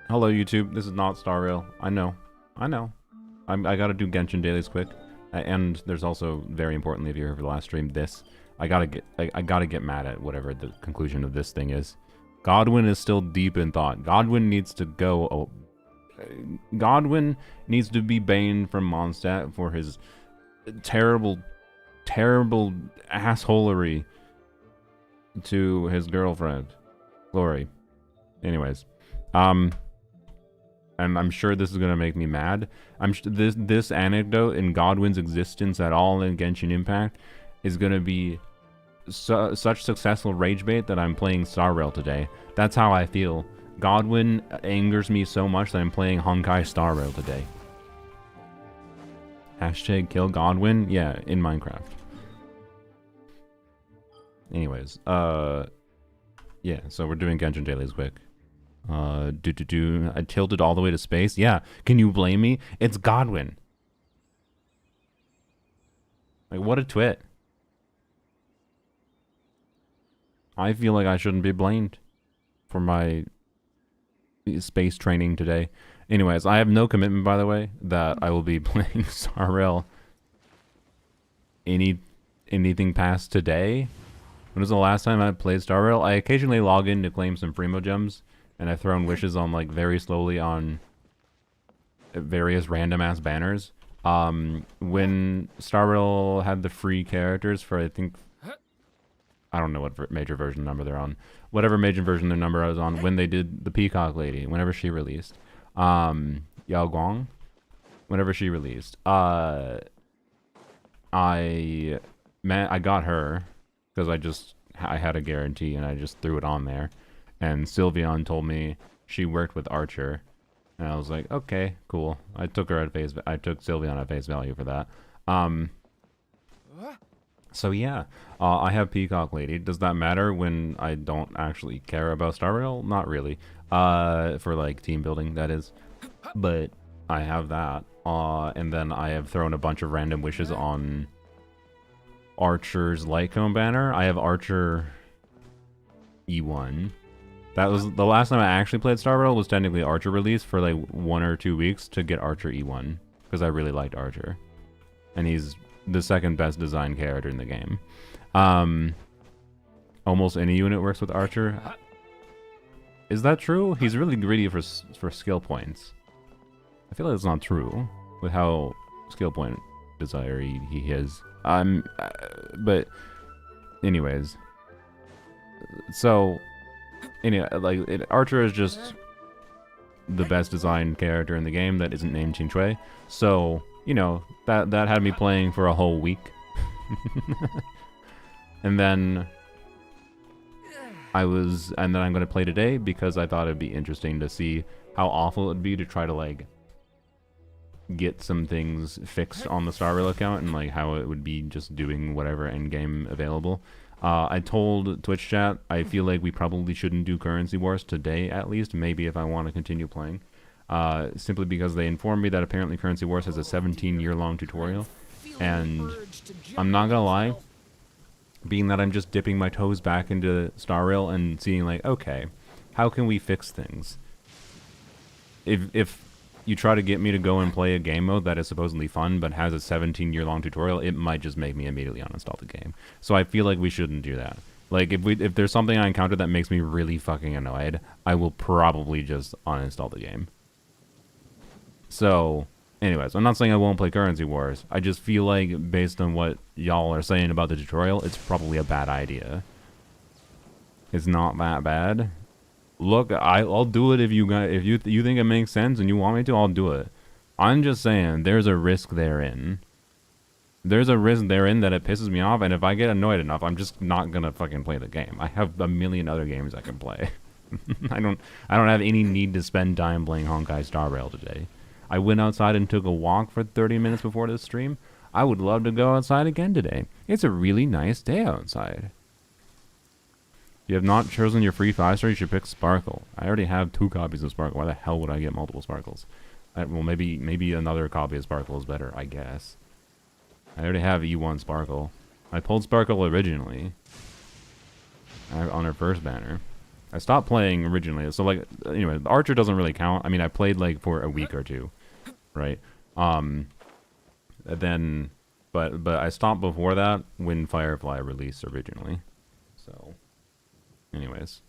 Hello, YouTube. This is not Star Rail. I know. I know. I gotta do Genshin dailies quick. And there's also, very importantly, if you're here for the last stream, this. I gotta get mad at whatever the conclusion of this thing is. Godwin is still deep in thought. Godwin needs to go... Oh, Godwin needs to be banned from Mondstadt for his terrible, terrible assholery to his girlfriend, Glory. Anyways, and I'm sure this is gonna make me mad. This anecdote in Godwin's existence at all in Genshin Impact is gonna be such successful rage bait that I'm playing Star Rail today. That's how I feel. Godwin angers me so much that I'm playing Honkai Star Rail today. Hashtag kill Godwin? Yeah, in Minecraft. Anyways, yeah, so we're doing Genshin dailies quick. I tilted all the way to space. Yeah, can you blame me? It's Godwin. Like, what a twit. I feel like I shouldn't be blamed for my space training today. Anyways, I have no commitment, by the way, that I will be playing Star Rail anything past today. When was the last time I played Star Rail? I occasionally log in to claim some Primo gems, and I've thrown wishes on, like, very slowly on various random-ass banners. When Star Rail had the free characters for, I think... I don't know what major version number they're on. Whatever major version their number I was on, when they did the Peacock Lady, whenever she released. Yao Guang? Whenever she released. I got her, because I had a guarantee, and I just threw it on there. And Sylveon told me she worked with Archer. And I was like, okay, cool. I took Sylveon at face value for that. So yeah, I have Peacock Lady. Does that matter when I don't actually care about Star Rail? Not really. For like team building, that is. But I have that. And then I have thrown a bunch of random wishes on Archer's Lycombe banner. I have Archer E1. That was the last time I actually played Star Rail, was technically Archer release for like 1 or 2 weeks to get Archer E1. Because I really liked Archer. And he's the second best designed character in the game. Almost any unit works with Archer. Is that true? He's really greedy for skill points. I feel like it's not true with how skill point desire he is. But anyways, so anyway, like Archer is just the best designed character in the game that isn't named Qingque. So you know, that had me playing for a whole week. And then I'm going to play today because I thought it'd be interesting to see how awful it'd be to try to, like, get some things fixed on the Star Rail account and, like, how it would be just doing whatever endgame available. I told Twitch chat I feel like we probably shouldn't do Currency Wars today, at least, maybe if I want to continue playing. Simply because they informed me that apparently Currency Wars has a 17-year-long tutorial, and I'm not gonna lie, being that I'm just dipping my toes back into Star Rail and seeing like, okay, how can we fix things? If you try to get me to go and play a game mode that is supposedly fun but has a 17-year-long tutorial, it might just make me immediately uninstall the game. So I feel like we shouldn't do that. Like, if there's something I encounter that makes me really fucking annoyed, I will probably just uninstall the game. So, anyways, I'm not saying I won't play Currency Wars. I just feel like, based on what y'all are saying about the tutorial, it's probably a bad idea. It's not that bad. Look, I'll do it if you think it makes sense and you want me to, I'll do it. I'm just saying, there's a risk therein. There's a risk therein that it pisses me off, and if I get annoyed enough, I'm just not gonna fucking play the game. I have a million other games I can play. I don't have any need to spend time playing Honkai Star Rail today. I went outside and took a walk for 30 minutes before this stream. I would love to go outside again today. It's a really nice day outside. If you have not chosen your free 5-star, you should pick Sparkle. I already have 2 copies of Sparkle. Why the hell would I get multiple Sparkles? Well, maybe another copy of Sparkle is better, I guess. I already have E1 Sparkle. I pulled Sparkle originally on her first banner. I stopped playing originally. So like, anyway, the Archer doesn't really count. I mean, I played like for a week or two, right? Then, but I stopped before that when Firefly released originally. So, anyways,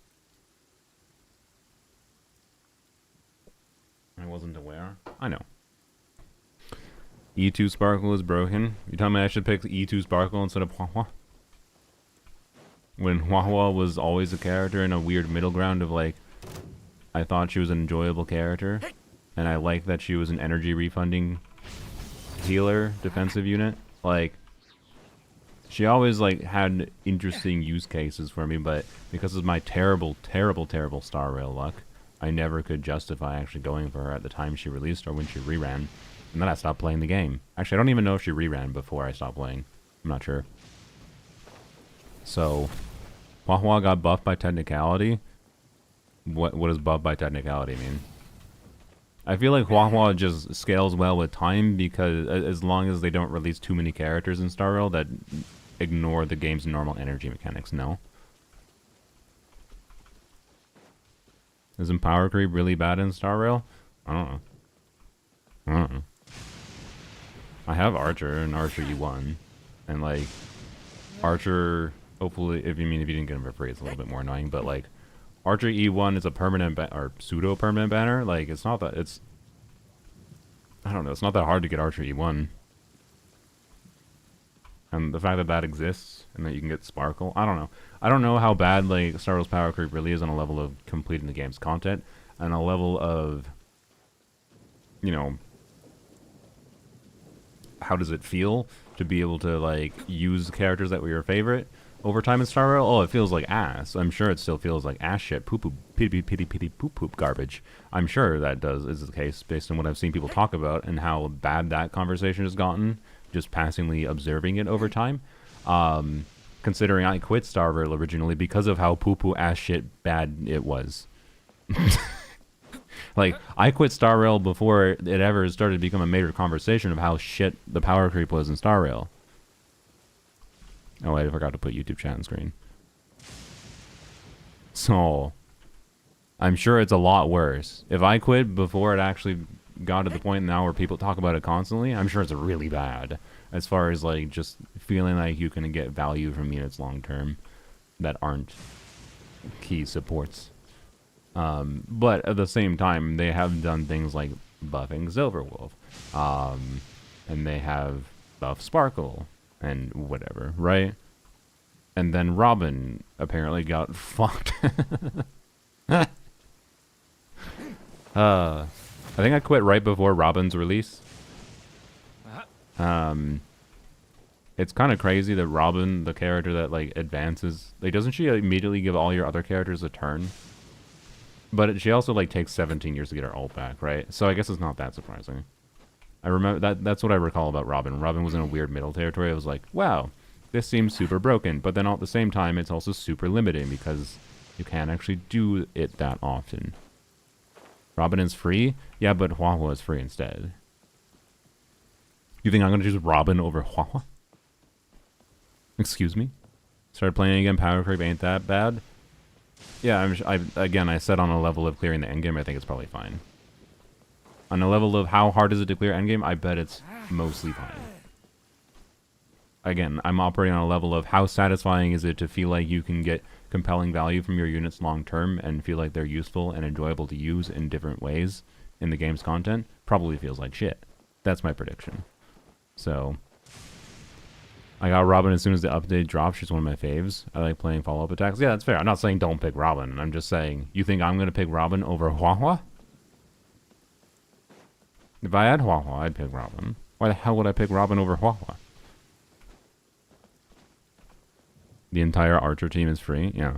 I wasn't aware. I know. E2 Sparkle is broken. You telling me I should pick E2 Sparkle instead of Huahua? When Huahua was always a character in a weird middle ground of like, I thought she was an enjoyable character, and I liked that she was an energy refunding healer defensive unit. Like, she always like had interesting use cases for me, but because of my terrible Star Rail luck, I never could justify actually going for her at the time she released or when she reran. And then I stopped playing the game. Actually, I don't even know if she reran before I stopped playing. I'm not sure. So, Huahua got buffed by technicality. What does buffed by technicality mean? I feel like Huahua just scales well with time because as long as they don't release too many characters in Star Rail that ignore the game's normal energy mechanics, no? Isn't power creep really bad in Star Rail? I don't know. I have Archer and Archer E1. And like, Archer, hopefully, if you didn't get him for free, it's a little bit more annoying, but like, Archer E1 is a permanent or pseudo-permanent banner. Like, it's not that, I don't know, it's not that hard to get Archer E1. And the fact that that exists, and that you can get Sparkle, I don't know. I don't know how bad, like, Star Wars Power Creep really is on a level of completing the game's content, and a level of, you know, how does it feel to be able to, like, use characters that were your favorite over time in Star Rail? Oh, it feels like ass. I'm sure it still feels like ass shit, poo-poo, pity, poop garbage. I'm sure that is the case based on what I've seen people talk about and how bad that conversation has gotten, just passively observing it over time. Considering I quit Star Rail originally because of how poo-poo ass shit bad it was. Like, I quit Star Rail before it ever started to become a major conversation of how shit the power creep was in Star Rail. Oh, I forgot to put YouTube chat on screen. So, I'm sure it's a lot worse. If I quit before it actually got to the point now where people talk about it constantly, I'm sure it's really bad. As far as, like, just feeling like you can get value from units long term that aren't key supports. But at the same time, they have done things like buffing Silverwolf. And they have buffed Sparkle and whatever, right? And then Robin apparently got fucked. I think I quit right before Robin's release. It's kind of crazy that Robin, the character that, like, advances, like, doesn't she immediately give all your other characters a turn? But she also, like, takes 17 years to get her ult back, right? So I guess it's not that surprising. I remember that's what I recall about Robin. Robin was in a weird middle territory. I was like, wow, this seems super broken. But then at the same time, it's also super limiting because you can't actually do it that often. Robin is free? Yeah, but Huahua is free instead. You think I'm going to choose Robin over Huahua? Excuse me? Started playing again, power creep ain't that bad. Yeah, I said on a level of clearing the endgame, I think it's probably fine. On a level of how hard is it to clear endgame, I bet it's mostly fine. Again, I'm operating on a level of how satisfying is it to feel like you can get compelling value from your units long term and feel like they're useful and enjoyable to use in different ways in the game's content. Probably feels like shit. That's my prediction. So, I got Robin as soon as the update dropped. She's one of my faves. I like playing follow-up attacks. Yeah, that's fair. I'm not saying don't pick Robin. I'm just saying, you think I'm going to pick Robin over Huahua? If I had Huahua, I'd pick Robin. Why the hell would I pick Robin over Huahua? The entire Archer team is free? Yeah.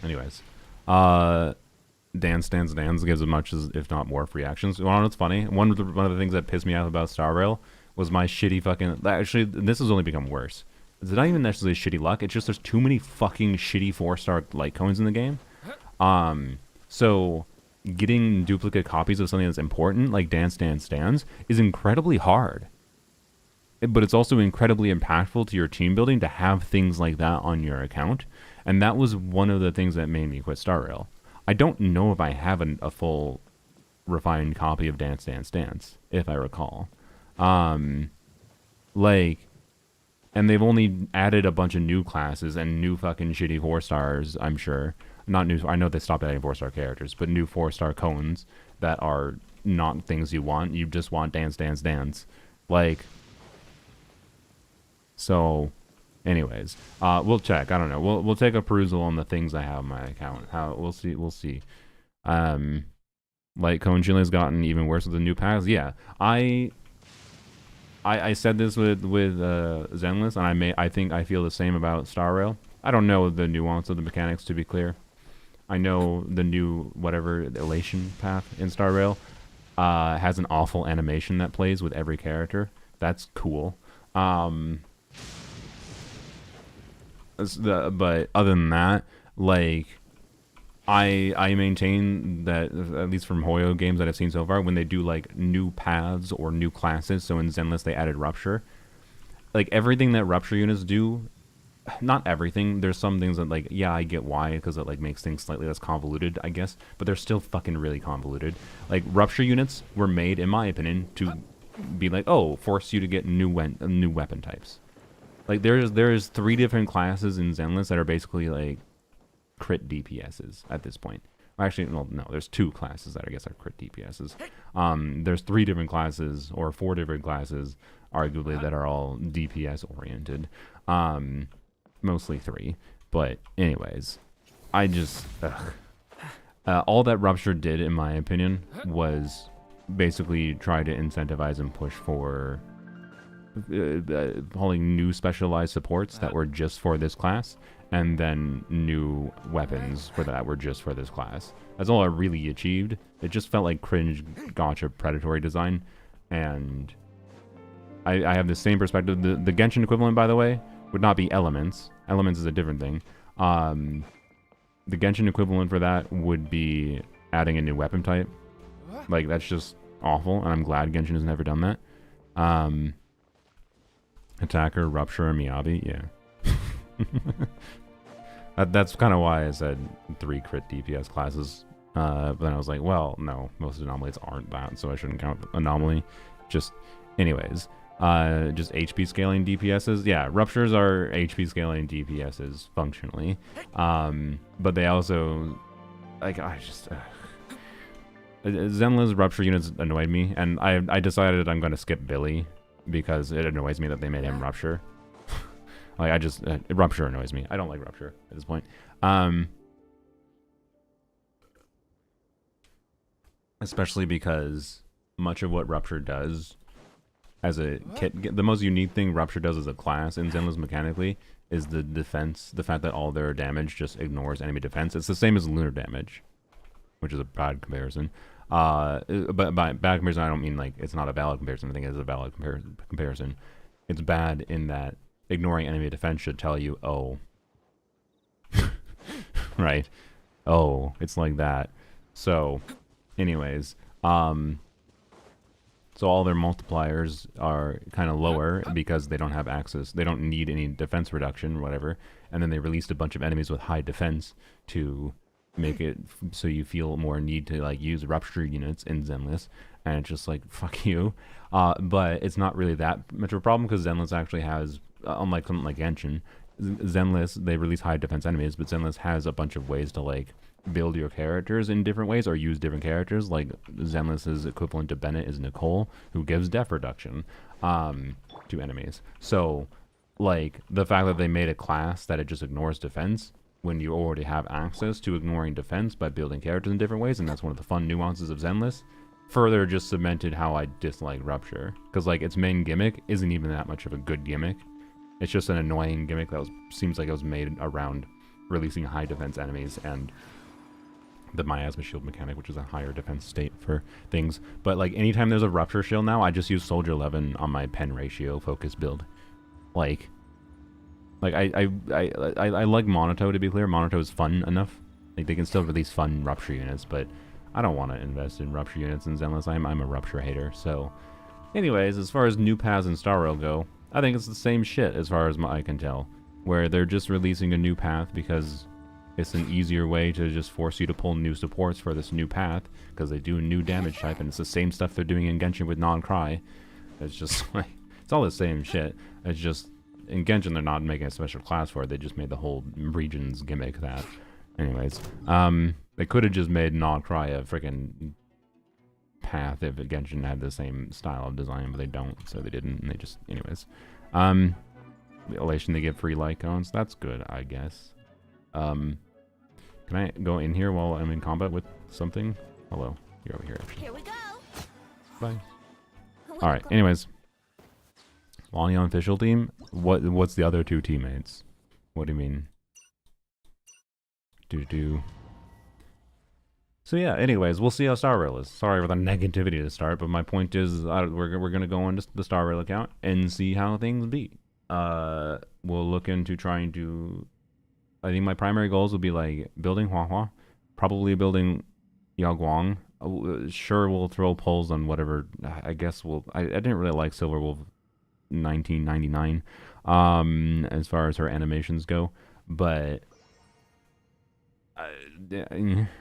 Anyways. Dance gives as much as, if not more, free actions. You want to know what's funny? One of the things that pissed me off about Star Rail was my shitty fucking... Actually, this has only become worse. It's not even necessarily shitty luck. It's just there's too many fucking shitty 4-star light cones in the game. So getting duplicate copies of something that's important, like Dance, is incredibly hard. but it's also incredibly impactful to your team building to have things like that on your account. And that was one of the things that made me quit Star Rail. I don't know if I have a full refined copy of Dance Dance Dance, if I recall. Like, and they've only added a bunch of new classes and new fucking shitty 4-stars, I'm sure. Not new, I know they stopped adding 4-star characters, but new 4-star cones that are not things you want. You just want Dance Dance Dance. Like, so, anyways, we'll check. I don't know. We'll take a perusal on the things I have on my account. We'll see. Like Cone Chile has gotten even worse with the new packs. Yeah, I said this with Zenless, and I think I feel the same about Star Rail. I don't know the nuance of the mechanics, to be clear. I know the new whatever elation path in Star Rail has an awful animation that plays with every character. That's cool. But other than that, like, I maintain that, at least from Hoyo games that I've seen so far, when they do like new paths or new classes, so in Zenless they added Rupture, like everything that Rupture units do, not everything, there's some things that, like, yeah, I get why, because it like makes things slightly less convoluted, I guess, but they're still fucking really convoluted. Like, Rupture units were made, in my opinion, to be like, oh, force you to get new weapon types. Like, there's 3 different classes in Zenless that are basically like crit DPSs at this point. Actually, well, no, there's 2 classes that I guess are crit DPSs. There's 3 different classes, or 4 different classes, arguably, that are all DPS oriented. Mostly 3, but anyways, I just all that Rupture did, in my opinion, was basically try to incentivize and push for hauling new specialized supports that were just for this class, and then new weapons for that were just for this class. That's all I really achieved. It just felt like cringe gotcha predatory design, and I have the same perspective. The Genshin equivalent, by the way, would not be Elements. Elements is a different thing. The Genshin equivalent for that would be adding a new weapon type. Like, that's just awful, and I'm glad Genshin has never done that. Attacker, Rupture, and Miyabi, yeah. That's kind of why I said 3 crit DPS classes. But then I was like, well, no, most anomalies aren't that, so I shouldn't count anomaly. Just, anyways. Just HP scaling DPSs. Yeah, Ruptures are HP scaling DPSs functionally. But they also, like, I just Zenla's Rupture units annoyed me, and I decided I'm going to skip Billy because it annoys me that they made him Rupture. Like, I just Rupture annoys me. I don't like Rupture at this point. Especially because much of what Rupture does as a kit, the most unique thing Rupture does as a class in Zenless mechanically is the defense. The fact that all their damage just ignores enemy defense. It's the same as lunar damage, which is a bad comparison. But by bad comparison, I don't mean like it's not a valid comparison. I think it's a valid comparison. It's bad in that ignoring enemy defense should tell you, oh, right, oh, it's like that. So, anyways, so all their multipliers are kind of lower because they don't have access. They don't need any defense reduction or whatever. And then they released a bunch of enemies with high defense to make it so you feel more need to like use Rupture units in Zenless. And it's just like, fuck you. But it's not really that much of a problem because Zenless actually has, unlike something like Genshin, Zenless, they release high defense enemies, but Zenless has a bunch of ways to like build your characters in different ways or use different characters. Like Zenless's equivalent to Bennett is Nicole, who gives def reduction to enemies. So like the fact that they made a class that it just ignores defense when you already have access to ignoring defense by building characters in different ways, and that's one of the fun nuances of Zenless, further just cemented how I dislike Rupture. Because like its main gimmick isn't even that much of a good gimmick. It's just an annoying gimmick that seems like it was made around releasing high defense enemies and the miasma shield mechanic, which is a higher defense state for things. But like anytime there's a Rupture shield now, I just use Soldier 11 on my pen ratio focus build. Like I like Monato, to be clear. Monato is fun enough. Like they can still release fun Rupture units, but I don't want to invest in Rupture units in Zenless. I'm a Rupture hater, so Anyways, as far as new paths in Star Rail go, I think it's the same shit as far as I can tell. Where they're just releasing a new path because it's an easier way to just force you to pull new supports for this new path. Because they do a new damage type, and it's the same stuff they're doing in Genshin with non-Cry. It's just like, it's all the same shit. It's just, in Genshin they're not making a special class for it, they just made the whole regions gimmick that. Anyways, they could have just made non-Cry a freaking path if Genshin had the same style of design, but they don't, so they didn't, and they just, anyways. The elation they get free light cones, that's good, I guess. Can I go in here while I'm in combat with something? Hello, you're over here actually. Here we go. Bye. Alright, anyways. Lanyon official team? What's the other two teammates? What do you mean? So yeah, anyways, we'll see how Star Rail is. Sorry for the negativity to start, but my point is we're going to go into the Star Rail account and see how things be. We'll look into trying to... I think my primary goals will be like building Huahua, probably building Yaoguang. Sure, we'll throw polls on whatever. I guess we'll... I didn't really like Silver Wolf 1999 as far as her animations go, but... I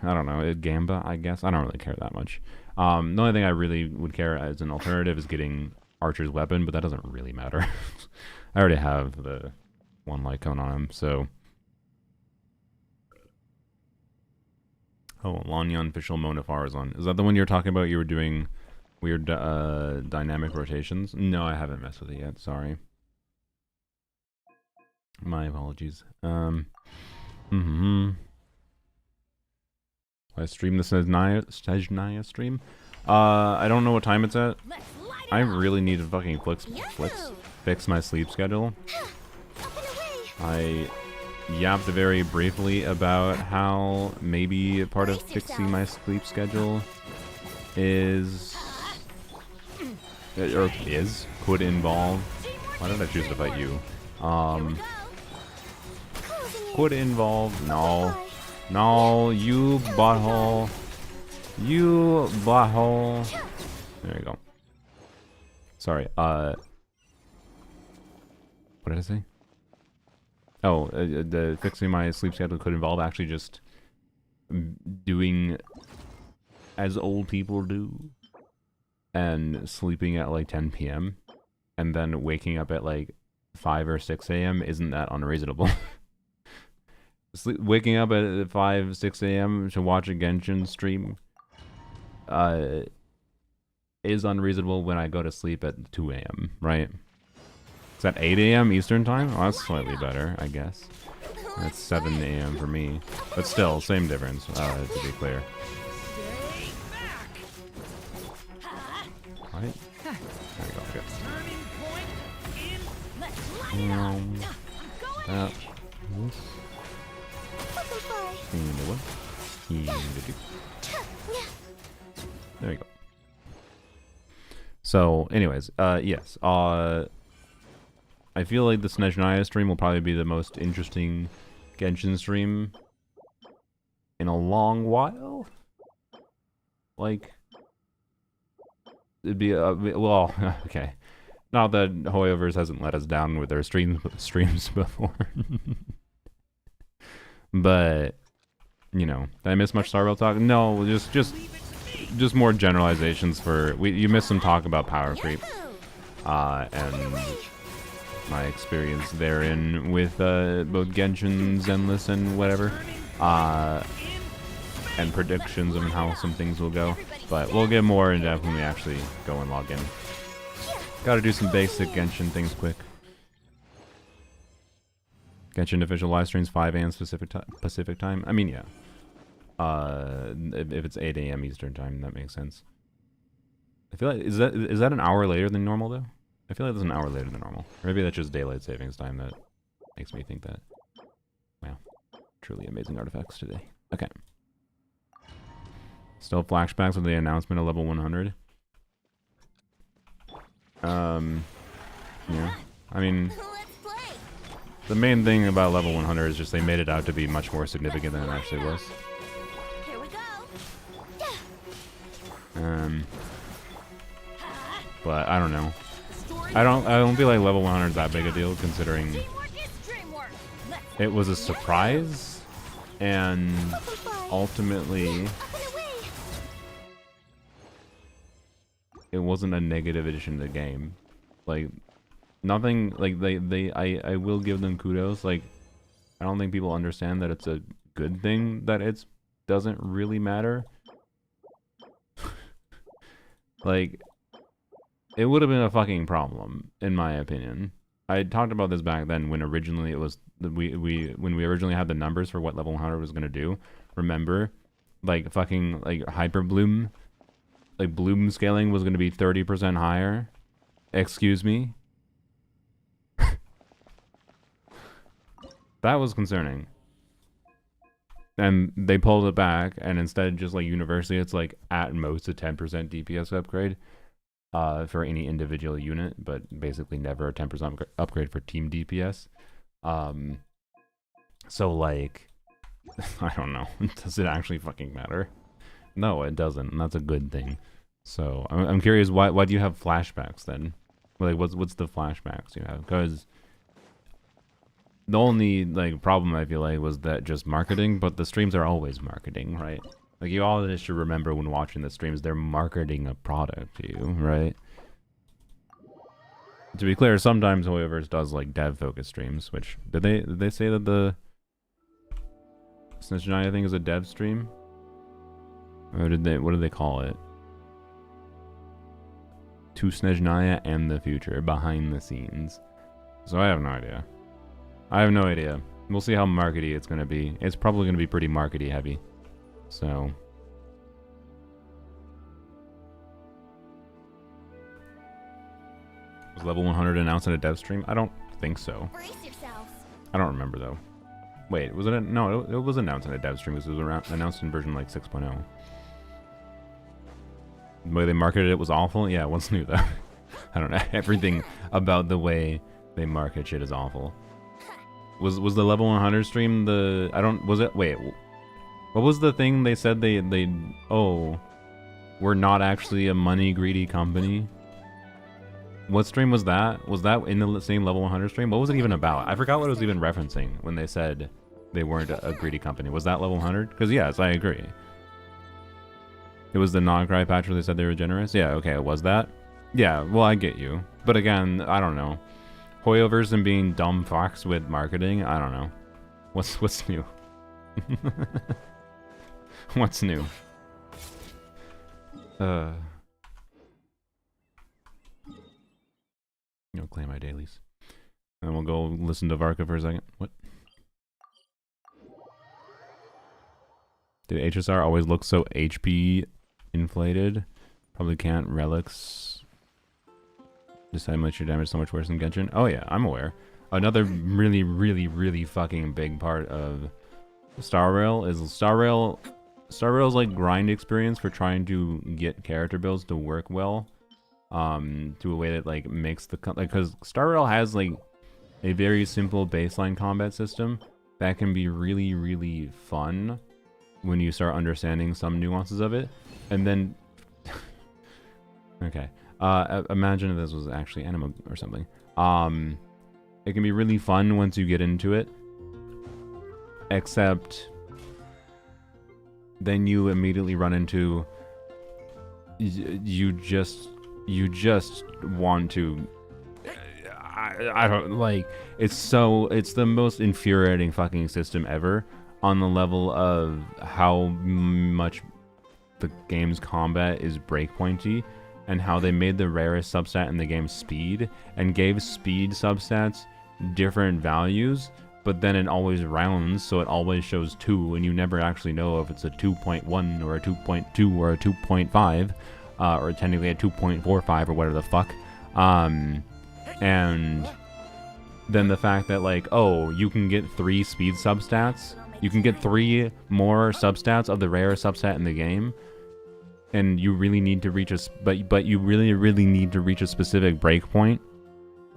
don't know, Gamba, I guess. I don't really care that much. The only thing I really would care as an alternative is getting Archer's weapon, but that doesn't really matter. I already have the one light cone on him, so... Oh, Lanyon official Mona Farazan. Is that the one you're talking about? You were doing weird dynamic rotations? No, I haven't messed with it yet, sorry. My apologies. I stream the Snezhnaya stream. I don't know what time it's at. I really need to fucking fix my sleep schedule. I yapped very briefly about how maybe part of fixing my sleep schedule could involve... Why did I choose to fight you? Could involve... No, you butthole. You butthole. There you go. Sorry, what did I say? Oh, the fixing my sleep schedule could involve actually just doing as old people do and sleeping at like 10 p.m. and then waking up at like 5 or 6 a.m. Isn't that unreasonable? Waking up at 5, 6 a.m. to watch a Genshin stream is unreasonable when I go to sleep at 2 a.m., right? Is that 8 a.m. Eastern time? Oh, that's slightly better, I guess. That's 7 a.m. for me. But still, same difference, to be clear. Right? There we go, there you go. So, anyways, yes. I feel like the Snezhnaya stream will probably be the most interesting Genshin stream in a long while. Like, it'd be well, okay. Not that Hoyoverse hasn't let us down with their streams before, but you know, did I miss much Star Rail talk? No, just more generalizations for you missed some talk about power creep, and my experience therein with both Genshin, Zenless, and whatever, and predictions on how some things will go. But we'll get more in depth when we actually go and log in. Gotta do some basic Genshin things quick. Genshin official live streams 5 a.m. Pacific time. I mean, yeah. If it's 8 a.m. Eastern time, that makes sense. I feel like is that an hour later than normal though? I feel like that's an hour later than normal. Or maybe that's just daylight savings time that makes me think that. Wow. Truly amazing artifacts today. Okay. Still flashbacks of the announcement of level 100. Yeah. I mean, the main thing about level 100 is just they made it out to be much more significant than it actually was. but I don't know. I don't feel like level 100 is that big a deal considering it was a surprise and ultimately it wasn't a negative addition to the game. Like nothing like I will give them kudos. Like I don't think people understand that it's a good thing that it doesn't really matter. Like it would have been a fucking problem, in my opinion. I talked about this back then when originally it was when we originally had the numbers for what level 100 was gonna do. Remember, like fucking like hyper bloom, like bloom scaling was gonna be 30% higher. Excuse me. That was concerning. And they pulled it back, and instead just like universally, it's like at most a 10% DPS upgrade. For any individual unit, but basically never a 10% upgrade for team DPS. So like, I don't know. Does it actually fucking matter? No, it doesn't, and that's a good thing. So I'm curious, why do you have flashbacks then? Like, what's the flashbacks you have? Because the only like problem I feel like was that just marketing, but the streams are always marketing, right? Like, you always should remember when watching the streams, they're marketing a product to you, right? To be clear, sometimes Hoyoverse does, like, dev-focused streams, which... Did they say that the... Snitchnaya thing is a dev stream? Or did they... What did they call it? To Snitchnaya and the future, behind the scenes. So I have no idea. I have no idea. We'll see how markety it's gonna be. It's probably gonna be pretty markety heavy. So was level 100 announced in a dev stream? I don't think so. I don't remember though. Wait, was it? No, it was announced in a dev stream because it was announced in version like 6.0. The way they marketed it was awful. Yeah, what's new though? I don't know. Everything about the way they market shit is awful. Was the level 100 stream the? I don't. Was it? Wait. What was the thing they said oh, we're not actually a money greedy company? What stream was that? Was that in the same level 100 stream? What was it even about? I forgot what it was even referencing when they said they weren't a greedy company. Was that level 100? Because yes, I agree. It was the non-cry patch where they said they were generous? Yeah, okay, it was that? Yeah, well, I get you. But again, I don't know. Hoyoverse and being dumb fucks with marketing? I don't know. What's new? What's new? You'll claim my dailies. And we'll go listen to Varka for a second. What? Did HSR always look so HP inflated? Probably can't. Relics. Just how much your damage so much worse than Genshin? Oh yeah, I'm aware. Another really, really, really fucking big part of Star Rail is Star Rail's like grind experience for trying to get character builds to work well, to a way that like makes the because Star Rail has like a very simple baseline combat system that can be really, really fun when you start understanding some nuances of it, and then okay, imagine if this was actually anime or something. It can be really fun once you get into it, except then you immediately run into you just want to I don't like it's the most infuriating fucking system ever on the level of how much the game's combat is breakpointy and how they made the rarest substat in the game speed and gave speed substats different values, but then it always rounds, so it always shows 2, and you never actually know if it's a 2.1 or a 2.2 or a 2.5, or technically a 2.45 or whatever the fuck. And then the fact that, like, oh, you can get 3 speed substats, you can get 3 more substats of the rarest substat in the game, and you really need to reach but you really need to reach a specific breakpoint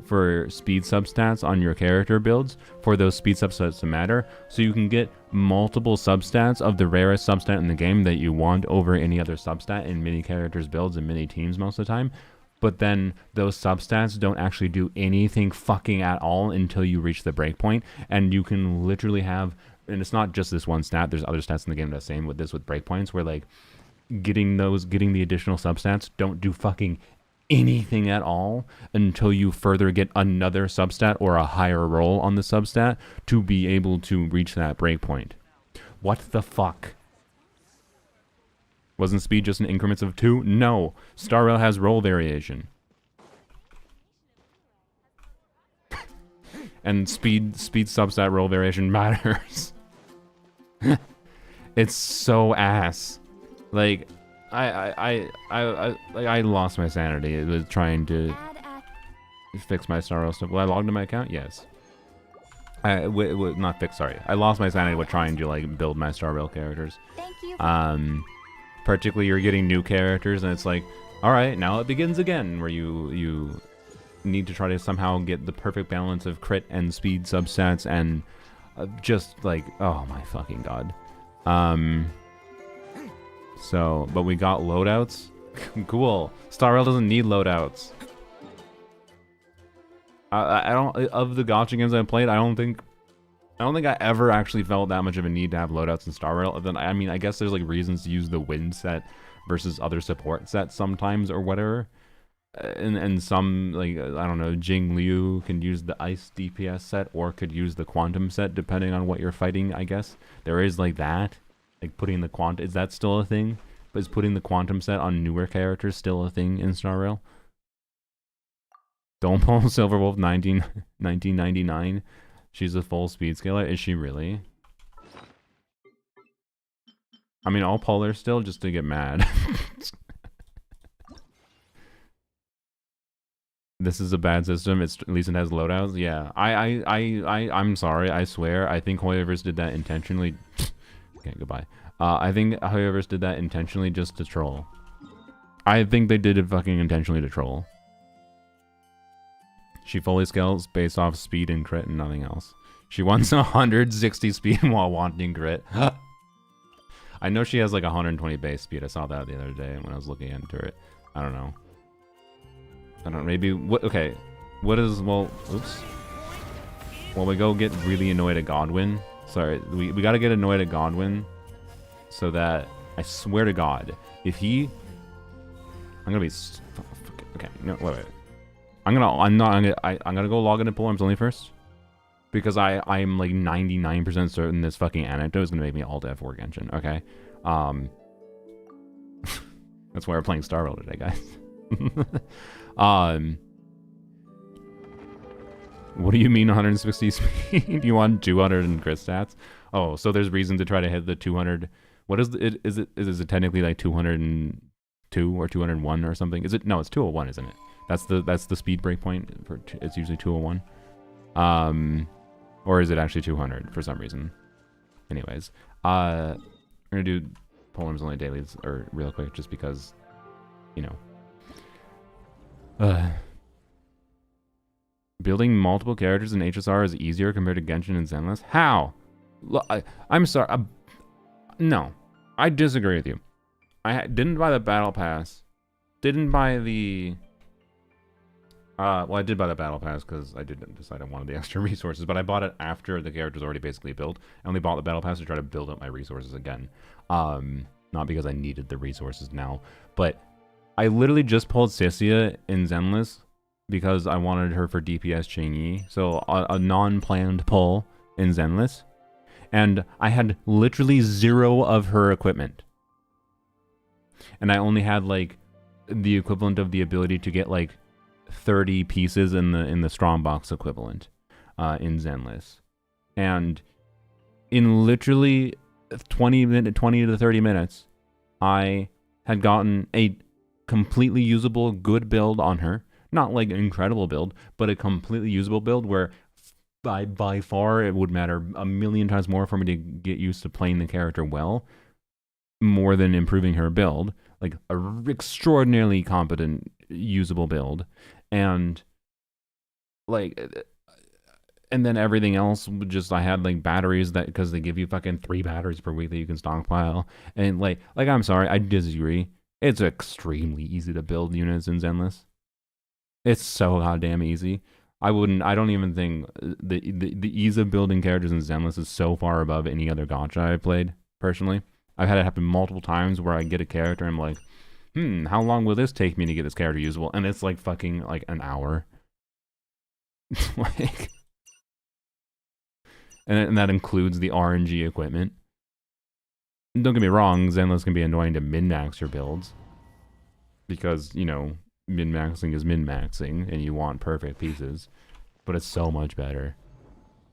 for speed substats on your character builds for those speed substats to matter, so you can get multiple substats of the rarest substat in the game that you want over any other substat in many characters builds and many teams most of the time. but then those substats don't actually do anything fucking at all until you reach the breakpoint, and you can literally have, and it's not just this one stat, there's other stats in the game that are the same with this with breakpoints, where like getting the additional substats don't do fucking anything at all until you further get another substat or a higher roll on the substat to be able to reach that breakpoint. What the fuck? Wasn't speed just in increments of 2? No. Star Rail has roll variation. And speed substat roll variation matters. It's so ass. Like, I lost my sanity with trying to fix my Star Rail stuff. Well, I logged in my account? Yes. Not fix, sorry. I lost my sanity with trying to, like, build my Star Rail characters. Thank you. Particularly you're getting new characters, and it's like, alright, now it begins again, where you need to try to somehow get the perfect balance of crit and speed substats, and just, like, oh my fucking god. So, but we got loadouts. Cool. Star Rail doesn't need loadouts. I don't, of the gacha games I've played, I don't think I ever actually felt that much of a need to have loadouts in Star Rail. Then I mean, I guess there's like reasons to use the wind set versus other support sets sometimes or whatever. And some, like, I don't know, Jing Liu can use the ice DPS set or could use the quantum set depending on what you're fighting, I guess. There is like that. Like putting the quantum, is that still a thing? But is putting the quantum set on newer characters still a thing in Star Rail? Don't pull Silverwolf 1999. She's a full speed scaler. Is she really? I mean, I'll pull her still just to get mad. This is a bad system. At least it has loadouts. Yeah. I'm sorry. I swear. I think Hoyoverse did that intentionally. Okay, goodbye. I think Hoyoverse did that intentionally just to troll. I think they did it fucking intentionally to troll. She fully scales based off speed and crit and nothing else. She wants 160 speed while wanting crit. I know she has like 120 base speed. I saw that the other day when I was looking into it. I don't know. Maybe, what, okay. What is, well, oops. Well, we go get really annoyed at Godwin. Sorry, we gotta get annoyed at Godwin so that, I swear to God, if he, I'm gonna be, okay, no, wait. I'm gonna go log into Polearm's only first. Because I'm like 99% certain this fucking anecdote is gonna make me alt F4 Genshin, okay? That's why we're playing Star Rail today, guys. What do you mean 160 speed? You want 200 in crit stats? Oh, so there's reason to try to hit the 200. What is it? Is it technically like 202 or 201 or something? Is it? No, it's 201, isn't it? That's the speed break point for. It's usually 201. Or is it actually 200 for some reason? Anyways, we're gonna do Polearm's only dailies or real quick just because, you know. Building multiple characters in HSR is easier compared to Genshin and Zenless? How? I'm sorry. No. I disagree with you. I didn't buy the Battle Pass. Didn't buy the... well, I did buy the Battle Pass because I didn't decide I wanted the extra resources, but I bought it after the character's already basically built. I only bought the Battle Pass to try to build up my resources again. Not because I needed the resources now, but I literally just pulled Sissia in Zenless because I wanted her for DPS Chang'e. So a non-planned pull in Zenless. And I had literally 0 of her equipment. And I only had like the equivalent of the ability to get like 30 pieces in the Strongbox equivalent in Zenless. And in literally 20 to 30 minutes, I had gotten a completely usable good build on her. Not like an incredible build, but a completely usable build where by far it would matter a million times more for me to get used to playing the character well, more than improving her build. Like a extraordinarily competent, usable build. And like, and then everything else just, I had like batteries that, because they give you fucking 3 batteries per week that you can stockpile. And like I'm sorry, I disagree. It's extremely easy to build units in Zenless. It's so goddamn easy. I don't even think the ease of building characters in Zenless is so far above any other gacha I've played, personally. I've had it happen multiple times where I get a character and I'm like, how long will this take me to get this character usable? And it's like fucking like an hour. Like, and that includes the RNG equipment. Don't get me wrong, Zenless can be annoying to min-max your builds. Because, you know, min-maxing is min-maxing, and you want perfect pieces. But it's so much better.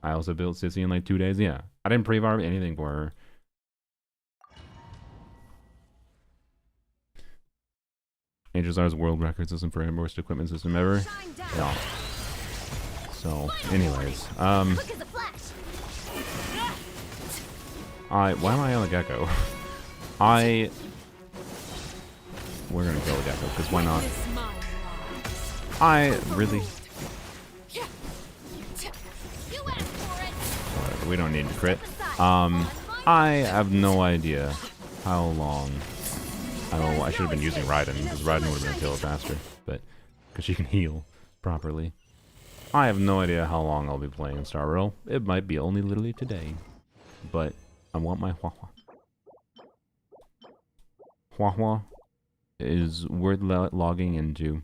I also built Sissy in like 2 days, yeah. I didn't pre-varb anything for her. HSR's world record system for worst equipment system ever. Yeah. So, anyways, why am I on the Gecko? We're gonna go with Gecko, because why not? Really? Whatever, we don't need to crit. I have no idea how long. I should have been using Raiden, because Raiden would have been killed faster, but because she can heal properly. I have no idea how long I'll be playing Star Rail. It might be only literally today, but I want my Huahua. Huahua is worth logging into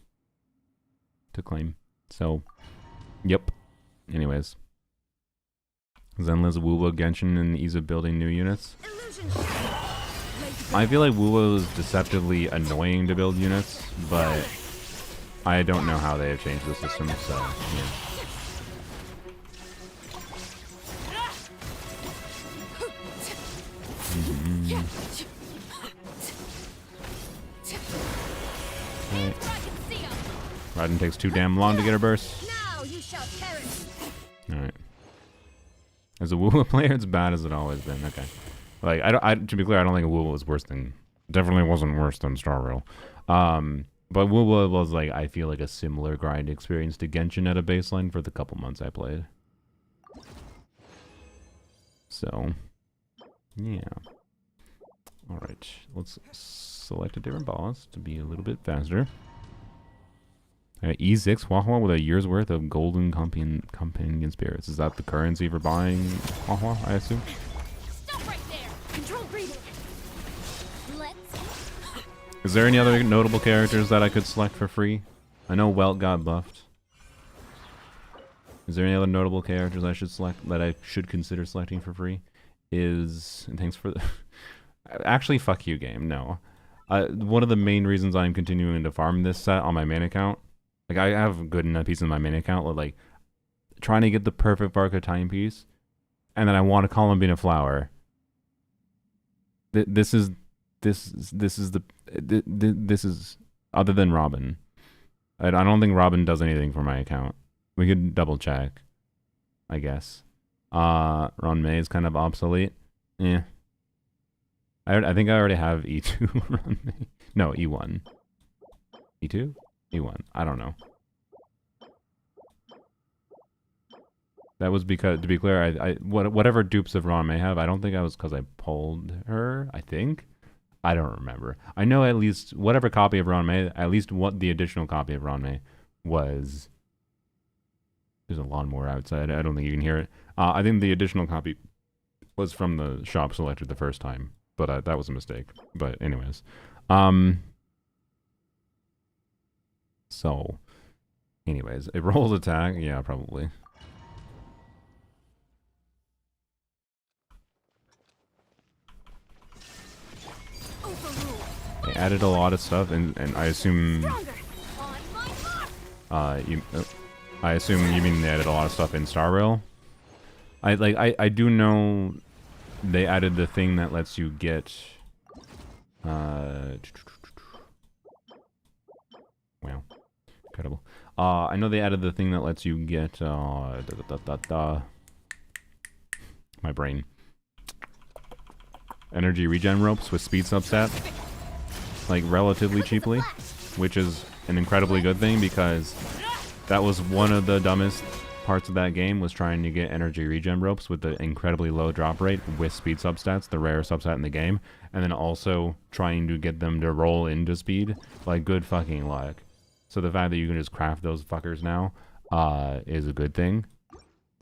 to claim. So, yep. Anyways. Zenless, Wuwa, Genshin, and ease of building new units. I feel like Wuwa is deceptively annoying to build units, but I don't know how they have changed the system, so, yeah. Right. Raiden takes too damn long to get her burst. Alright. As a Wuwa player, it's bad as it always been. Okay. Like, to be clear, I don't think Wuwa was worse than... Definitely wasn't worse than Star Rail. But Wuwa was, like, I feel like a similar grind experience to Genshin at a baseline for the couple months I played. So, yeah. Alright, let's select a different boss to be a little bit faster. E6 Huahua with a year's worth of golden companion spirits. Is that the currency for buying Huahua, I assume? Stop right there. Control breathing. Is there any other notable characters that I could select for free? I know Welt got buffed. Is there any other notable characters I should select that I should consider selecting for free? Thanks for the actually, fuck you, game. No. One of the main reasons I'm continuing to farm this set on my main account, like, I have good enough pieces in my main account, like, trying to get the perfect Varka timepiece, and then I want to Columbina flower. This is other than Robin. I don't think Robin does anything for my account. We could double check, I guess. Ron May is kind of obsolete. Yeah. I think I already have E2 Ron May. No, E1. E2? E1. I don't know. That was because, to be clear, whatever dupes of Ron May have, I don't think that was because I pulled her, I think. I don't remember. I know at least whatever copy of Ron May, at least what the additional copy of Ron May was. There's a lawnmower outside. I don't think you can hear it. I think the additional copy was from the shop selected the first time, but that was a mistake. But anyways, so, anyways, it rolls attack. Yeah, probably. They added a lot of stuff, and I assume I assume you mean they added a lot of stuff in Star Rail. I do know they added the thing that lets you get wow, incredible. I know they added the thing that lets you get my brain. Energy regen ropes with speed substat, like, relatively cheaply, which is an incredibly good thing, because that was one of the dumbest parts of that game, was trying to get energy regen ropes with the incredibly low drop rate with speed substats, the rare substat in the game, and then also trying to get them to roll into speed. Like, good fucking luck. So the fact that you can just craft those fuckers now is a good thing.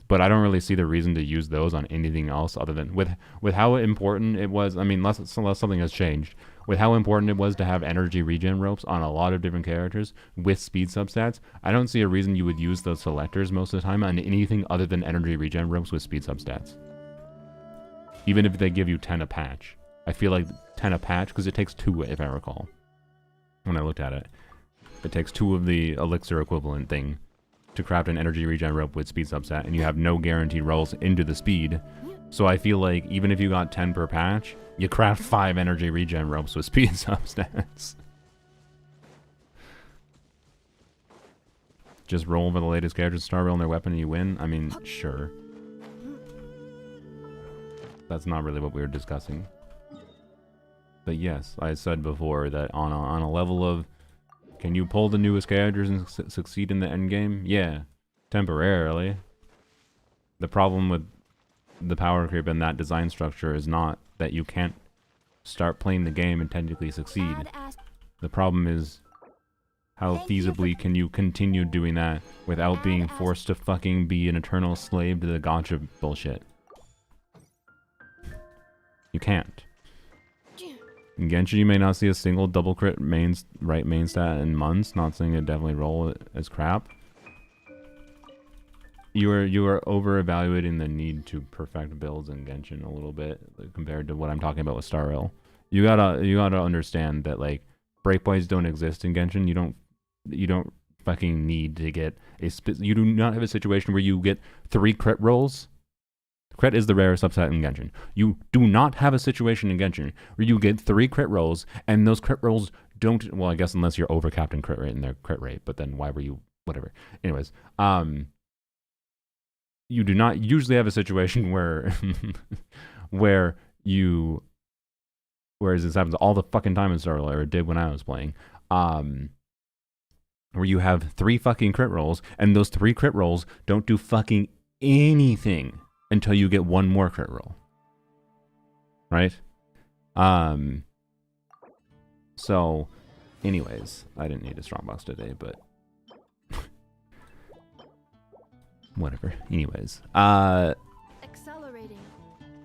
But I don't really see the reason to use those on anything else other than with how important it was. I mean, unless something has changed. With how important it was to have energy regen ropes on a lot of different characters with speed substats, I don't see a reason you would use those selectors most of the time on anything other than energy regen ropes with speed substats. Even if they give you 10 a patch. I feel like 10 a patch, because it takes 2 if I recall. When I looked at it. It takes 2 of the elixir equivalent thing to craft an energy regen rope with speed substat, and you have no guaranteed rolls into the speed. So I feel like even if you got 10 per patch, you craft 5 energy regen ropes with speed substats. Just roll for the latest characters, star roll in their weapon and you win? I mean, sure. That's not really what we were discussing. But yes, I said before that on a level of, can you pull the newest characters and succeed in the endgame? Yeah, temporarily. The problem with the power creep and that design structure is not that you can't start playing the game and technically succeed. The problem is how feasibly can you continue doing that without being forced to fucking be an eternal slave to the gacha bullshit. You can't. In Genshin, you may not see a single double crit main stat in months. Not saying it definitely roll as crap. You are over evaluating the need to perfect builds in Genshin a little bit compared to what I'm talking about with Star Rail. You gotta understand that like breakpoints don't exist in Genshin. You don't fucking need to get you do not have a situation where you get 3 crit rolls. Crit is the rarest subset in Genshin. You do not have a situation in Genshin where you get 3 crit rolls, and those crit rolls don't, well, I guess unless you're overcapped in crit rate and their crit rate, but then why were you, whatever. Anyways, you do not usually have a situation where, whereas this happens all the fucking time in Star Rail, or it did when I was playing, where you have 3 fucking crit rolls, and those 3 crit rolls don't do fucking anything until you get 1 more crit roll. Right? So, anyways, I didn't need a strong box today, but whatever. Anyways, Accelerating.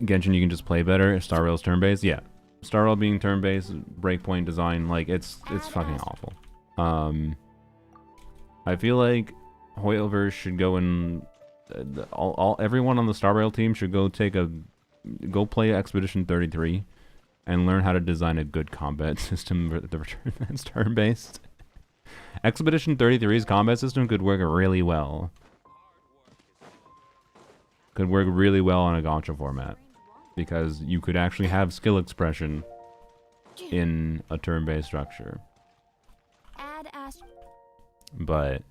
Genshin, you can just play better. Star Rail's turn-based, yeah. Star Rail being turn-based, breakpoint design, like it's fucking awful. I feel like Hoyoverse should go in. Everyone on the Star Rail team should go play Expedition 33 and learn how to design a good combat system that's turn-based. Expedition 33's combat system could work really well. Could work really well on a gacha format because you could actually have skill expression in a turn-based structure. But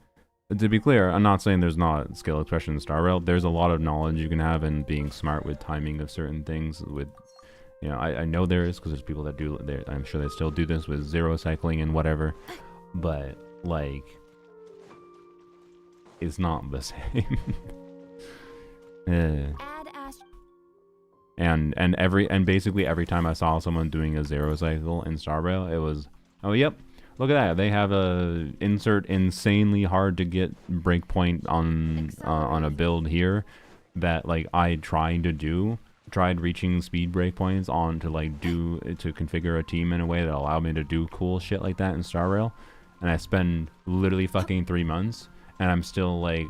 to be clear, I'm not saying there's not skill expression in Star Rail. There's a lot of knowledge you can have in being smart with timing of certain things. With, you know, I know there is because there's people that do. I'm sure they still do this with zero cycling and whatever. But like, it's not the same. And basically every time I saw someone doing a zero cycle in Star Rail, it was, oh yep. Look at that! They have a insert insanely hard to get breakpoint on a build here that like I tried reaching speed breakpoints on to configure a team in a way that allowed me to do cool shit like that in Star Rail, and I spend literally fucking 3 months and I'm still like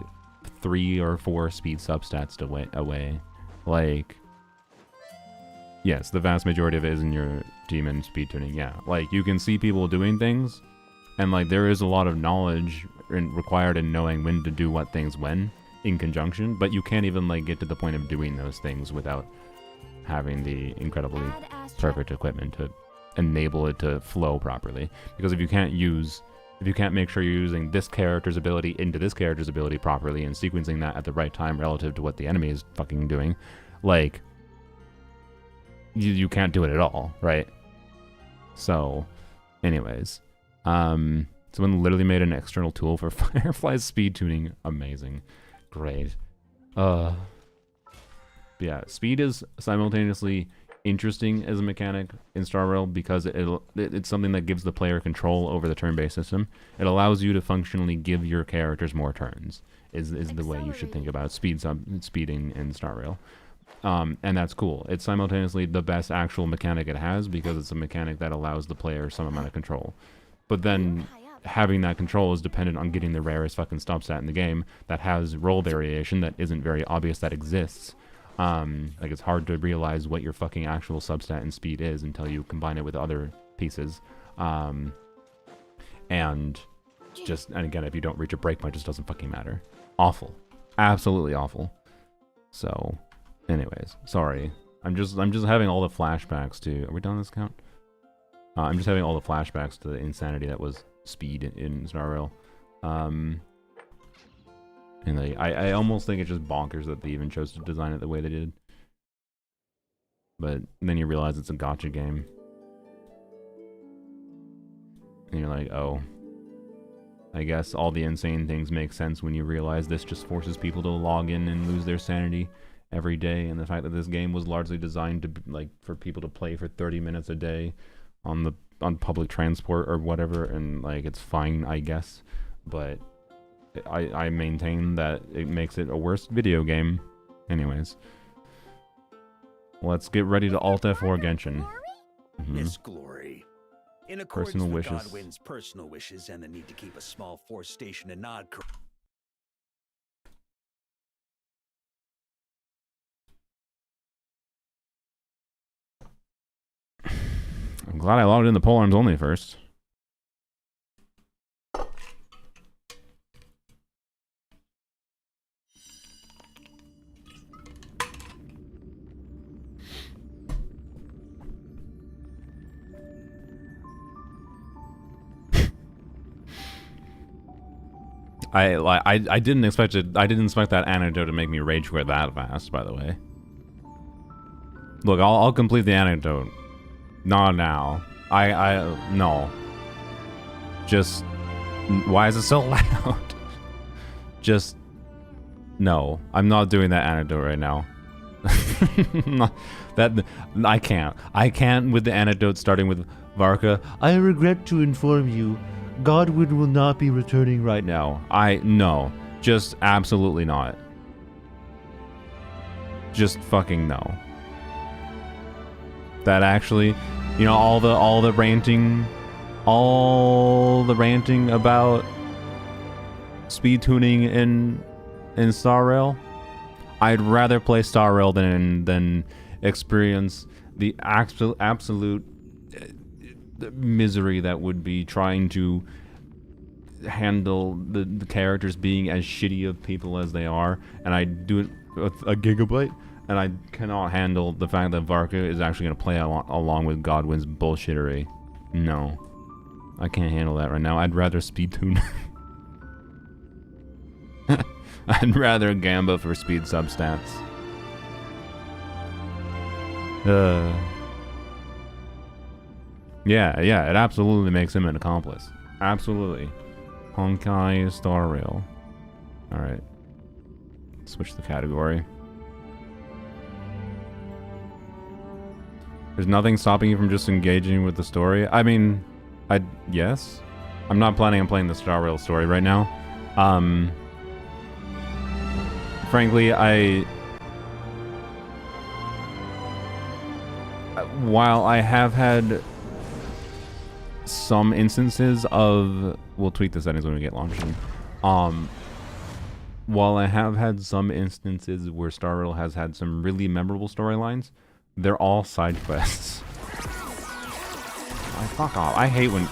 3 or 4 speed substats away. Like, yes, the vast majority of it is in your team and speed tuning, yeah. Like, you can see people doing things, and like, there is a lot of knowledge required in knowing when to do what things when, in conjunction, but you can't even like get to the point of doing those things without having the incredibly perfect equipment to enable it to flow properly. Because if you can't make sure you're using this character's ability into this character's ability properly and sequencing that at the right time relative to what the enemy is fucking doing, like, you can't do it at all, right? So, anyways, someone literally made an external tool for Firefly's speed tuning. Amazing. Great. Yeah, speed is simultaneously interesting as a mechanic in Star Rail because it's something that gives the player control over the turn-based system. It allows you to functionally give your characters more turns. Is the way you should think about it. Speeding in Star Rail. And that's cool. It's simultaneously the best actual mechanic it has because it's a mechanic that allows the player some amount of control. But then having that control is dependent on getting the rarest fucking stop stat in the game that has roll variation that isn't very obvious that exists. Like it's hard to realize what your fucking actual substat and speed is until you combine it with other pieces. And again, if you don't reach a breakpoint, it just doesn't fucking matter. Awful. Absolutely awful. So, anyways, sorry. I'm just having all the flashbacks to... Are we done this count? I'm just having all the flashbacks to the insanity that was speed in Star Rail. And I almost think it's just bonkers that they even chose to design it the way they did. But then you realize it's a gacha game. And you're like, oh. I guess all the insane things make sense when you realize this just forces people to log in and lose their sanity every day. And the fact that this game was largely designed to, like, for people to play for 30 minutes a day on public transport or whatever. And, like, it's fine, I guess. But... I maintain that it makes it a worse video game. Anyways. Let's get ready to Alt F4 Genshin. Miss Glory. In accordance Personal with wishes. Godwin's personal wishes and the need to keep a small force stationed in Nod. I'm glad I logged in the polearms only first. I didn't expect it. I didn't expect that anecdote to make me rage quit that fast. By the way, look, I'll complete the anecdote. Not now. No. Just why is it so loud? Just no. I'm not doing that anecdote right now. That I can't. I can't with the anecdote starting with Varka. I regret to inform you. Godwin will not be returning right now. No. Just absolutely not. Just fucking no. That actually, you know, all the ranting about speed tuning in Star Rail. I'd rather play Star Rail than experience the absolute misery that would be trying to handle the characters being as shitty of people as they are, and I do it with a gigabyte, and I cannot handle the fact that Varka is actually going to play along with Godwin's bullshittery. No. I can't handle that right now. I'd rather speed tune. I'd rather Gamba for speed substats. Yeah, it absolutely makes him an accomplice. Absolutely. Honkai Star Rail. Alright. Switch the category. There's nothing stopping you from just engaging with the story. I mean, yes. I'm not planning on playing the Star Rail story right now. Frankly, while I have had some instances of... We'll tweak the settings when we get launched in. While I have had some instances where Star Rail has had some really memorable storylines, they're all side quests. Oh, fuck off. I hate when...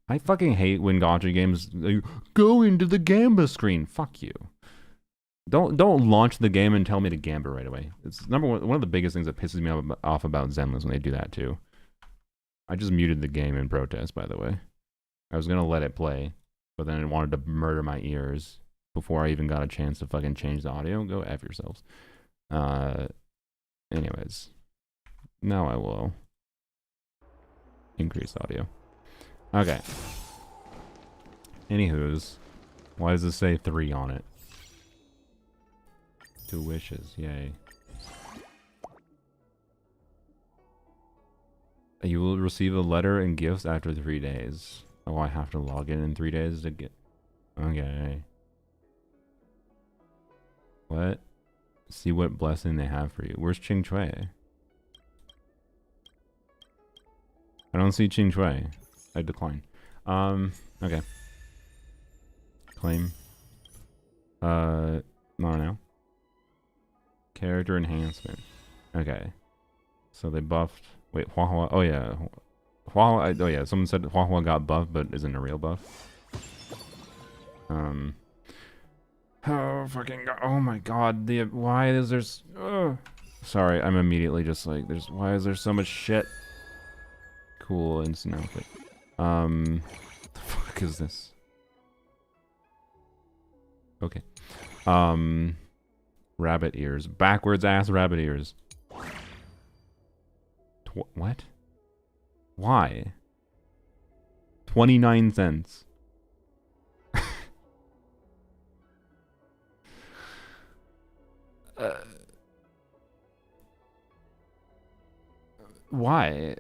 I fucking hate when gacha games go into the Gamba screen. Fuck you. Don't launch the game and tell me to Gamba right away. It's one of the biggest things that pisses me off about Zenless when they do that too. I just muted the game in protest, by the way. I was gonna let it play, but then it wanted to murder my ears before I even got a chance to fucking change the audio. Go F yourselves. Anyways. Now I will increase audio. Okay. Anywho's, why does it say 3 on it? 2 wishes, yay. You will receive a letter and gifts after 3 days. Oh, I have to log in 3 days to get... Okay. What? See what blessing they have for you. Where's Ching Chui? I don't see Ching Chui. I decline. Okay. Claim. Not now. Character enhancement. Okay. So they buffed... Wait, Hua Hua... Oh yeah. Hua Hua... Oh yeah, someone said Hua Hua got buffed, but isn't a real buff. Oh, fucking god. Oh my god. Why is there... Sorry, I'm immediately just like... Why is there so much shit? Cool instant outfit. What the fuck is this? Okay. Rabbit ears. Backwards ass rabbit ears. What? Why? 29 cents. Why?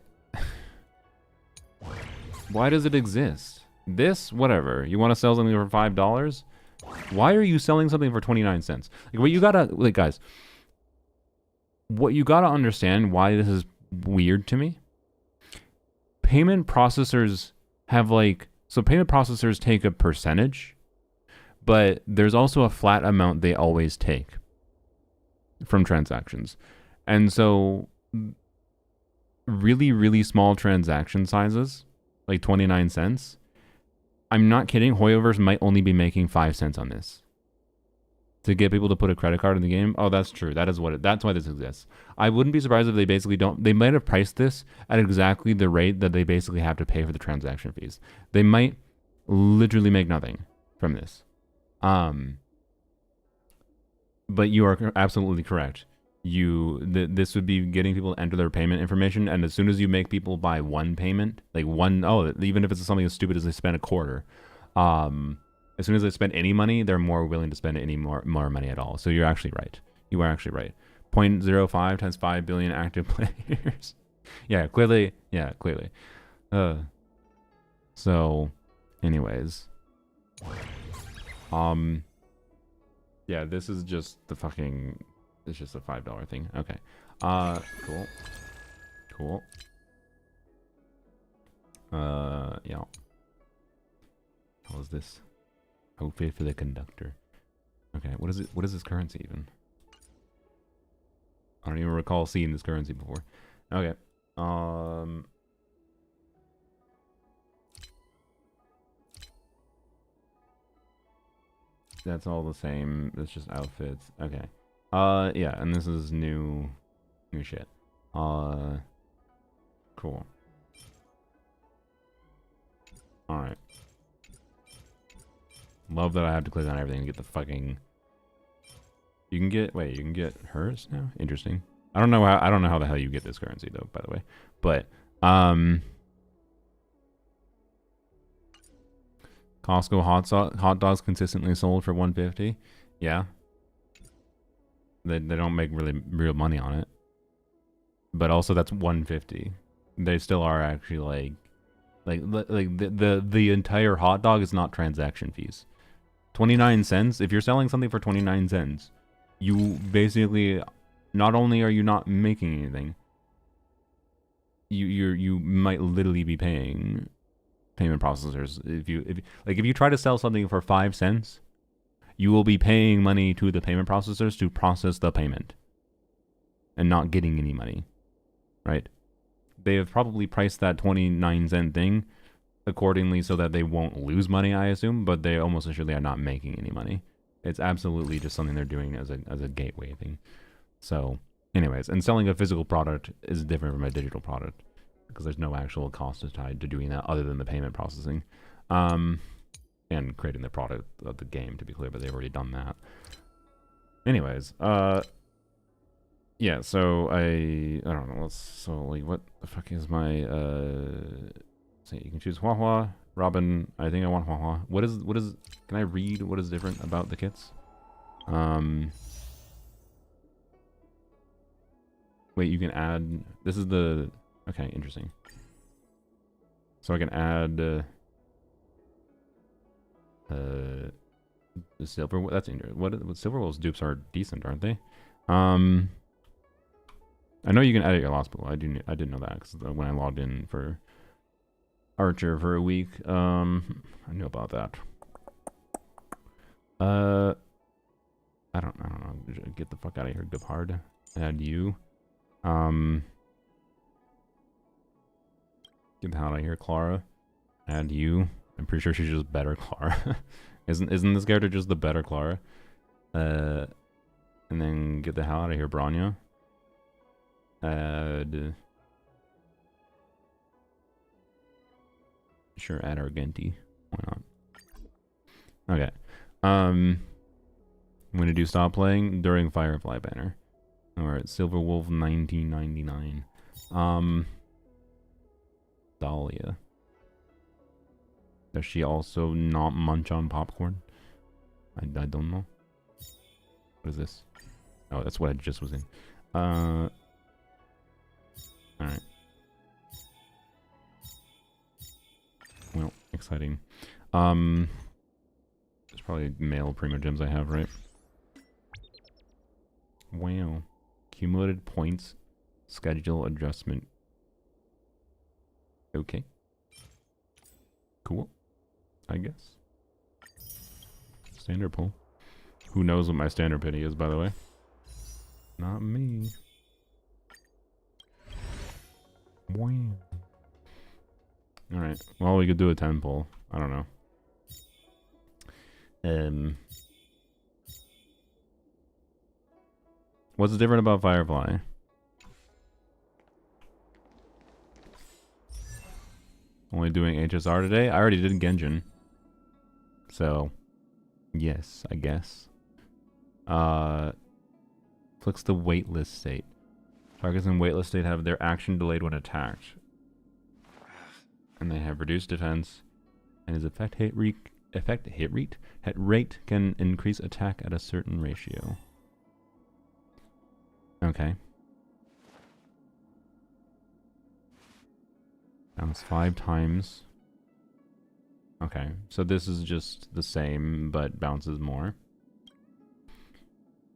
Why does it exist? This, whatever. You want to sell something for $5? Why are you selling something for 29 cents? Like, what you gotta, like, guys, what you gotta understand why this is weird to me. Payment processors have, like, so payment processors take a percentage, but there's also a flat amount they always take from transactions. And so really, really small transaction sizes, like 29 cents, I'm not kidding, Hoyoverse might only be making 5 cents on this. To get people to put a credit card in the game? Oh, that's true. That is what that's why this exists. I wouldn't be surprised if they basically don't... They might have priced this at exactly the rate that they basically have to pay for the transaction fees. They might literally make nothing from this. But you are absolutely correct. This would be getting people to enter their payment information, and as soon as you make people buy one payment, like even if it's something as stupid as they spend a quarter, as soon as they spend any money, they're more willing to spend any more money at all. So you're actually right. You are actually right. 0.05 times 5 billion active players. Yeah, clearly. Yeah, clearly. So, anyways. Yeah, this is just the fucking... It's just a $5 thing. Okay. Cool. Cool. Yeah. How is this? Outfit for the conductor. Okay, what is it? What is this currency even? I don't even recall seeing this currency before. Okay. That's all the same. It's just outfits. Okay. Yeah, and this is new shit. Cool. Alright. Love that I have to click on everything to get the fucking... You can get hers now? Interesting. I don't know how the hell you get this currency though, by the way. But, Costco hot dogs consistently sold for $1.50. Yeah. They don't make really real money on it. But also that's $1.50. They still are actually like the entire hot dog is not transaction fees. 29 cents, if you're selling something for 29 cents, you basically, not only are you not making anything, you might literally be paying payment processors. If you try to sell something for 5 cents, you will be paying money to the payment processors to process the payment and not getting any money, right? They have probably priced that 29 cent thing accordingly so that they won't lose money, I assume, but they almost assuredly are not making any money. It's absolutely just something they're doing as a gateway thing. So, anyways, and selling a physical product is different from a digital product because there's no actual cost tied to doing that other than the payment processing. And creating the product of the game, to be clear, but they've already done that. Anyways, yeah, so I don't know, so like, what the fuck is my, so you can choose Hua Hua, Robin, I think I want Hua Hua. What is, can I read what is different about the kits? Wait, you can add... This is the... Okay, interesting. So I can add... the silver... That's interesting. What Silver Wolves dupes are decent, aren't they? I know you can edit your lost pool. I didn't know that because when I logged in for Archer for a week, I knew about that. I don't know. Get the fuck out of here, Gepard. Add you. Get the hell out of here, Clara. Add you. I'm pretty sure she's just better Clara. Isn't this character just the better Clara? And then get the hell out of here, Branya. Add... Sure, add Argenti. Why not? Okay. When did you stop playing? During Firefly banner. Alright, Silver Wolf 1999. Dahlia. Does she also not munch on popcorn? I don't know. What is this? Oh, that's what I just was in. Alright. Well, exciting. There's probably male Primo Gems I have, right? Wow. Cumulative points. Schedule adjustment. Okay. Cool. I guess. Standard pull. Who knows what my standard pity is, by the way? Not me. Wow. Alright. Well, we could do a 10 pull. I don't know. What's different about Firefly? Only doing HSR today? I already did Genshin. So, yes, I guess. Flicks the waitlist state. Targets in waitlist state have their action delayed when attacked. And they have reduced defense. And his effect hit rate can increase attack at a certain ratio. Okay. Bounce 5 times. Okay, so this is just the same, but bounces more.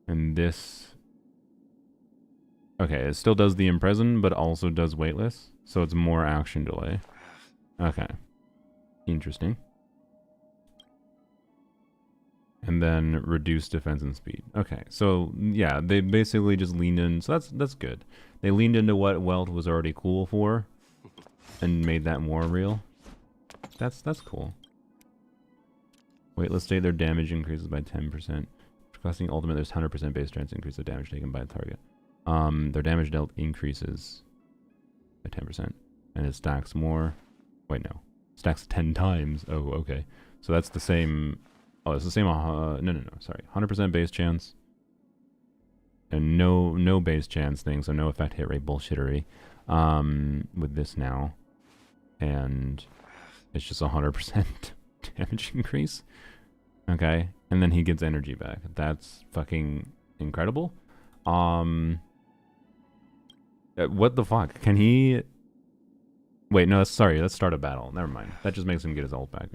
And this... Okay, it still does the imprison, but also does weightless. So it's more action delay. Okay. Interesting. And then reduce defense and speed. Okay, so yeah, they basically just leaned in. So that's good. They leaned into what Welt was already cool for, and made that more real. That's cool. Wait, let's say their damage increases by 10%. For casting ultimate, there's 100% base chance increase the damage taken by the target. Their damage dealt increases by 10%, and it stacks more. Wait, no, stacks 10 times. Oh, okay. So that's the same. Oh, it's the same. No. Sorry, 100% base chance, and no base chance thing. So no effect hit rate bullshittery. With this now, and it's just 100% damage increase. Okay, and then he gets energy back. That's fucking incredible. What the fuck? Can he? Wait, no. Sorry, let's start a battle. Never mind. That just makes him get his ult back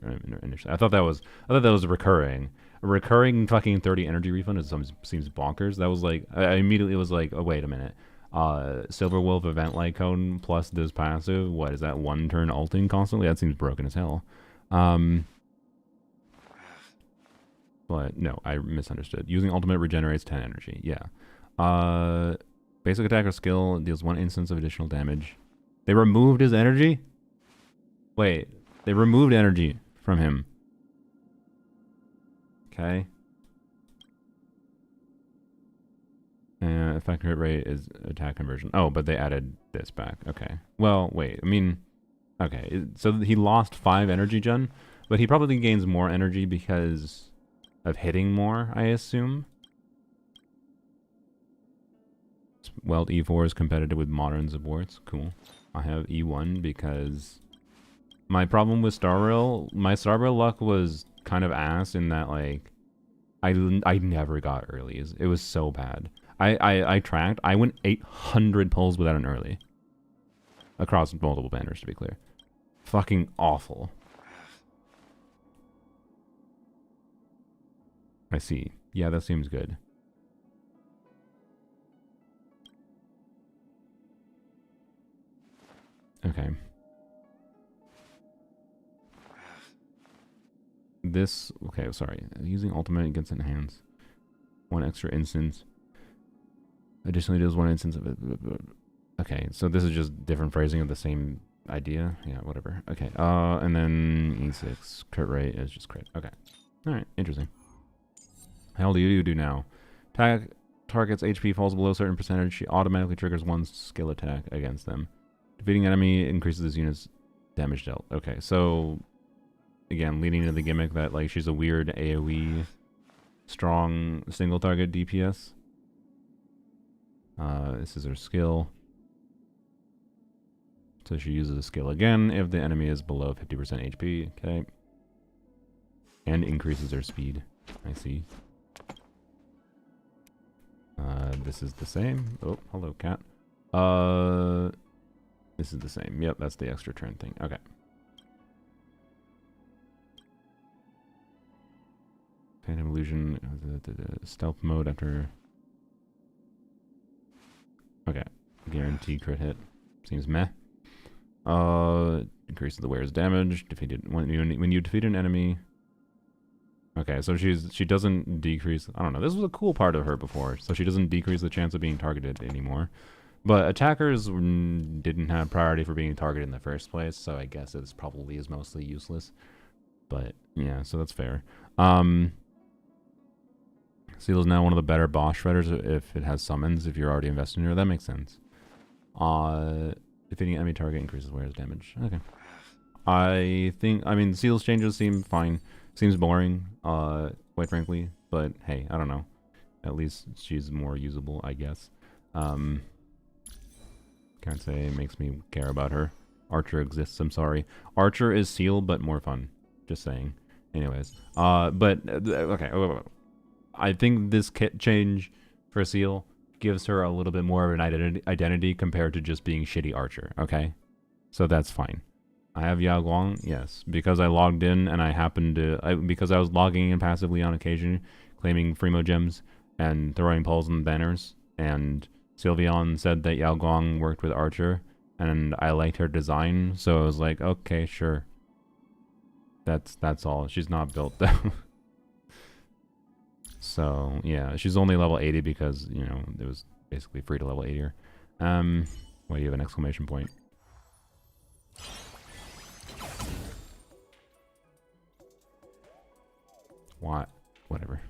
initially. I thought that was recurring. A recurring fucking 30 energy refund seems bonkers. That was like I immediately was like, oh wait a minute. Silver Wolf event like cone plus this passive. What is that? 1 turn ulting constantly? That seems broken as hell. But no, I misunderstood. Using ultimate regenerates 10 energy. Yeah. Basic attack or skill deals 1 instance of additional damage. They removed his energy? Wait, they removed energy from him. Okay. And effect hit rate is attack conversion. Oh, but they added this back. Okay. Well, wait. I mean, okay. So he lost 5 energy gen, but he probably gains more energy because of hitting more, I assume. Weld E4 is competitive with modern supports. Cool. I have E1 because my problem with Star Rail, my Star Rail luck was kind of ass in that, like, I never got earlies. It was so bad. I tracked. I went 800 pulls without an early. Across multiple banners, to be clear. Fucking awful. I see. Yeah, that seems good. Okay. This, okay, sorry. Using ultimate against enhance. One extra instance. Additionally, does one instance of it. Okay, so this is just different phrasing of the same idea. Yeah, whatever. Okay, and then E6. Crit rate is just crit. Okay. Alright, interesting. How do you do now? Target's HP falls below a certain percentage. She automatically triggers one skill attack against them. Defeating enemy increases this unit's damage dealt. Okay, so again, leading to the gimmick that like she's a weird AoE strong single target DPS. This is her skill. So she uses a skill again if the enemy is below 50% HP. Okay. And increases her speed. I see. This is the same. Oh, hello, cat. This is the same. Yep, that's the extra turn thing. Okay. Phantom illusion, the stealth mode after. Okay, guaranteed crit hit. Seems meh. Increases the wearer's damage. Defeated when you defeat an enemy. Okay, so she doesn't decrease. I don't know. This was a cool part of her before, so she doesn't decrease the chance of being targeted anymore. But attackers didn't have priority for being targeted in the first place, so I guess it's probably is mostly useless. But yeah, so that's fair. Seal is now one of the better boss shredders if it has summons. If you're already invested in her, that makes sense. Defeating enemy target increases wearer's damage. Okay. I mean, Seal's changes seem fine. Seems boring, quite frankly. But hey, I don't know. At least she's more usable, I guess. Can't say it makes me care about her. Archer exists, I'm sorry. Archer is Seal, but more fun. Just saying. Anyways. Okay. I think this kit change for Seal gives her a little bit more of an identity compared to just being shitty Archer, okay? So that's fine. I have Yao Guang, yes. Because I logged in and I happened to... because I was logging in passively on occasion, claiming Fremo gems and throwing polls on banners, and Sylveon said that Yao Guang worked with Archer, and I liked her design, so I was like, okay, sure. That's all. She's not built, though. So, yeah, she's only level 80 because, you know, it was basically free to level 80 her. Why do you have an exclamation point? What? Whatever.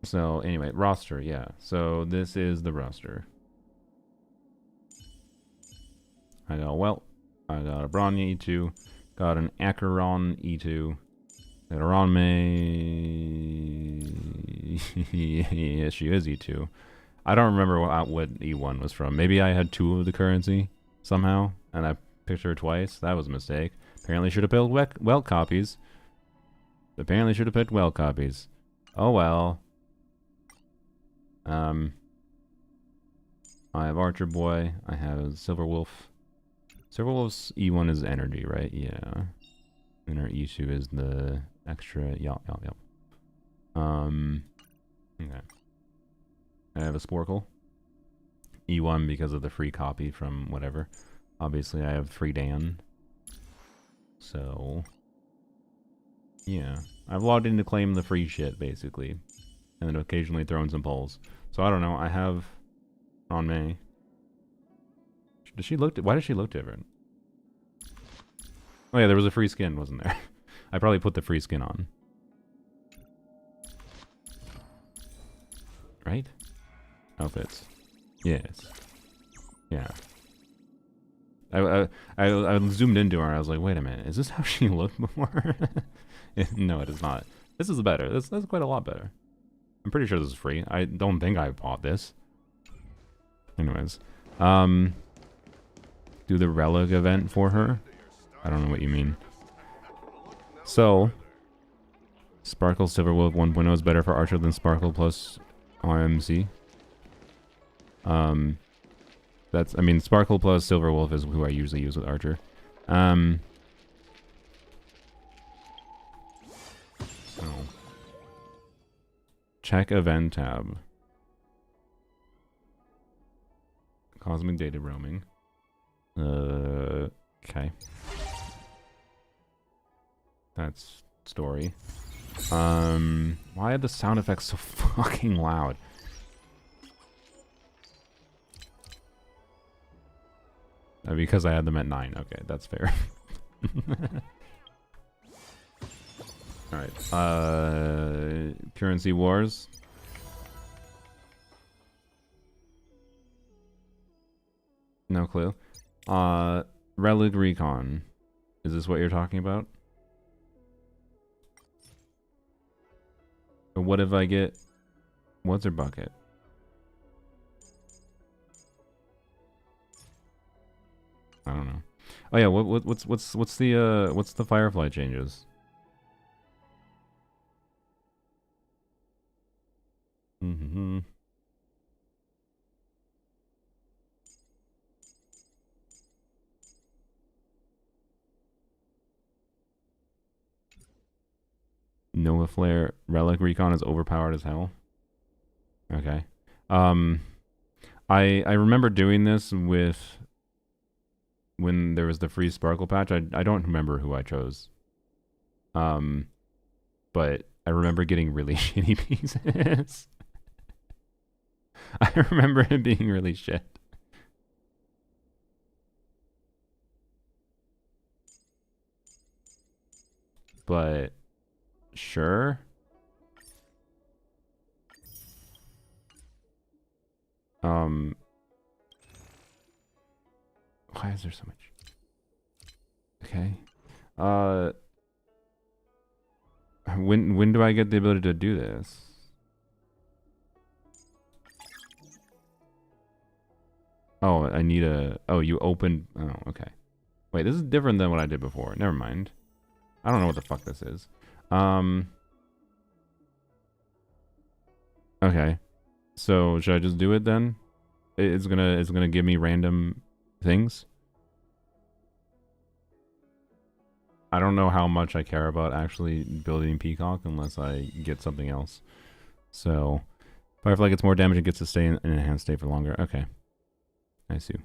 So, anyway, roster, yeah. So, this is the roster. I got a Welt. I got a Bronya E2. Got an Acheron E2. Got a Ranmei. Yeah, she is E2. I don't remember what E1 was from. Maybe I had 2 of the currency somehow, and I picked her twice. That was a mistake. Apparently should have picked Welt copies. Apparently should have picked Welt copies. Oh well. I have Archer Boy. I have Silver Wolf. Silver Wolf's E1 is energy, right? Yeah. And her E2 is the extra. Yep. Okay. I have a Sporkle. E1 because of the free copy from whatever. Obviously, I have free Dan. So, yeah. I've logged in to claim the free shit, basically. And then occasionally throw in some polls. So, I don't know. I have on May. Does she look? Why does she look different? Oh yeah, there was a free skin, wasn't there? I probably put the free skin on. Right? Outfits. Yes. Yeah. I zoomed into her. I was like, wait a minute, is this how she looked before? No, it is not. This is better. That's quite a lot better. I'm pretty sure this is free. I don't think I bought this. Anyways, do the Relic event for her. I don't know what you mean. So Sparkle Silver Wolf 1.0 is better for Archer than Sparkle plus RMC. I mean, Sparkle plus Silver Wolf is who I usually use with Archer. So. Check event tab. Cosmic data roaming. Okay. That's story. Why are the sound effects so fucking loud? Because I had them at 9. Okay, that's fair. Alright. Currency Wars. No clue. Relic Recon. Is this what you're talking about? Or what if I get... What's her bucket? I don't know. Oh yeah, what's the Firefly changes? Mm-hmm. Nova Flare Relic Recon is overpowered as hell. Okay. I remember doing this with when there was the free Sparkle patch. I don't remember who I chose. But I remember getting really shitty pieces. I remember it being really shit. But sure. Why is there so much? Okay. When do I get the ability to do this? Oh, I need a... Oh, you open... Oh, okay. Wait, this is different than what I did before. Never mind. I don't know what the fuck this is. Okay. So, should I just do it then? It's gonna give me random things. I don't know how much I care about actually building Peacock unless I get something else. So, Firefly gets more damage and gets to stay in an enhanced state for longer. Okay. I see.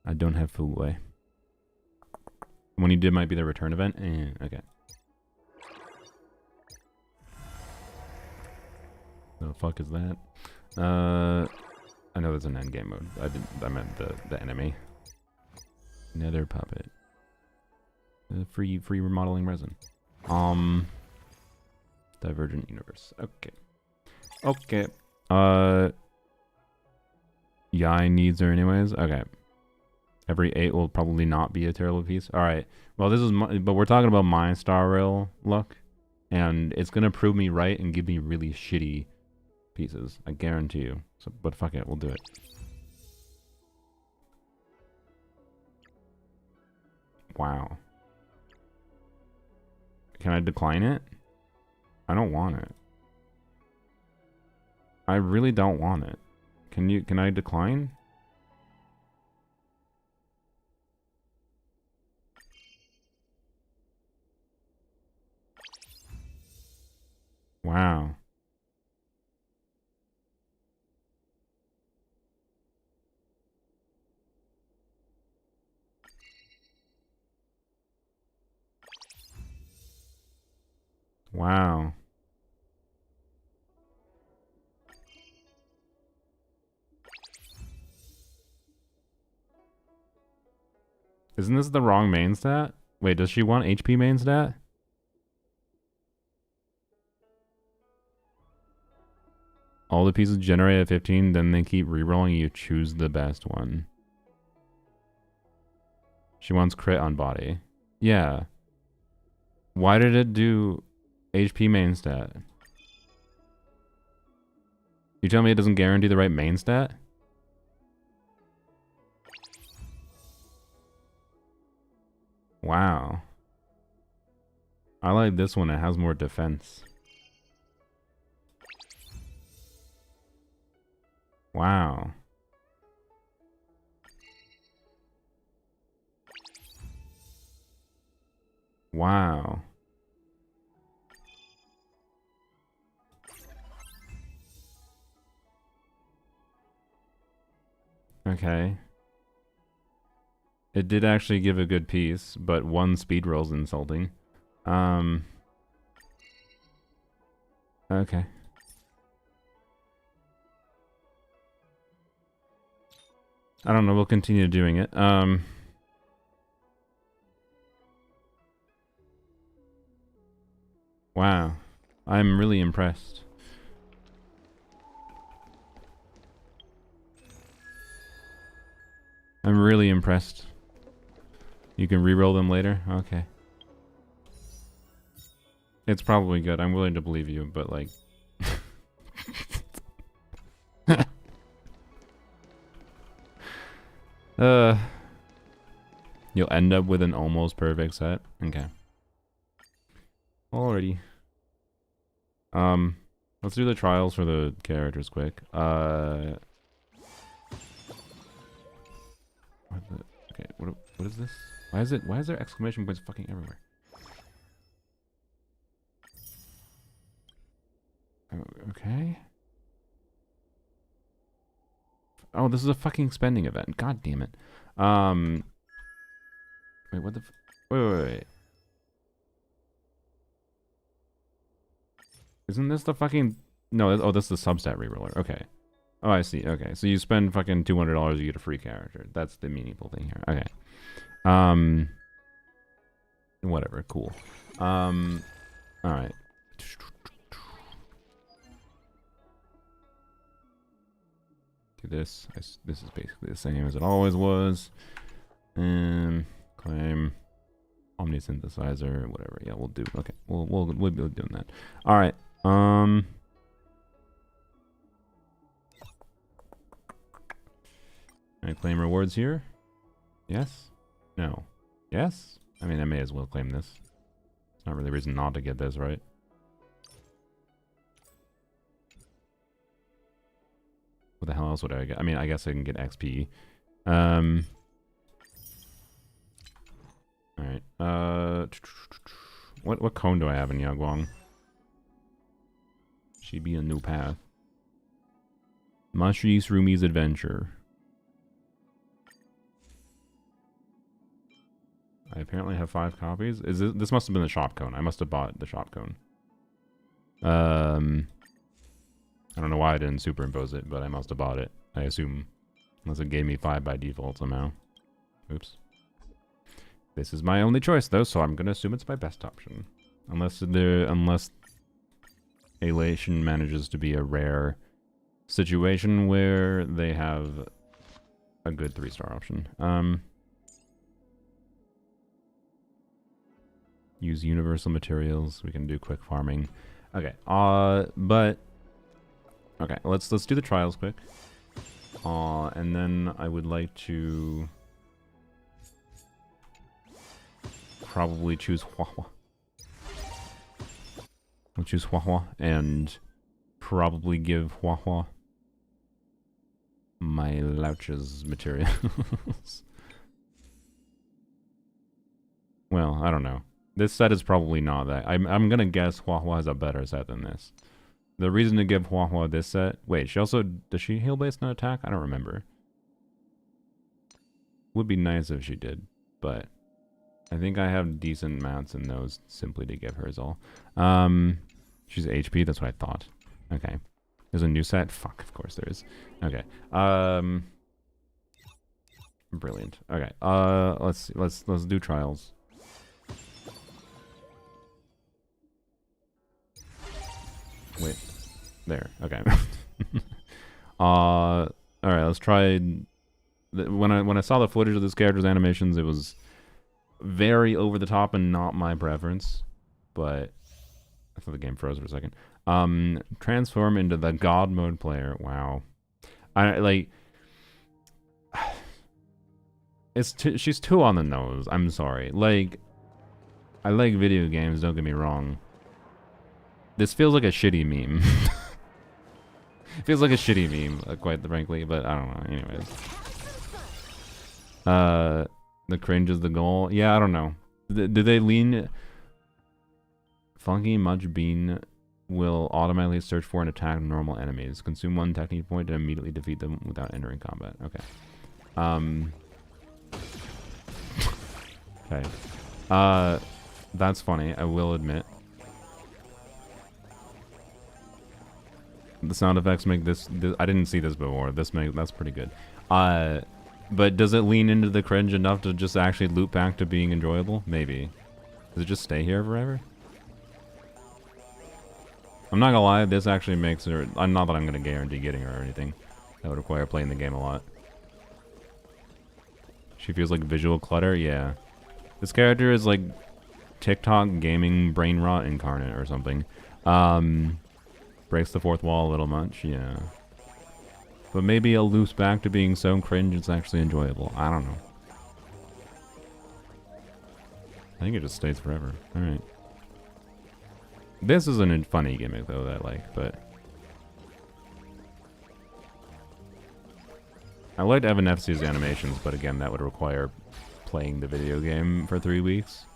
I don't have full way. When you did might be the return event. Okay. The fuck is that? I know there's an endgame mode. I meant the enemy. Nether puppet. Free remodeling resin. Divergent Universe. Okay. Yai needs her anyways. Okay. Every 8 will probably not be a terrible piece. All right. Well, this is but we're talking about my Star Rail luck, and it's gonna prove me right and give me really shitty pieces. I guarantee you. So, but fuck it, we'll do it. Wow. Can I decline it? I don't want it. I really don't want it. Can I decline? Wow. Wow. Isn't this the wrong main stat? Wait, does she want HP main stat? All the pieces generate at 15, then they keep rerolling. You choose the best one. She wants crit on body. Yeah. Why did it do HP main stat? You tell me it doesn't guarantee the right main stat? Wow. I like this one. It has more defense. Wow. Wow. Okay. It did actually give a good piece, but one speed roll's insulting. Okay. I don't know, we'll continue doing it. Wow. I'm really impressed. I'm really impressed. You can re-roll them later? Okay. It's probably good. I'm willing to believe you, but like... You'll end up with an almost perfect set? Okay. Alrighty. Let's do the trials for the characters quick. Okay, what is this? Why is there exclamation points fucking everywhere? Okay. Oh, this is a fucking spending event. God damn it. Wait, what the wait. Isn't this the fucking... No, oh, this is the substat reroller. Okay. Oh, I see. Okay, so you spend fucking $200, you get a free character. That's the meaningful thing here. Okay. Whatever. Cool. All right. Do this. This is basically the same as it always was. Claim Omni synthesizer, whatever. Yeah, we'll do. Okay, we'll be doing that. All right. Can I claim rewards here? Yes? No. Yes? I mean, I may as well claim this. It's not really a reason not to get this, right? What the hell else would I get? I mean, I guess I can get XP. Alright. What cone do I have in Yagwang? Should be a new path. Mashi Rumi's Adventure. I apparently have 5 copies. This must have been the shop cone. I must have bought the shop cone. I don't know why I didn't superimpose it, but I must have bought it. I assume. Unless it gave me 5 by default somehow. Oops. This is my only choice though, so I'm gonna assume it's my best option. Unless Elation manages to be a rare situation where they have a good 3-star option. Use universal materials. We can do quick farming. Okay. But okay, let's do the trials quick. And then I would like to probably choose Huahua. We'll choose Huahua and probably give Huahua my Louch's materials. Well, I don't know. This set is probably not that. I'm gonna guess Huahua has a better set than this. The reason to give Huahua this set... Wait, does she heal based on attack? I don't remember. Would be nice if she did, but I think I have decent mats in those simply to give her is all. She's HP, that's what I thought. Okay. There's a new set? Fuck, of course there is. Okay. Brilliant. Okay. Let's do trials. Wait. There. Okay. All right, let's try. When I saw the footage of this character's animations, it was very over the top and not my preference. But I thought the game froze for a second. Transform into the God mode player. Wow. She's too on the nose. I'm sorry. Like, I like video games, don't get me wrong. This feels like a shitty meme. It feels like a shitty meme, quite frankly, but I don't know. Anyways. The cringe is the goal. Yeah, I don't know. Did they lean... Funky Much Bean will automatically search for and attack normal enemies. Consume 1 technique point to immediately defeat them without entering combat. Okay. Okay. That's funny, I will admit. The sound effects make this I didn't see this before. That's pretty good. But does it lean into the cringe enough to just actually loop back to being enjoyable? Maybe. Does it just stay here forever? I'm not gonna lie, this actually makes her... not that I'm gonna guarantee getting her or anything. That would require playing the game a lot. She feels like visual clutter? Yeah. This character is like TikTok gaming brain rot incarnate or something. Breaks the fourth wall a little much, yeah. But maybe it'll loose back to being so cringe it's actually enjoyable. I don't know. I think it just stays forever. Alright. This isn't a funny gimmick though that I like, but... I liked Evan FC's animations, but again that would require playing the video game for 3 weeks.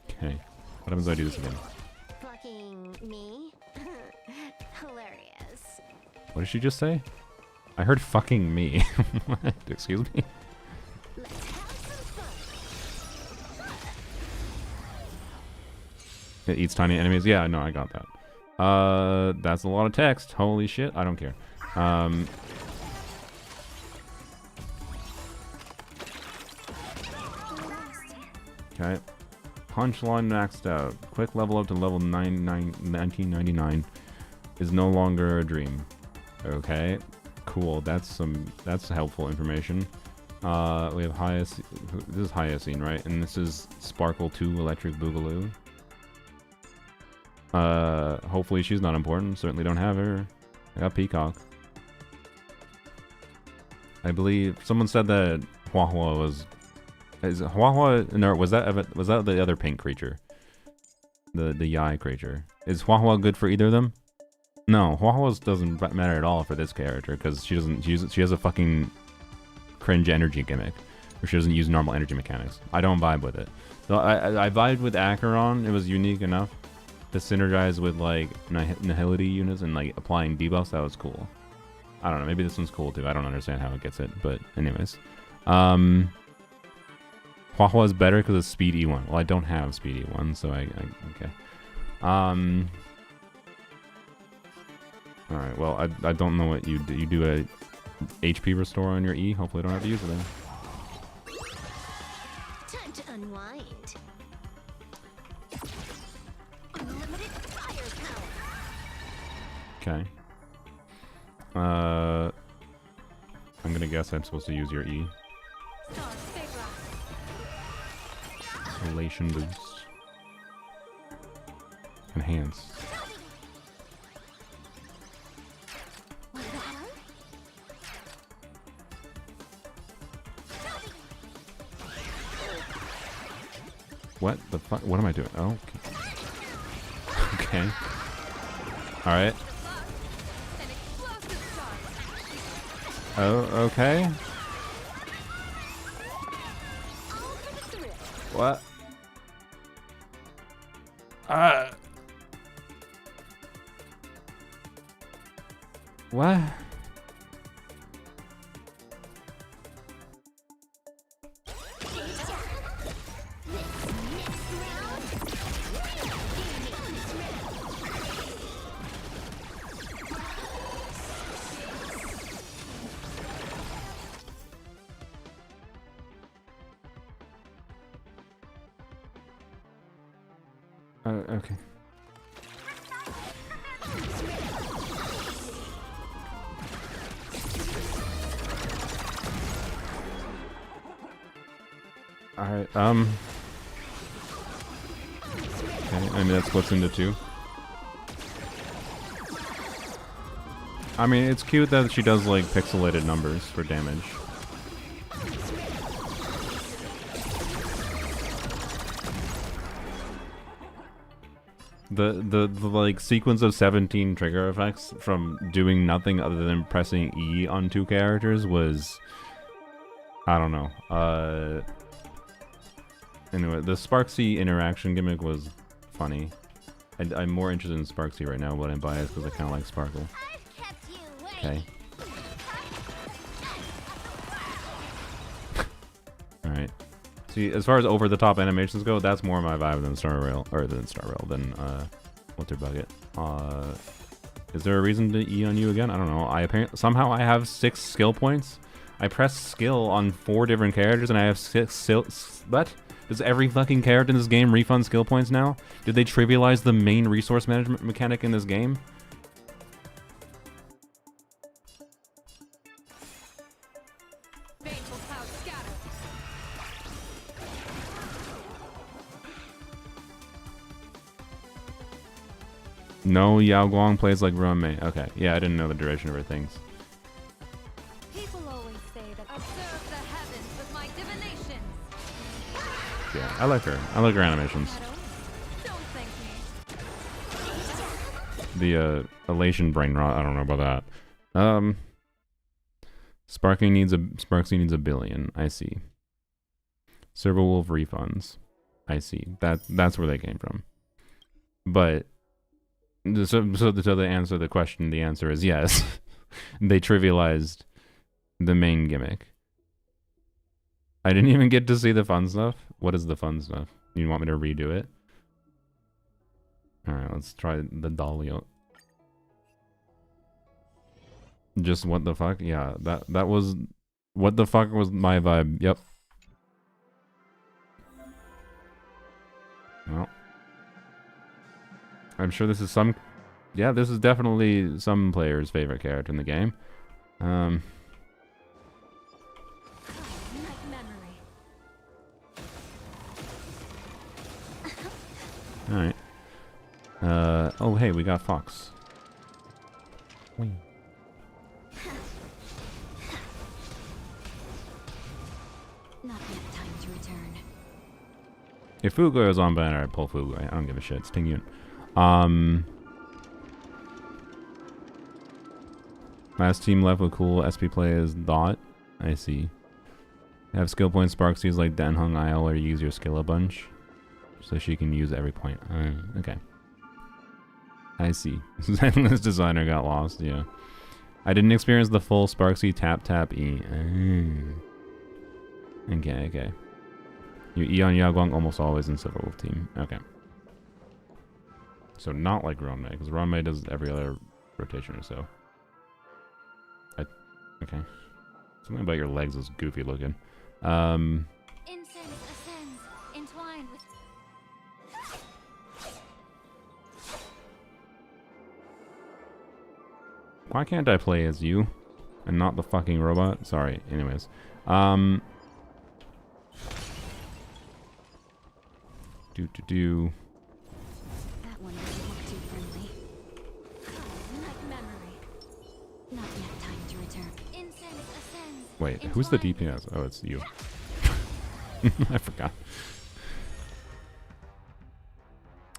Okay. What happens if I do this again? Fucking me? Hilarious. What did she just say? I heard fucking me. What? Excuse me? Let's have some fun. It eats tiny enemies? Yeah, no, I got that. That's a lot of text. Holy shit, I don't care. Okay. Punchline maxed out. Quick level up to level 1999 is no longer a dream. Okay. Cool. That's helpful information. We have highest. This is Hyacine, right? And this is Sparkle 2 Electric Boogaloo. Hopefully she's not important. Certainly don't have her. I got Peacock. I believe someone said that Huahua was... Is Huahua... No, was that the other pink creature? The Yai creature. Is Huahua good for either of them? No, Huahua doesn't matter at all for this character because she has a fucking cringe energy gimmick where she doesn't use normal energy mechanics. I don't vibe with it. So I vibed with Acheron. It was unique enough to synergize with like Nihility units and like applying debuffs. That was cool. I don't know. Maybe this one's cool too. I don't understand how it gets it, but anyways. Huahua is better because it's speed E1. Well, I don't have speed E1, so okay. Alright, well, I don't know what you do. You do a HP restore on your E. Hopefully I don't have to use it then. Time to unwind. Unlimited firepower. Okay. I'm gonna guess I'm supposed to use your E. Isolation boost. Enhance. What the fuck? What am I doing? Oh, okay. Okay. Alright. Oh, okay. What? What? Okay. Alright, okay, I mean that splits into two. I mean, it's cute that she does like pixelated numbers for damage. The like sequence of 17 trigger effects from doing nothing other than pressing E on 2 characters was, I don't know. Anyway, the Sparksy interaction gimmick was funny. I'm more interested in Sparksy right now, but I'm biased because I kind of like Sparkle. I've kept you Okay. waiting. Alright. See, as far as over-the-top animations go, that's more my vibe than Star Rail, or than what's her bucket? Is there a reason to E on you again? I don't know. Somehow I have 6 skill points. I press skill on 4 different characters, and I have 6 what? Does every fucking character in this game refund skill points now? Did they trivialize the main resource management mechanic in this game? No, Yao Guang plays like Ruanmei. Okay, yeah, I didn't know the duration of her things. People always say that observe the heavens with my divinations. Yeah, I like her. I like her animations. Don't thank me. The elation brain rot, I don't know about that. Sparksy needs a billion. I see. Serverwolf refunds. I see. That's where they came from. But so to answer the question, the answer is yes. They trivialized the main gimmick. I didn't even get to see the fun stuff. What is the fun stuff? You want me to redo it? Alright, let's try the Dahlia. Just what the fuck? Yeah, that was... What the fuck was my vibe? Yep. Well. I'm sure this is some... Yeah, this is definitely some player's favorite character in the game. Like memory. Alright. Oh, hey, we got Fox. Wing. Not yet time to return. If Fugoi is on banner, I'd pull Fugoi. I don't give a shit. It's Ting Yun. Last team left with cool SP play is Dot. I see. Have skill point Sparksies like Dan Hung Isle or use your skill a bunch. So she can use every point. Okay. I see. This designer got lost, yeah. I didn't experience the full Sparksy tap E. Okay. You E on Yaguang almost always in Silverwolf team. Okay. So not like Ruanmei, because Ruanmei does every other rotation or so. Okay. Something about your legs is goofy looking. Incense ascends, entwined with... Why can't I play as you and not the fucking robot? Sorry. Anyways. That one doesn't look too friendly. Like memory. Not yet time to return. Incense ascends. Wait, who's the DPS? Oh, it's you. I forgot.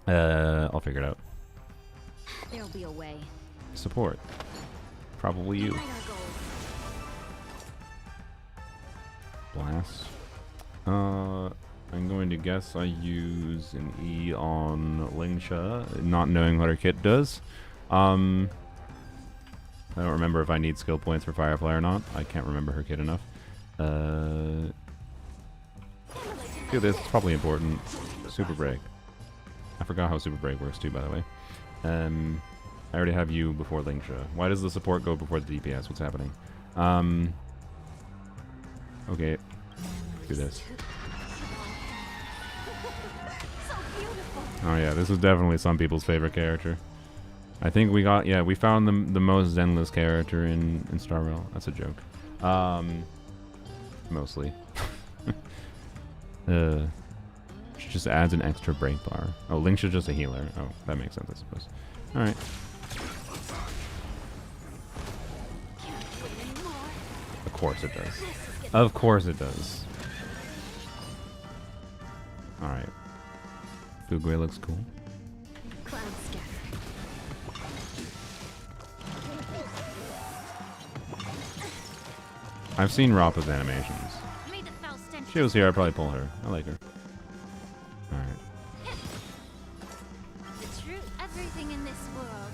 I'll figure it out. There'll be a way. Support. Probably you. Right, our goals. Blast. I'm going to guess I use an E on Lingsha, not knowing what her kit does. I don't remember if I need skill points for Firefly or not. I can't remember her kit enough. Do this, it's probably important. Super Break. I forgot how Super Break works too, by the way. I already have you before Lingsha. Why does the support go before the DPS? What's happening? Okay. Do this. Oh yeah, this is definitely some people's favorite character. I think we found the most zenless character in Star Rail. That's a joke. Mostly. She just adds an extra break bar. Oh, Lingsha's just a healer. Oh, that makes sense, I suppose. Alright. Of course it does. Of course it does. Alright. Fugui looks cool. Cloud I've seen Rappa's animations. May the foul stench If she was here, I'd probably pull her. I like her. Alright. the truth. Everything in this world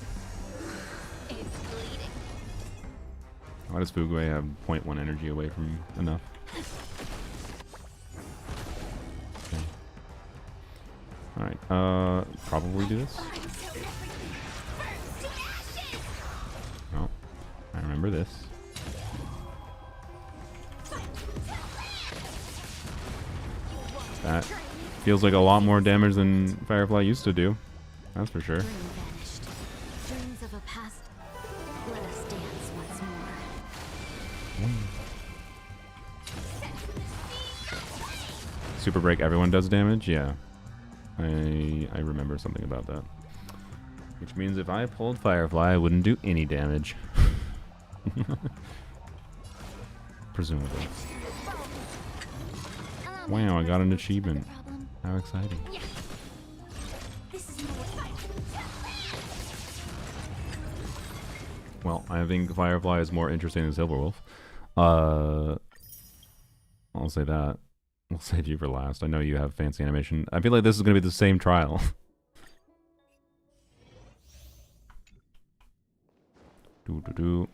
is bleeding. Why does Fugway have 0.1 energy away from enough? Okay. Alright, probably do this. Oh, I remember this. That feels like a lot more damage than Firefly used to do. That's for sure. Dream vanished. Dreams of a past. Let us dance once more. Super break, everyone does damage? Yeah. I remember something about that. Which means if I pulled Firefly, I wouldn't do any damage. Presumably. Wow, I got an achievement. How exciting. Well, I think Firefly is more interesting than Silverwolf. I'll say that. We'll save you for last. I know you have fancy animation. I feel like this is going to be the same trial. Do.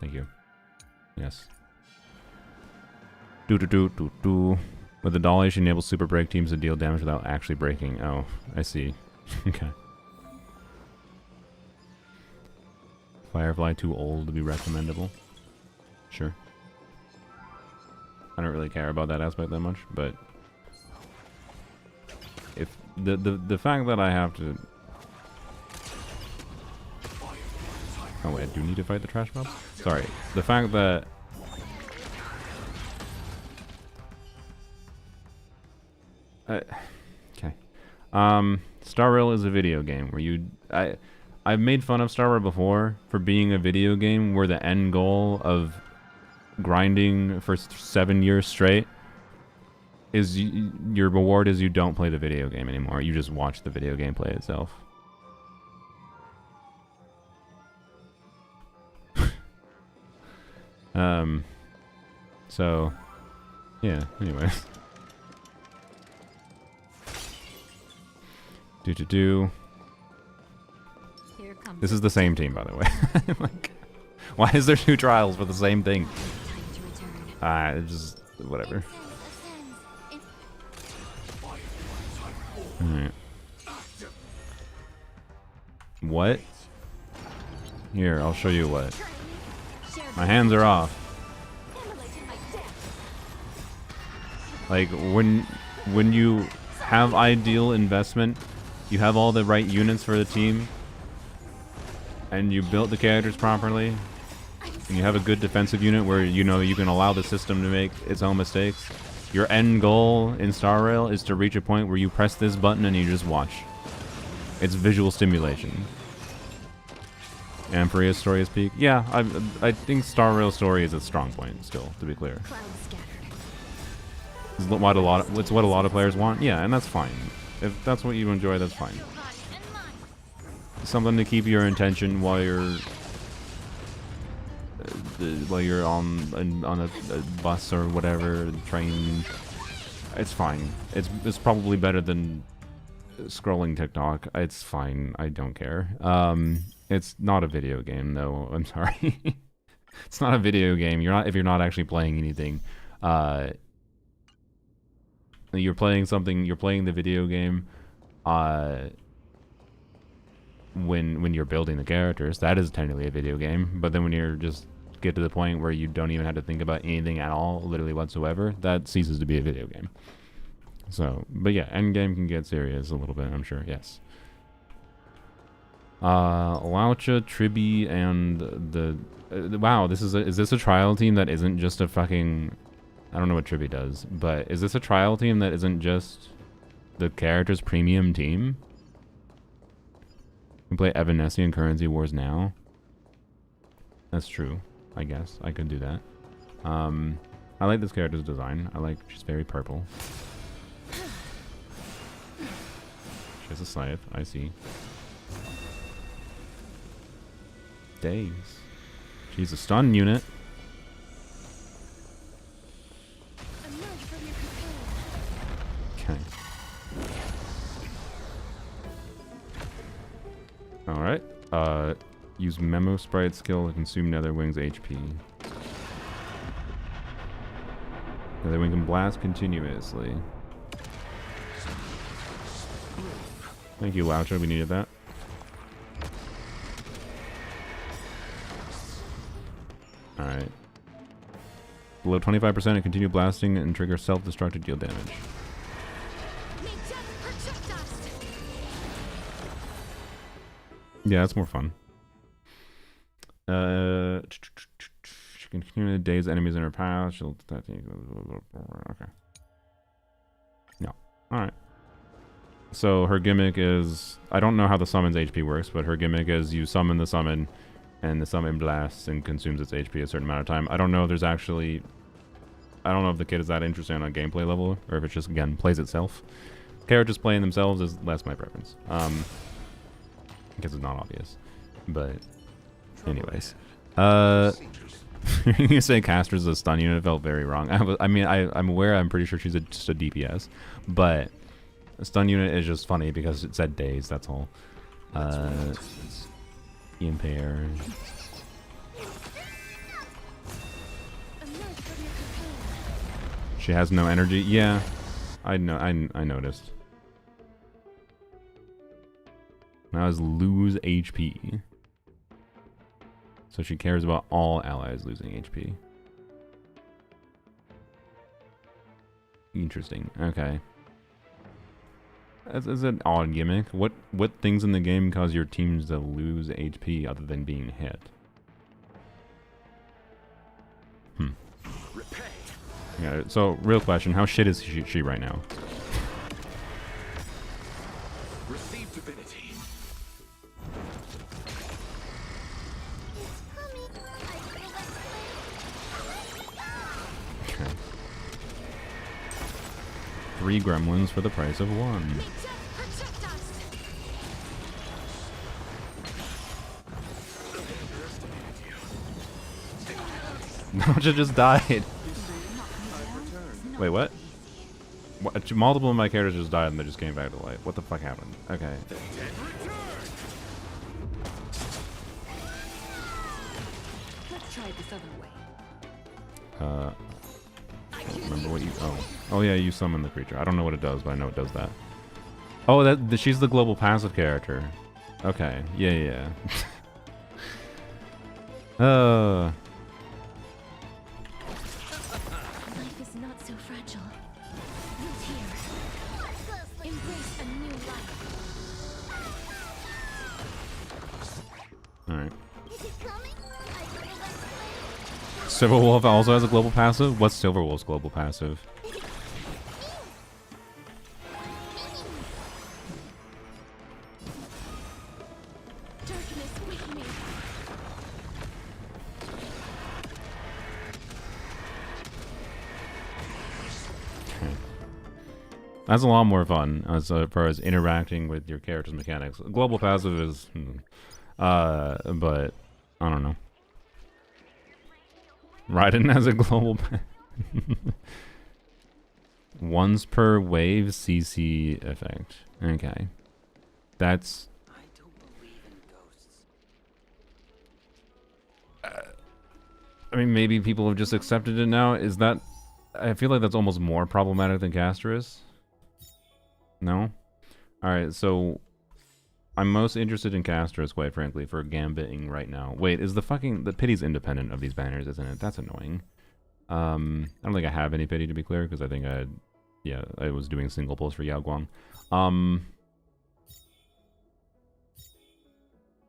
Thank you. Yes. Do. With the dolly, she enables super break teams to deal damage without actually breaking. Oh, I see. Okay. Firefly too old to be recommendable. Sure. I don't really care about that aspect that much, but if the fact that I have to. Oh wait, I do need to fight the trash mobs? Sorry. The fact that okay. Star Rail is a video game where I've made fun of Star Rail before for being a video game where the end goal of grinding for 7 years straight is your reward is you don't play the video game anymore. You just watch the video game play itself. So yeah, anyways. Do. Here comes This is the same team, by the way. Like, why is there 2 trials for the same thing? time to return. It's just whatever. Alright. What? Here, I'll show you what. My hands are off. Like, when you have ideal investment, you have all the right units for the team, and you built the characters properly, and you have a good defensive unit where you know you can allow the system to make its own mistakes, your end goal in Star Rail is to reach a point where you press this button and you just watch. It's visual stimulation. Amphiria's story is peak. Yeah, I think Star Rail's story is a strong point still, to be clear. Clouds scattered. It's what a lot of players want. Yeah, and that's fine. If that's what you enjoy, that's fine. Something to keep your attention while you're on a bus or whatever, train. It's fine. It's probably better than scrolling TikTok. It's fine. I don't care. It's not a video game though. I'm sorry. It's not a video game. If you're not actually playing anything. You're playing something. You're playing the video game. When you're building the characters, that is technically a video game. But then when you're just get to the point where you don't even have to think about anything at all, literally whatsoever, that ceases to be a video game. So, but yeah, Endgame can get serious a little bit, I'm sure. Yes. Laucha, Tribi, and the wow. Is this a trial team that isn't just a fucking? I don't know what Tribi does, but is this a trial team that isn't just the character's premium team? We play Evanescence and Currency Wars now. That's true. I guess I could do that. I like this character's design. She's very purple. She has a scythe. I see. Days. She's a stun unit. Emerge from your cocoon. Okay. Alright. Use Memo Sprite skill to consume Netherwing's HP. Netherwing can blast continuously. Thank you, Laucha. We needed that. Alright. Below 25% and continue blasting and trigger self-destructive deal damage. May death protect us. Yeah, that's more fun. She can continue to daze enemies in her path. She'll... Okay. No. Alright. So her gimmick is... I don't know how the summon's HP works, but her gimmick is you summon the summon, and the summon blasts and consumes its HP a certain amount of time. I don't know if there's actually... I don't know if the kit is that interesting on a gameplay level, or if it just, again, plays itself. Characters playing themselves is less my preference. Because it's not obvious. But... anyways. You say Caster's a stun unit, it felt very wrong. I'm aware, I'm pretty sure she's just a DPS. But... a stun unit is just funny because it said days, that's all. Impair. She has no energy. Yeah, I know. I noticed. Now is lose HP. So she cares about all allies losing HP. Interesting. Okay. That's an odd gimmick. What things in the game cause your teams to lose HP other than being hit? Yeah, so real question, how shit is she right now? Receive divinity. Okay. 3 gremlins for the price of 1. May death protect us. Naja just died. Wait, what? Multiple of my characters just died and they just came back to life. What the fuck happened? Okay. Let's try it this other way. I don't remember what you... Oh yeah, you summon the creature. I don't know what it does, but I know it does that. Oh, she's the global passive character. Okay. Yeah. Life is not so fragile. Root here. Embrace a new life. Alright. Is it coming? Silverwolf also has a global passive? What's Silverwolf's global passive? Darkness with me. Okay. That's a lot more fun as far as interacting with your character's mechanics. Global passive is... but... I don't know. Raiden has a global... Once per wave CC effect. Okay. That's... I don't believe in ghosts. I mean, maybe people have just accepted it now. Is that... I feel like that's almost more problematic than Caster is. No? Alright, so... I'm most interested in Casters, quite frankly, for Gambiting right now. Wait, is the pity's independent of these banners, isn't it? That's annoying. I don't think I have any pity, to be clear, because I think I was doing single pulls for Yao Guang. I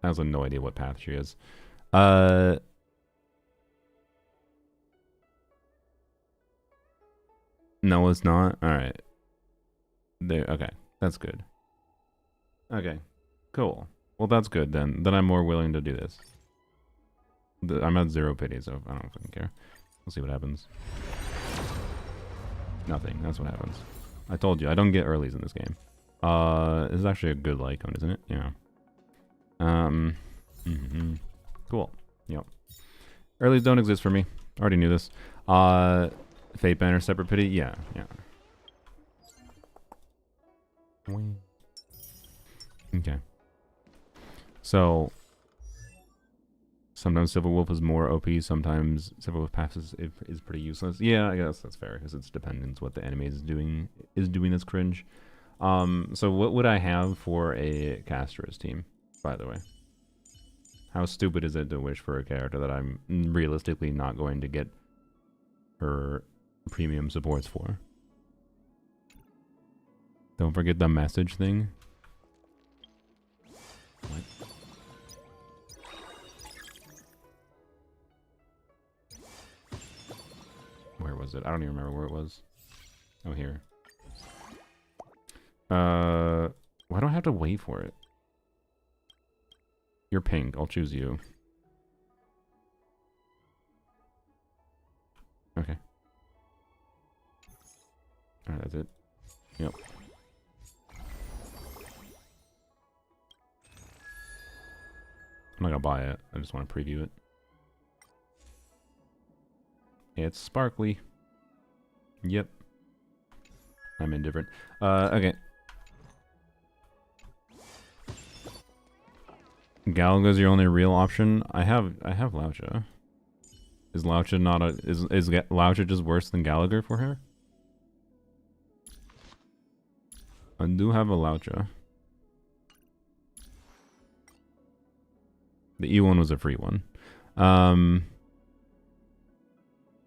also have no idea what path she is. No, it's not. Alright. Okay, that's good. Okay. Cool. Well, that's good then. Then I'm more willing to do this. I'm at 0 pity, so I don't fucking care. We'll see what happens. Nothing. That's what happens. I told you, I don't get earlies in this game. This is actually a good light cone, isn't it? Yeah. Cool. Yep. Earlies don't exist for me. Already knew this. Fate Banner, Separate Pity. Yeah, yeah. Okay. So sometimes Silver Wolf is more OP. Sometimes Silver Wolf passes is pretty useless. Yeah, I guess that's fair because it's dependent what the anime is doing that's cringe. So what would I have for a Caster's team? By the way, how stupid is it to wish for a character that I'm realistically not going to get her premium supports for? Don't forget the message thing. What? Where was it? I don't even remember where it was. Oh, here. Why do I have to wait for it? You're pink. I'll choose you. Okay. Alright, that's it. Yep. I'm not gonna buy it. I just want to preview it. It's sparkly. Yep. I'm indifferent. Okay. Galga's your only real option. I have Laucha. Is Laucha not a is Laucha just worse than Gallagher for her? I do have a Laucha. The E1 was a free one.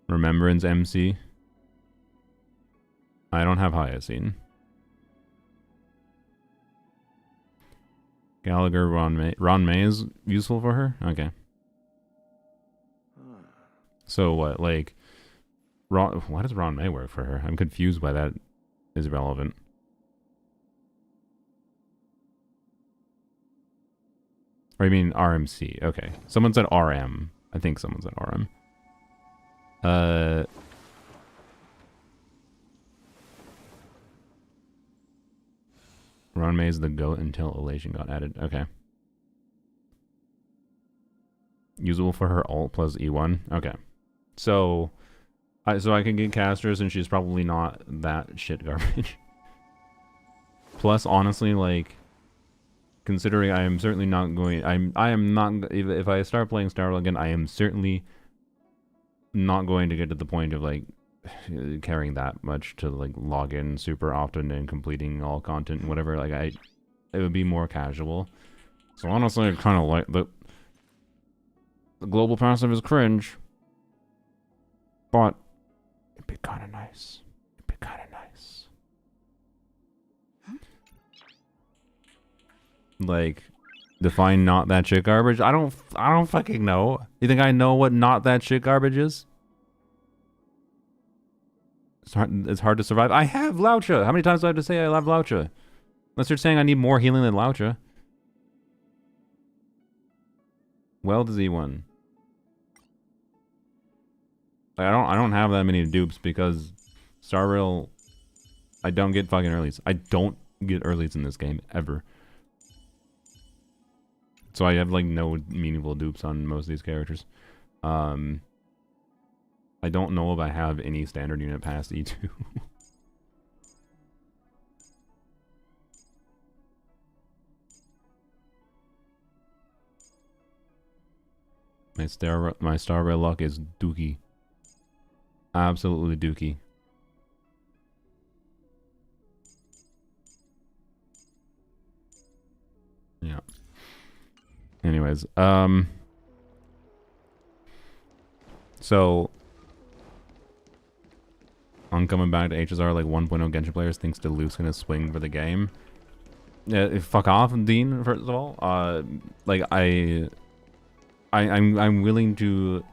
Remembrance MC. I don't have Hyacine. Gallagher, Ron May. Ron May is useful for her? Okay. So what, like... why does Ron May work for her? I'm confused why that is relevant. Or I mean RMC. Okay. Someone said RM. I think someone said RM. Ron May's the GOAT until Elation got added. Okay. Usable for her ult plus E1. Okay. So I can get casters and she's probably not that shit garbage. Plus, honestly, like, considering I am certainly not going... I am not... If I start playing Star Rail again, I am certainly not going to get to the point of, like, caring that much to, like, log in super often and completing all content and whatever. Like, it would be more casual. So honestly, I kind of like... The global passive is cringe. But it'd be kind of nice. It'd be kind of nice. Like, define not that shit garbage? I don't fucking know. You think I know what not that shit garbage is? It's hard to survive. I have Laucha. How many times do I have to say I have Laucha? Unless you're saying I need more healing than Laucha. Weld is E1. Like, I don't have that many dupes because Star Rail, I don't get fucking earlies. I don't get earlies in this game ever. So I have like no meaningful dupes on most of these characters. I don't know if I have any standard unit past E2. My Star Rail luck is dookie. Absolutely dookie. Yeah. Anyways, so I'm coming back to HSR like 1.0 Genshin players thinks Delu's gonna swing for the game. Yeah, fuck off, Dean. First of all, like I'm willing to.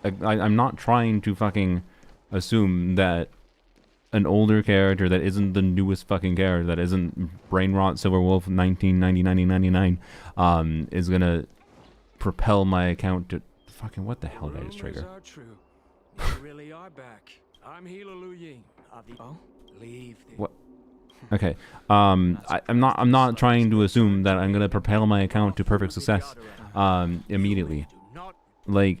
I'm not trying to fucking assume that an older character that isn't the newest fucking character, that isn't Brainrot Silver Wolf 1999, is gonna propel my account to fucking what the hell did I just trigger? Are true. You really are back. I'm Healer Lu Ying of the leave the... What? Okay. I'm not trying to assume that I'm gonna propel my account to perfect success immediately. Like,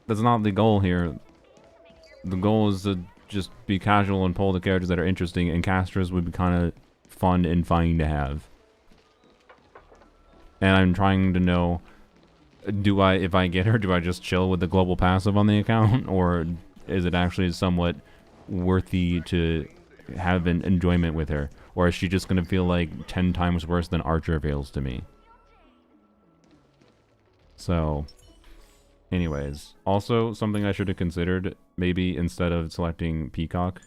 that's not the goal here. The goal is to just be casual and pull the characters that are interesting, and casters would be kind of fun and fine to have. And I'm trying to know, if I get her, do I just chill with the global passive on the account, or is it actually somewhat worthy to have an enjoyment with her, or is she just gonna feel like 10 times worse than Archer feels to me? So, anyways, also something I should have considered, maybe instead of selecting Peacock,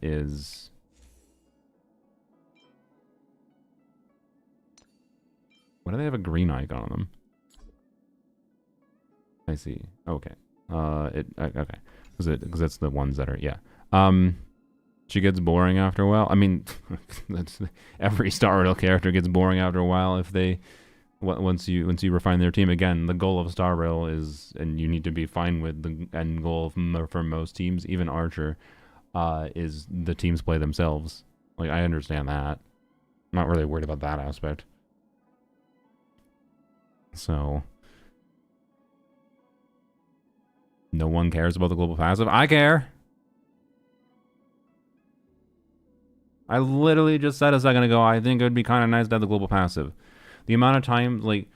is why do they have a green icon on them? I see. Okay. Okay. Because it's the ones that are, yeah. She gets boring after a while. I mean, that's every Star Rail character gets boring after a while if they once you refine their team. Again, the goal of Star Rail is, and you need to be fine with the end goal for most teams, even Archer, is the teams play themselves. Like, I understand that. I'm not really worried about that aspect. So, no one cares about the global passive. I care. I literally just said a second ago, I think it would be kind of nice to have the global passive. The amount of time, like,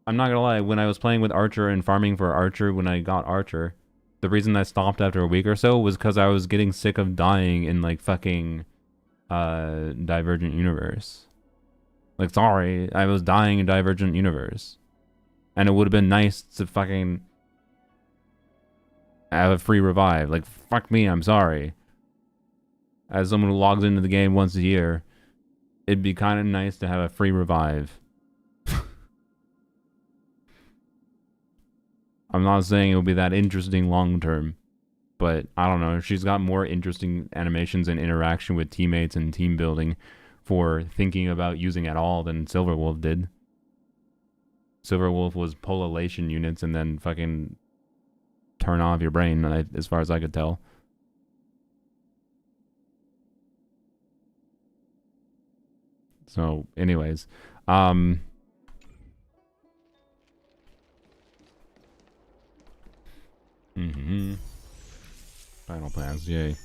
I'm not gonna lie, when I was playing with Archer and farming for Archer when I got Archer, the reason I stopped after a week or so was because I was getting sick of dying in, like, fucking, Divergent Universe. Like, sorry, I was dying in Divergent Universe. And it would have been nice to fucking have a free revive. Like, fuck me, I'm sorry. As someone who logs into the game once a year, it'd be kind of nice to have a free revive. I'm not saying it'll be that interesting long term, but I don't know. She's got more interesting animations and interaction with teammates and team building for thinking about using at all than Silverwolf did. Silverwolf was pull elation units and then fucking turn off your brain, as far as I could tell. So, anyways, Final plans, yay.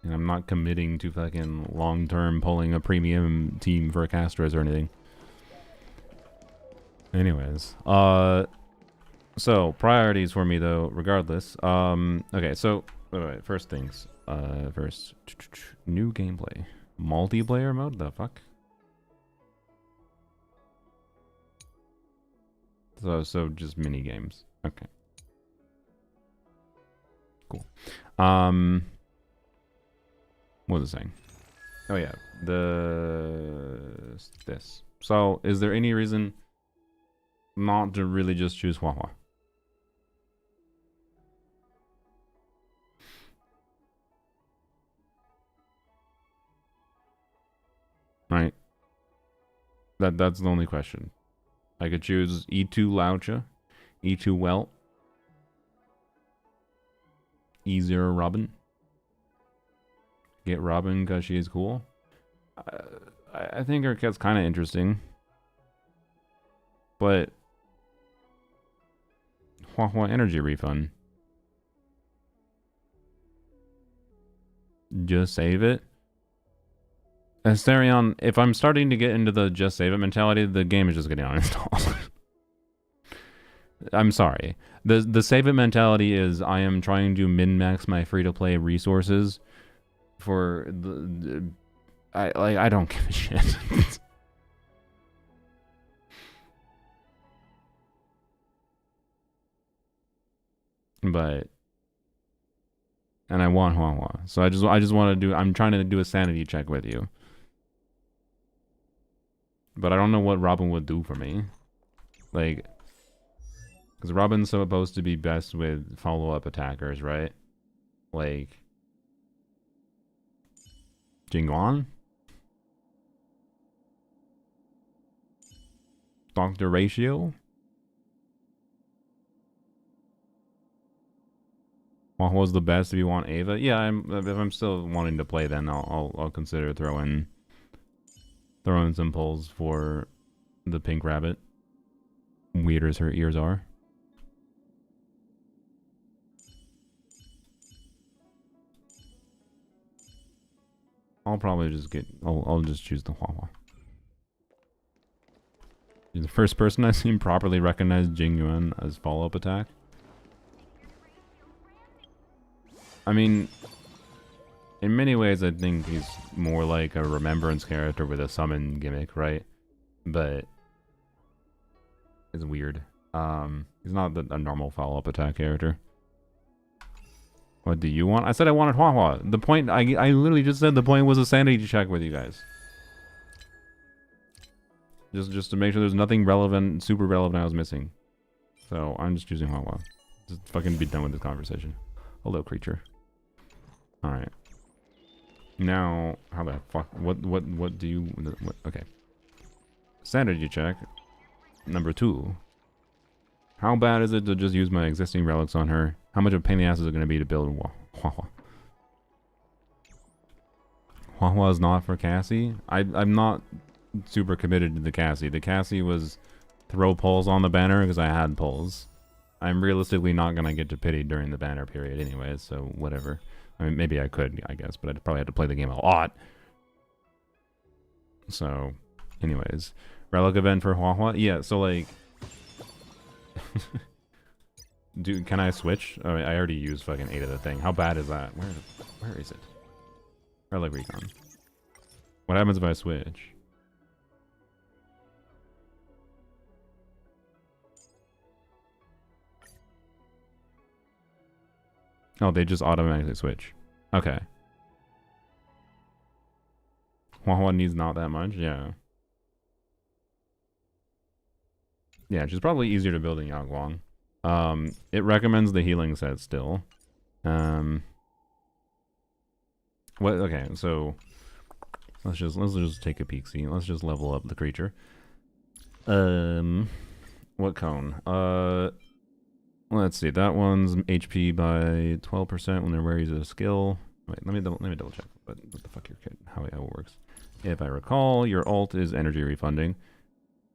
And I'm not committing to fucking long-term pulling a premium team for Castros or anything. Anyways, so priorities for me though, regardless. Okay, so wait, first things. First, new gameplay, multiplayer mode. The fuck? So just mini games. Okay. Cool. What was it saying? Oh yeah, this. So, is there any reason not to really just choose Huahua? Right. That's the only question. I could choose E2 Laucha, E2 Welt, E0 Robin. Get Robin because she is cool. I think her kit's kind of interesting. But Huahua energy refund. Just save it. Asterion, if I'm starting to get into the just save it mentality, the game is just getting uninstalled. I'm sorry. The save it mentality is I am trying to min-max my free-to-play resources for I don't give a shit. But and I want Huahua. So I just want to do, I'm trying to do a sanity check with you. But I don't know what Robin would do for me. Like, because Robin's supposed to be best with follow-up attackers, right? Like Jingguan? Dr. Ratio? Huahua's the best if you want Ava. Yeah, if I'm still wanting to play, then I'll consider throwing some pulls for the pink rabbit. Weird as her ears are. I'll probably just get. I'll just choose the Huahua. You're the first person I've seen properly recognize Jing Yuan as follow-up attack. I mean, in many ways, I think he's more like a remembrance character with a summon gimmick, right? But it's weird. He's not a normal follow-up attack character. What do you want? I said I wanted Huahua. The point, I literally just said the point was a sanity check with you guys. Just to make sure there's nothing relevant, super relevant I was missing. So I'm just choosing Huahua. Just fucking be done with this conversation. Hello, creature. Alright. Now, how the fuck, what do you, okay. Sanity check. Number 2. How bad is it to just use my existing relics on her? How much of a pain in the ass is it going to be to build Huahua? Huahua is not for Cassie? I'm not super committed to the Cassie. The Cassie was throw pulls on the banner because I had pulls. I'm realistically not going to get to pity during the banner period anyways, so whatever. I mean, maybe I could, I guess, but I'd probably have to play the game a lot. So, anyways. Relic event for Huahua? Yeah, so like... Dude, can I switch? Oh, I already used fucking 8 of the thing. How bad is that? Where is it? Relic recon. What happens if I switch? Oh, they just automatically switch. Okay. Huahua needs not that much? Yeah. Yeah, she's probably easier to build than Yangguang. It recommends the healing set still. What? Okay, so let's just take a peek. See, let's just level up the creature. What cone? Let's see. That one's HP by 12% when they're wearing a skill. Wait, let me double check. What the fuck how it works? If I recall, your ult is energy refunding.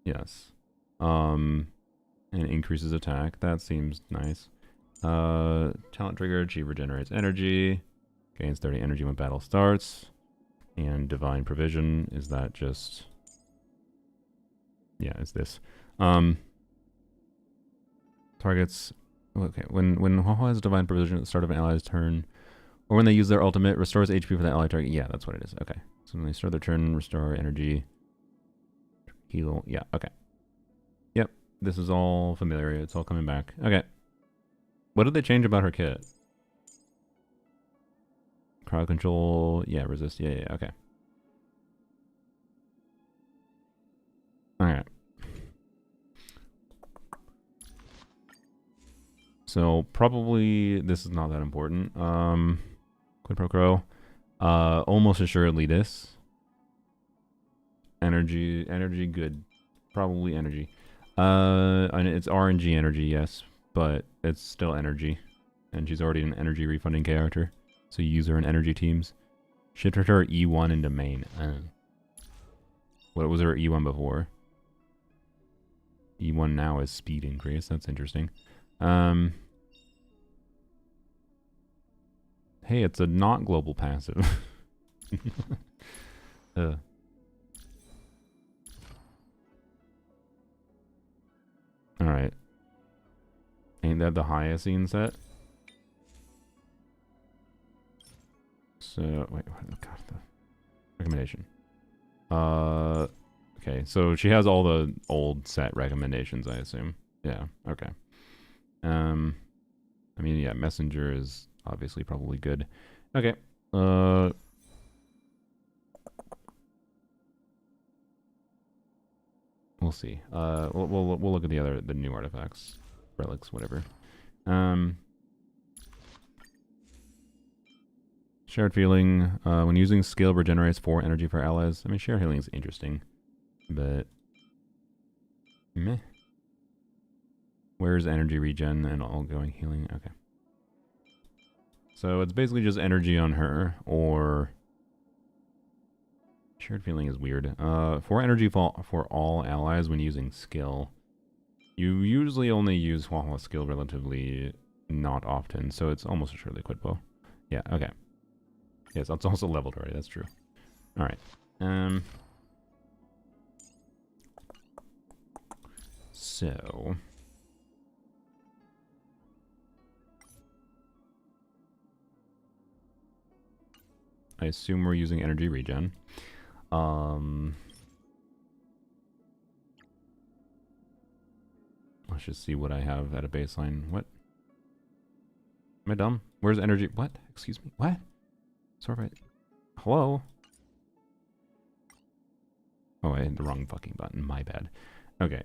Yes. And increases attack. That seems nice. Talent trigger. She regenerates energy. Gains 30 energy when battle starts. And divine provision. Is that just... Yeah, it's this. Targets... Okay, when Huahua has divine provision at the start of an ally's turn, or when they use their ultimate, restores HP for that ally target. Yeah, that's what it is. Okay. So when they start their turn, restore energy. Heal. Yeah, okay. Yep. This is all familiar. It's all coming back. Okay. What did they change about her kit? Crowd control. Yeah, resist. Yeah, okay. Alright. So probably this is not that important. Quid pro quo. Almost assuredly this. Energy, good. Probably energy. And it's RNG energy, yes, but it's still energy. And she's already an energy refunding character. So you use her in energy teams. Shifted her E1 into main. What was her E1 before? E1 now is speed increase. That's interesting. Hey, it's a not global passive. Alright. Ain't that the Hyoscene set? So, wait, what? God, the recommendation. Okay, so she has all the old set recommendations, I assume. Yeah, okay. I mean, yeah, Messenger is obviously probably good. Okay. We'll see. We'll look at the new artifacts, relics, whatever. Shared feeling. When using skill, regenerates 4 energy for allies. I mean, shared healing is interesting, but meh. Where's energy regen and ongoing healing? Okay. So it's basically just energy on her, or shared feeling is weird. 4 energy for all allies when using skill. You usually only use Huahua skill relatively not often, so it's almost surely Quidpo. Yeah, okay. Yes, it's also leveled already, that's true. Alright. So I assume we're using energy regen. Let's just see what I have at a baseline. What? Am I dumb? Where's energy? What? Excuse me. What? Sorry. Hello? Oh, I hit the wrong fucking button. My bad. Okay.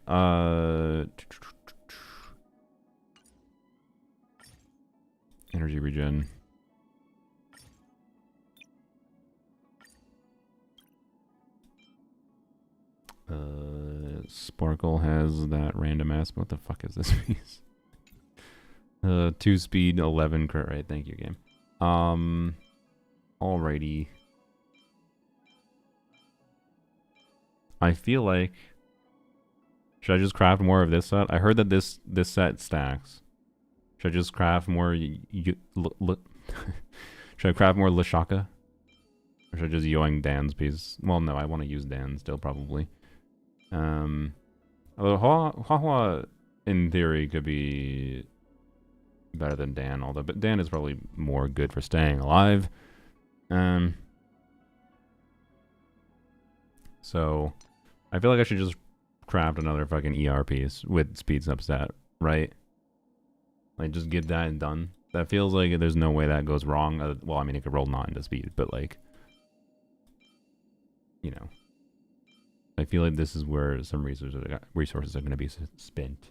Energy regen. Sparkle has that random ass. What the fuck is this piece? 2 speed, 11 crit rate. Thank you, game. Alrighty. I feel like, should I just craft more of this set? I heard that this set stacks. Should I just craft more? Should I craft more Lashaka? Or should I just yoing Dan's piece? Well, no, I want to use Dan still probably. Although Huahua in theory could be better than Dan, although but Dan is probably more good for staying alive. So I feel like I should just craft another fucking ER piece with speed substat, right? Like just get that and done. That feels like there's no way that goes wrong. Well, I mean, it could roll not into speed, but like, you know, I feel like this is where some resources are going to be spent.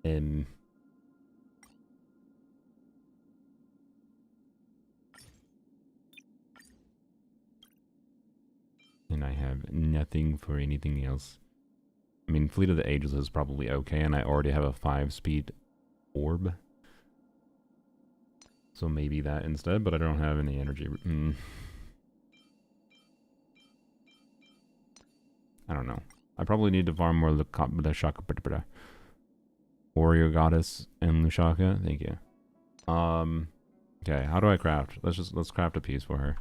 And I have nothing for anything else. I mean, Fleet of the Ageless is probably okay, and I already have a 5-speed orb. So maybe that instead, but I don't have any energy. I don't know. I probably need to farm more Lushaka. Warrior Goddess and Lushaka. Thank you. Okay, how do I craft? Let's craft a piece for her.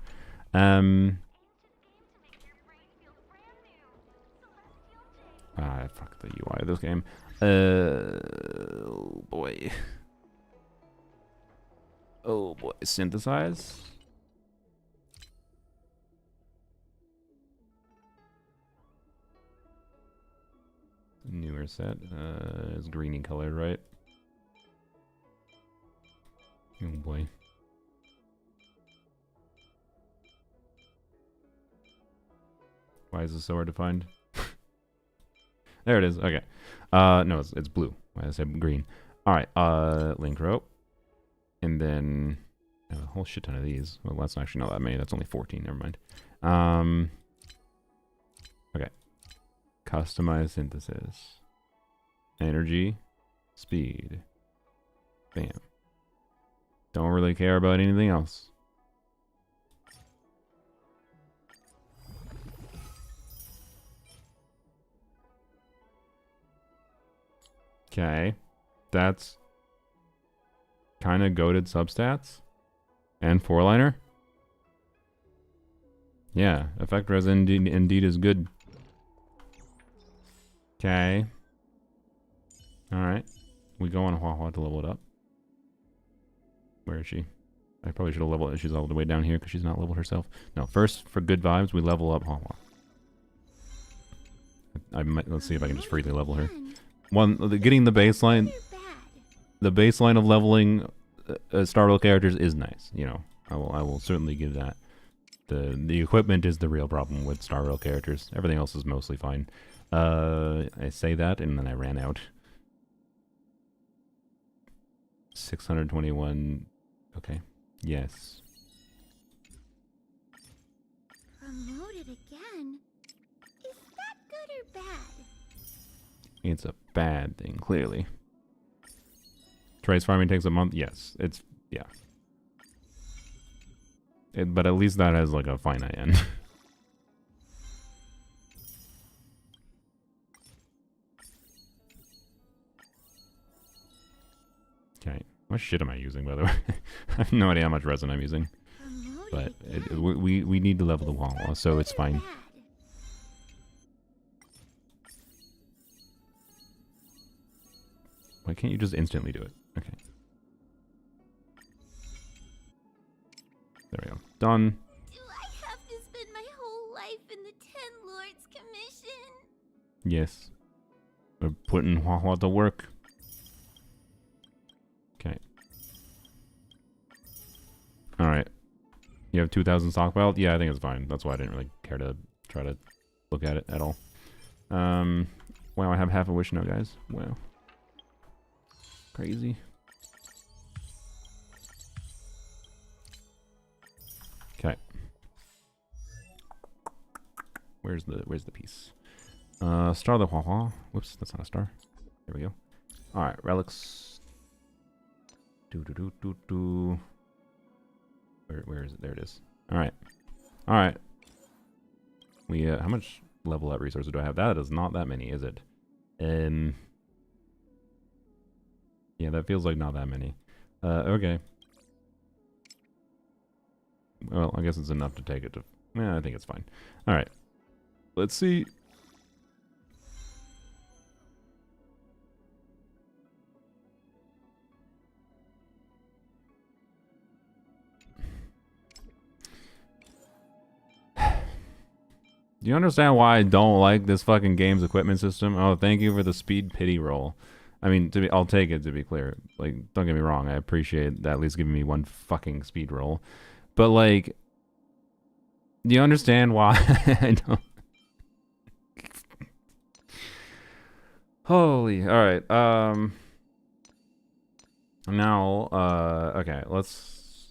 Fuck the UI of this game. Oh boy. Oh boy. Synthesize. Newer set. It's greeny colored, right? Oh boy. Why is this so hard to find? There it is. Okay. No, it's blue. I said green. All right. Link rope, and then a whole shit ton of these. Well, that's actually not that many. That's only 14. Never mind. Okay. Customize synthesis. Energy, speed. Bam. Don't really care about anything else. Okay, that's kind of goated substats and 4-liner. Yeah, effect res indeed is good. Okay. Alright. We go on Huahua to level it up. Where is she? I probably should have leveled it. She's all the way down here because she's not leveled herself. No, first, for good vibes, we level up Huahua. Let's see if I can just freely level her. Getting the baseline of leveling Star Rail characters is nice. You know, I will certainly give that. The equipment is the real problem with Star Rail characters. Everything else is mostly fine. I say that and then I ran out. 621. Okay. Yes. Promoted again? Is that good or bad? It's a bad thing, clearly. Trace farming takes a month? Yes. Yeah. But at least that has like a finite end. Okay. What shit am I using, by the way? I have no idea how much resin I'm using. But we need to level the wall, so it's fine. Why can't you just instantly do it? Okay. There we go. Done. Do I have to spend my whole life in the Ten Lords Commission? Yes. We're putting Hua to work. Okay. Alright. You have 2,000 stockpiled? Yeah, I think it's fine. That's why I didn't really care to try to look at it at all. Wow, I have half a wish now, guys. Wow. Crazy. Okay. Where's the piece? Star the Hua. Whoops, that's not a star. There we go. Alright, relics. Where is it? There it is. Alright. Alright. We how much level up resources do I have? That is not that many, is it? Yeah, that feels like not that many. Okay. Well, I guess it's enough to take it to... Yeah, I think it's fine. Alright. Let's see. Do you understand why I don't like this fucking game's equipment system? Oh, thank you for the speed pity roll. I mean, I'll take it, to be clear. Like, don't get me wrong, I appreciate that at least giving me one fucking speed roll. But, like, do you understand why I don't... Holy, alright, now, okay, let's,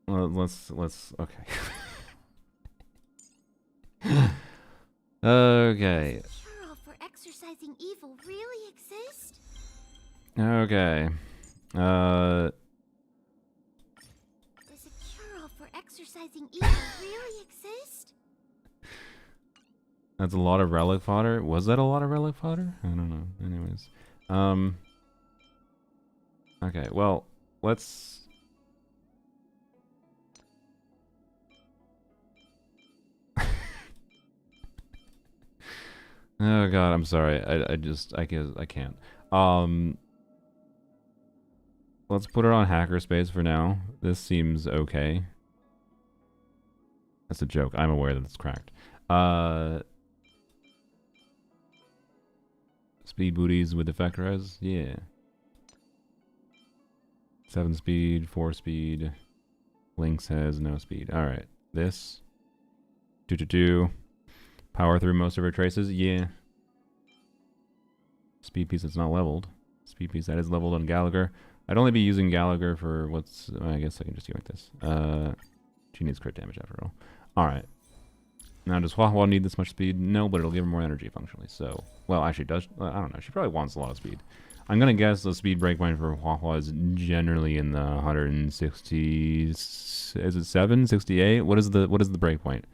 okay. Okay. Cure-all for exercising evil really exist? Okay. Does a cure-all for exercising evil really exist? That's a lot of relic fodder. Was that a lot of relic fodder? I don't know. Anyways. Okay, well, let's... Oh god, I'm sorry. I guess I can't. Let's put it on hackerspace for now. This seems okay. That's a joke. I'm aware that it's cracked. Speed booties with effect res? Yeah. 7 speed, 4 speed. Lynx has no speed. Alright. This. 2. Power through most of her traces? Yeah. Speed piece that's not leveled. Speed piece that is leveled on Gallagher. I'd only be using Gallagher for what's... I guess I can just do like this. She needs crit damage after all. Alright. Now, does Hua need this much speed? No, but it'll give her more energy functionally. So, well, actually, does... I don't know. She probably wants a lot of speed. I'm going to guess the speed breakpoint for Hua is generally in the 160... Is it 7? 68? What is the breakpoint?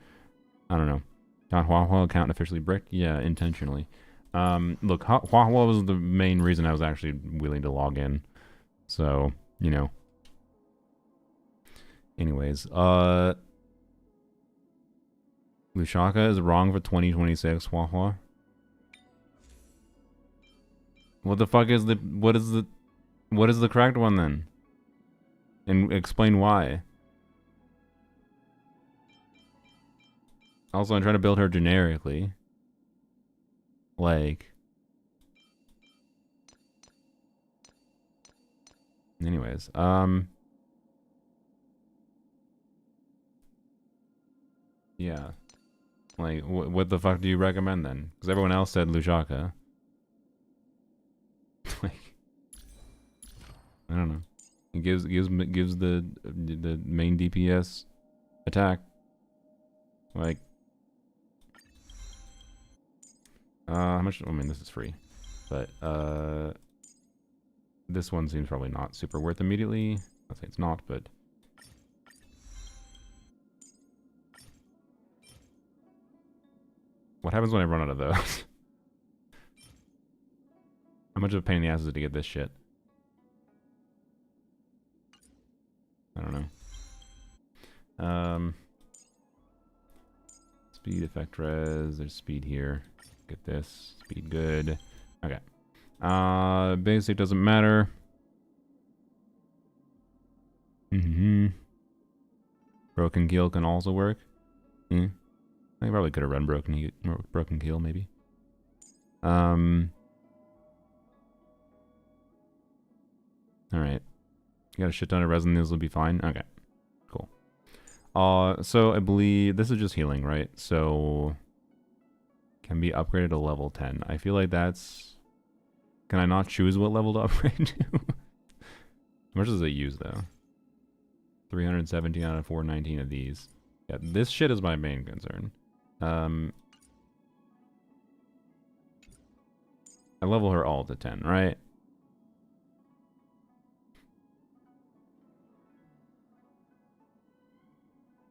I don't know. Got Hua account officially bricked? Yeah, intentionally. Look, Hua was the main reason I was actually willing to log in. So, you know. Anyways, Lushaka is wrong for 2026, Hua. What the fuck is what is the correct one then? And explain why. Also, I'm trying to build her generically. Like... Anyways, yeah. Like, what the fuck do you recommend then? Because everyone else said Lushaka. Like... I don't know. It gives the main DPS attack. Like... how much? I mean, this is free, but this one seems probably not super worth immediately. I'd say it's not, but What happens when I run out of those? How much of a pain in the ass is it to get this shit? I don't know. Speed, effect res, there's speed here. Get this. Speed good. Okay. Basic doesn't matter. Broken keel can also work. I probably could have run broken keel maybe. Alright. You got a shit ton of resin, these will be fine. Okay. Cool. So I believe this is just healing, right? So can be upgraded to level 10. I feel like that's... Can I not choose what level to upgrade to? How much does it use though? 317 out of 419 of these. Yeah, this shit is my main concern. I level her all to 10, right?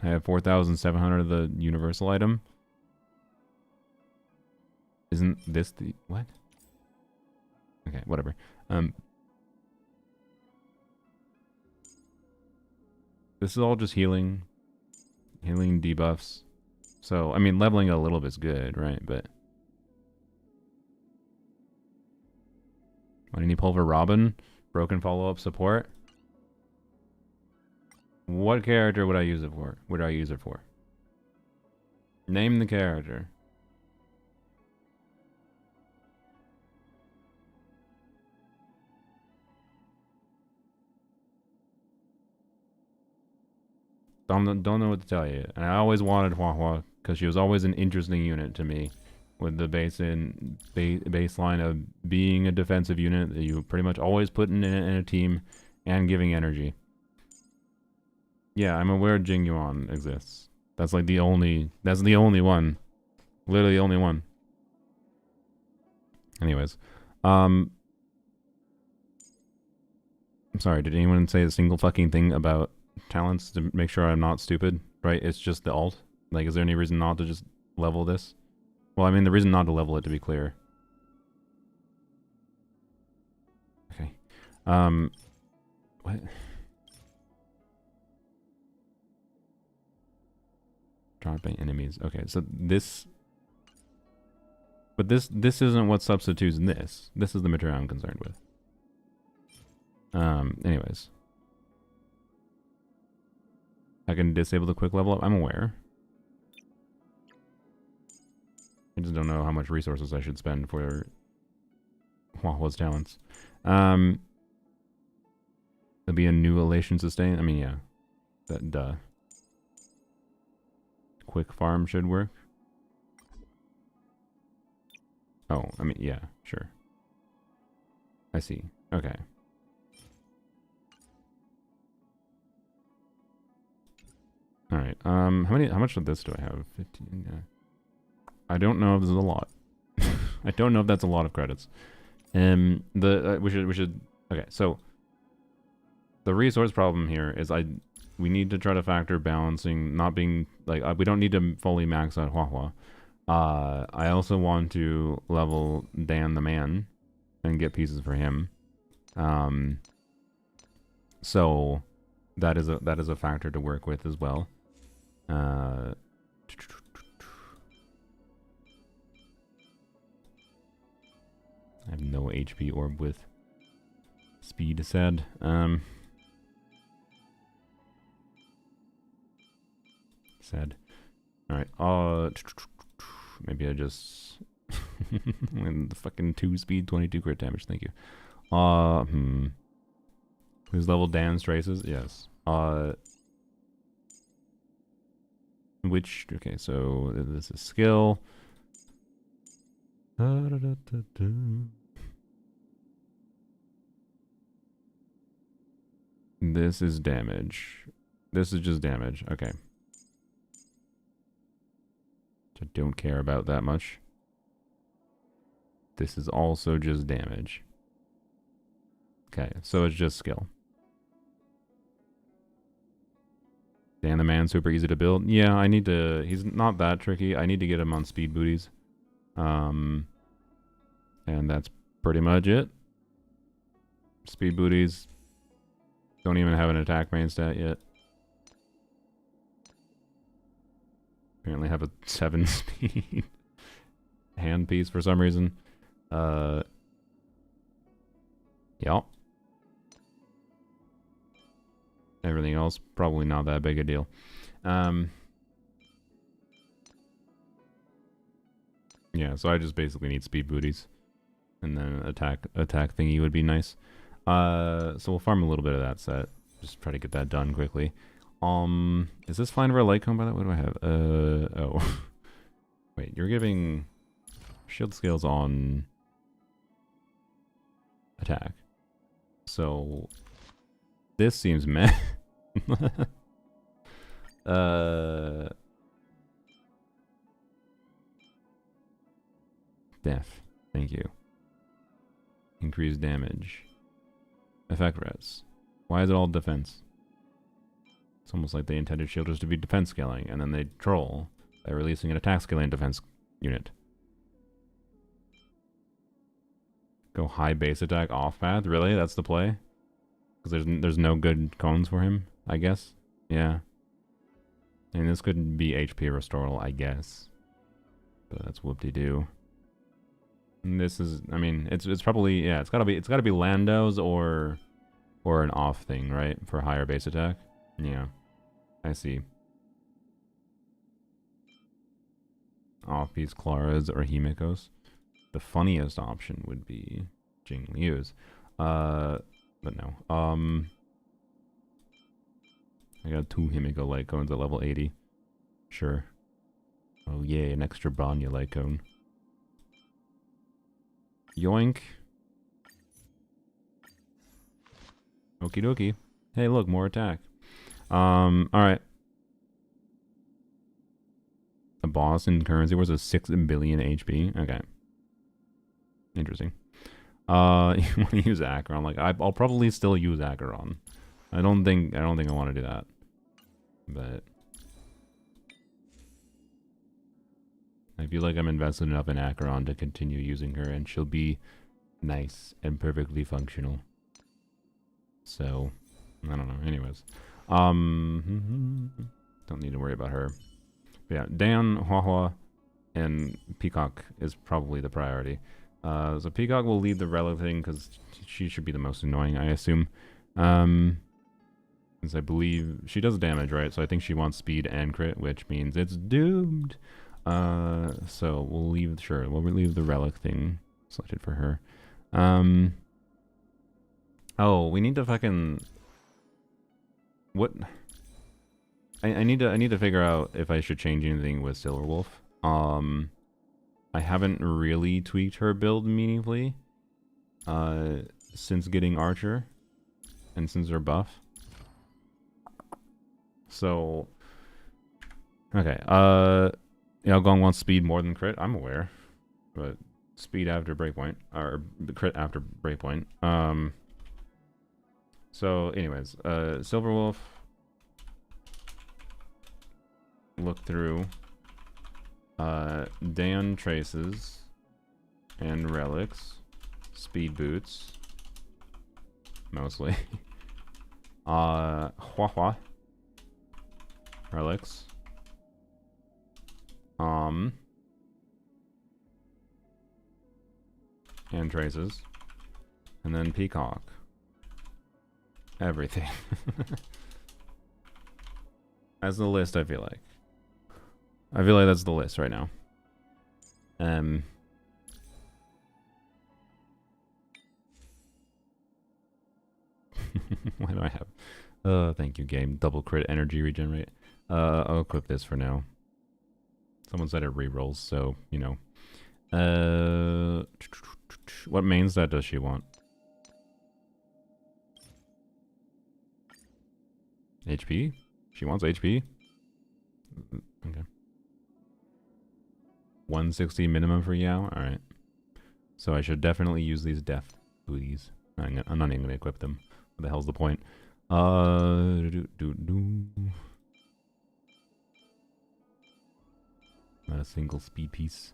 I have 4,700 of the universal item. Isn't this the... What? Okay, whatever. This is all just healing. Healing debuffs. So, I mean, leveling a little bit's good, right? But... Why didn't you pull for Robin? Broken follow-up support? What character would I use it for? Would I use it for? Name the character. Don't know what to tell you. And I always wanted Hua Hua because she was always an interesting unit to me, with the baseline of being a defensive unit that you pretty much always put in a team and giving energy. Yeah, I'm aware Jing Yuan exists. That's like the only one. Literally the only one. Anyways. I'm sorry, did anyone say a single fucking thing about talents to make sure I'm not stupid? Right? It's just the alt. Like, is there any reason not to just level this? Well, I mean, the reason not to level it, to be clear. Okay. What? Dropping enemies. Okay, so this... But this isn't what substitutes this. This is the material I'm concerned with. Anyways. I can disable the quick level up. I'm aware. I just don't know how much resources I should spend for Huahua's talents. There'll be a new elation sustain. I mean, yeah. Duh. Quick farm should work. Oh, I mean, yeah, sure. I see. Okay. All right. How much of this do I have? 15. Yeah. I don't know if this is a lot. I don't know if that's a lot of credits. We should. Okay, so the resource problem here is we need to try to factor balancing, not being like we don't need to fully max out Huahua. I also want to level Dan the Man and get pieces for him. So that is a factor to work with as well. I have no HP orb with speed, sad. Sad. Alright, maybe I just... the fucking 2 speed, 22 crit damage, thank you. Who's level Dan's traces? Yes. Okay, so this is skill. This is damage. This is just damage. Okay. I don't care about that much. This is also just damage. Okay, so it's just skill. Dan the Man, super easy to build. Yeah, I need to... He's not that tricky. I need to get him on speed booties. And that's pretty much it. Speed booties. Don't even have an attack main stat yet. Apparently have a 7 speed hand piece for some reason. Yep. Everything else, probably not that big a deal. Yeah, so I just basically need speed booties. And then attack thingy would be nice. So we'll farm a little bit of that set. Just try to get that done quickly. Is this fine for a light cone by the way? What do I have? Oh. Wait, you're giving shield scales on attack. So this seems meh. Death. Thank you. Increased damage. Effect res. Why is it all defense? It's almost like they intended shielders to be defense scaling, and then they troll by releasing an attack scaling defense unit. Go high base attack off path? Really? That's the play? Because there's no good cones for him, I guess? Yeah. And this could be HP restoral, I guess. But that's whoop-de-doo. And this is, I mean, it's probably, yeah, it's gotta be Lando's or an off thing, right? For higher base attack? Yeah. I see. Off-piece Claras or Himekos. The funniest option would be Jingliu's. But no. I got 2 Himeko light cones at level 80. Sure. Oh yay, an extra Banya light cone. Yoink. Okie dokie. Hey look, more attack. Alright. The boss in Currency Wars is 6 billion HP. Okay. Interesting. You want to use Acheron? Like I'll probably still use Acheron. I don't think I want to do that. But I feel like I'm invested enough in Acheron to continue using her, and she'll be nice and perfectly functional. So I don't know. Anyways, don't need to worry about her. But yeah, Dan, Huahua, and Peacock is probably the priority. So Peacock will lead the Relic thing because she should be the most annoying, I assume. Since I believe she does damage, right? So I think she wants speed and crit, which means it's doomed. So we'll leave, sure, we'll leave the Relic thing selected for her. Oh, we need to fucking, what? I need to figure out if I should change anything with Silverwolf. I haven't really tweaked her build meaningfully since getting Archer and since her buff. So okay, Yao wants speed more than crit. I'm aware, but speed after breakpoint or crit after breakpoint. So anyways, Silverwolf, look through Dan traces and relics, speed boots mostly. Huahua relics, and traces, and then Peacock. Everything. That's the list, I feel like. I feel like that's the list right now. What do I have? Thank you, game. Double crit energy regenerate. I'll equip this for now. Someone said it rerolls, so, you know. What main stat does she want? HP? She wants HP? Okay. 160 minimum for Yao? Alright. So I should definitely use these death booties. I'm not even going to equip them. What the hell's the point? Not a single speed piece.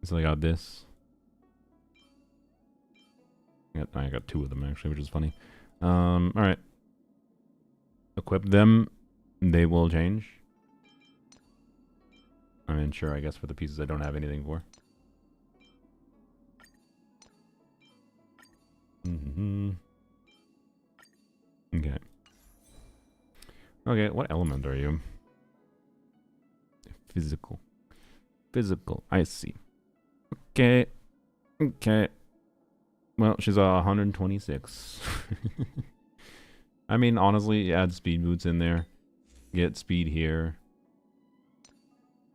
So I got this. I got 2 of them actually, which is funny. Alright. Equip them. They will change. I mean, sure, I guess for the pieces I don't have anything for. Okay. Okay, what element are you? Physical. Physical, I see. Okay. Okay. Well, she's 126. I mean, honestly, add speed boots in there. Get speed here.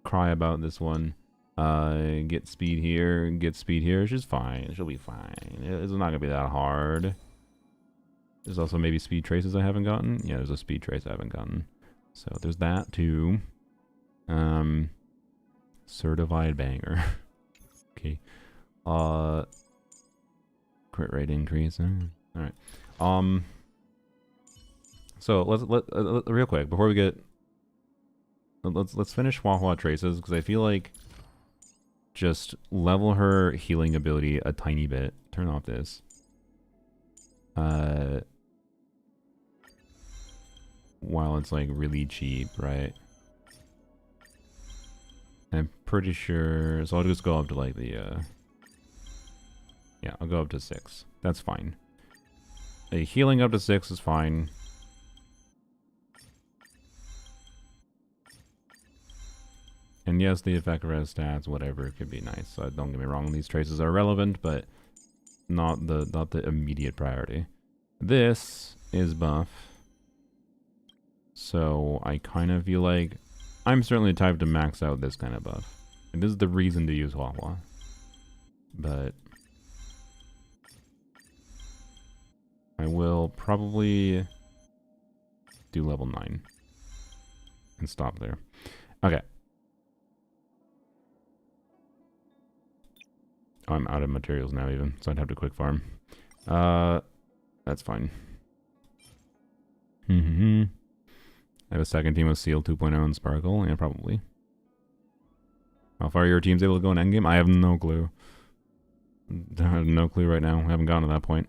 Cry about this one. Get speed here. Get speed here. She's fine. She'll be fine. It's not gonna be that hard. There's also maybe speed traces I haven't gotten. Yeah, there's a speed trace I haven't gotten. So there's that too. Certified banger. Okay. Crit rate increase. All right. So let's real quick before we get. Let's finish Hua traces because I feel like just level her healing ability a tiny bit. Turn off this. While it's like really cheap, right? I'm pretty sure. So I'll just go up to like the. Yeah, I'll go up to 6. That's fine. A healing up to 6 is fine. And yes, the effect res stats, whatever, it could be nice. So don't get me wrong, these traces are relevant, but not the immediate priority. This is buff. So I kind of feel like I'm certainly the type to max out this kind of buff. And this is the reason to use Hua. But I will probably do level 9 and stop there. Okay. I'm out of materials now even, so I'd have to quick farm. That's fine. I have a second team with Seal 2.0 and Sparkle, yeah, probably. How far your team's able to go in Endgame? I have no clue. I have no clue right now. I haven't gotten to that point.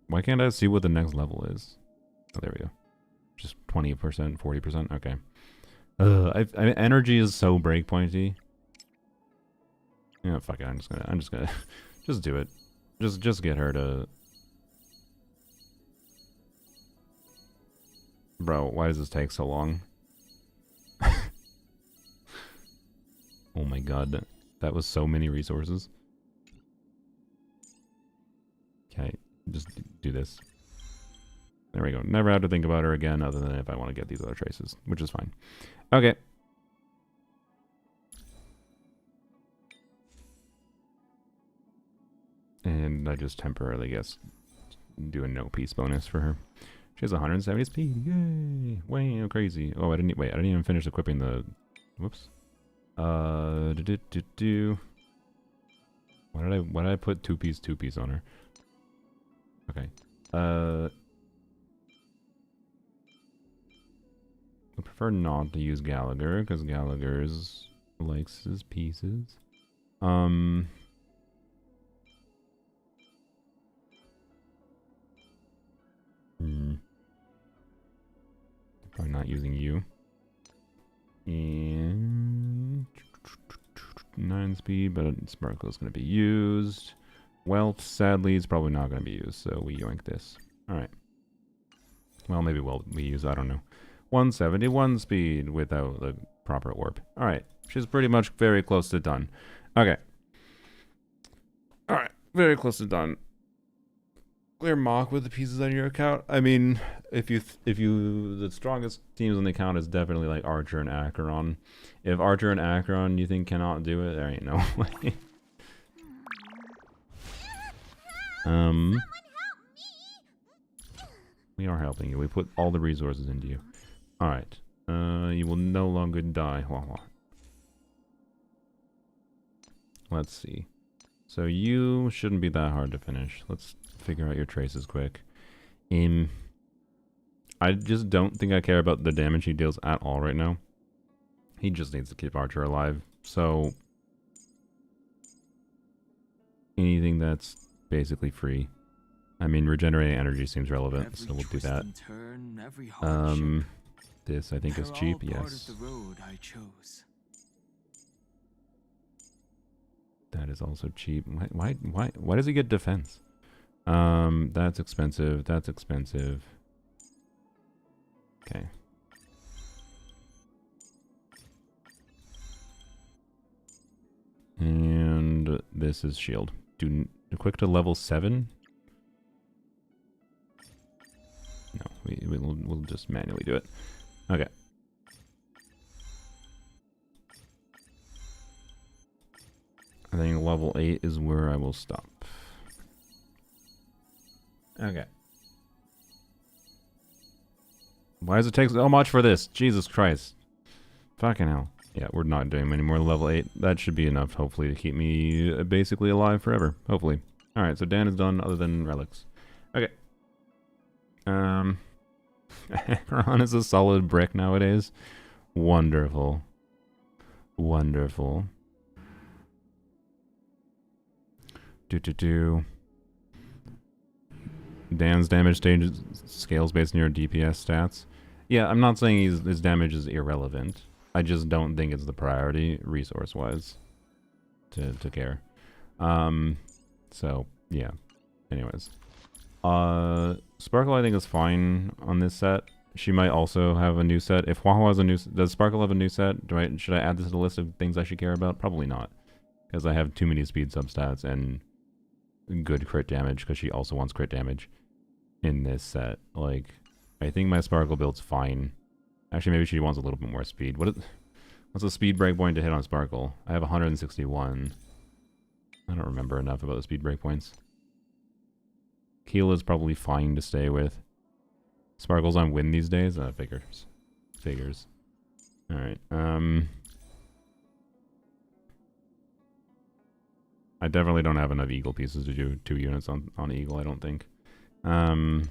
Why can't I see what the next level is? Oh, there we go. Just 20%, 40%, okay. Energy is so breakpointy. Yeah, fuck it. I'm just gonna just do it. Just get her to. Bro, why does this take so long? Oh my god, that was so many resources. Okay, just do this. There we go. Never have to think about her again, other than if I want to get these other traces, which is fine. Okay. And I just temporarily guess do a no piece bonus for her. She has 170 speed. Yay! Wow, crazy. Oh, I didn't even finish equipping the. Whoops. Why did I put two piece on her? Okay. I prefer not to use Gallagher because Gallagher's likes his pieces. Probably not using you. And 9 speed, but Sparkle is going to be used. Wealth, sadly, is probably not going to be used, so we yoink this. Alright. Well, maybe we use, I don't know. 171 speed without the proper warp. Alright. She's pretty much very close to done. Okay. Alright. Very close to done. Clear mock with the pieces on your account. I mean, if you the strongest teams on the account is definitely like Archer and Acheron. If Archer and Acheron you think cannot do it, there ain't no way. We are helping you. We put all the resources into you. Alright. You will no longer die. Let's see. So you shouldn't be that hard to finish. Let's figure out your traces quick. I just don't think I care about the damage he deals at all right now. He just needs to keep Archer alive. So anything that's basically free. I mean, regenerating energy seems relevant, so we'll do that. This I think is cheap. Yes. That is also cheap. Why does he get defense? That's expensive. That's expensive. Okay. And this is shield. Do quick to level 7? No, we'll just manually do it. Okay. I think level 8 is where I will stop. Okay. Why does it take so much for this? Jesus Christ. Fucking hell. Yeah, we're not doing any more level 8. That should be enough, hopefully, to keep me basically alive forever. Hopefully. Alright, so Dan is done other than relics. Okay. Ron is a solid brick nowadays. Wonderful. Wonderful. Dan's damage stage scales based on your DPS stats. Yeah, I'm not saying his damage is irrelevant. I just don't think it's the priority, resource-wise, to care. So, yeah. Anyways. Sparkle, I think, is fine on this set. She might also have a new set. If Huahua has a new... Does Sparkle have a new set? Should I add this to the list of things I should care about? Probably not. Because I have too many speed substats and good crit damage, because she also wants crit damage in this set. Like, I think my Sparkle build's fine. Actually, maybe she wants a little bit more speed. What's the speed breakpoint to hit on Sparkle? I have 161. I don't remember enough about the speed breakpoints. Keel is probably fine to stay with. Sparkle's on win these days? Figures. Alright, I definitely don't have enough Eagle pieces to do 2 units on Eagle, I don't think. Yeah,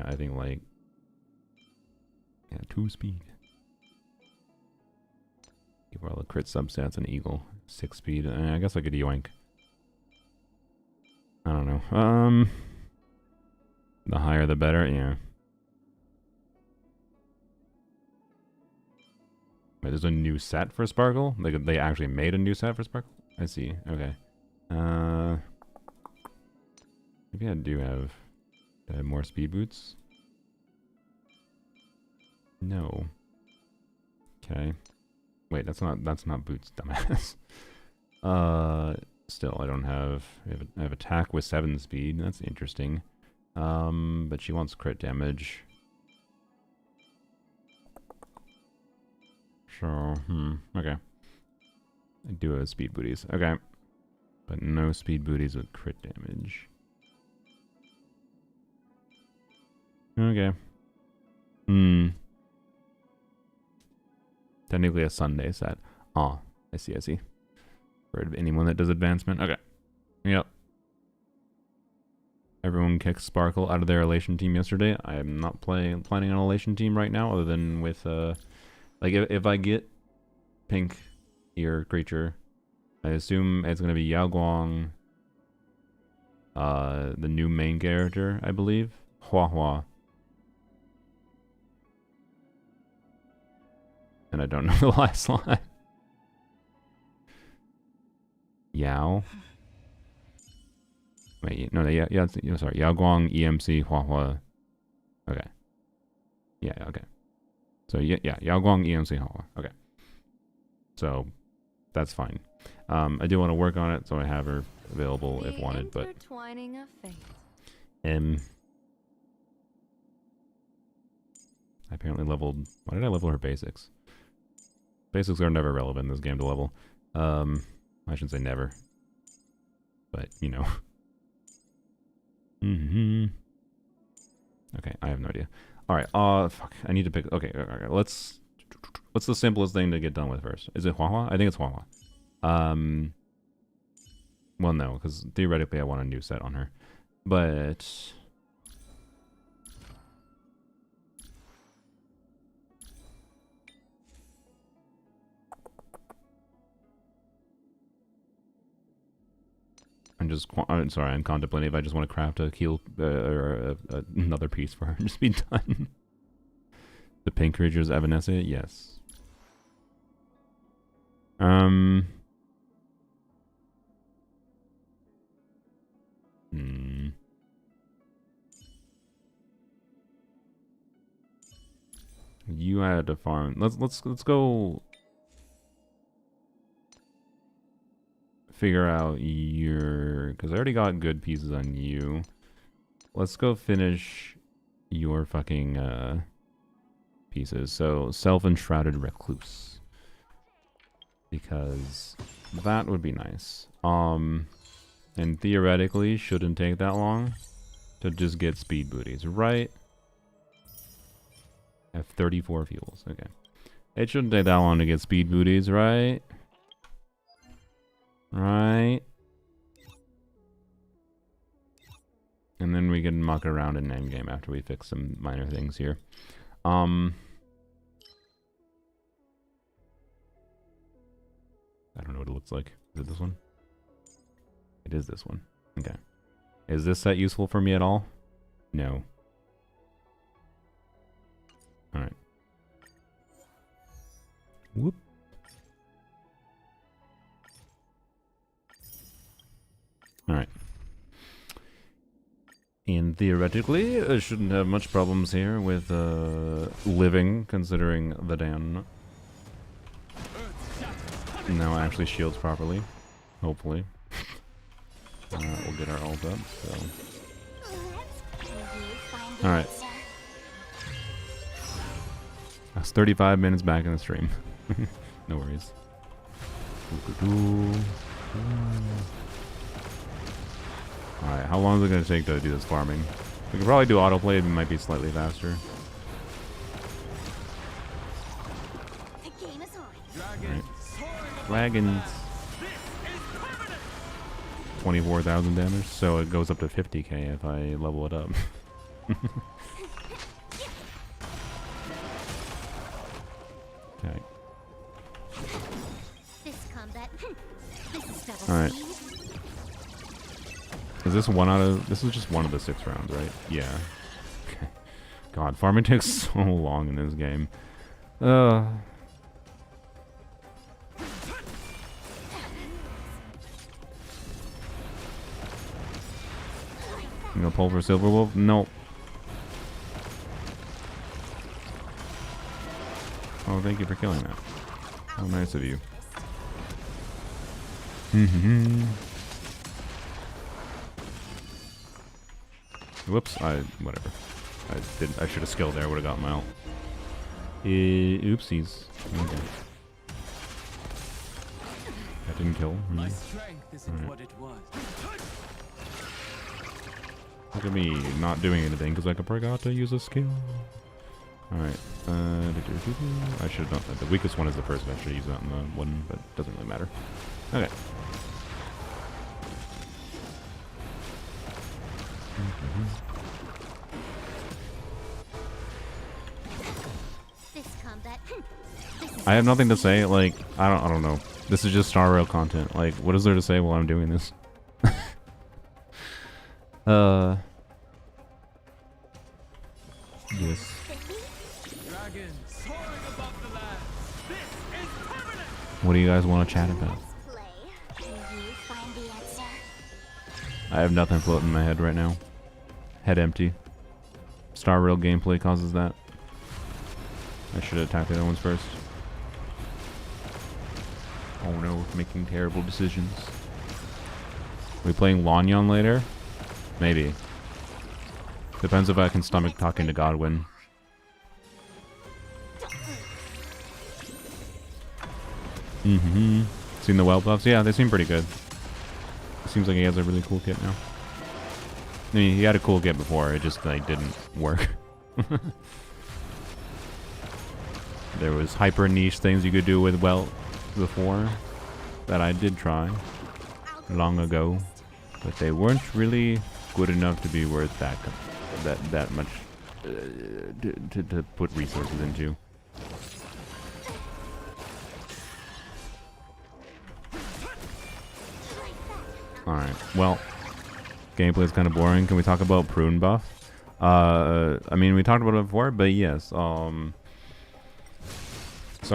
I think like... Yeah, 2 speed. Give her all the crit substats on Eagle. 6 speed. I guess I could yoink. I don't know. The higher the better, yeah. Wait, there's a new set for Sparkle? Like, they actually made a new set for Sparkle? I see, okay. Maybe I do have more speed boots? No. Okay. Wait, that's not boots, dumbass. Still, I don't have... I have attack with 7 speed. That's interesting. But she wants crit damage. So, okay. I do have speed booties. Okay. But no speed booties with crit damage. Okay. Technically a Sunday set. Ah, I see. For anyone that does advancement. Okay. Yep. Everyone kicked Sparkle out of their Elation team yesterday. I am not planning on an Elation team right now, other than with, like, if I get pink ear creature, I assume it's going to be Yao Guang, the new main character, I believe. Huahua. And I don't know the last line. Yao. Wait, no, yeah, sorry. Yao Guang, EMC, Huahua. Okay. Yeah, okay. So, yeah, Yao Guang, EMC, Huahua. Okay. So, that's fine. I do want to work on it, so I have her available if wanted, but... Intertwining of fate. I apparently leveled... Why did I level her basics? Basics are never relevant in this game to level. I shouldn't say never. But, you know. Okay, I have no idea. Alright, fuck. I need to pick... Okay, let's... What's the simplest thing to get done with first? Is it Huahua? I think it's Huahua. Well, no, because theoretically I want a new set on her. But... just, I'm sorry, I'm contemplating if I just want to craft a keel or another piece for her and just be done. The pink creatures evanescent, yes. You had to farm. Let's go figure out your, because I already got good pieces on you. Let's go finish your fucking pieces. So self-enshrouded recluse, because that would be nice. And theoretically shouldn't take that long to just get speed booties, right? I have 34 fuels. Okay. It shouldn't take that long to get speed booties, right? Right. And then we can muck around in Endgame after we fix some minor things here. I don't know what it looks like. Is it this one? It is this one. Okay. Is this set useful for me at all? No. Alright. Whoop. Alright. And theoretically, I shouldn't have much problems here with living, considering the Dan now actually shields properly. Hopefully. We'll get our ult up, so. Alright. That's 35 minutes back in the stream. No worries. Alright, how long is it going to take to do this farming? We could probably do autoplay, it might be slightly faster. Right. Dragons. 24,000 damage, so it goes up to 50k if I level it up. Okay. Alright. Is this one out of... This is just one of the 6 rounds, right? Yeah. Okay. God, farming takes so long in this game. You gonna pull for Silver Wolf? Nope. Oh, thank you for killing that. How nice of you. Whoops, whatever. I should have skilled there, would have got my ult. Oopsies. Okay. That didn't kill. My strength isn't what it was. Look at me not doing anything because I forgot to use a skill. Alright. I should have done that. The weakest one is the first. I should use that on the one, but it doesn't really matter. Okay. I have nothing to say. Like, I don't know. This is just Star Rail content. Like, what is there to say while I'm doing this? Yes. What do you guys want to chat about? I have nothing floating in my head right now. Head empty. Star Rail gameplay causes that. I should attack the other ones first. Oh no, making terrible decisions. Are we playing Lanyon later? Maybe. Depends if I can stomach talking to Godwin. Seen the well buffs? Yeah, they seem pretty good. Seems like he has a really cool kit now. I mean, he had a cool kit before, it just like didn't work. There was hyper niche things you could do with Welt before that I did try long ago, but they weren't really good enough to be worth that much to put resources into. Alright, well, Gameplay is kind of boring. Can we talk about prune buff? I mean, we talked about it before, but yes. So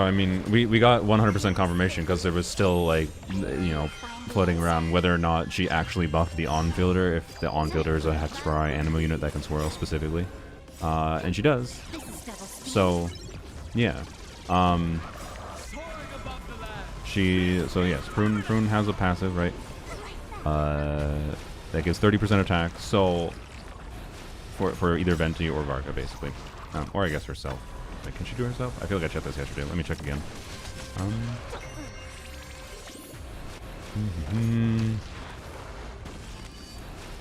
I mean, we got 100% confirmation because there was still like, you know, floating around whether or not she actually buffed the on-fielder, if the on-fielder is a Hexfry animal unit that can swirl specifically, and she does. So, yeah. So yes, prune has a passive, right? That gives 30% attack. So for either Venti or Varka, basically, or I guess herself. Like, can she do herself? I feel like I checked this yesterday. Let me check again.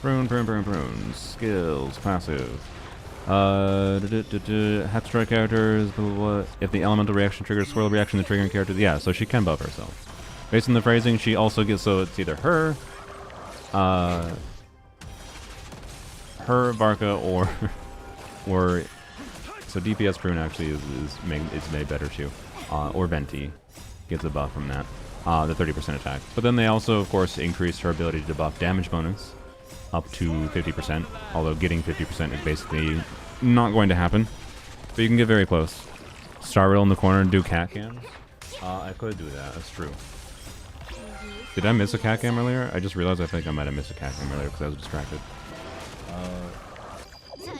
Prune. Skills, passive. Hextry characters, blah, blah, blah. If the elemental reaction triggers swirl reaction, the triggering character. Yeah, so she can buff herself. Based on the phrasing, she also gets, so it's either her, Varka, or so DPS prune actually is made better too, or Venti gets a buff from that, the 30% attack. But then they also, of course, increased her ability to buff damage bonus up to 50%, although getting 50% is basically not going to happen. But you can get very close. Star Rail in the corner and do cat cams. I could do that, that's true. Did I miss a cat cam earlier? I just realized I think I might have missed a cat cam earlier because I was distracted.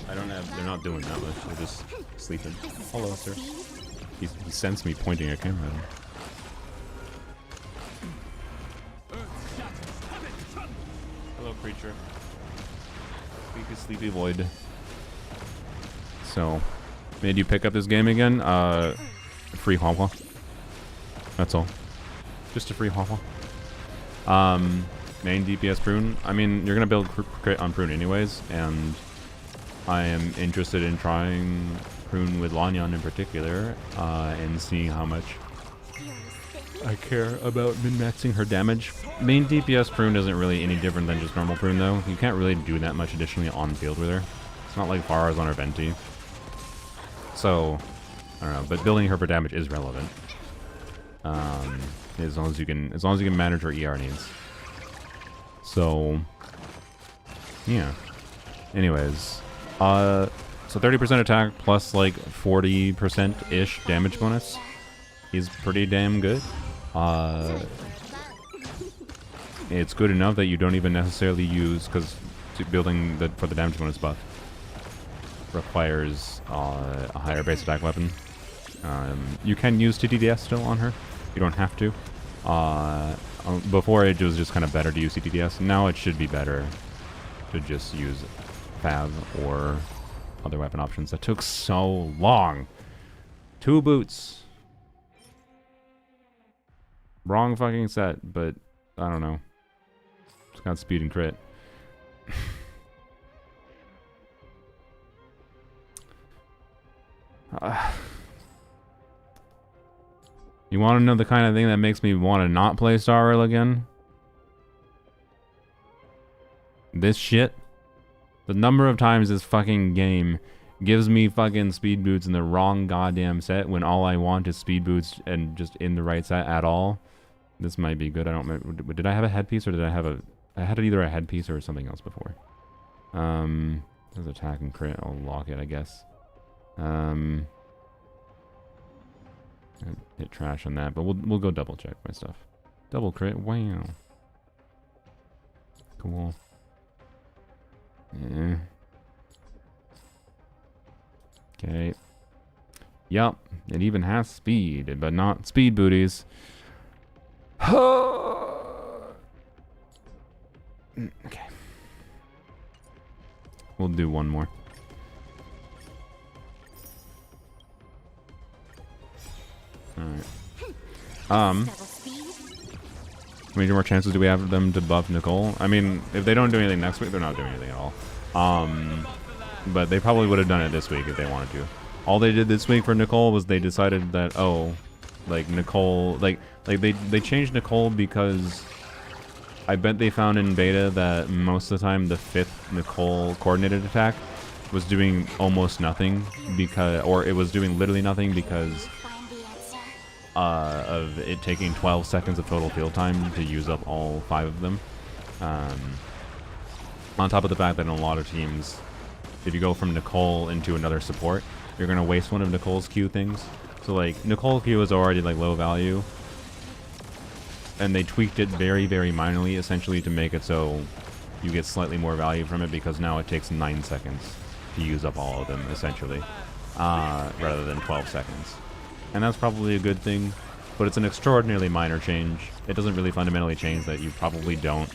They're not doing that much, they're just sleeping. Hello, sir. He sensed me pointing a camera at him. Hello, creature. Sleepy void. So, made you pick up this game again? Free Hawa. That's all. Just a free Hawa. Main DPS prune. I mean, you're gonna build crit on prune anyways, and I am interested in trying prune with Lanyan in particular, and seeing how much I care about min-maxing her damage. Main DPS prune isn't really any different than just normal prune though. You can't really do that much additionally on field with her. It's not like Farah's on her Venti. So, I don't know, but building her for damage is relevant. As long as you can manage her ER needs. So, yeah. Anyways, so 30% attack plus like 40%-ish damage bonus is pretty damn good. It's good enough that you don't even necessarily use, because building for the damage bonus buff requires a higher base attack weapon. You can use TTDS still on her. You don't have to. Before it was just kind of better to use TTDS. Now it should be better to just use Fav or other weapon options. That took so long. 2 boots. Wrong fucking set, but I don't know. It's got speed and crit. You want to know the kind of thing that makes me want to not play Star Rail again? This shit. The number of times this fucking game gives me fucking speed boots in the wrong goddamn set when all I want is speed boots and just in the right set at all. This might be good. I don't remember. Did I have a headpiece or did I have a... I had either a headpiece or something else before. There's attack and crit. I'll lock it, I guess. Hit trash on that, but we'll go double check my stuff. Double crit. Wow. Cool. Yeah. Okay. Yup. It even has speed, but not speed booties. Okay. We'll do one more. Alright. How many more chances do we have of them to buff Nicole? I mean, if they don't do anything next week, they're not doing anything at all. But they probably would have done it this week if they wanted to. All they did this week for Nicole was they decided that, oh, like Nicole, like they changed Nicole because I bet they found in beta that most of the time the 5th Nicole coordinated attack was doing almost nothing because, or it was doing literally nothing because of it taking 12 seconds of total field time to use up all 5 of them. On top of the fact that in a lot of teams, if you go from Nicole into another support, you're going to waste one of Nicole's Q things. So like, Nicole Q is already like low value. And they tweaked it very, very minorly, essentially to make it so you get slightly more value from it, because now it takes 9 seconds to use up all of them, essentially, rather than 12 seconds. And that's probably a good thing, but it's an extraordinarily minor change. It doesn't really fundamentally change that you probably don't,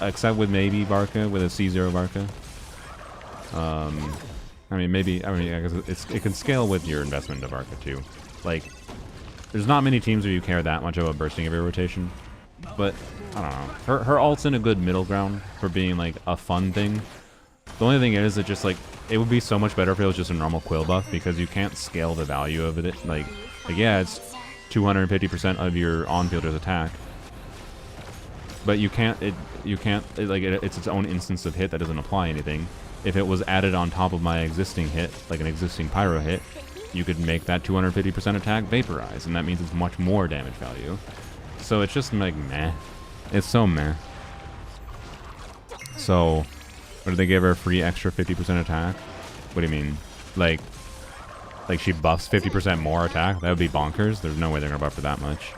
except with maybe Varka, with a C0 Varka. I mean, maybe, I guess it can scale with your investment into Varka too. Like, there's not many teams where you care that much about bursting every rotation, but I don't know. Her ult's in a good middle ground for being like a fun thing. The only thing is that just like, it would be so much better if it was just a normal quill buff, because you can't scale the value of it. Like yeah, it's 250% of your on-fielder's attack, but you can't, it's its own instance of hit that doesn't apply anything. If it was added on top of my existing hit, like an existing pyro hit, you could make that 250% attack vaporize, and that means it's much more damage value. So it's just like meh. It's so meh. So, what did they give her? Free extra 50% attack? What do you mean? Like she buffs 50% more attack? That would be bonkers. There's no way they're gonna buff for that much.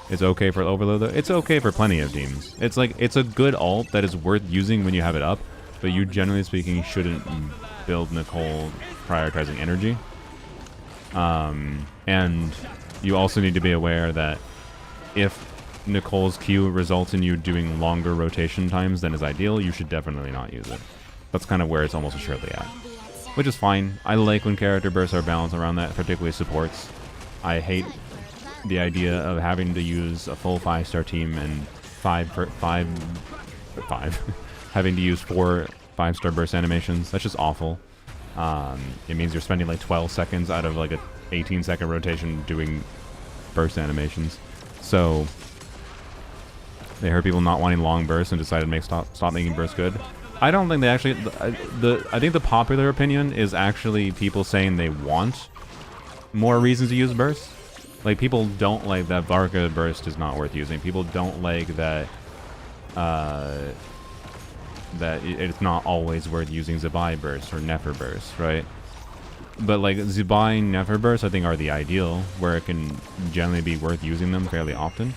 It's okay for Overload though. It's okay for plenty of teams. It's like, it's a good ult that is worth using when you have it up, but you generally speaking shouldn't build Nicole prioritizing energy. And you also need to be aware that if Nicole's Q results in you doing longer rotation times than is ideal, you should definitely not use it. That's kind of where it's almost assuredly at. Which is fine. I like when character bursts are balanced around that, particularly supports. I hate the idea of having to use a full 5-star team and having to use 4 5-star burst animations. That's just awful. It means you're spending like 12 seconds out of like a 18-second rotation doing burst animations. So they heard people not wanting long bursts and decided to stop making bursts good. I don't think they actually, I think the popular opinion is actually people saying they want more reasons to use bursts. Like, people don't like that Varka burst is not worth using. People don't like that it's not always worth using Zubai burst or Nefer burst, right? But like Zubai and Nefer burst I think are the ideal, where it can generally be worth using them fairly often,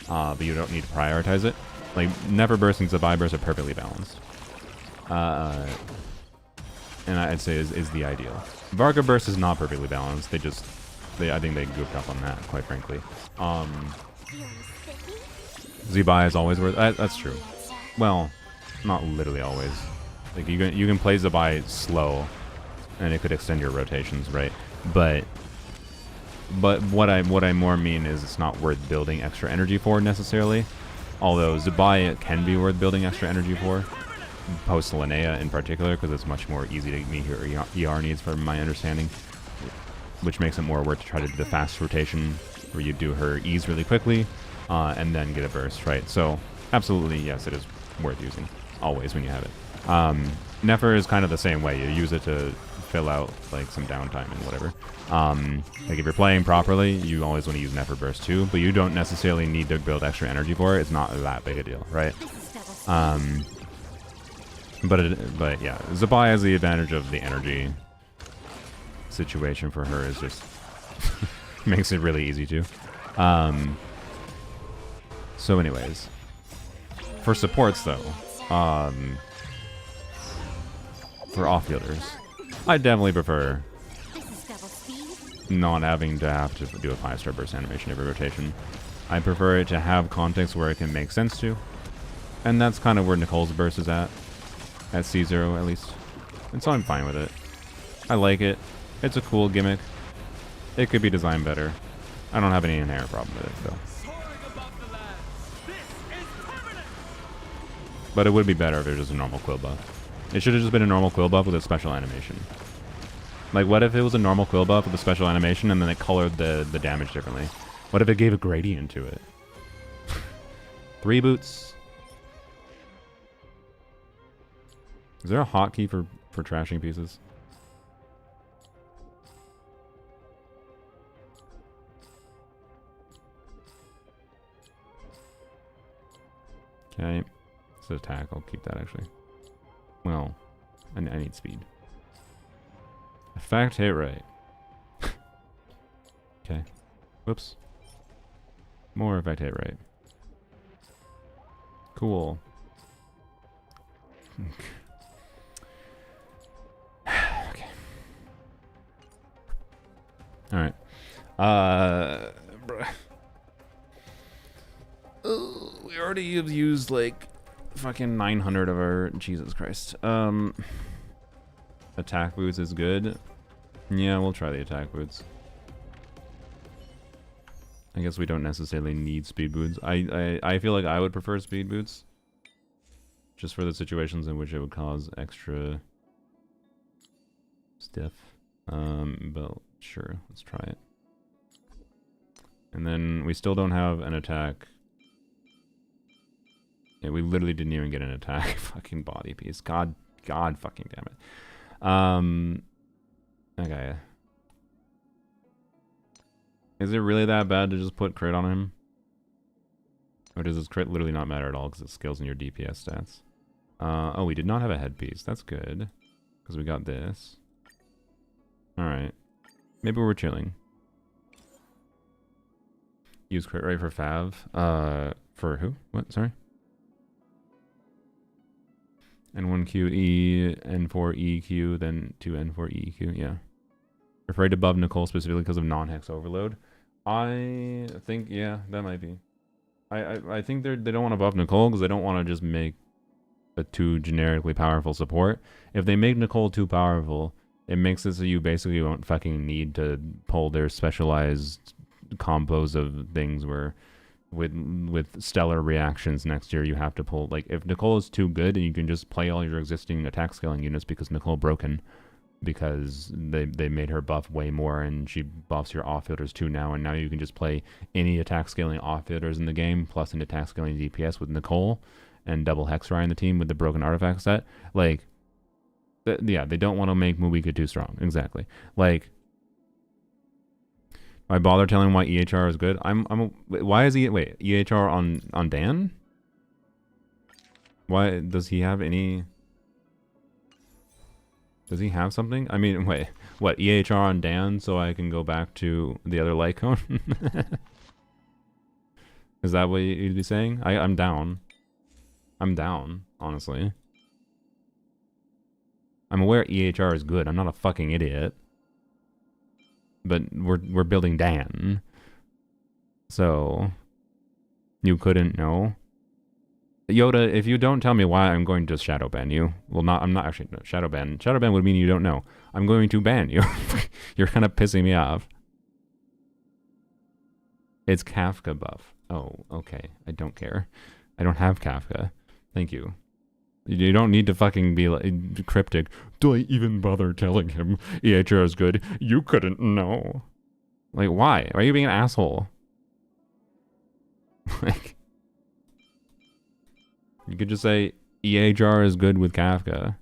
but you don't need to prioritize it. Like, Nefer burst and Zubai burst are perfectly balanced, and I'd say is the ideal. Varka burst is not perfectly balanced. I think they goofed up on that, quite frankly. Zubai is always worth. That's true. Well, not literally always. Like, you can play Zubai slow, and it could extend your rotations, right? But what I more mean is it's not worth building extra energy for necessarily. Although Zubai can be worth building extra energy for, post Linnea in particular, because it's much more easy to meet your ER needs, from my understanding, which makes it more worth to try to do the fast rotation where you do her E's really quickly and then get a burst, right? So absolutely, yes, it is worth using always when you have it. Nefer is kind of the same way. You use it to fill out like some downtime and whatever. Like, if you're playing properly, you always want to use Nefer burst too, but you don't necessarily need to build extra energy for it. It's not that big a deal, right? But yeah, Zubai has the advantage of the energy situation for her, is just makes it really easy to. So anyways, for supports though, for off-fielders, I definitely prefer not having to have to do a 5-star burst animation every rotation. I prefer it to have context where it can make sense to, and that's kind of where Nicole's burst is at C0 at least, and so I'm fine with it. I like it. It's a cool gimmick. It could be designed better. I don't have any inherent problem with it though. But it would be better if it was just a normal quill buff. It should have just been a normal quill buff with a special animation. Like, what if it was a normal quill buff with a special animation and then it colored the damage differently? What if it gave a gradient to it? 3 boots. Is there a hotkey for trashing pieces? Okay. It's attack. I'll keep that actually. Well, I need speed. Effect hit rate. Okay. Whoops. More effect hit rate. Cool. Okay. Alright. Bruh. We already have used like fucking 900 of our... Jesus Christ. Attack boots is good. Yeah, we'll try the attack boots. I guess we don't necessarily need speed boots. I feel like I would prefer speed boots. Just for the situations in which it would cause extra stiff. But sure, let's try it. And then we still don't have an attack. Yeah, we literally didn't even get an attack. Fucking body piece. God fucking damn it. Okay. Is it really that bad to just put crit on him? Or does this crit literally not matter at all because it scales in your DPS stats? Oh, we did not have a headpiece. That's good. Because we got this. Alright. Maybe we're chilling. Use crit rate for Fav. For who? What? Sorry? N1QE, N4EQ, then 2N4EQ. Yeah. Afraid to buff Nicole specifically because of non-hex overload. I think, yeah, that might be. I think they don't want to buff Nicole because they don't want to just make a too generically powerful support. If they make Nicole too powerful, it makes it so you basically won't fucking need to pull their specialized combos of things where with stellar reactions next year you have to pull, like, if Nicole is too good and you can just play all your existing attack scaling units because Nicole broken because they made her buff way more and she buffs your off-fielders too now, and now you can just play any attack scaling off-fielders in the game plus an attack scaling DPS with Nicole and double Hexrai in the team with the broken artifact set. Like, yeah, they don't want to make Muika too strong. Exactly. Like, why bother telling why EHR is good? Why is he... Wait, EHR on Dan? Why... Does he have any... Does he have something? I mean, wait. What, EHR on Dan so I can go back to the other light cone? Is that what you'd be saying? I'm down. I'm down, honestly. I'm aware EHR is good. I'm not a fucking idiot. But we're building Dan. So you couldn't know. Yoda, if you don't tell me why, I'm going to shadow ban you. Well, I'm not actually, no, shadow ban. Shadow ban would mean you don't know. I'm going to ban you. You're kind of pissing me off. It's Kafka buff. Oh, okay. I don't care. I don't have Kafka. Thank you. You don't need to fucking be like cryptic. Do I even bother telling him EHR is good? You couldn't know. Like, why? Why are you being an asshole? Like, you could just say EHR is good with Kafka.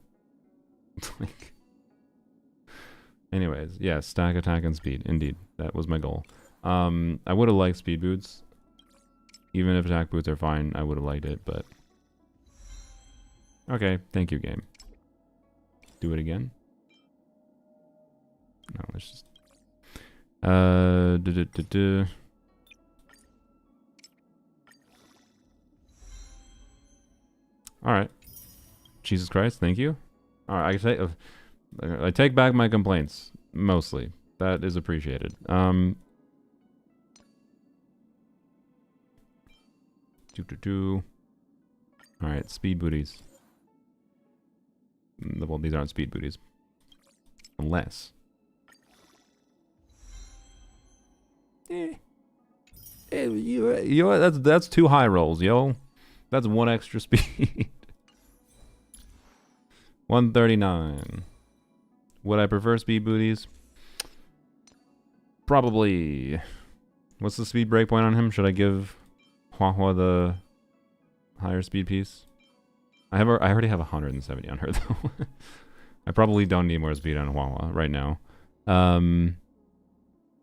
Like, anyways, yeah, stack, attack, and speed. Indeed, that was my goal. I would have liked speed boots. Even if attack boots are fine, I would have liked it, but... Okay, thank you, game. Do it again? No, let's just... Alright. Jesus Christ, thank you. Alright, I take back my complaints. Mostly. That is appreciated. Alright, speed booties. Well, these aren't speed booties. Unless. You know what? That's 2 high rolls, yo. That's 1 extra speed. 139. Would I prefer speed booties? Probably. What's the speed breakpoint on him? Should I give Huahua the higher speed piece? I already have 170 on her though. I probably don't need more speed on Huahua right now.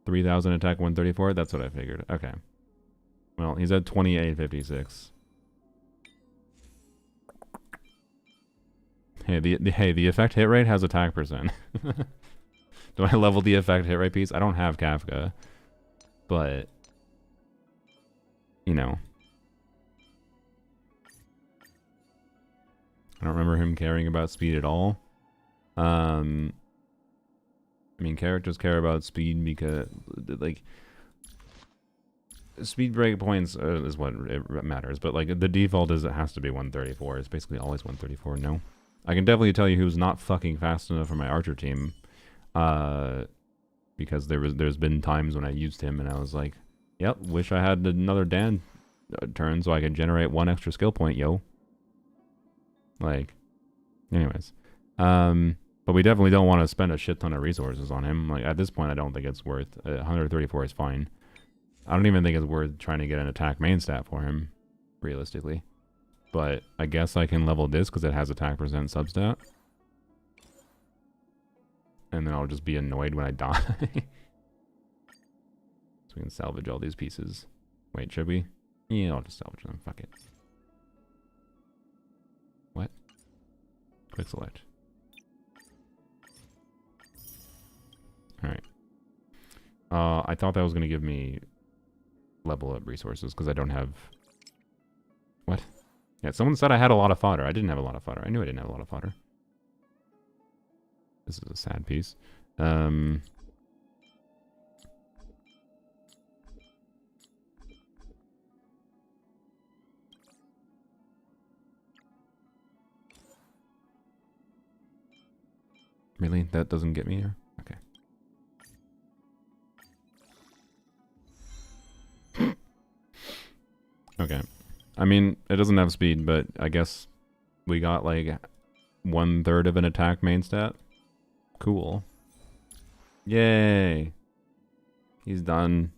3,000 attack, 134. That's what I figured. Okay. Well, he's at 2856. Hey, the effect hit rate has attack percent. Do I level the effect hit rate piece? I don't have Kafka, but you know, I don't remember him caring about speed at all. I mean, characters care about speed because, like, speed breakpoints is what it matters. But like, the default is it has to be 134. It's basically always 134. No, I can definitely tell you who's not fucking fast enough for my archer team. Because there's been times when I used him and I was like, yep, wish I had another Dan turn so I could generate 1 extra skill point, yo. Like, anyways, but we definitely don't want to spend a shit ton of resources on him. Like, at this point, I don't think it's worth 134 is fine. I don't even think it's worth trying to get an attack main stat for him, realistically. But I guess I can level this because it has attack percent substat. And then I'll just be annoyed when I die. So we can salvage all these pieces. Wait, should we? Yeah, I'll just salvage them. Fuck it. What? Quick select. Alright. I thought that was going to give me level up resources because I don't have... What? Yeah, someone said I had a lot of fodder. I didn't have a lot of fodder. I knew I didn't have a lot of fodder. This is a sad piece. Really? That doesn't get me here? Okay. Okay. I mean, it doesn't have speed, but I guess we got like 1/3 of an attack main stat. Cool. Yay. He's done.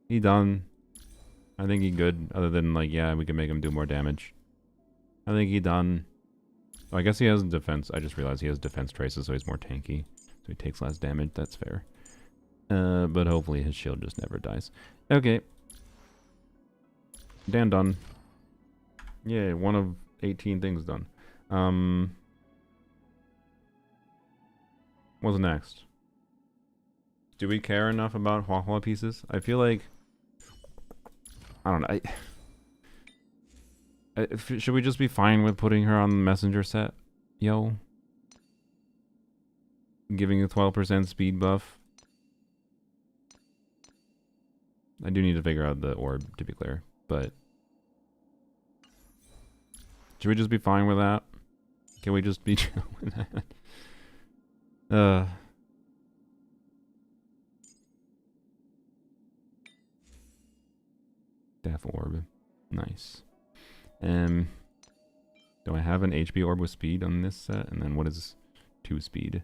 He done. I think he good, other than like, yeah, we can make him do more damage. I think he done. Oh, I guess he has defense. I just realized he has defense traces, so he's more tanky. So he takes less damage. That's fair. But hopefully his shield just never dies. Okay. Dan done. Yeah, 1 of 18 things done. What's next? Do we care enough about Huahua pieces? I feel like... I don't know. Should we just be fine with putting her on the messenger set? Yo. Giving a 12% speed buff. I do need to figure out the orb, to be clear. But... should we just be fine with that? Can we just be chill with that? Death orb. Nice. Do I have an HP orb with speed on this set? And then what is 2 speed?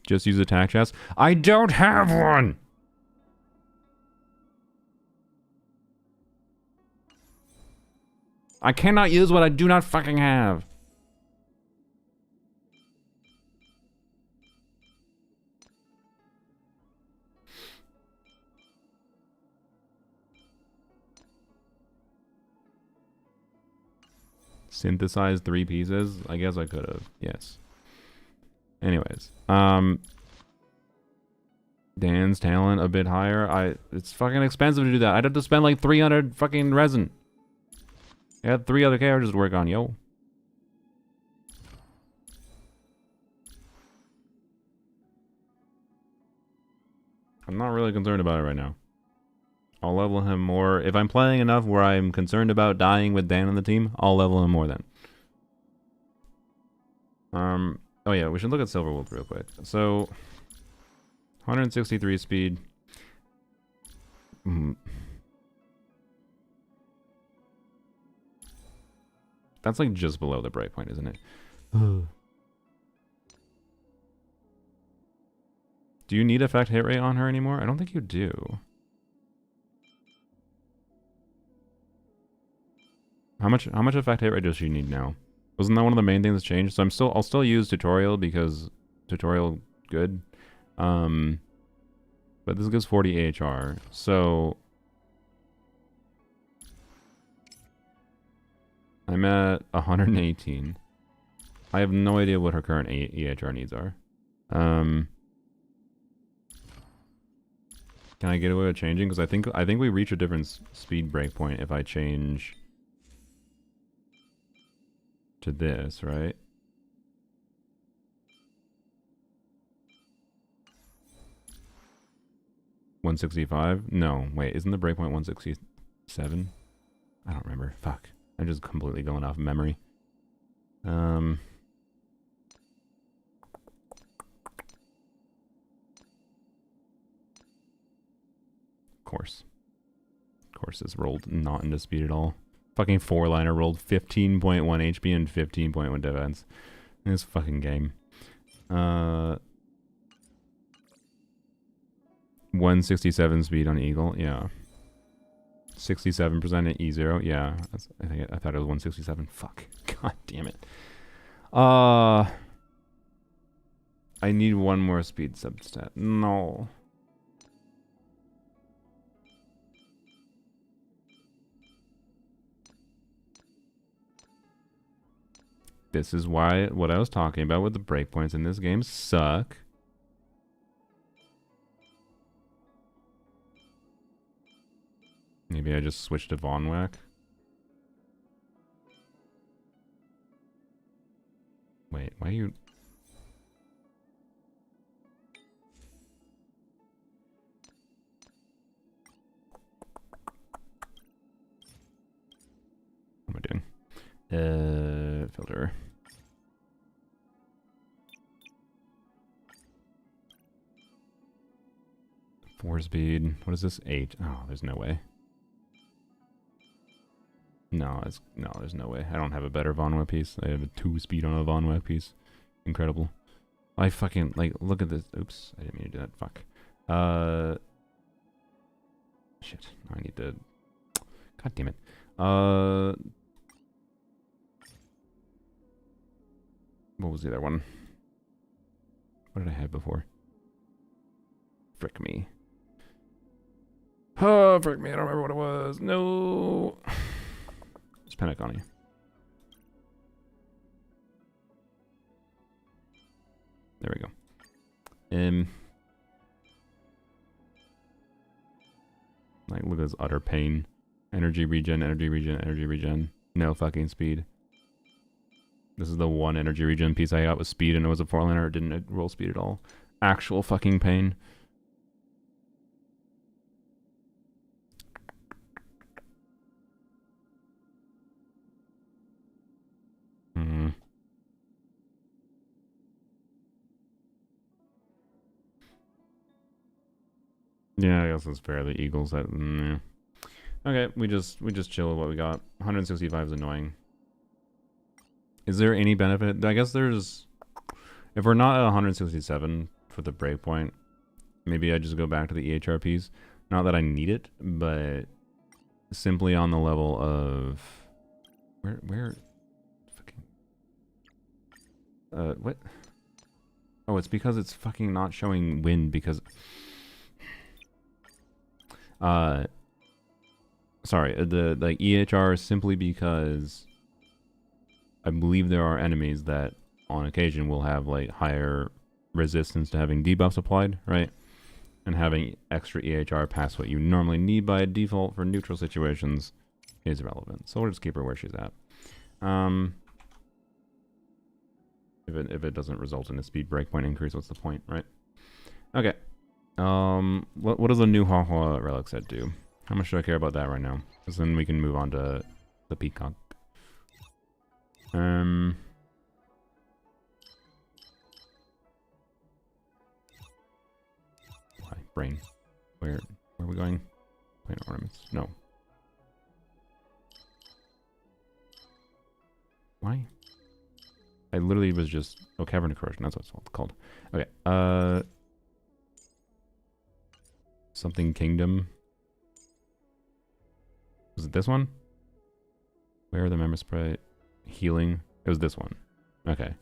Just use attack chest? I don't have one! I cannot use what I do not fucking have. Synthesize 3 pieces? I guess I could have. Yes. Anyways. Dan's talent a bit higher. It's fucking expensive to do that. I'd have to spend like 300 fucking resin. I had 3 other characters to work on, yo. I'm not really concerned about it right now. I'll level him more. If I'm playing enough where I'm concerned about dying with Dan on the team, I'll level him more then. Oh yeah, we should look at Silverwolf real quick. So, 163 speed. That's like just below the breakpoint, isn't it? Do you need effect hit rate on her anymore? I don't think you do. How much effect hit rate does she need now? Wasn't that one of the main things that's changed? So I'll still use tutorial because tutorial good. But this gives 40 AHR. So I'm at 118. I have no idea what her current EHR needs are. Can I get away with changing? Because I think we reach a different speed breakpoint if I change to this, right? $165? No, wait, isn't the breakpoint 167? I don't remember. Fuck. I'm just completely going off memory. Of course. Of course, this rolled not into speed at all. Fucking 4-liner rolled 15.1 HP and 15.1 defense. This fucking game. 167 speed on Eagle, yeah. 67% at E0, yeah. I thought it was 167. Fuck. God damn it. I need one more speed substat. No. This is why what I was talking about with the breakpoints in this game suck. Maybe I just switched to Von Whack. Wait, why are you... What am I doing? Filter. Four speed. What is this? 8. Oh, there's no way. No, there's no way. I don't have a better Von Whack piece. I have a 2 speed on a Von Whack piece. Incredible. I fucking, like, look at this. Oops, I didn't mean to do that. Fuck. Shit. I need to... God damn it. What was the other one? What did I have before? Frick me. Oh, frick me. I don't remember what it was. No. Just panic on you. There we go. Like, look at this utter pain. Energy regen, energy regen, energy regen. No fucking speed. This is the one energy regen piece I got with speed, and it was a 4-liner. It didn't roll speed at all. Actual fucking pain. Yeah, I guess it's fair. The Eagles that. Okay, we just chill with what we got. 165 is annoying. Is there any benefit? I guess there's. If we're not at 167 for the breakpoint, maybe I just go back to the EHRPs. Not that I need it, but simply on the level of where fucking what? Oh, it's because it's fucking not showing wind because. Sorry, the EHR is simply because I believe there are enemies that on occasion will have like higher resistance to having debuffs applied, right? And having extra EHR past what you normally need by default for neutral situations is relevant. So we'll just keep her where she's at. If it doesn't result in a speed breakpoint increase, what's the point, right? Okay. What does the new Haha relic set do? How much do I care about that right now? Because then we can move on to the Peacock. Why? Brain. Where are we going? Plain ornaments. No. Why? I literally was just... Oh, Cavern of Corrosion. That's what it's called. Okay. Something Kingdom. Was it this one? Where are the member sprite? Healing. It was this one. Okay.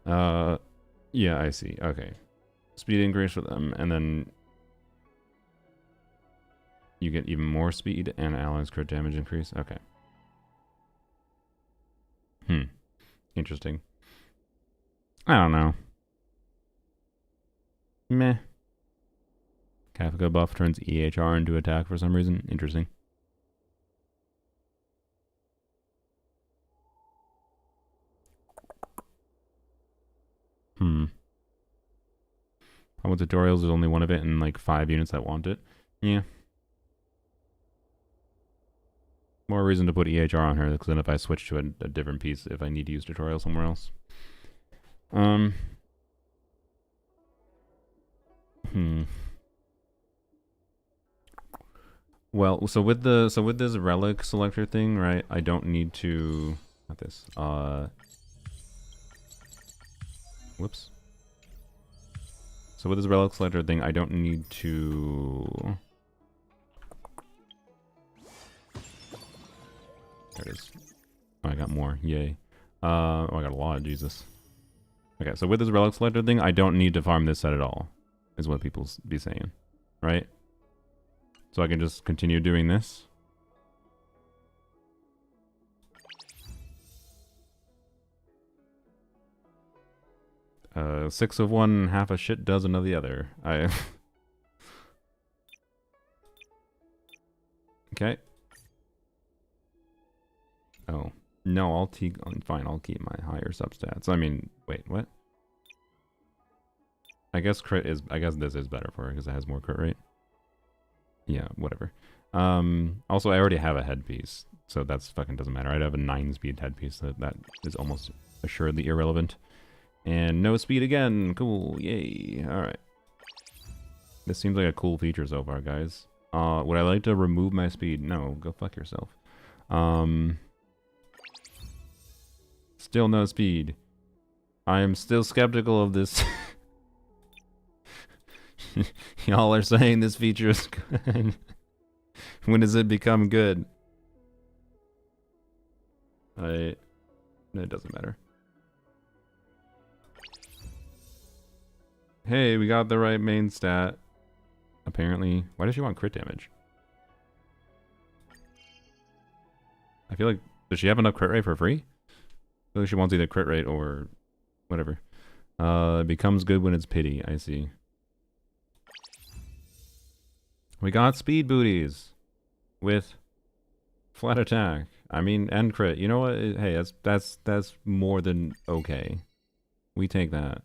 Yeah, I see. Okay. Speed increase for them, and then you get even more speed and allies crit damage increase. Okay. Interesting. I don't know. Meh. Kafka buff turns EHR into attack for some reason. Interesting. With tutorials, there's only one of it and like 5 units that want it. Yeah. More reason to put EHR on her, because then if I switch to a different piece, if I need to use tutorial somewhere else. Well, so with this relic selector thing, right? I don't need to. Not this. Whoops. So with this relic selector thing, I don't need to. There it is. Oh, I got more. Yay. Oh, I got a lot. Jesus. Okay, so with this relic selector thing, I don't need to farm this set at all, is what people be saying, right? So I can just continue doing this. Six of one, half a shit dozen of the other. Okay. Oh. No, fine, I'll keep my higher substats. I mean, wait, what? I guess this is better for her because it has more crit rate. Yeah, whatever. Also, I already have a headpiece, so that's fucking doesn't matter. I'd have a 9-speed headpiece, so that is almost assuredly irrelevant. And no speed again. Cool, yay. Alright. This seems like a cool feature so far, guys. Would I like to remove my speed? No, go fuck yourself. Still no speed. I am still skeptical of this. Y'all are saying this feature is good. When does it become good? It doesn't matter. Hey, we got the right main stat. Apparently. Why does she want crit damage? I feel like... Does she have enough crit rate for free? I feel like she wants either crit rate or... whatever. It becomes good when it's pity. I see. We got speed booties. With... flat attack. I mean, and crit. You know what? Hey, that's more than okay. We take that.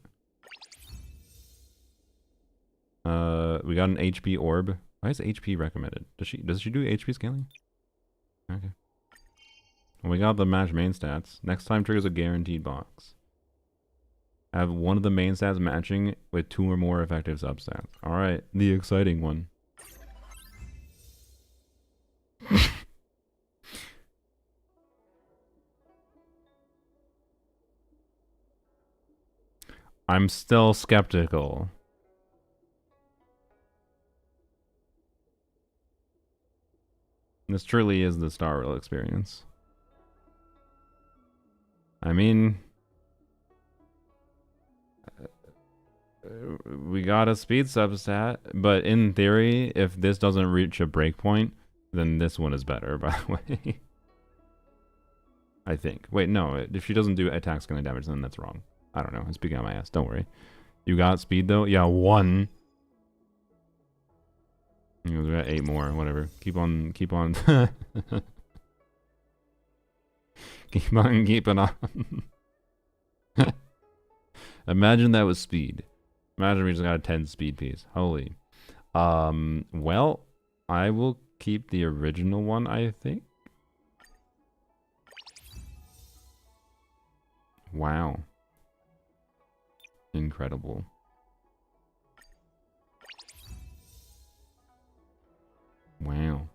We got an HP orb. Why is HP recommended? Does she do HP scaling? Okay. Well, we got the match main stats. Next time triggers a guaranteed box. Have one of the main stats matching with 2 or more effective substats. Alright, the exciting one. I'm still skeptical. This truly is the Star Rail experience. I mean... we got a speed substat, but in theory, if this doesn't reach a breakpoint, then this one is better, by the way. I think. Wait, no, if she doesn't do attack scaling damage, then that's wrong. I don't know, I'm speaking out my ass, don't worry. You got speed though? Yeah, 1. We got 8 more, whatever. Keep on. Keep on keeping on. Imagine that was speed. Imagine we just got a 10 speed piece. Holy. Well, I will keep the original one, I think. Wow. Incredible. Wow.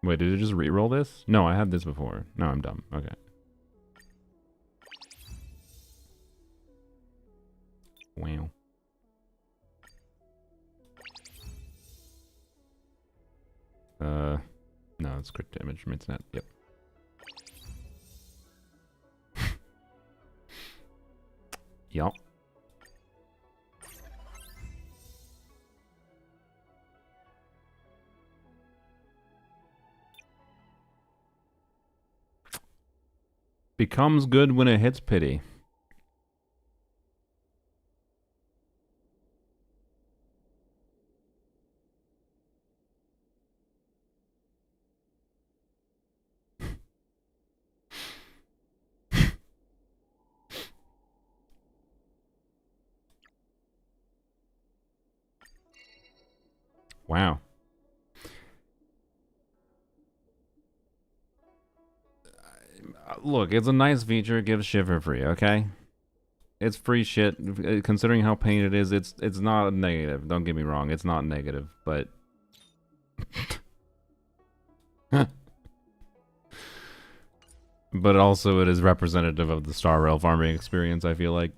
Wait, did it just re-roll this? No, I had this before. No, I'm dumb. Okay. Wow. No, it's crit damage from internet. Yep. Yup. Becomes good when it hits pity. Wow. Look, it's a nice feature. It gives shit for free, okay? It's free shit. Considering how pain it is, it's not negative. Don't get me wrong. It's not negative, but... but also it is representative of the Star Rail farming experience, I feel like.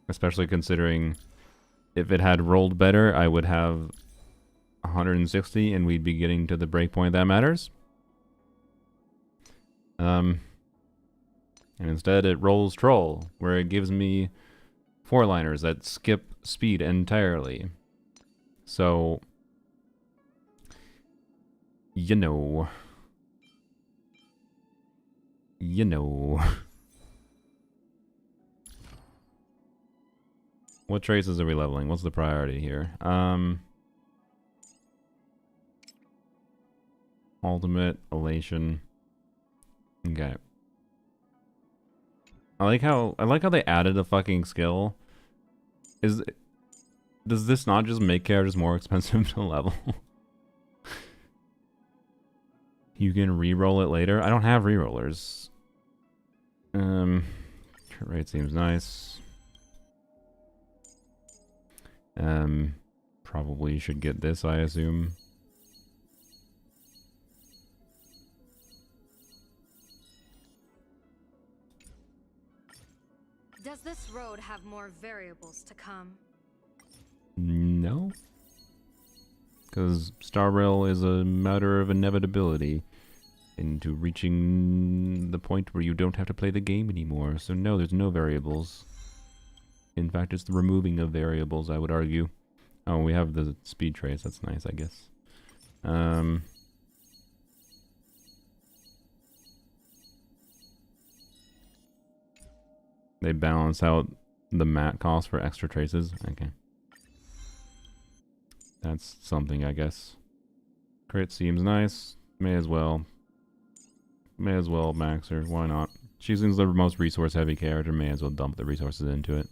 Especially considering if it had rolled better, I would have 160 and we'd be getting to the breakpoint that matters. And instead it rolls troll, where it gives me 4-liners that skip speed entirely. So, you know. What traces are we leveling? What's the priority here? Ultimate, elation. Okay. I like how they added a fucking skill. Does this not just make characters more expensive to level? You can re-roll it later. I don't have re-rollers. Crit rate seems nice. Probably should get this, I assume. Does this road have more variables to come? No. Because Star Rail is a matter of inevitability into reaching the point where you don't have to play the game anymore. So no, there's no variables. In fact, it's the removing of variables, I would argue. Oh, we have the speed trace. That's nice, I guess. They balance out the mat cost for extra traces. Okay. That's something, I guess. Crit seems nice. May as well. May as well max her. Why not? She seems the most resource-heavy character. May as well dump the resources into it.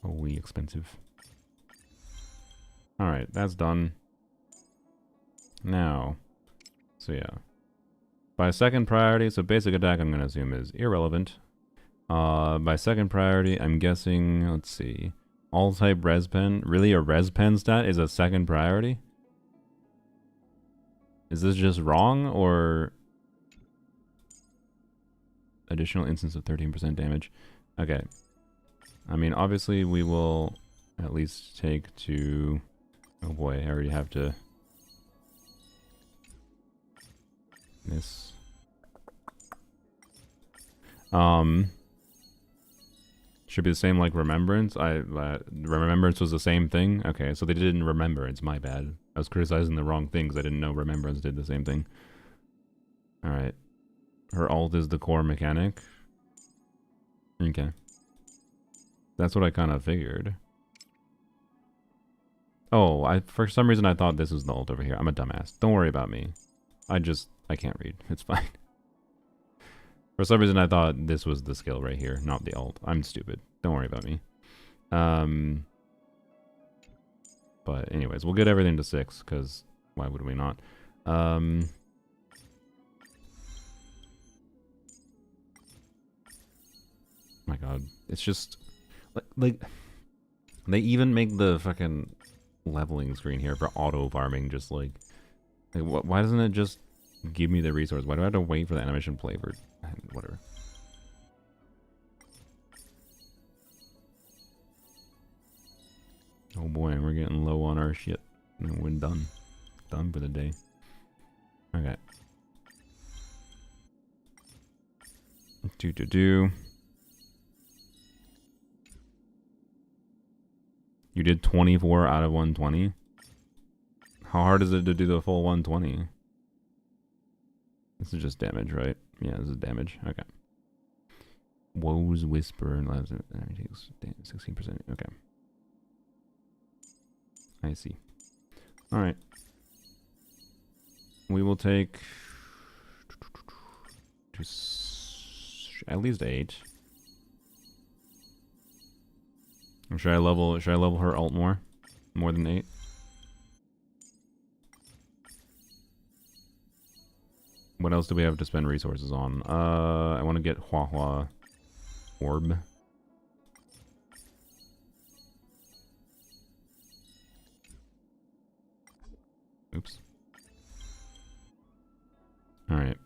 Holy expensive. Alright, that's done. Now. So yeah. By second priority, so basic attack I'm going to assume is irrelevant. By second priority, I'm guessing, let's see. All type res pen. Really, a res pen stat is a second priority? Is this just wrong, or... Additional instance of 13% damage. Okay. I mean, obviously we will at least take to... Oh boy, I already have to... This... Should be the same like Remembrance. Remembrance was the same thing? Okay, so they didn't Remembrance, my bad. I was criticizing the wrong thing because I didn't know Remembrance did the same thing. Alright. Her ult is the core mechanic. Okay. That's what I kind of figured. Oh, for some reason I thought this was the ult over here. I'm a dumbass. Don't worry about me. I can't read. It's fine. For some reason I thought this was the skill right here, not the ult. I'm stupid. Don't worry about me. But anyways, we'll get everything to 6, because why would we not? My god. It's just... Like, they even make the fucking leveling screen here for auto farming just like why doesn't it just give me the resource? Why do I have to wait for the animation play for whatever? Oh boy, we're getting low on our shit. And we're done. Done for the day. Okay. You did 24 out of 120? How hard is it to do the full 120? This is just damage, right? Yeah, this is damage. Okay. Woe's Whisper and lives takes 16%. Okay. I see. Alright. We will take at least 8. Or should I level her ult more? More than 8? What else do we have to spend resources on? I want to get Hua Orb. Oops. Alright.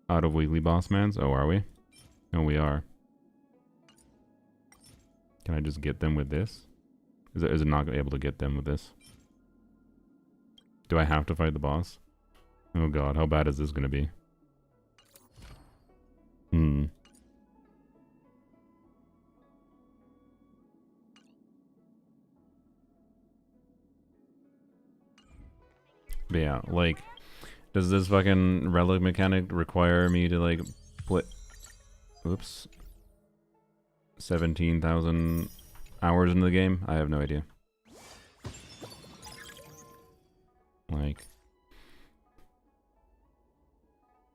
Out of weekly boss mans? Oh, are we? Oh, we are. Can I just get them with this? Is it not able to get them with this? Do I have to fight the boss? Oh god, how bad is this gonna be? But yeah, like, does this fucking relic mechanic require me to, like, put... Oops. 17,000 hours into the game? I have no idea. Like...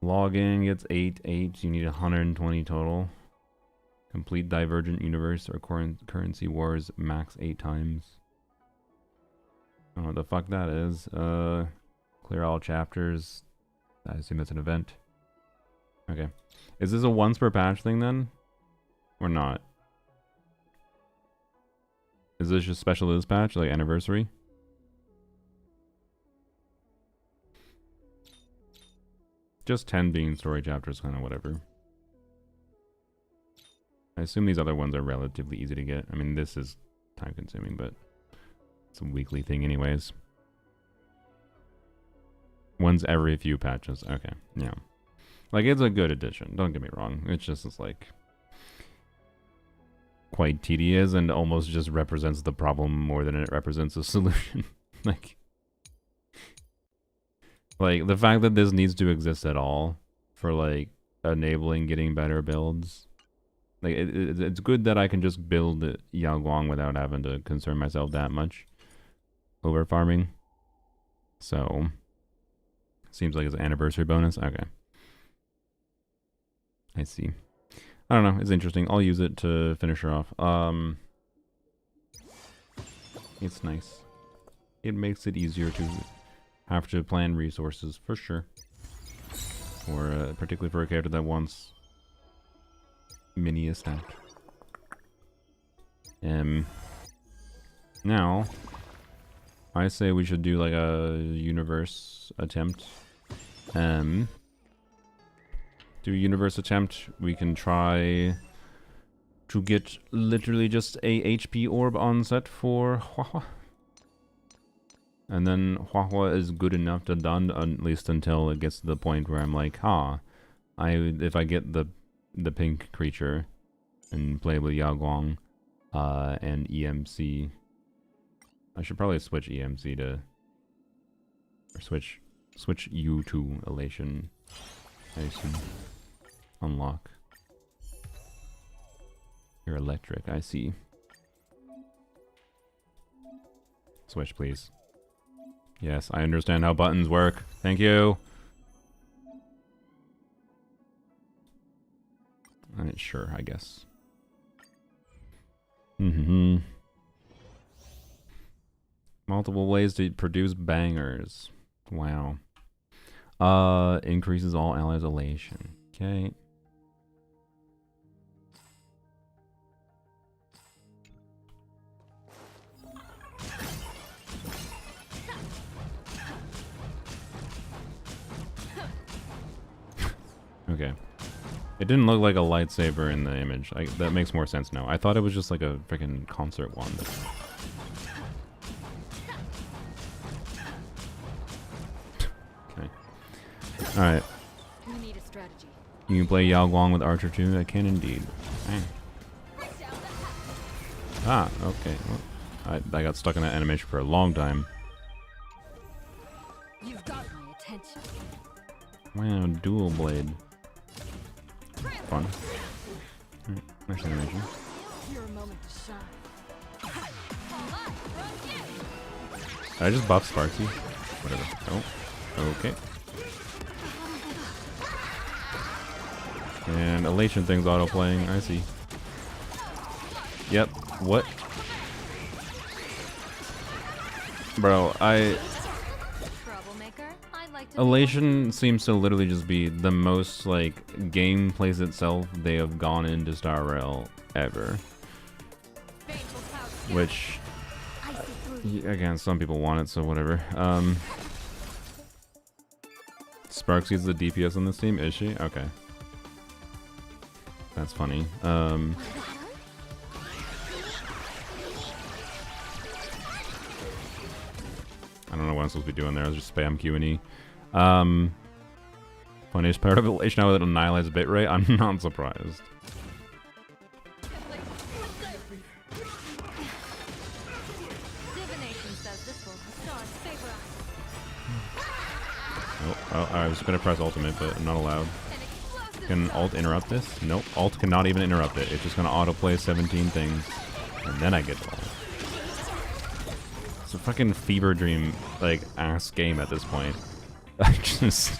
Login gets 8, you need 120 total. Complete Divergent Universe or Currency Wars max 8 times. I don't know what the fuck that is. Clear all chapters. I assume that's an event. Okay. Is this a once per patch thing then? Or not? Is this just special to this patch, like anniversary? Just 10 being story chapters, kind of whatever. I assume these other ones are relatively easy to get. I mean, this is time consuming, but it's a weekly thing anyways. Once every few patches. Okay, yeah. Like, it's a good addition, don't get me wrong. It's just, it's like... quite tedious and almost just represents the problem more than it represents a solution. Like, the fact that this needs to exist at all for, like, enabling getting better builds. Like, it's good that I can just build Yao Guang without having to concern myself that much over farming. So, seems like it's an anniversary bonus. Okay. I see. I don't know. It's interesting. I'll use it to finish her off. It's nice. It makes it easier to have to plan resources, for sure. Or particularly for a character that wants mini a stack. Now, I say we should do like a universe attempt. Do a universe attempt. We can try to get literally just a HP orb on set for Hua. And then Hua is good enough to done, at least until it gets to the point where I'm like, if I get the pink creature and play with Yao Guang and EMC, I should probably switch EMC to, or switch U to Elation, I assume. Unlock. You're electric, I see. Switch, please. Yes, I understand how buttons work. Thank you. Alright, sure, I guess. Multiple ways to produce bangers. Wow. Increases all allies' elation. Okay. Okay. It didn't look like a lightsaber in the image. That makes more sense now. I thought it was just like a freaking concert wand. Okay. Alright. You need a strategy. You can play Yao Guang with Archer too? I can indeed. Dang. Ah, okay. Well, I got stuck in that animation for a long time. You've got my attention. Wow, dual blade. Fun. Alright, nice animation. Your moment to shine. Did I just buff Sparksy? Whatever. Oh, okay. And Elation thing's auto-playing. I see. Yep. What? Bro, Troublemaker. I'd like to Elation seems to literally just be the most, like, game plays itself they have gone into Star Rail ever. Which, again, some people want it, so whatever. Sparksy's the DPS on this team, is she? Okay. That's funny. I don't know what I'm supposed to be doing there. I was just spam Q and E. Funniest part of Elation now that it annihilates bitrate. I'm not surprised. Divination says this will restore favor. Oh, I was gonna press ultimate, but I'm not allowed. An explosive Can alt interrupt this? Nope. Alt cannot even interrupt it. It's just gonna autoplay 17 things, and then I get to alt. It's a fucking fever dream, like, ass game at this point. I just...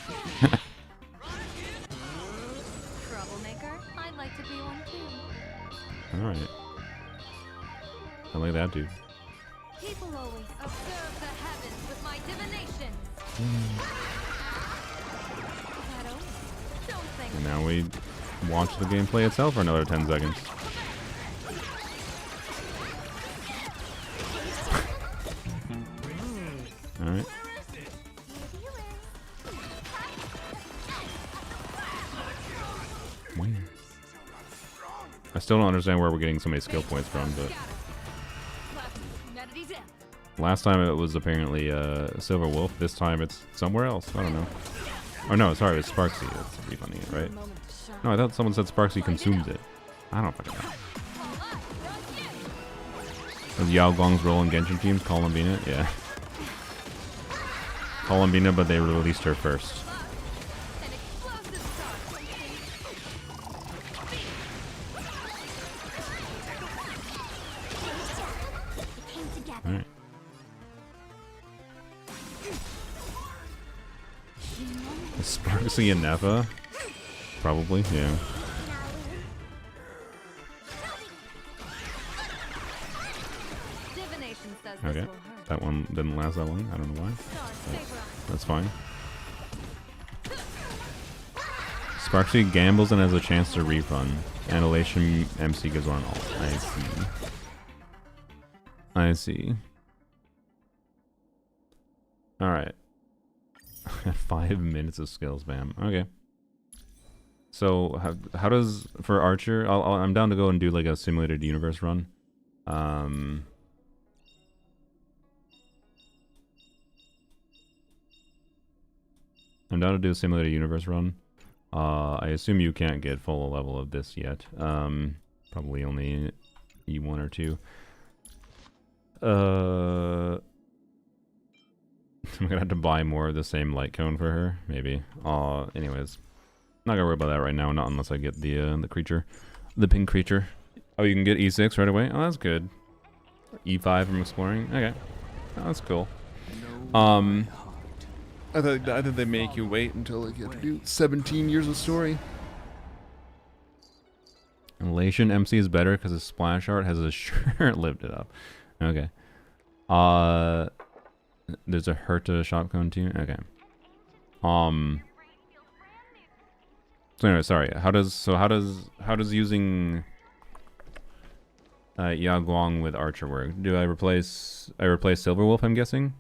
troublemaker. I'd like to be one too. Alright. I like that, dude. People always observe the heavens with my divination. Shadow, don't think. And now we watch the gameplay itself for another 10 seconds. Alright. I still don't understand where we're getting so many skill points from, but last time it was apparently Silver Wolf. This time it's somewhere else. I don't know. Oh no, sorry, it's Sparksy that's refunding it, right? No, I thought someone said Sparksy consumed it. I don't fucking know. Was Yao Guang's role in Genshin teams Columbina? Yeah. Columbina, but they released her first. Alright. Is Sparksy and Nefa? Probably, yeah. Divination says this Okay. will hurt. That one didn't last that long. I don't know why. That's fine. Sparksy gambles and has a chance to refund. And Elation MC gives one alt. I see. I see. Alright. 5 minutes of skill spam. Okay. So, how does... For Archer, I'm down to go and do like a simulated universe run. I'm down to do a simulated universe run. I assume you can't get full level of this yet. Probably only E1 or 2. I'm gonna have to buy more of the same light cone for her, maybe. Anyways, not gonna worry about that right now. Not unless I get the creature, the pink creature. Oh, you can get E6 right away. Oh, that's good. E5 from exploring. Okay, oh, that's cool. I thought they make you wait until like you have to do 17 years of story. Elation MC is better because his splash art has a shirt lived it up. Okay. There's a Herta shop cone too. Okay. So anyway, sorry. How does using Ya Guang with Archer work? Do I replace Silver Wolf? I'm guessing.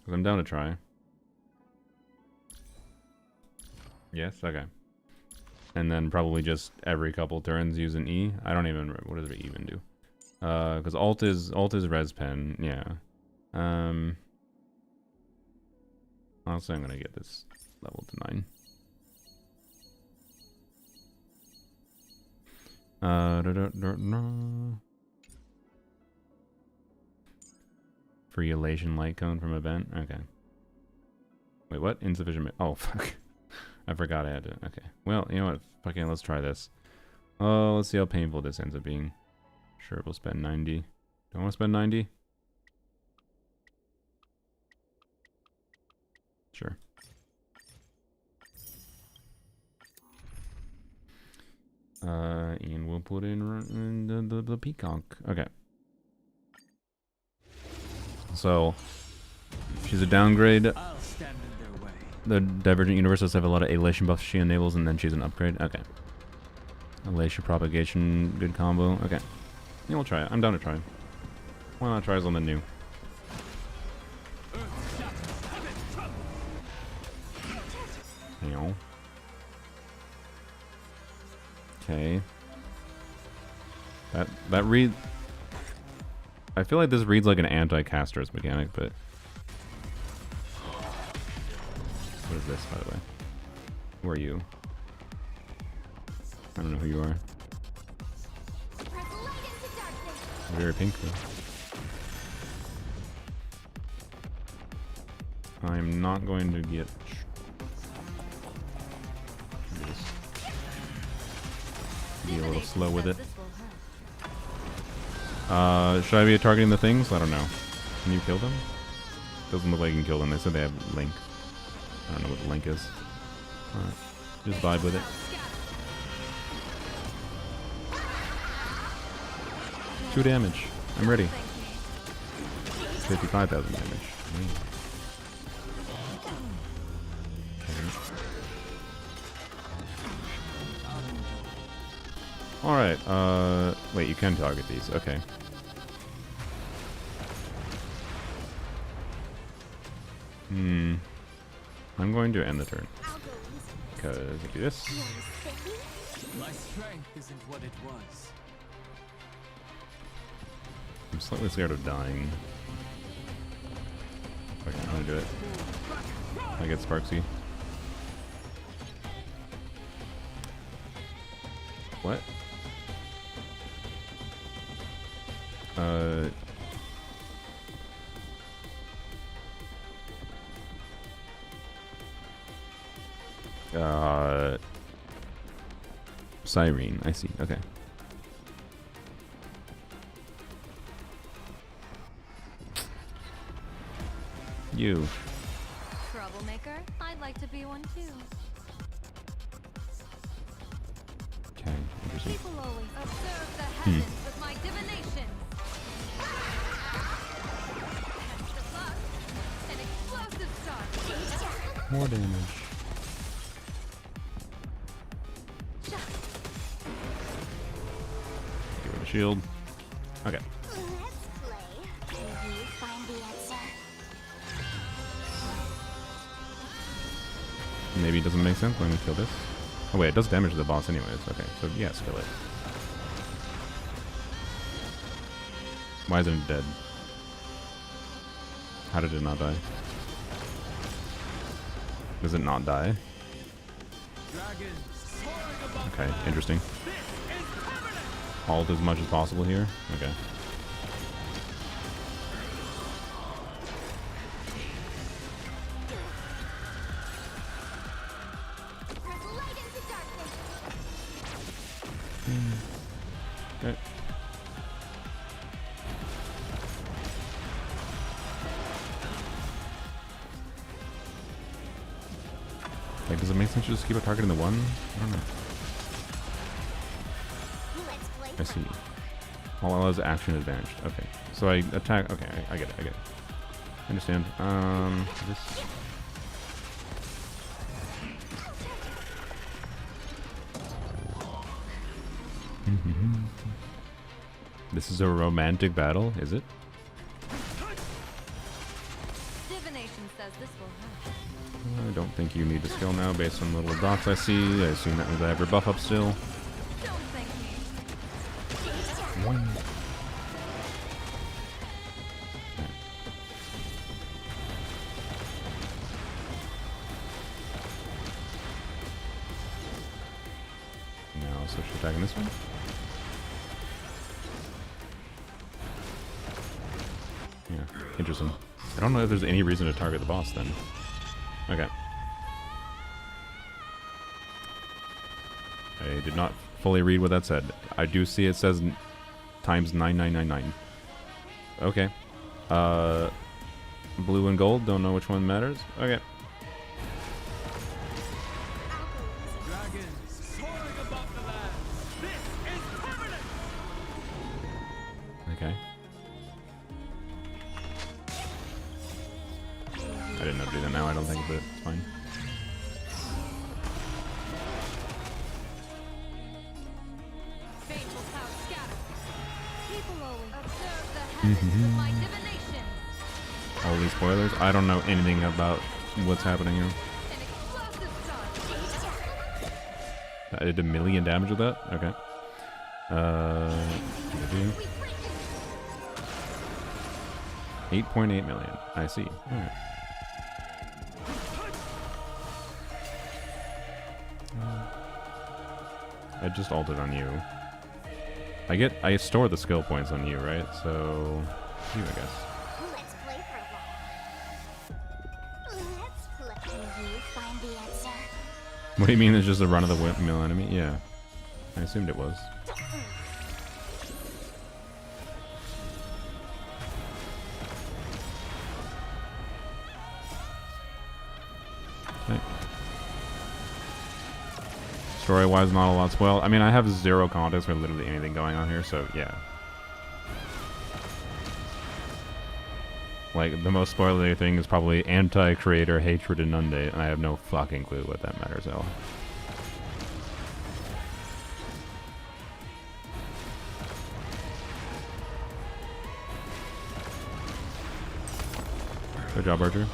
Cause I'm down to try. Yes. Okay. And then probably just every couple turns use an E. I don't even... What does it even do? Because alt is res pen. Yeah. Honestly, I'm going to get this level to 9. Free elation light cone from event. Okay. Wait, what? Insufficient. Oh, fuck. I forgot I had to. Okay. Well, you know what? Fucking let's try this. Oh, let's see how painful this ends up being. Sure, we'll spend 90. Do I want to spend 90? Sure. And we'll put in the peacock. Okay. So, she's a downgrade. I'll stand in their way. The Divergent Universe does have a lot of elation buffs she enables, and then she's an upgrade. Okay. Elation propagation, good combo. Okay. Yeah, we'll try it. I'm down to try it. Why not try something new? Hang. Okay. That read. I feel like this reads like an anti-caster's mechanic, but what is this, by the way? Who are you? I don't know who you are. Very pink though. I'm not going to get. Be a little slow with it. Should I be targeting the things? I don't know. Can you kill them? Doesn't look like you can kill them. They said they have link. I don't know what the link is. Alright. Just vibe with it. Two damage. I'm ready. 55,000 damage. Alright, wait, you can target these. Okay. I'm going to end the turn. Because I do this. My strength isn't what it was. I'm slightly scared of dying. Okay, I'm gonna do it. I get Sparksy. What? Cyrene, I see, okay. You. Troublemaker? I'd like to be one too. Okay, interesting. People always observe the heavens with my divination. An explosive start. More damage. Give it a shield. Okay. Let's play. Can you find the answer? Maybe it doesn't make sense. Let me kill this. Oh wait, it does damage to the boss anyways. Okay, so yes, kill it. Why isn't it dead? How did it not die? Does it not die? Okay, interesting. Halt as much as possible here. Okay. Okay. Like, does it make sense to just keep it targeting the one? I don't know. Let's play. I see. All allows action advantaged. Okay. So I attack. Okay, I get it. I get it. I understand. This. This is a romantic battle, is it? Divination says this will hurt. I don't think you need to skill now based on the little dots I see. I assume that means I have her buff up still. Don't thank me. One. Now switch to attacking this one. Yeah, Interesting. I don't know if there's any reason to target the boss then. Okay. I did not fully read what that said. I do see it says times 9999. Okay. Blue and gold, don't know which one matters. Okay. Dragons soaring above the land. This is permanent. Okay. I didn't know to do that now, I don't think, but it's fine. Fateful power scatter. People always observe the heavens with my divination. All these spoilers. I don't know anything about what's happening here. An explosive charge. I did 1 million damage with that? Okay. 8.8 million. I see. Alright. I just ulted on you. I store the skill points on you, right? So you, I guess. Let's play for a while. Let's play. Can you find the answer? What do you mean? It's just a run of the mill enemy? Yeah, I assumed it was. Okay. Story-wise, not a lot spoiled. I mean, I have zero context for literally anything going on here, so yeah. Like, the most spoilery thing is probably anti-creator hatred inundate, and I have no fucking clue what that matters at all. Good job, Archer.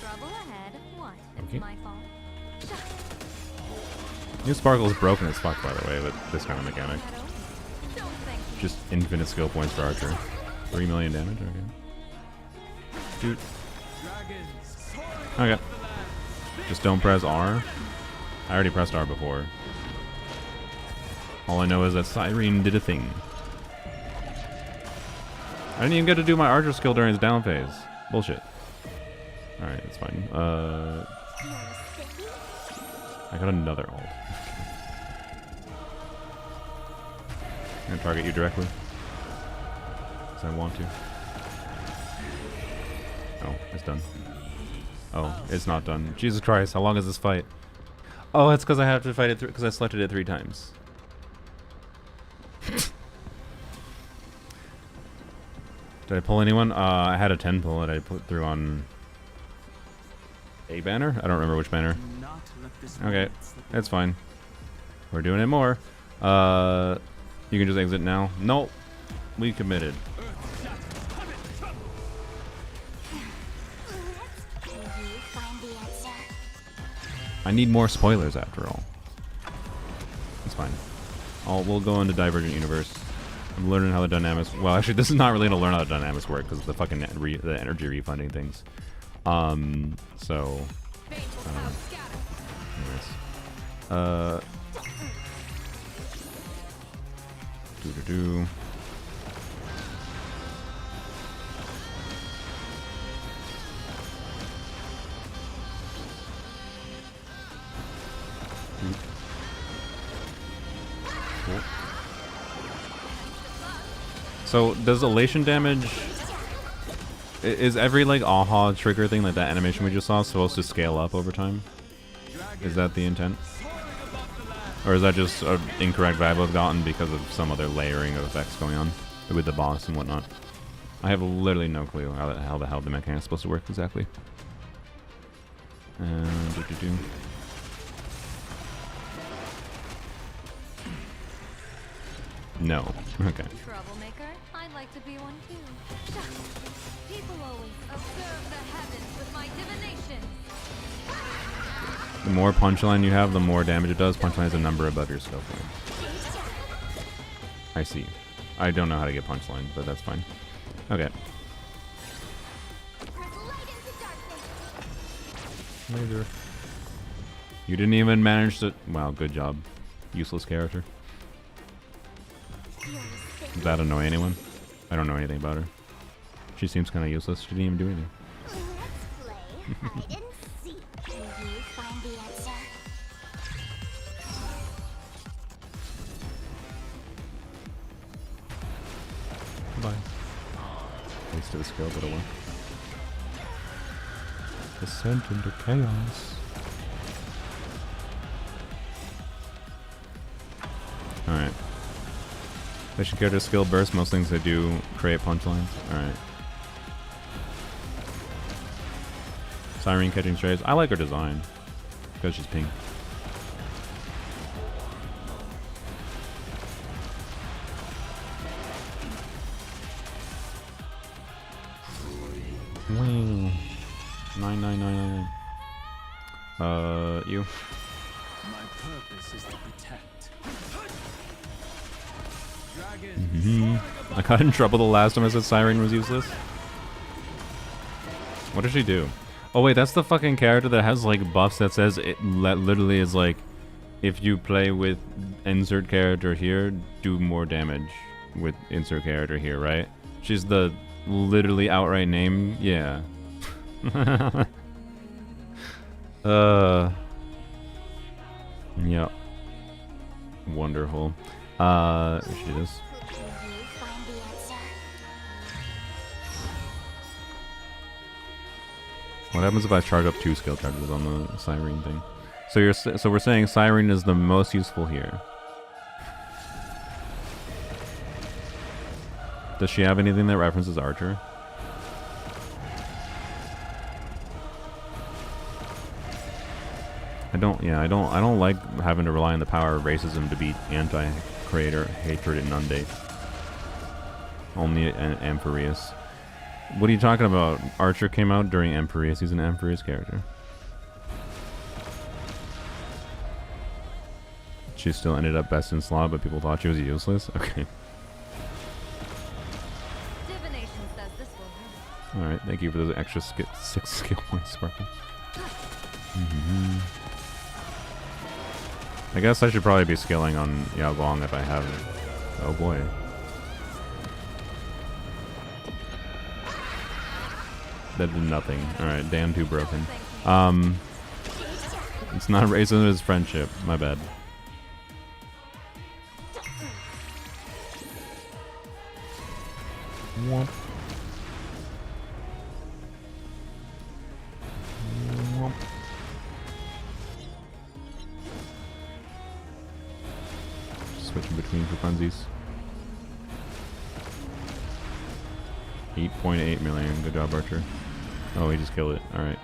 Trouble ahead. What? Okay. It's my fault. New Sparkle's broken as fuck, by the way, with this kind of mechanic. Shadow. Don't thank me. Just infinite skill points for Archer. 3 million damage, okay. Dude. Dragons soaring Okay. above the land. Just don't press R. I already pressed R before. All I know is that Cyrene did a thing. I didn't even get to do my Archer skill during his down phase. Bullshit. Alright, it's fine. I got another ult. I'm gonna target you directly. Because I want to. Oh, it's done. Oh, it's not done. Jesus Christ, how long is this fight? Oh, it's because I have to fight it because I selected it 3 times. Did I pull anyone? I had a 10 pull that I put through on a banner? I don't remember which banner. Do not let this Okay, moment slip that's fine. We're doing it more. You can just exit now. Nope. We committed. Can you find the answer? I need more spoilers after all. It's fine. We'll go into Divergent Universe. I'm learning how the dynamics. Well, actually, this is not really to learn how the dynamics work because the fucking the energy refunding things. So. Fateful power scatter. Anyways. Doo-doo-doo. Cool. So does elation damage? Is every like aha trigger thing like that animation we just saw supposed to scale up over time? Is that the intent? Or is that just an incorrect vibe I've gotten because of some other layering of effects going on with the boss and whatnot? I have literally no clue how the hell the mechanic is supposed to work exactly. Doo-doo-doo. No. Okay. Troublemaker? I'd like to be one too. People always observe the heavens with my divination. The more punchline you have, the more damage it does. Punchline is a number above your skill point. I see. I don't know how to get punchline, but that's fine. Okay. Laser. You didn't even manage to... Wow, good job. Useless character. Does that annoy anyone? I don't know anything about her. She seems kind of useless. She didn't even do anything. Let's play hide and seek. Will you find the answer? Bye. Wasted a skill, but it worked. Descent into chaos. Alright. They should care to skill burst. Most things they do create punchlines. Alright. Siren catching strays. I like her design. Because she's pink. Wing. 9999. You. My purpose is to protect. I got in trouble the last time I said Siren was useless. What does she do? Oh wait, that's the fucking character that has like buffs that says it literally is like, if you play with insert character here, do more damage with insert character here, right? She's the literally outright name, yeah. Yep. Wonderful. We should do this. Will you find the answer? What happens if I charge up 2 skill charges on the Siren thing? So we're saying Siren is the most useful here. Does she have anything that references Archer? I don't like having to rely on the power of racism to beat anti-creator hatred and Nundate. Only an Amphireus. What are you talking about? Archer came out during Amphireus. He's an Amphireus character. She still ended up best in slot, but people thought she was useless? Okay. Divination says this will hurt. Alright, thank you for those extra 6 skill points, Sparkle. I guess I should probably be skilling on Yao Guang if I have it. Oh boy. That did nothing. Alright, damn too broken. It's not racism, it's friendship. My bad. Womp. Womp. Switching between for funsies. 8.8 million. Good job, Archer. Oh, he just killed it. Alright.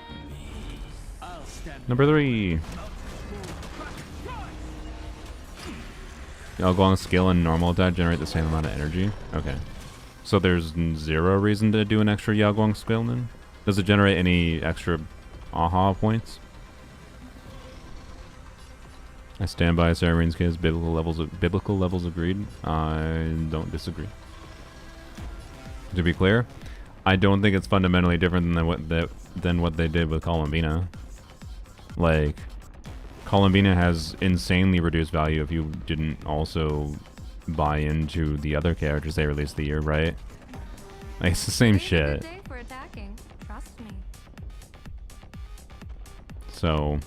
Number 3. Yao Guang's skill and normal attack generate the same amount of energy. Okay. So there's 0 reason to do an extra Yao Guang skill then? Does it generate any extra aha points? I stand by Siren's case. Biblical levels agreed. I don't disagree. To be clear, I don't think it's fundamentally different than what they did with Columbina. Like, Columbina has insanely reduced value if you didn't also buy into the other characters they released the year, right? Like, it's the same Today's a good shit. day for attacking. Trust me. So,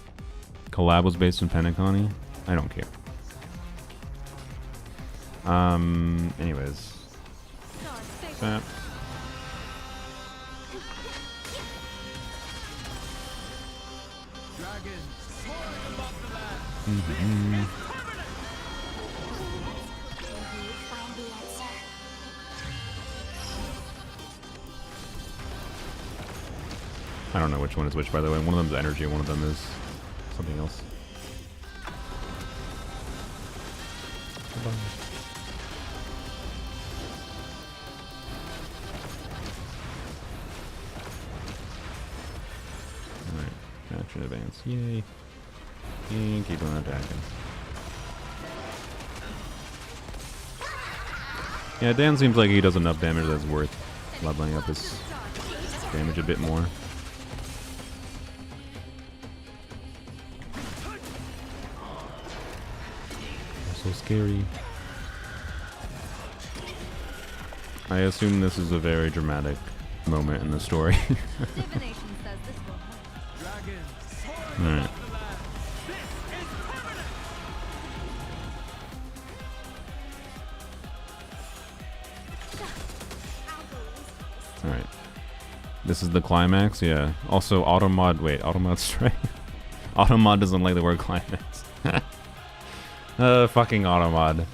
collab was based on Penacony? I don't care. Anyways. Snap. Will you find the answer? I don't know which one is which, by the way. One of them is energy, one of them is something else. Alright, catch and advance. Yay. And keep on attacking. Yeah, Dan seems like he does enough damage that's worth leveling up his damage a bit more. So scary. I assume this is a very dramatic moment in the story. Divination says this will hurt. Dragons soaring Alright. above the land. This is permanent. Alright. This is the climax? Yeah. Also, Automod. Wait, Automod strike? Automod doesn't like the word climax. Fucking Automod.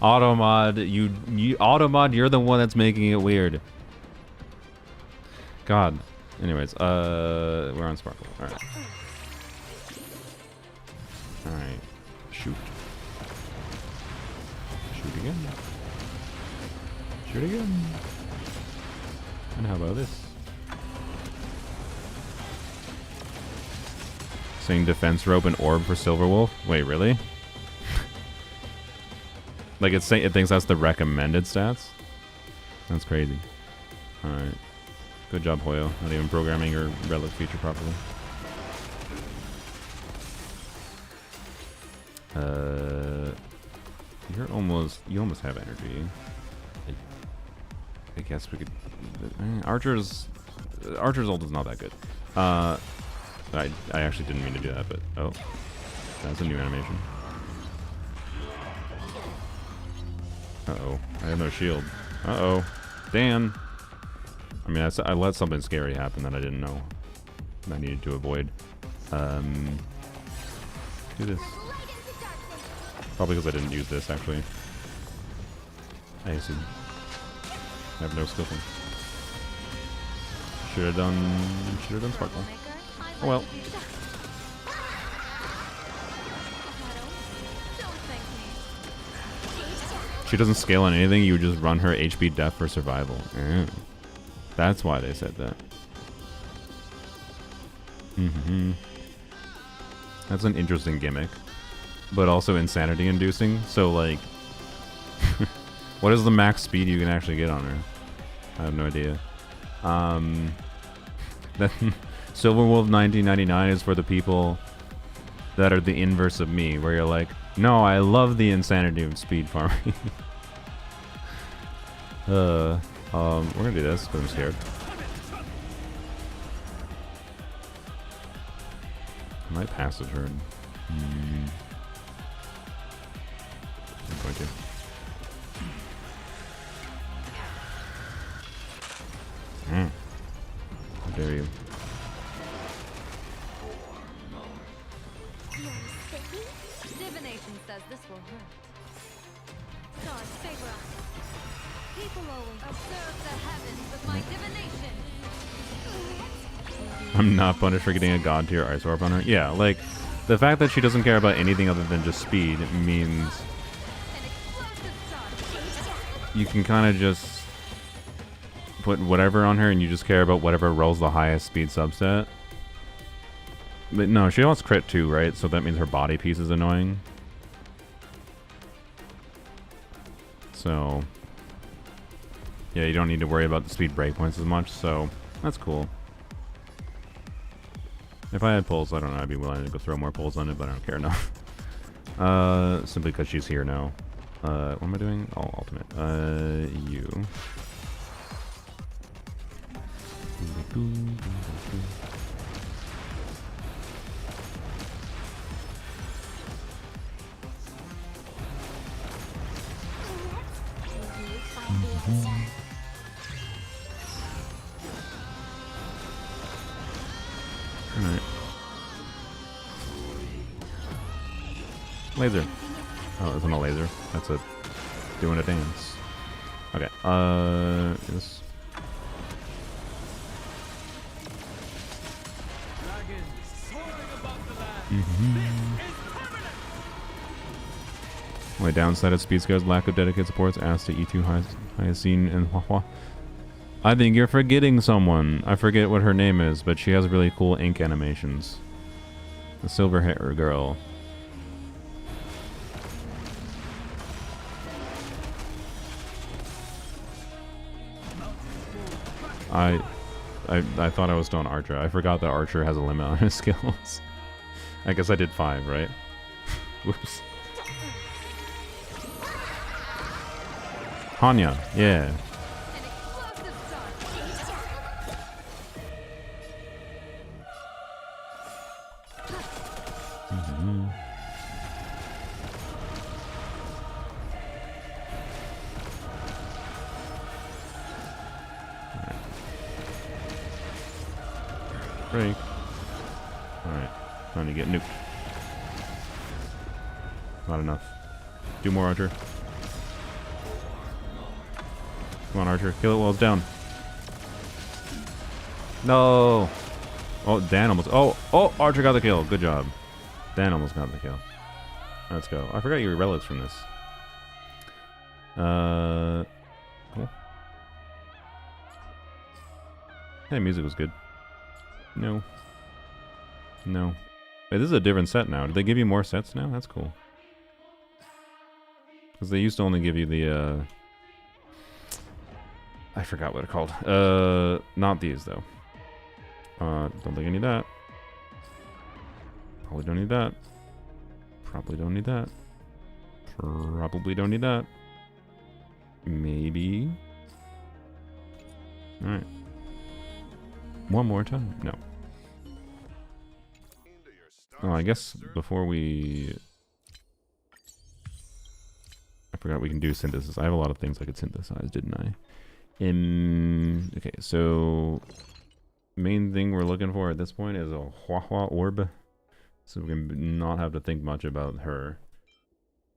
Automod, you Automod, you're the one that's making it weird. God. Anyways, we're on Sparkle. Alright. Alright. Shoot. Shoot again. Shoot again. And how about this? Saying defense rope and orb for Silverwolf? Wait, really? Like it thinks that's the recommended stats? That's crazy. Alright. Good job, Hoyo. Not even programming your relic feature properly. You almost have energy. I guess we could. Archer's ult is not that good. I actually didn't mean to do that, but oh, that's a new animation. Uh-oh, I have no shield. Uh-oh, Dan. I mean, I let something scary happen that I didn't know I needed to avoid. Do this. Probably because I didn't use this, actually. I assume. I have no skill thing. Should have done Sparkle. Oh well. She doesn't scale on anything, you just run her HP def for survival. That's why they said that. That's an interesting gimmick. But also insanity inducing, so like... what is the max speed you can actually get on her? I have no idea. Then Silverwolf 1999 is for the people that are the inverse of me, where you're like, no, I love the insanity of speed farming. We're gonna do this because I'm scared. I might pass the turn. I'm going to. How dare you? Divination says this will hurt. Stars favor us. People always observe the heavens with my divination. I'm not punished for getting a god tier ice orb on her. Yeah, like the fact that she doesn't care about anything other than just speed means you can kind of just put whatever on her and you just care about whatever rolls the highest speed subset. But no, she wants crit too, right? So that means her body piece is annoying. So yeah, you don't need to worry about the speed breakpoints as much, so that's cool. If I had pulls, I don't know, I'd be willing to go throw more pulls on it, but I don't care enough. Simply because she's here now. What am I doing? Oh, ultimate. You. Alright. Laser. Oh, that's not a laser. That's a doing a dance. Okay. This. Only downside of Speed Scare's lack of dedicated supports, Asta, E2, Hyacine, and Hua. I think you're forgetting someone. I forget what her name is, but she has really cool ink animations. The silver hair girl. I thought I was still on Archer. I forgot that Archer has a limit on his skills. I guess I did 5, right? Whoops. Hanya, yeah. Break. Alright. Time to get nuked. Not enough. Do more, Archer. Come on, Archer. Kill it while it's down. No! Oh, Dan almost... Oh, Archer got the kill. Good job. Dan almost got the kill. Let's go. I forgot your relics from this. Cool. Hey, music was good. No. No. Wait, this is a different set now. Did they give you more sets now? That's cool. Because they used to only give you the, I forgot what it's called. Not these, though. Don't think I need that. Probably don't need that. Probably don't need that. Probably don't need that. Maybe. Alright. One more time. No. Oh, I guess before we... I forgot we can do synthesis. I have a lot of things I could synthesize, didn't I? Okay, so... Main thing we're looking for at this point is a Hua orb. So we can not have to think much about her.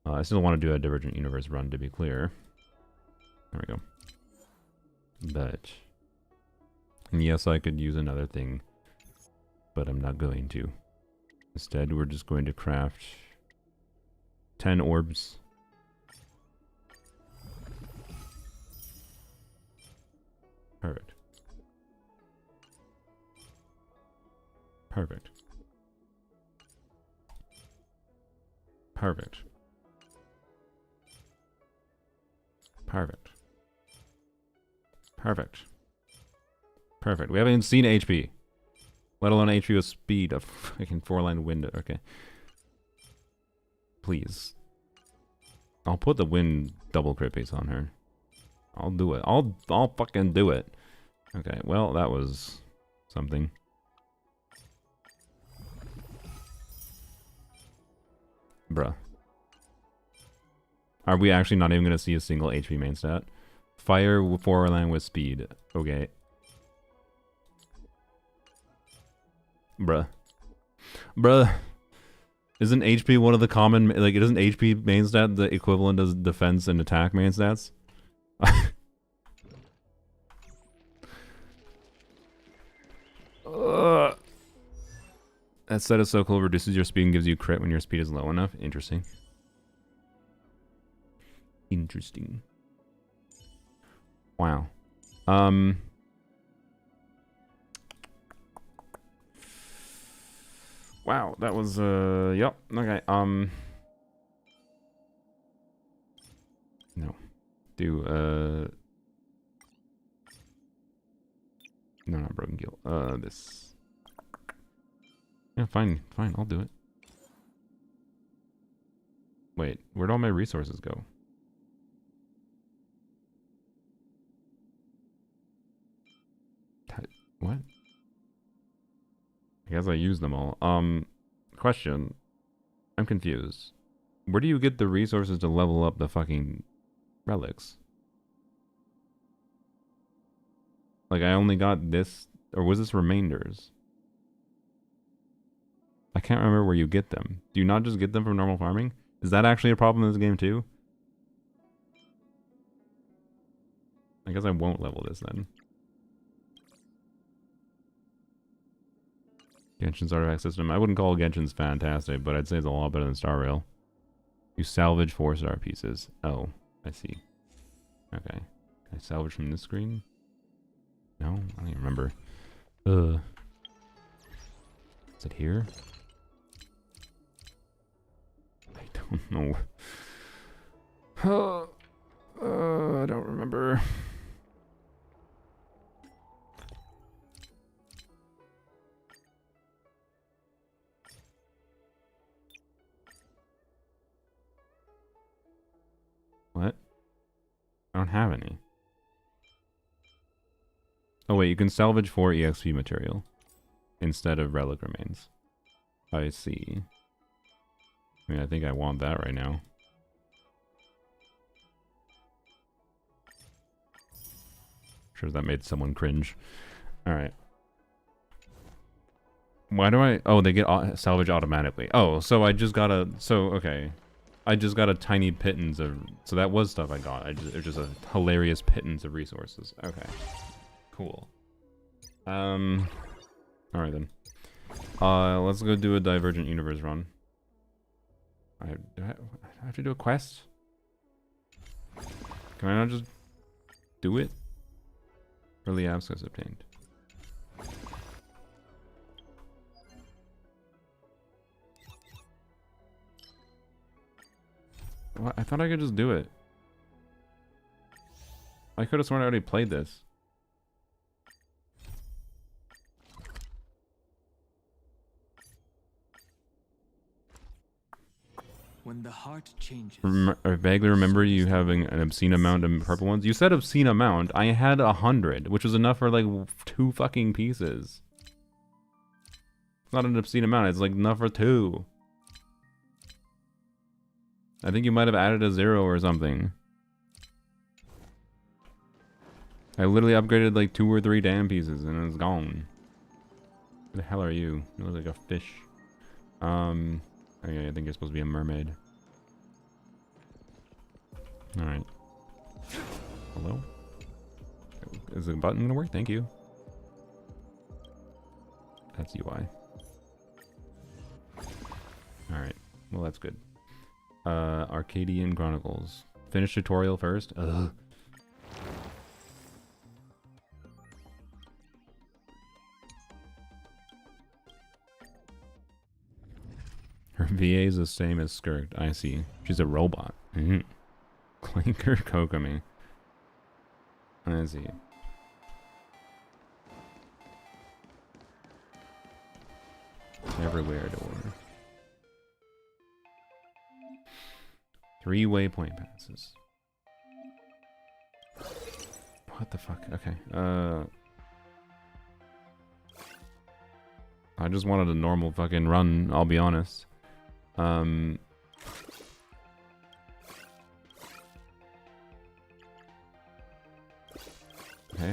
I still want to do a Divergent Universe run, to be clear. There we go. But... And yes, I could use another thing. But I'm not going to. Instead, we're just going to craft 10 orbs. Perfect. Perfect. Perfect. Perfect. Perfect. Perfect. We haven't even seen HP. Let alone HP with speed of fucking 4-line window. Okay. Please. I'll put the wind double crit base on her. I'll do it. I'll fucking do it. Okay, well, that was something. Bruh. Are we actually not even going to see a single HP main stat? Fire 4-line with speed. Okay. Bruh. Bruh. Isn't HP one of the common... Like, isn't HP main stat the equivalent of defense and attack main stats? That set is so cool. Reduces your speed and gives you crit when your speed is low enough. Interesting. Interesting. Wow. Wow, that was yep. Okay. No. Do no, not broken gill. This. Yeah, fine, I'll do it. Wait, where'd all my resources go? What? I guess I used them all. Question. I'm confused. Where do you get the resources to level up the fucking relics? Like, I only got this, or was this remainders? I can't remember where you get them. Do you not just get them from normal farming? Is that actually a problem in this game too? I guess I won't level this then. Genshin's artifact system. I wouldn't call Genshin's fantastic, but I'd say it's a lot better than Star Rail. You salvage 4-star pieces. Oh, I see. Okay. Can I salvage from this screen? No? I don't even remember. Is it here? I don't know. I don't remember. What? I don't have any. Oh wait, you can salvage 4 EXP material instead of relic remains. I see. I mean, I think I want that right now. Sure that made someone cringe. Alright. Why do I... Oh, they get salvage automatically. Oh, so I just got a... So, okay. I just got a tiny pittance of... So that was stuff I got. It was just a hilarious pittance of resources. Okay. Cool. Alright then. Let's go do a Divergent Universe run. Do I have to do a quest? Can I not just do it? Early access obtained. What? I thought I could just do it. I could have sworn I already played this. When the heart changes. I vaguely remember you having an obscene amount of purple ones. You said obscene amount. I had 100, which was enough for like 2 fucking pieces. It's not an obscene amount. It's like enough for 2. I think you might have added a 0 or something. I literally upgraded like 2 or 3 damn pieces and it's gone. Who the hell are you? You look like a fish. Okay, I think you're supposed to be a mermaid. Alright. Hello? Is the button gonna work? Thank you. That's UI. Alright. Well, that's good. Arcadian Chronicles. Finish tutorial first. Ugh. Her VA is the same as Skirt. I see. She's a robot. Clinker Kokomi. I see. Everywhere door. 3 waypoint passes. What the fuck? Okay. I just wanted a normal fucking run, I'll be honest. Okay,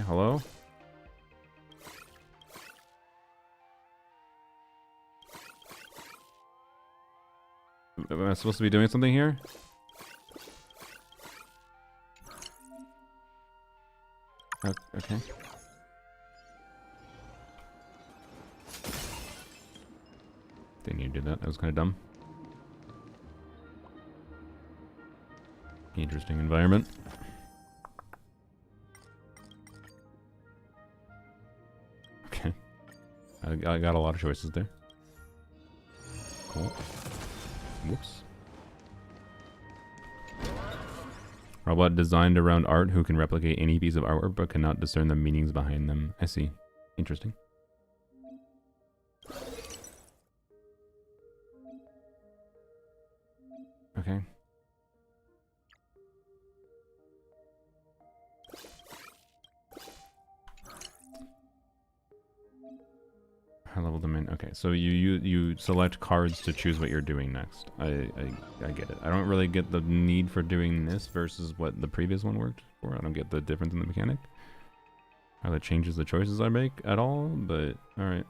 hello? Am I supposed to be doing something here? Okay. Didn't need to do that. That was kind of dumb. Interesting environment. Okay. I got a lot of choices there. Cool. Whoops. Robot designed around art who can replicate any piece of artwork but cannot discern the meanings behind them. I see. Interesting. Okay. High level domain. Okay, so you select cards to choose what you're doing next. I get it. I don't really get the need for doing this versus what the previous one worked for. I don't get the difference in the mechanic. How that changes the choices I make at all, but alright.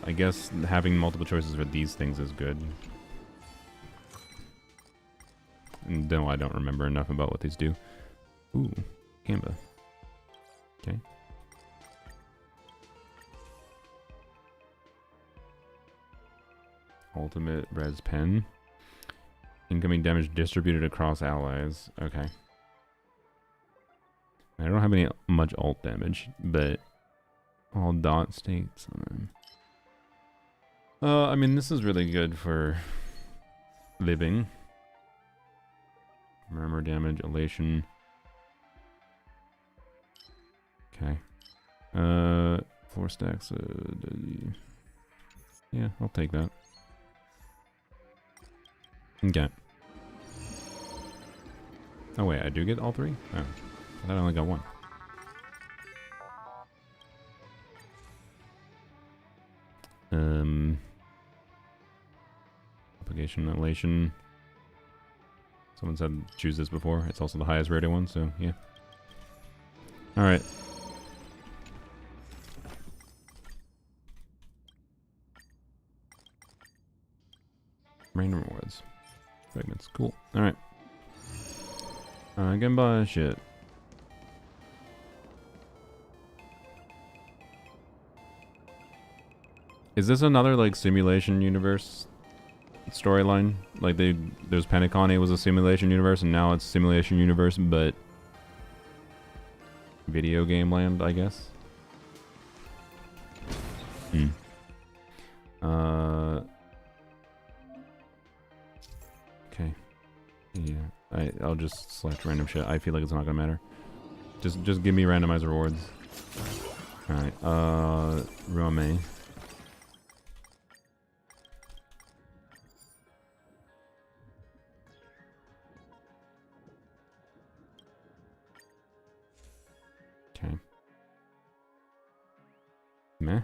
I guess having multiple choices for these things is good. No, I don't remember enough about what these do. Ooh, Gamba. Okay. Ultimate res pen. Incoming damage distributed across allies. Okay. I don't have any much ult damage, but all dot states on them. I mean, this is really good for living. Murmur damage, elation. Okay. 4 stacks. Yeah, I'll take that. Okay. Oh wait, I do get all 3? Oh, I thought I only got 1. Propagation, elation. Someone said choose this before. It's also the highest rated one, so yeah. Alright. Random rewards. Fragments. Cool. Alright. Gamba shit. Is this another like simulation universe storyline? Like there's Penacony was a simulation universe and now it's simulation universe but video game land, I guess. Okay. Yeah. I'll just select random shit. I feel like it's not gonna matter. Just give me randomized rewards. Alright, Rome. Okay. Meh.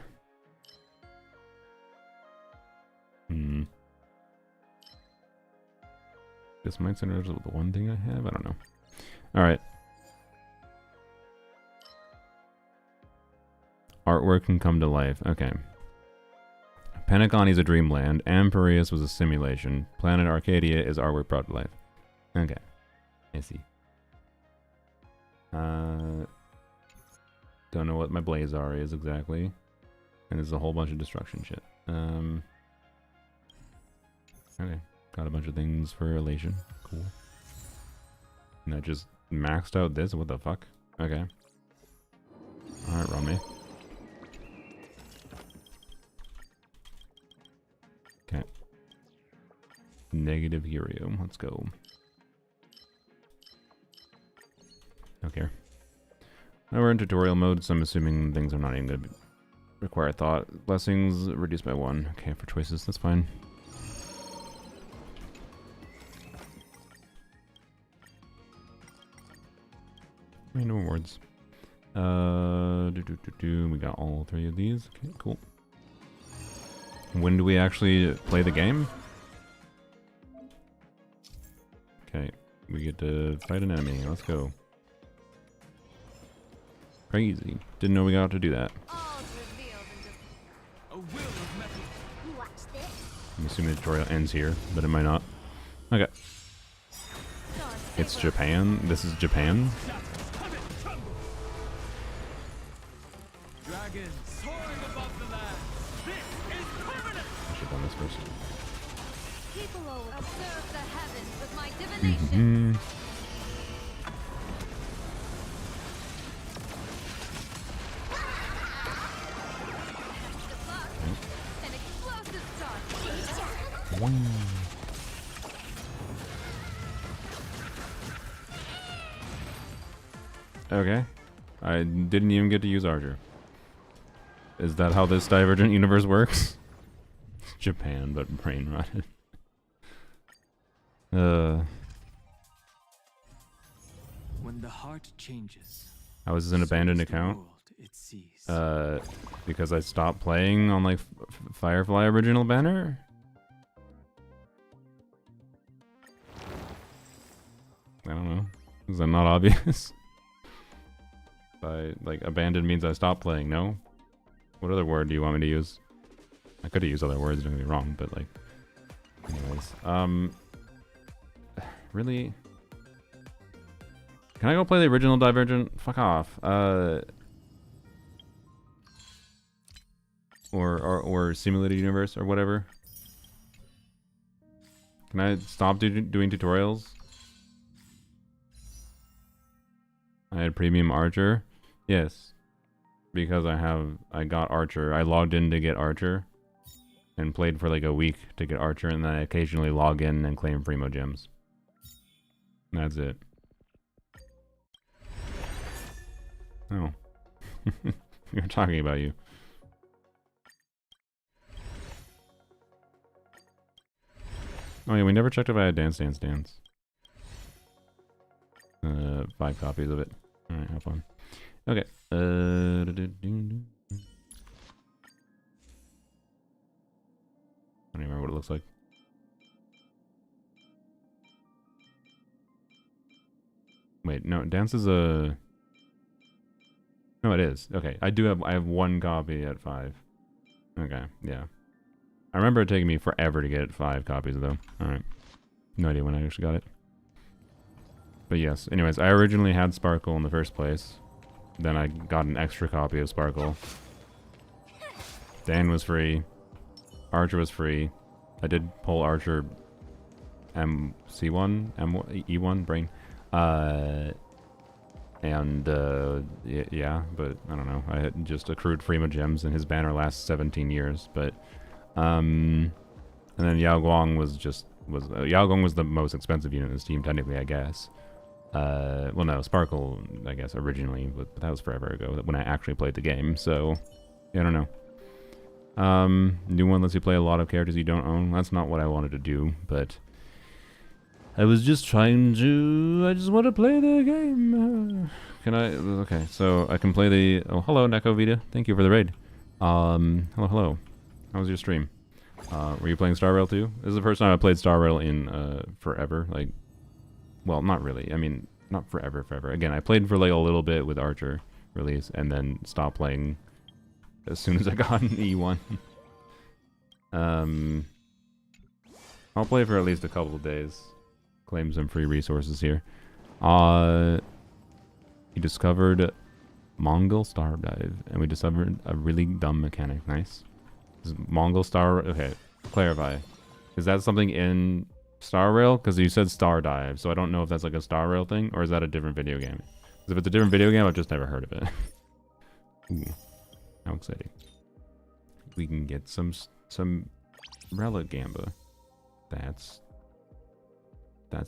This might synergize with the one thing I have? I don't know. Alright. Artwork can come to life. Okay. Penacony is a dreamland. Amperius was a simulation. Planet Arcadia is artwork brought to life. Okay. I see. Don't know what my Blazar is exactly. And there's a whole bunch of destruction shit. Okay. Got a bunch of things for elation. Cool. And I just maxed out this? What the fuck? Okay. Alright, run me. Okay. Negative hero. Let's go. Don't care. Now we're in tutorial mode, so I'm assuming things are not even going to require thought. Blessings reduced by 1. Okay, for choices, that's fine. No awards. We got all 3 of these. Okay, cool. When do we actually play the game? Okay, we get to fight an enemy. Let's go. Crazy. Didn't know we got to do that. All's revealed into A will of metal. Watch this. I'm assuming the tutorial ends here, but it might not. Okay. stars. It's Japan. This is Japan. Dragons soaring above the land. This is permanent. I should have done this first. People will observe the heavens with my divination. Good luck. An explosive start. Okay. I didn't even get to use Archer. Is that how this Divergent Universe works? Japan, but brain rotted. When the heart changes. How is this an abandoned account? It sees. Because I stopped playing on like Firefly Original Banner? I don't know. Is that not obvious? By like abandoned means I stopped playing, no? What other word do you want me to use? I could have used other words, don't get me wrong, but like anyways. Really? Can I go play the original Divergent? Fuck off. Or Simulated Universe or whatever. Can I stop doing tutorials? I had premium Archer. Yes. Because I got Archer. I logged in to get Archer. And played for like a week to get Archer, and then I occasionally log in and claim Primo Gems. And that's it. Oh. We were talking about you. Oh yeah, we never checked if I had Dance Dance Dance. 5 copies of it. Alright, have fun. Okay. I don't even remember what it looks like. Wait, no, dance is a... No, it is. Okay, I have 1 copy at 5. Okay, yeah. I remember it taking me forever to get 5 copies, though. Alright. No idea when I actually got it. But yes, anyways, I originally had Sparkle in the first place. Then I got an extra copy of Sparkle. Dan was free. Archer was free. I did pull Archer MC1, E1, brain. Yeah, but I don't know. I had just accrued Frima gems and his banner lasts 17 years, but and then Yao Guang was Yao Guang was the most expensive unit in this team, technically, I guess. Well, no, Sparkle, I guess, originally, but that was forever ago when I actually played the game, so yeah, I don't know. New one lets you play a lot of characters you don't own. That's not what I wanted to do, but I was just trying to... I just want to play the game. Can I... Okay, so I can play the... Oh, hello, Neko Vita. Thank you for the raid. Hello. How was your stream? Were you playing Star Rail too? This is the first time I played Star Rail in forever. Like, well, not really. I mean, not forever. Again, I played for like a little bit with Archer release and then stopped playing as soon as I got an E1. I'll play for at least a couple of days. Claim some free resources here. We discovered Mongol Star Dive, and we discovered a really dumb mechanic. Nice. Is Mongol Star... Okay, clarify. Is that something in Star Rail? Because you said Star Dive, so I don't know if that's like a Star Rail thing, or is that a different video game? Because if it's a different video game, I've just never heard of it. Ooh, how exciting. We can get some Relic Gamba. That's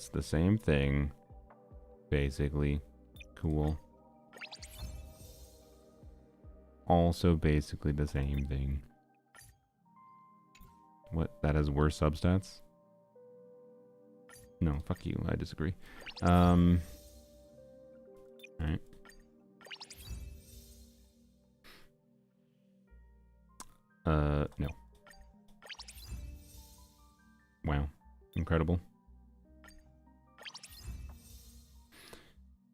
the same thing, basically. Cool. Also basically the same thing. What? That has worse substats? No, fuck you. I disagree. Alright. No. Wow. Incredible.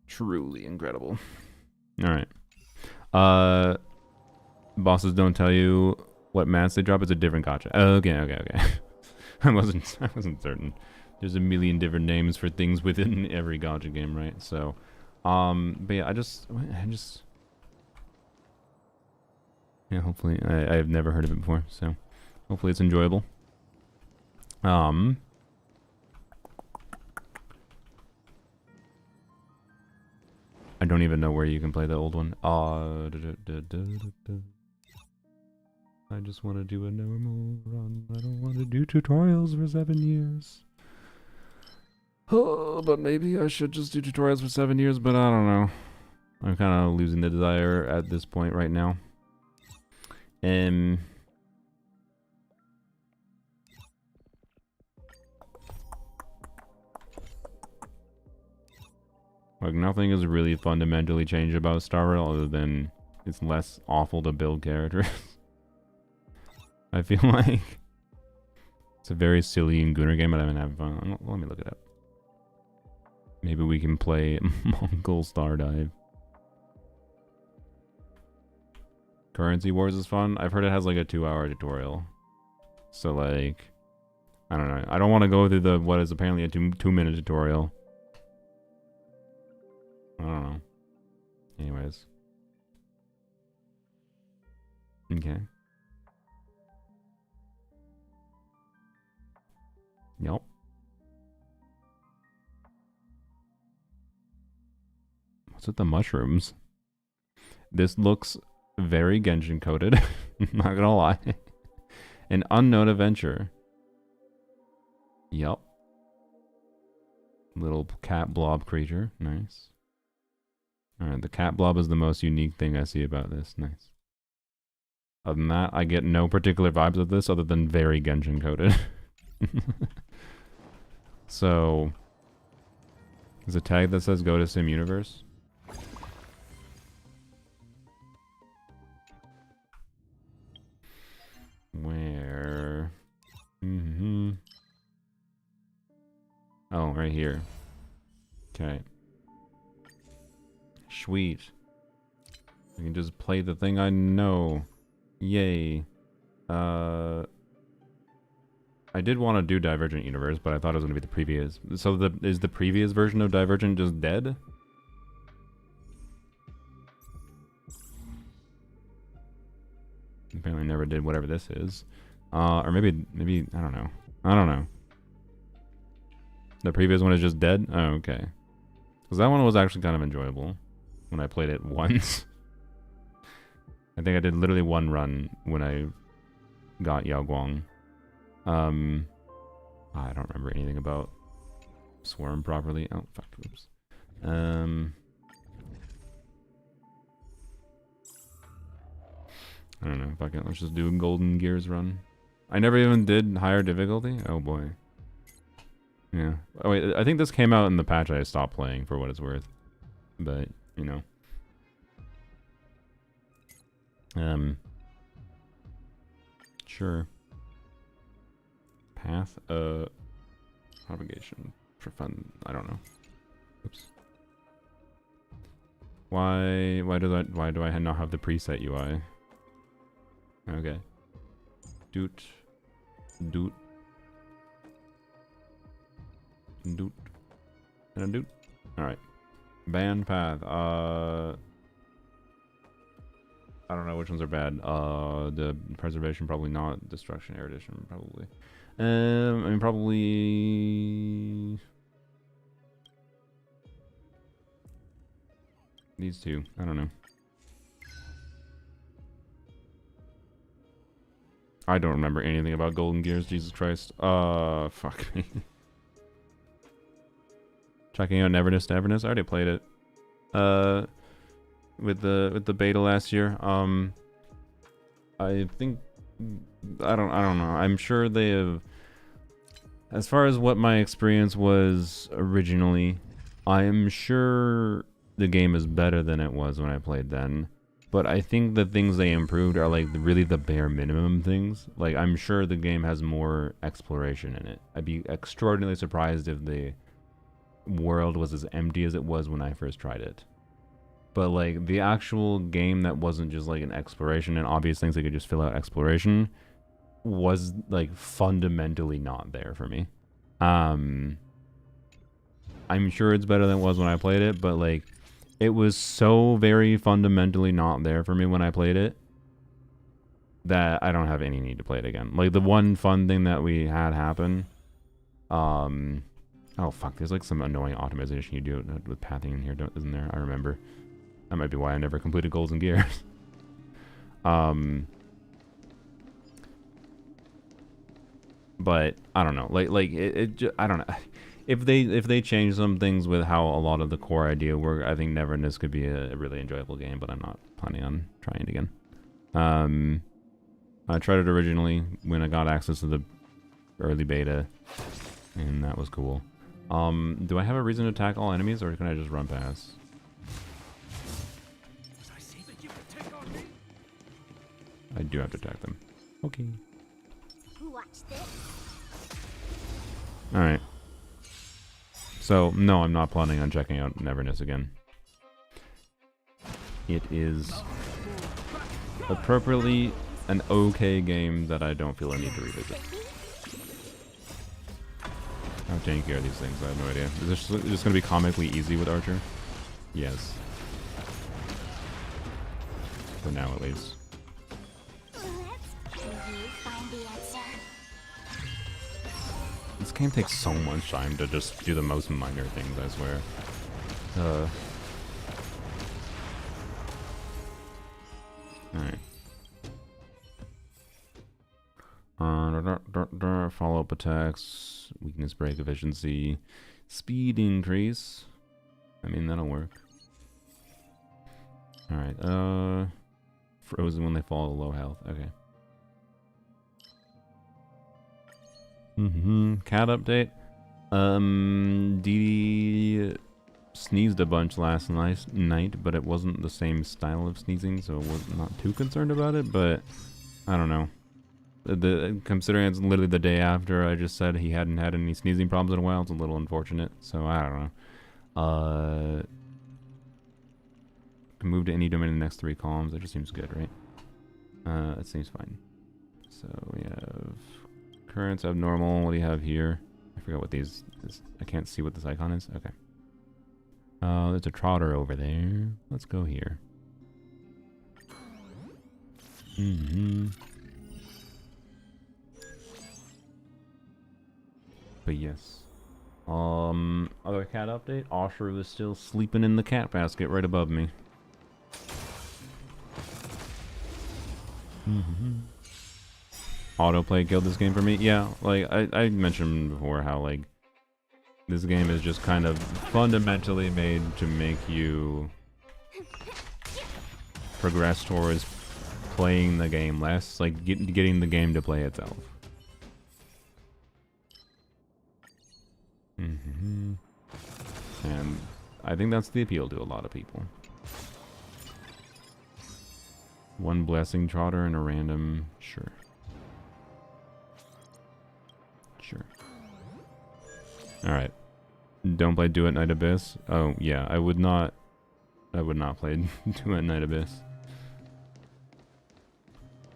Truly incredible. Alright. Bosses don't tell you what mats they drop. It's a different gacha. Okay. I wasn't certain. There's a million different names for things within every gacha game, right? So, but yeah, I just yeah, hopefully I've never heard of it before, so hopefully it's enjoyable. I don't even know where you can play the old one. I just want to do a normal run. I don't want to do tutorials for 7 years. Oh, but maybe I should just do tutorials for 7 years, but I don't know. I'm kind of losing the desire at this point right now. Like, nothing has really fundamentally changed about Star Rail other than it's less awful to build characters. I feel like it's a very silly and Gunner game, but I've been having fun. Let me look it up. Maybe we can play Mongol Star Dive. Currency Wars is fun. I've heard it has like a 2-hour tutorial. So like, I don't know. I don't want to go through the what is apparently a 2-minute tutorial. I don't know. Anyways. Okay. Yep. What's with the mushrooms? This looks very Genshin coded. Not gonna lie. An unknown adventure. Yup. Little cat blob creature. Nice. Alright, the cat blob is the most unique thing I see about this. Nice. Other than that, I get no particular vibes of this other than very Genshin coded. So, there's a tag that says go to Sim Universe. Where? Oh, right here. Okay. sweet. I can just play the thing I know. Yay. I did want to do Divergent Universe, but I thought it was going to be the previous. So is the previous version of Divergent just dead? Apparently never did whatever this is. Or maybe, I don't know. I don't know. The previous one is just dead? Oh, okay. Because that one was actually kind of enjoyable when I played it once. I think I did literally one run when I got Yao Guang. I don't remember anything about Swarm properly. Oh, fuck. Oops. I don't know. Fuck it. Let's just do a Golden Gears run. I never even did higher difficulty? Oh boy. Yeah. Oh wait, I think this came out in the patch I stopped playing for what it's worth. But, you know. Sure. Path, propagation for fun. I don't know. Oops. Why do I not have the preset UI? Okay. Doot. Doot. Doot. And a doot. Alright. Band path. I don't know which ones are bad. The preservation probably not. Destruction, erudition probably. I mean probably these two. I don't know. I don't remember anything about Golden Gears. Jesus Christ. Fuck me. Checking out Neverness to Everness. I already played it. With the beta last year. I think I don't know. I'm sure they have, as far as what my experience was originally, I'm sure the game is better than it was when I played then. But I think the things they improved are like really the bare minimum things. Like I'm sure the game has more exploration in it. I'd be extraordinarily surprised if the world was as empty as it was when I first tried it. But like the actual game that wasn't just like an exploration and obvious things that could just fill out exploration was like fundamentally not there for me. I'm sure it's better than it was when I played it, but like it was so very fundamentally not there for me when I played it that I don't have any need to play it again. Like the one fun thing that we had happen, oh fuck, there's like some annoying optimization you do with pathing in here, isn't there? I remember. That might be why I never completed Golden Gears. But I don't know. Like I don't know. If they change some things with how a lot of the core idea work, I think Neverness could be a really enjoyable game. But I'm not planning on trying it again. I tried it originally when I got access to the early beta, and that was cool. Do I have a reason to attack all enemies, or can I just run past? I do have to attack them. Okay. Alright. So, no, I'm not planning on checking out Neverness again. It is appropriately an okay game that I don't feel I need to revisit. How janky are these things? I have no idea. Is this just going to be comically easy with Archer? Yes. For now, at least. This game takes so much time to just do the most minor things, I swear. Alright. Follow-up attacks, weakness break, efficiency, speed increase. I mean, that'll work. Alright, frozen when they fall to low health. Okay. Cat update. Dee sneezed a bunch last night, but it wasn't the same style of sneezing, so I was not too concerned about it, but I don't know. Considering it's literally the day after I just said he hadn't had any sneezing problems in a while, it's a little unfortunate, so I don't know. Can move to any domain in the next 3 columns. That just seems good, right? That seems fine. So we have currents, abnormal. What do you have here? I forgot what these is. I can't see what this icon is. Okay. There's a trotter over there. Let's go here. But yes. Other cat update. Osher is still sleeping in the cat basket right above me. Autoplay killed this game for me. Yeah, like I mentioned before how like this game is just kind of fundamentally made to make you progress towards playing the game less, like getting the game to play itself. And I think that's the appeal to a lot of people. One blessing trotter and a random, sure. Sure. Alright. Don't play Do It Night Abyss. Oh yeah, I would not play Do It Night Abyss.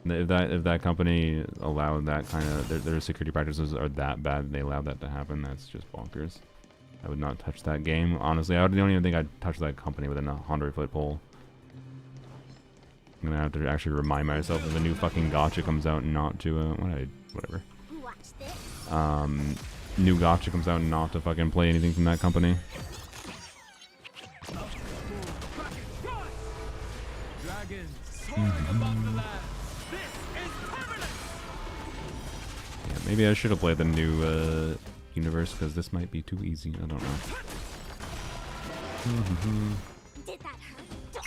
If that company allowed that kind of their security practices are that bad, they allowed that to happen, that's just bonkers. I would not touch that game. Honestly, I don't even think I'd touch that company within a 100-foot pole. I'm gonna have to actually remind myself if a new fucking gacha comes out not to whatever. New gacha comes out not to fucking play anything from that company. Yeah, maybe I should have played the new universe because this might be too easy. I don't know.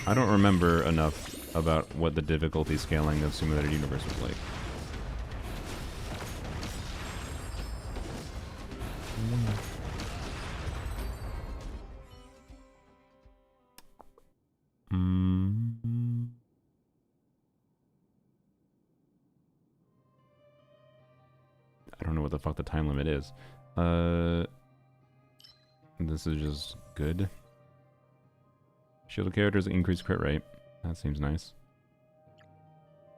I don't remember enough about what the difficulty scaling of Simulated Universe was like. I don't know what the fuck the time limit is. This is just good. Shielded characters increase crit rate. That seems nice.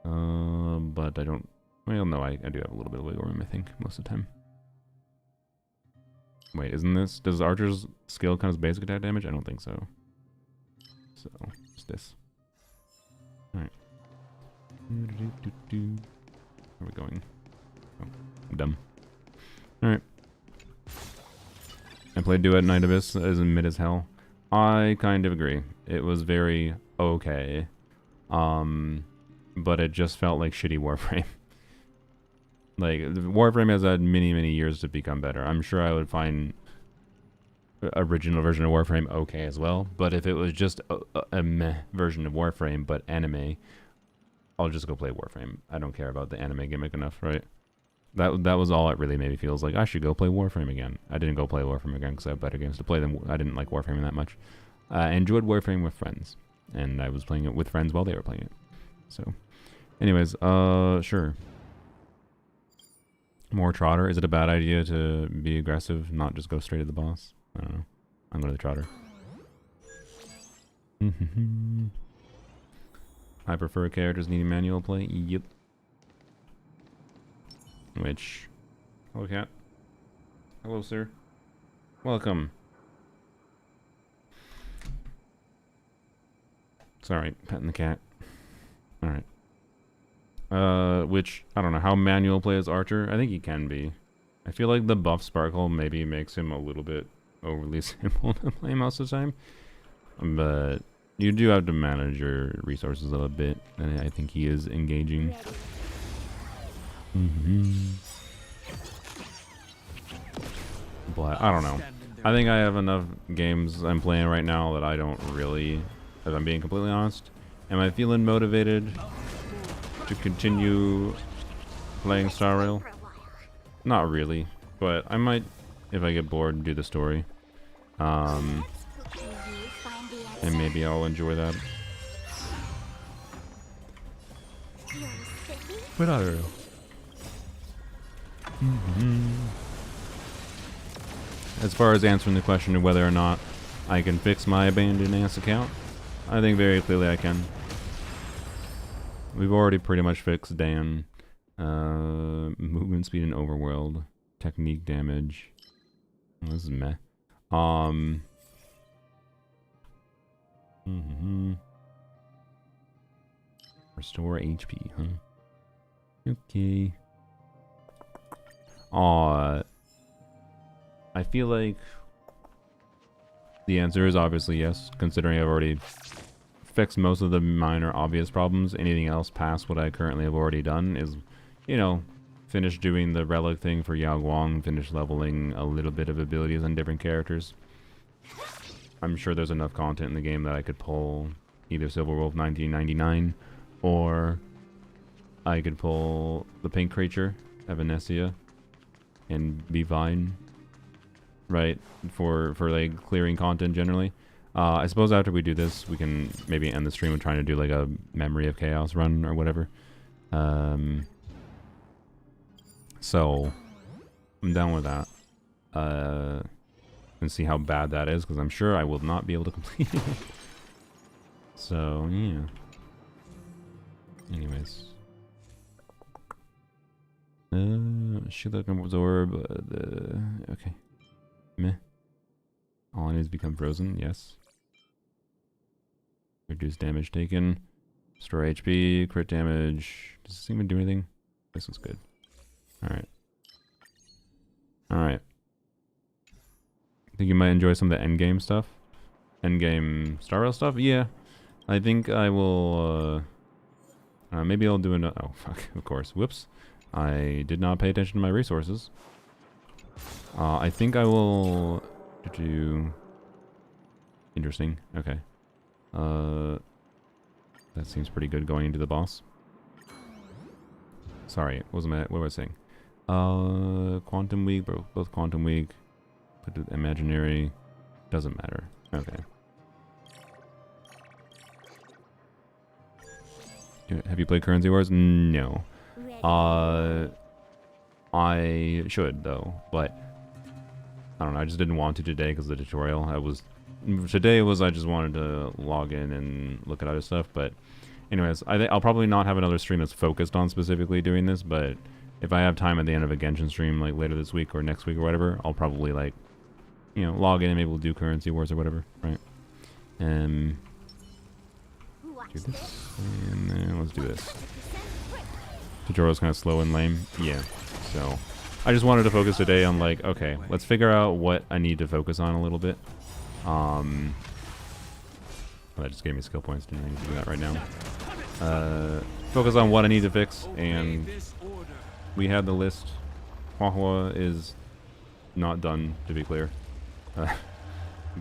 But I don't... Well, no, I do have a little bit of wiggle room, I think, most of the time. Wait, isn't this... Does Archer's skill count as basic attack damage? I don't think so. So, it's this. Alright. Where are we going? Oh, I'm dumb. Alright. I played Do It Night Abyss as mid as hell. I kind of agree. It was very okay. But it just felt like shitty Warframe. Like, Warframe has had many, many years to become better. I'm sure I would find original version of Warframe okay as well. But if it was just a meh version of Warframe, but anime, I'll just go play Warframe. I don't care about the anime gimmick enough, right? That was all it really made me feel. Was like, I should go play Warframe again. I didn't go play Warframe again because I have better games to play than... I didn't like Warframe that much. I enjoyed Warframe with friends. And I was playing it with friends while they were playing it. So, anyways, sure. More Trotter. Is it a bad idea to be aggressive, not just go straight at the boss? I don't know. I'm going to the Trotter. I prefer characters needing manual play. Yep. Which... Hello, cat. Hello, sir. Welcome. Sorry, petting the cat. Alright. Which, I don't know, how manual play is Archer? I think he can be. I feel like the buff sparkle maybe makes him a little bit overly simple to play most of the time. But you do have to manage your resources a little bit, and I think he is engaging. But I don't know. I think I have enough games I'm playing right now that I don't really, if I'm being completely honest. Am I feeling motivated to continue playing Star Rail? Not really, but I might, if I get bored, do the story. And maybe I'll enjoy that. But I don't know. As far as answering the question of whether or not I can fix my abandoned ass account, I think very clearly I can. We've already pretty much fixed Dan. Movement speed and overworld. Technique damage. Oh, this is meh. Restore HP, huh? Okay. I feel like the answer is obviously yes, considering I've already fixed most of the minor obvious problems. Anything else past what I currently have already done is, you know, finish doing the relic thing for Yao Guang, finish leveling a little bit of abilities on different characters. I'm sure there's enough content in the game that I could pull either Silverwolf 1999 or I could pull the pink creature, Evanescia, and be fine. Right, for like clearing content generally. I suppose after we do this, we can maybe end the stream with trying to do like a Memory of Chaos run or whatever. So I'm down with that. And see how bad that is, because I'm sure I will not be able to complete it. So yeah. Anyways. Should that come absorb okay. Meh. All I need is become frozen, yes. Reduce damage taken. Restore HP, crit damage. Does this even do anything? This one's good. Alright. Alright. Think you might enjoy some of the endgame stuff? Endgame Star Rail stuff? Yeah. I think I will, maybe I'll do another. Oh, fuck, of course. Whoops. I did not pay attention to my resources. I think I will do... Interesting. Okay. That seems pretty good going into the boss. Sorry, what was I saying? Quantum Weak, both Quantum Weak. Put it imaginary. Doesn't matter. Okay. Have you played Currency Wars? No. I should though, but I don't know. I just didn't want to today because of the tutorial. I just wanted to log in and look at other stuff. But anyways, I'll probably not have another stream that's focused on specifically doing this. But if I have time at the end of a Genshin stream, like later this week or next week or whatever, I'll probably like, you know, log in and maybe we'll do Currency Wars or whatever, right? Do this, and then let's do this. Tutorial's kind of slow and lame, yeah. So I just wanted to focus today on like, okay, let's figure out what I need to focus on a little bit. Oh, that just gave me skill points. Didn't I need to do that right now? Focus on what I need to fix, and we had the list. Huahua is not done, to be clear,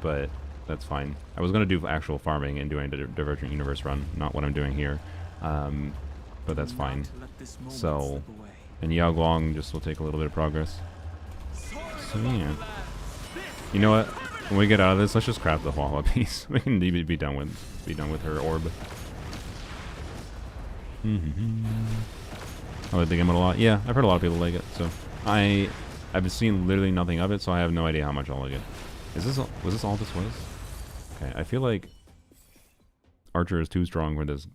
but that's fine. I was gonna do actual farming and doing the Divergent Universe run, not what I'm doing here, but that's fine. So, and Yao Guang just will take a little bit of progress. So yeah, you know what? When we get out of this, let's just craft the Huahua piece. We can be done with her orb. I like the game a lot. Yeah, I've heard a lot of people like it. So I've seen literally nothing of it, so I have no idea how much I'll like it. Was this all this was? Okay, I feel like Archer is too strong for this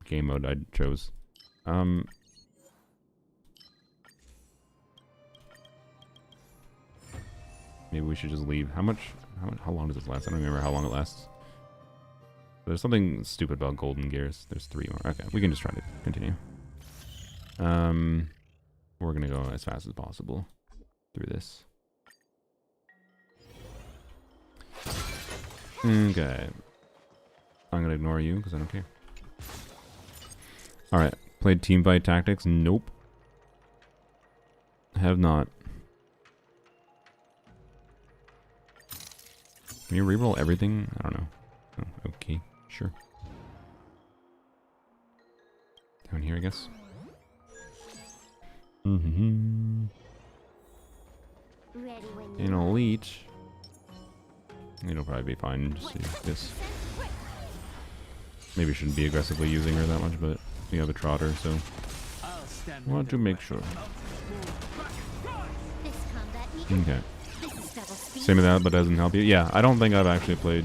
game mode I chose. Maybe we should just leave. How long does this last? I don't remember how long it lasts. There's something stupid about golden gears. There's 3 more. Okay, we can just try to continue. We're gonna go as fast as possible through this. Okay. I'm gonna ignore you because I don't care. Alright. Played team fight tactics? Nope. Have not. Can you reroll everything? I don't know. Oh, okay. Sure. Down here, I guess. In elite, it'll probably be fine. Just see this. Maybe shouldn't be aggressively using her that much, but we have a trotter, so I want to make sure. Okay. Same with that, but doesn't help you. Yeah, I don't think I've actually played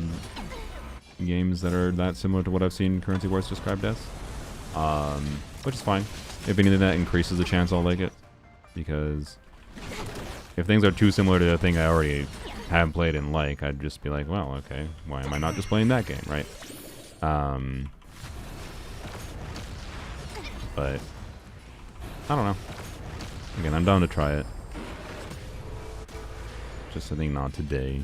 games that are that similar to what I've seen Currency Wars described as. Which is fine. If anything, that increases the chance I'll like it. Because if things are too similar to the thing I already have played and like, I'd just be like, well, okay, why am I not just playing that game, right? But I don't know. Again, I'm down to try it. Just I think not today.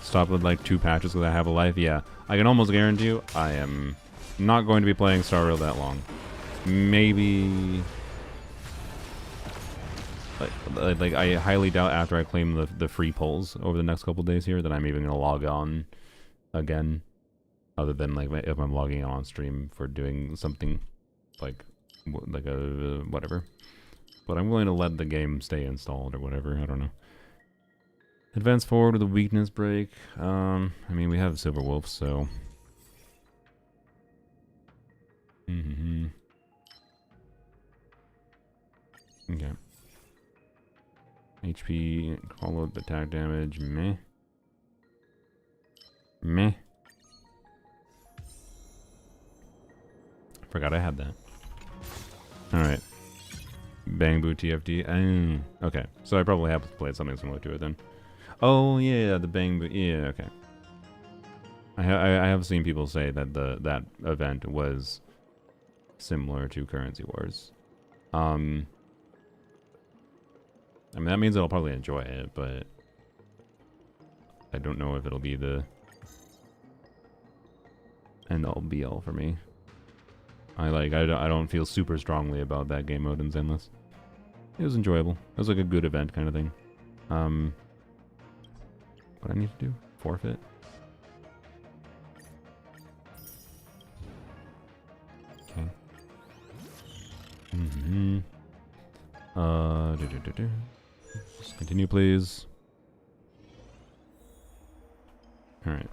Stop with like 2 patches because I have a life. Yeah, I can almost guarantee you I am not going to be playing Star Rail that long. Maybe like I highly doubt after I claim the free polls over the next couple days here that I'm even gonna log on again, other than like if I'm logging on stream for doing something like a whatever. But I'm willing to let the game stay installed or whatever. I don't know. Advance forward with a weakness break. I mean, we have Silver Wolf, so. Okay. HP, call out attack damage, meh. Meh. Forgot I had that. Alright. Bang Boo TFD. Okay, so I probably have played something similar to it then. Oh yeah, the Bang Boo. Yeah, okay. I have seen people say that that event was similar to Currency Wars. I mean that means I'll probably enjoy it, but I don't know if it'll be the end all be all for me. I don't feel super strongly about that game mode in Zenless. It was enjoyable. It was like a good event kind of thing. What I need to do? Forfeit? Okay. Just continue, please. All right.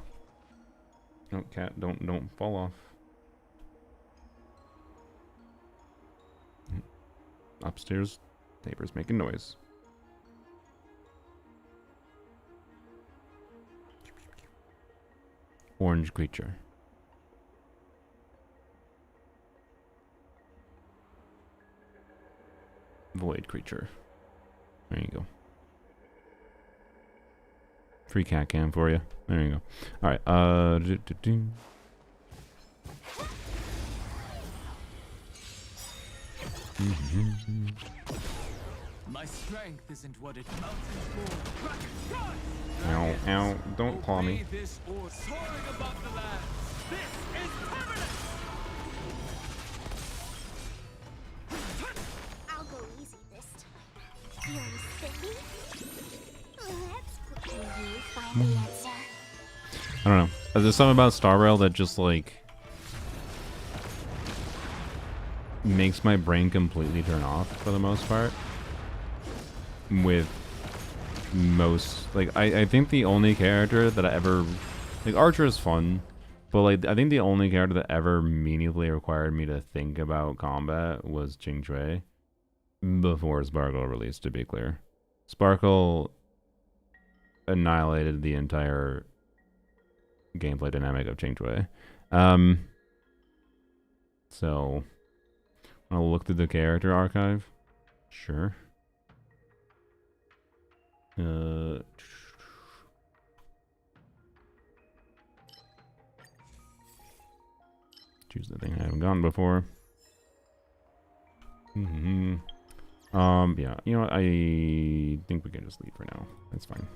No, cat, don't fall off. Upstairs, neighbors making noise. Orange creature. Void creature. There you go. Free cat cam for you. There you go. All right. My strength isn't what it mounted for. Ow, ow, don't claw me. This or soaring above the land. This is permanent. I'll go easy this time. Feeling sticky? Let's can you find the answer? I don't know. There's something about Star Rail that just like makes my brain completely turn off for the most part. With most, like, I think the only character that I ever, like, Archer is fun, but like I think the only character that ever meaningfully required me to think about combat was Ching Chui before Sparkle released, to be clear. Sparkle annihilated the entire gameplay dynamic of Ching Chui. So I'll look through the character archive. Sure. Choose the thing I haven't gotten before. Yeah, you know what? I think we can just leave for now. That's fine.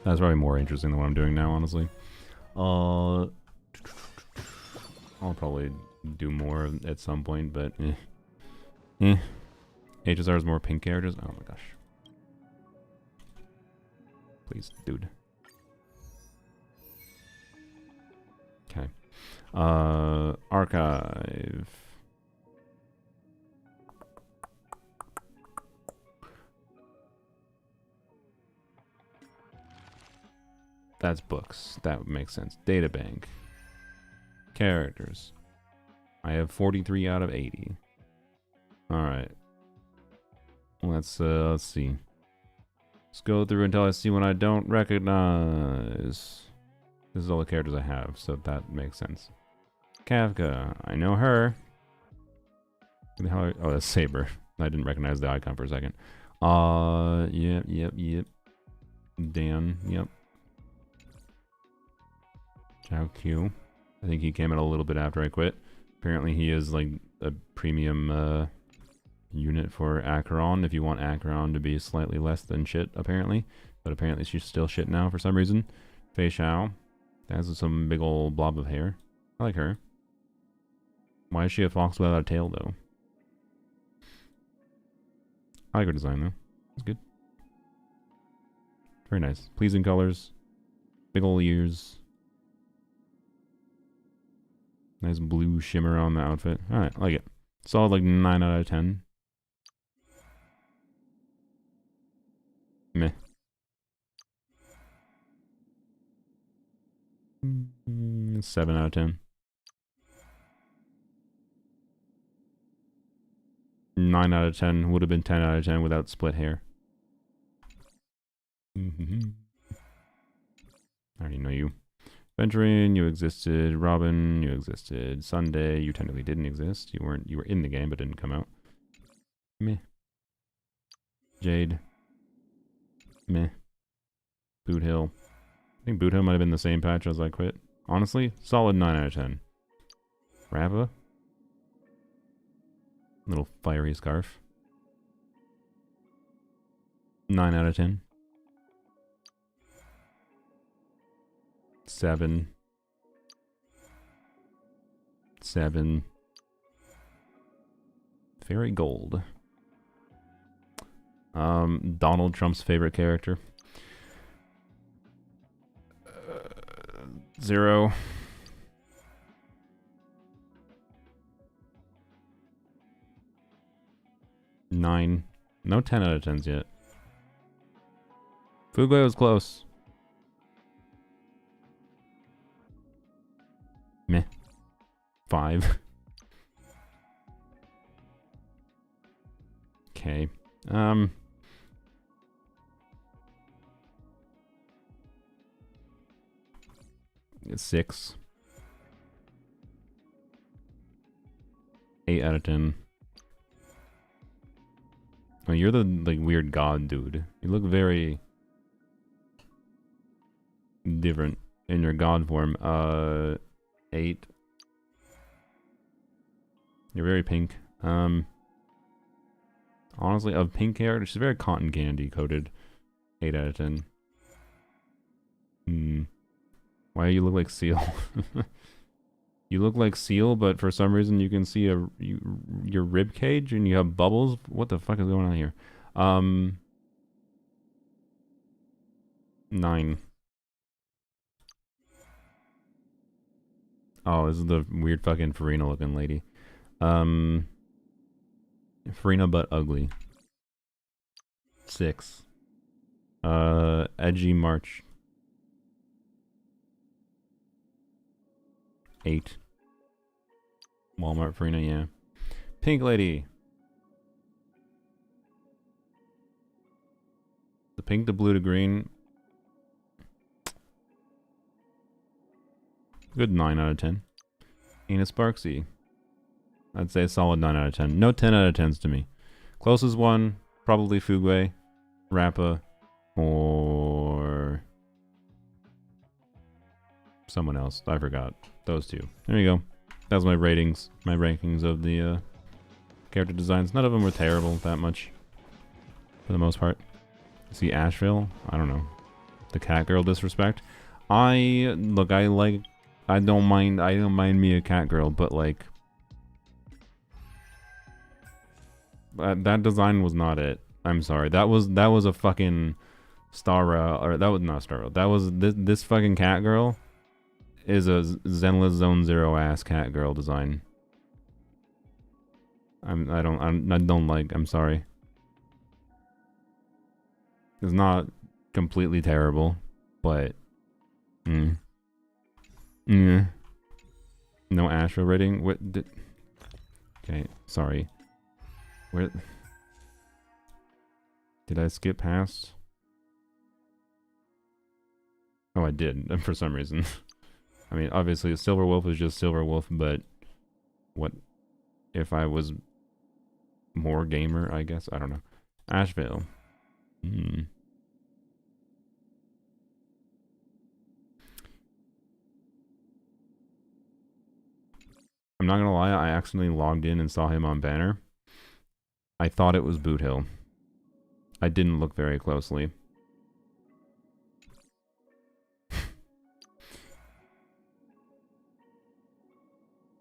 That's probably more interesting than what I'm doing now, honestly. I'll probably do more at some point, but HSR is more pink characters. Oh my gosh. Please, dude. Okay. Archive. That's books. That makes sense. Databank. Characters. I have 43 out of 80. All right. Let's see. Let's go through until I see one I don't recognize. This is all the characters I have, so that makes sense. Kafka, I know her. Oh, that's Saber. I didn't recognize the icon for a second. Yep. Dan, yep. Zhao Q. I think he came in a little bit after I quit. Apparently he is like a premium unit for Acheron if you want Acheron to be slightly less than shit, apparently. But apparently she's still shit now for some reason. Fei Xiao. That's some big old blob of hair. I like her. Why is she a fox without a tail, though? I like her design, though. It's good. Very nice. Pleasing colors. Big ol' ears. Nice blue shimmer on the outfit. Alright, I like it. Solid like 9 out of 10. Meh. 7 out of 10. 9 out of 10 would have been 10 out of 10 without split hair. I already know you. Venturing, you existed. Robin, you existed. Sunday, you technically didn't exist. You were in the game but didn't come out. Meh. Jade. Meh. Boot Hill. I think Boot Hill might have been the same patch as I quit. Honestly, solid 9 out of 10. Rappa. Little fiery scarf. 9 out of 10. 7. 7. Fairy Gold. Donald Trump's favorite character. 0. 9. No 10 out of 10s yet. Fugway was close. Meh. 5. Okay. 6. 8 out of 10. Oh, you're the like weird god dude. You look very different in your god form. 8. You're very pink. Honestly, of pink character, she's very cotton candy coated. 8 out of 10. Why do you look like Seal? You look like Seal, but for some reason you can see your rib cage and you have bubbles. What the fuck is going on here? 9. Oh, this is the weird fucking Farina looking lady. Farina but ugly. 6. Edgy March. 8. Walmart Farina, yeah. Pink lady. The pink to blue to green. Good 9 out of 10. Ina Sparksy. I'd say a solid 9 out of 10. No 10 out of 10s to me. Closest one, probably Fugway, Rappa, or someone else. I forgot. Those two. There you go. That was my ratings, my rankings of the character designs. None of them were terrible that much, for the most part. See Asheville? I don't know. The cat girl disrespect. I don't mind me a cat girl, but like that design was not it. I'm sorry. That was a fucking Stara, or that was not Stara. That was this fucking cat girl is a Zenless Zone Zero ass cat girl design. I'm sorry. It's not completely terrible, but no Astro rating. What did? Okay, sorry. Where did I skip past? Oh, I did, for some reason. I mean, obviously, Silver Wolf is just Silver Wolf, but what if I was more gamer, I guess? I don't know. Asheville. Hmm. I'm not gonna lie, I accidentally logged in and saw him on banner. I thought it was Boot Hill. I didn't look very closely.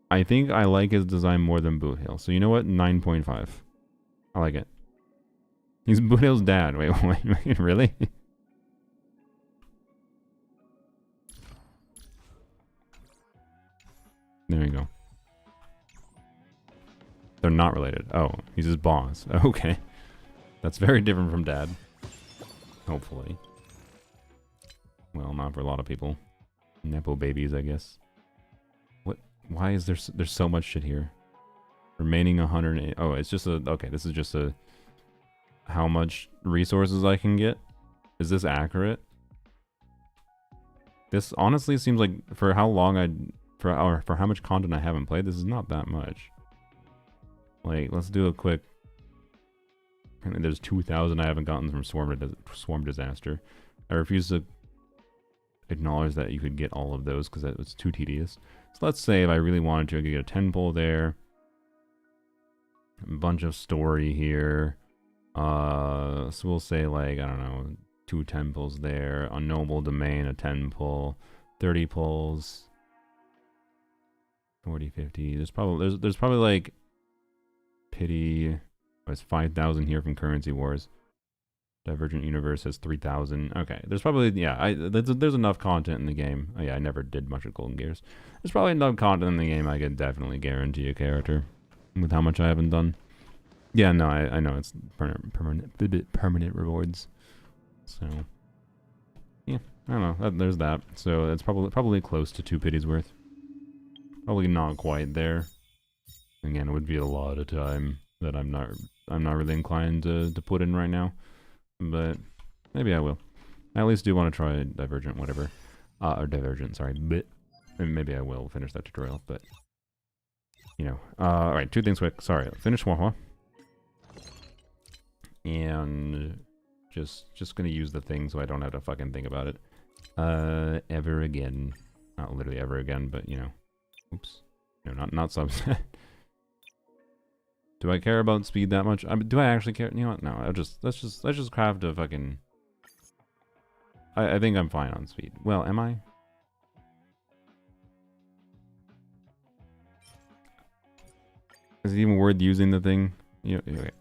I think I like his design more than Boot Hill. So you know what? 9.5. I like it. He's Boot Hill's dad. Wait, wait, really? There you go. They're not related. Oh, he's his boss. Okay. That's very different from dad. Hopefully. Well, not for a lot of people. Nepo babies, I guess. What? Why is there's so much shit here? Remaining 108. Oh, it's just a... Okay, this is just a... How much resources I can get? Is this accurate? This honestly seems like for how long for how much content I haven't played, this is not that much. Like, let's do a quick... Apparently there's 2,000 I haven't gotten from Swarm Disaster. I refuse to acknowledge that you could get all of those because that was too tedious. So let's say if I really wanted to, I could get a 10 pull there. A bunch of story here. So we'll say like, I don't know, 2 10 pulls there. A noble domain, a 10 pull. 30 pulls. 40, 50. There's probably like pity. There's 5,000 here from Currency Wars. Divergent Universe has 3,000. Okay, there's probably, yeah, there's enough content in the game. Oh yeah, I never did much of Golden Gears. There's probably enough content in the game I could definitely guarantee a character with how much I haven't done. Yeah, no, I know it's permanent rewards. So yeah, I don't know. There's that. So it's probably close to 2 pities worth. Probably not quite there. Again, it would be a lot of time that I'm not really inclined to put in right now. But maybe I will. I at least do want to try Divergent, whatever. Or Divergent, sorry. But maybe I will finish that tutorial, but you know. Alright, 2 things quick. Sorry, finish Warhol. And just gonna use the thing so I don't have to fucking think about it. Ever again. Not literally ever again, but you know. Oops. No, not subset. Do I care about speed that much? Do I actually care? You know what? No, let's just craft a fucking... I think I'm fine on speed. Well, am I? Is it even worth using the thing? You know, okay.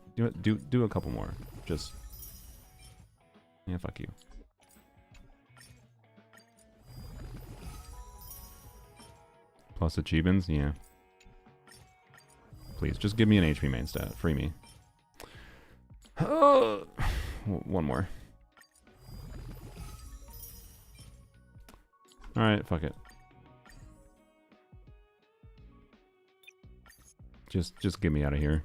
Do a couple more. Just... Yeah, fuck you. Plus achievements? Yeah. Please, just give me an HP main stat. Free me. One more. Alright, fuck it. Just get me out of here.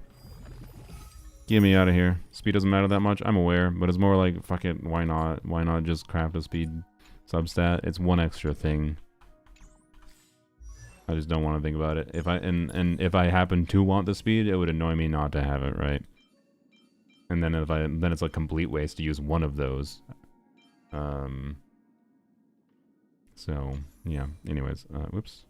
Get me out of here. Speed doesn't matter that much, I'm aware, but it's more like, fuck it, why not? Why not just craft a speed substat? It's one extra thing. I just don't want to think about it. If I happen to want the speed, it would annoy me not to have it, right? And then then it's a complete waste to use one of those. So yeah. Anyways, whoops.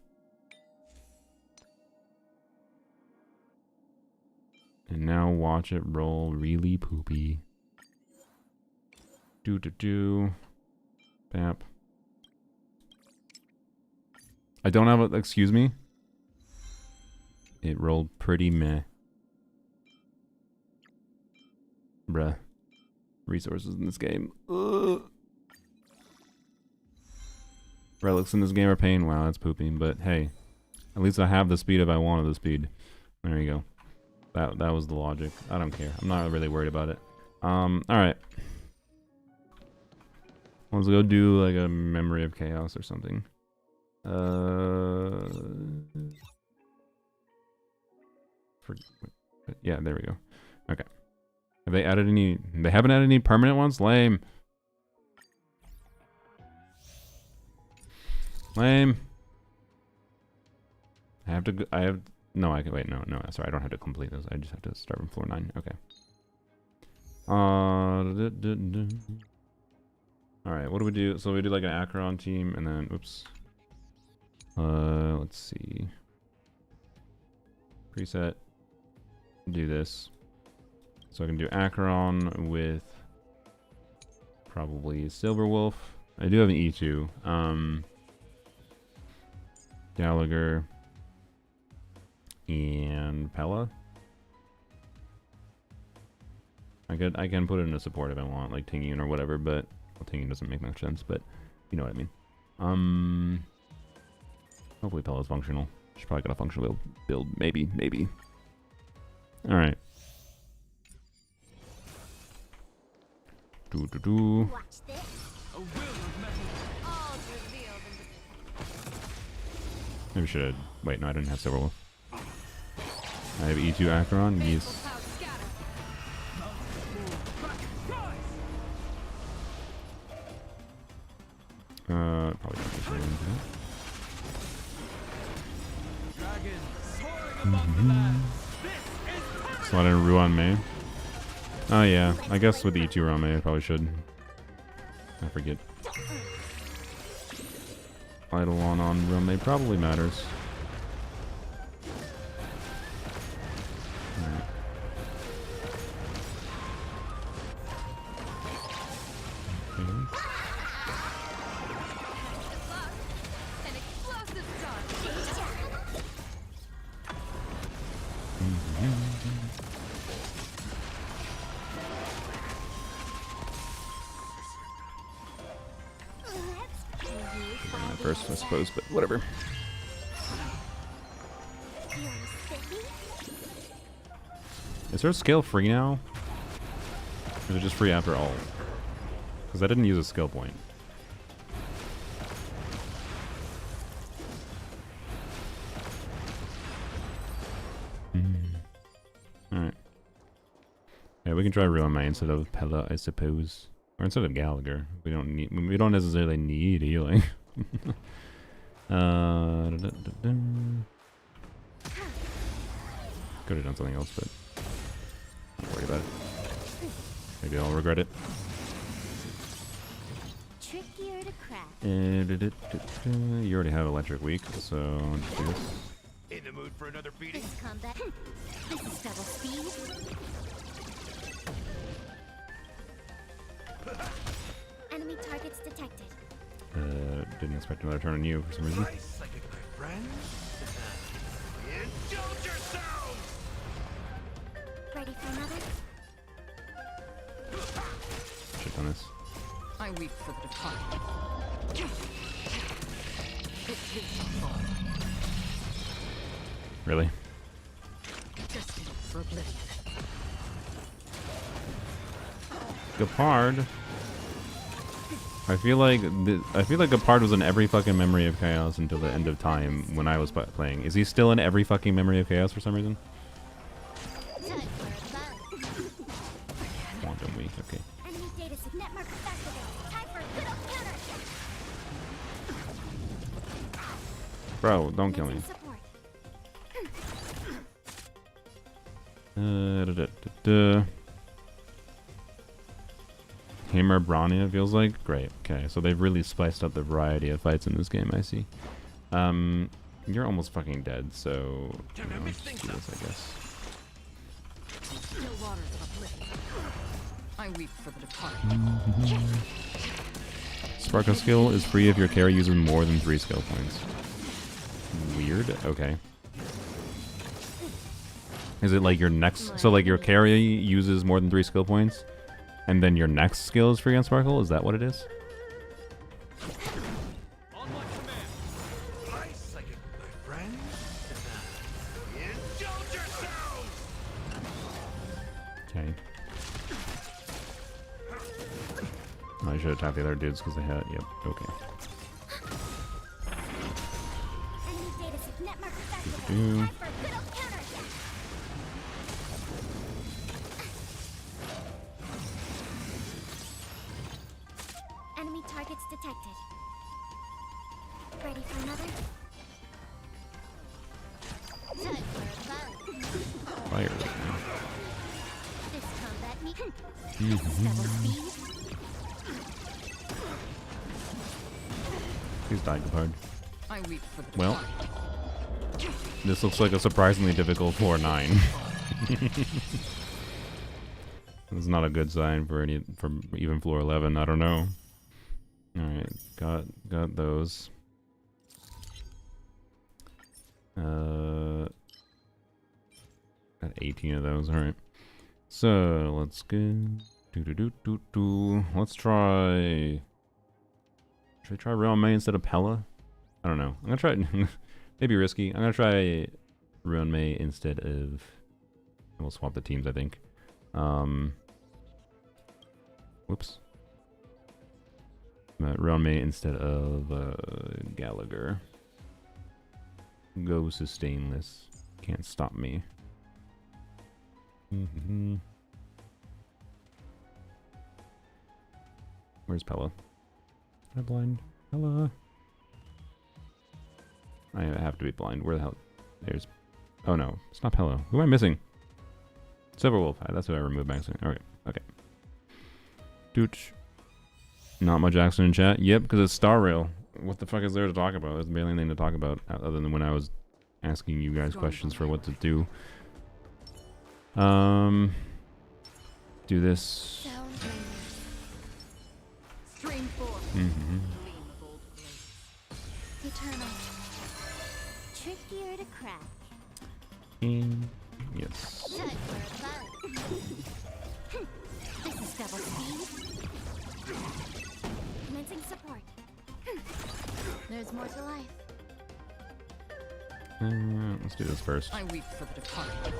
And now watch it roll really poopy. Bap. I don't have a... Excuse me? It rolled pretty meh. Bruh. Resources in this game. Ugh. Relics in this game are pain. Wow, that's pooping. But hey, at least I have the speed if I wanted the speed. There you go. That was the logic. I don't care. I'm not really worried about it. Alright. Let's go do like a Memory of Chaos or something. Yeah, there we go. Okay. Have they added any... They haven't added any permanent ones? Lame. Lame. I have to. I have. No, I can wait. No, no. Sorry, I don't have to complete this. I just have to start from floor 9. Okay. All right. What do we do? So we do like an Acheron team, and then oops. Let's see. Preset. Do this. So I can do Acheron with probably Silverwolf. I do have an E2. Gallagher and Pella. I can put it in a support if I want, like Tingyun or whatever, but well, Tingyun doesn't make much sense, but you know what I mean. Hopefully Pella's functional. She's probably got a functional build. Maybe. Alright. Watch this. A will of metal. All revealed in the Maybe should have. Wait, no, I didn't have Silverwolf. I have E2 Acheron. Yes. cloud scatter. Probably don't need to do Dragon soaring above the land. This is Slot in Ruan Mei. Oh yeah, I guess with the E2 Ruan Mei I probably should. I forget. Eidolon on Ruan Mei probably matters. Alright. Okay. An explosive start. At first, I suppose, but whatever. Is there a skill free now? Or is it just free after all? Because I didn't use a skill point. Alright. Yeah, we can try Ruin Mei instead of Pella, I suppose. Or instead of Gallagher. We don't necessarily need healing. Could have done something else, but don't worry about it. Maybe I'll regret it. Trickier to crack. You already have Electric Week, so just do this. In the mood for another beating? This combat. This is double speed. Enemy targets detected. Didn't expect another turn on you for some reason. Nice psychic, my friend. Indulge yourselves! Ready for another? Shit on this. I weep for the departed. It is a fall. Really? Destined for oblivion. Gepard. I feel like Gepard was in every fucking Memory of Chaos until the end of time when I was playing. Is he still in every fucking Memory of Chaos for some reason? Time for a buzz. Quantum Week, okay. Enemy data signet markers activated. Time for a good old counter. Bro, don't kill me. Need some support. Hammer Brania feels like? Great. Okay, so they've really spiced up the variety of fights in this game, I see. You're almost fucking dead, so you know, let's do this, I guess. Still waters of oblivion. I weep for the departed. Sparkle skill is free if your carry uses more than 3 skill points. Weird. Okay. Is it like your next... So like your carry uses more than 3 skill points? And then your next skill is free on Sparkle? Is that what it is? on my command. Nice psychic, my friend. Indulge yourselves! Okay. Oh, I should have tapped the other dudes because they had... Yep. Okay. Enemy data signet markers activated. Do. Time for a good old counter. Enemy targets detected. Ready for another? Time for a fight. Fire right now. This combat me. Mhm. Double speed. He's died hard. I weep for the Well, departed. this looks like a surprisingly difficult 4-9. It's not a good sign for even floor 11. I don't know. All right, got those. Got 18 of those. All right. So let's go. Let's try. Should I try Realm May instead of Pella? I don't know. I'm gonna try. Maybe risky. I'm gonna try Realm May instead of. We'll swap the teams, I think. Whoops. Realm May instead of Gallagher. Go sustainless. Can't stop me. Where's Pella? Am I blind? Pella. I have to be blind. Where the hell? There's. Oh no, it's not Pella. Who am I missing? Silverwolf. That's what I removed by accident. Alright, okay. Dooch. Not much action in chat. Yep, because it's Star Rail. What the fuck is there to talk about? There's barely anything to talk about other than when I was asking you guys questions for what to do. Do this. Sound rainbows. Stream forth. Mm-hmm. Gleam of old blades. Eternal. Trickier to crack. Yes. Time for a fight. This is double speed. Commencing support. There's more to life. Let's do this first. I weep for the departed.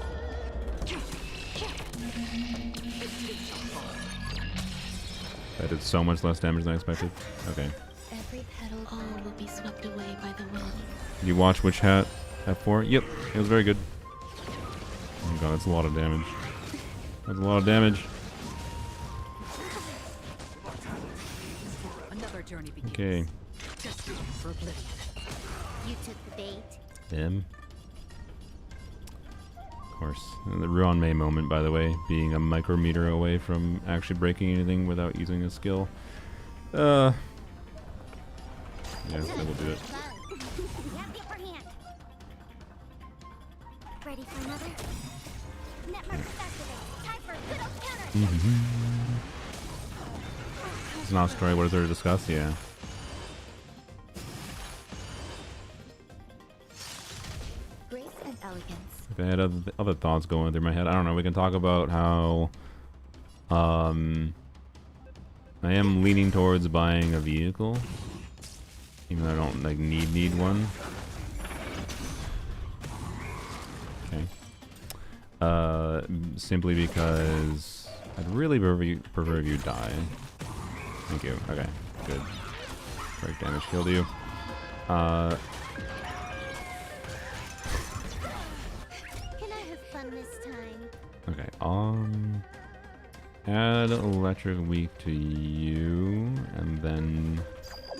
That did so much less damage than I expected. Okay. Every petal, all will be swept away by the wind. Did you watch Witch Hat F4? Yep, it was very good. Oh my god, that's a lot of damage. That's a lot of damage. Another journey begins. Okay. Destined for oblivion. You took the bait. M. Of course. And the Ruan Mei moment, by the way, being a micrometer away from actually breaking anything without using a skill. Yeah, that will do it. Have the upper hand. Ready for another? Network activate. Time for good old counter. It's not a story. What is there to discuss? Yeah. Grace and elegance. If I had other thoughts going through my head, I don't know. We can talk about how I am leaning towards buying a vehicle, even though I don't like need one. Okay. Simply because I'd really prefer if you die. Thank you. Okay, good. Break damage killed you. Can I have fun this time? Okay, add electric weak to you, and then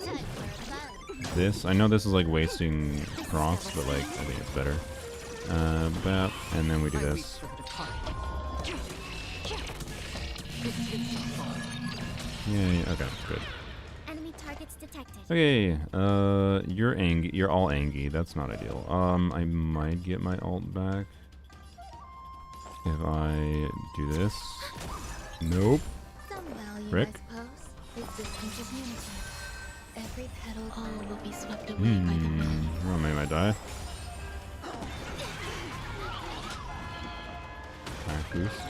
Time for a fight. this. I know this is like wasting procs, but like I think it's better. Bap, and then we do I weep this. for the departed. This is your fault. Yay, okay, good. Enemy targets detected. Okay, you're Angie. You're all Angie. That's not ideal. I might get my ult back if I do this. Nope. Some value, Rick? I suppose. Existence is unity. Every petal, all will be swept away by the wind. Oh, maybe I die. Attack boost.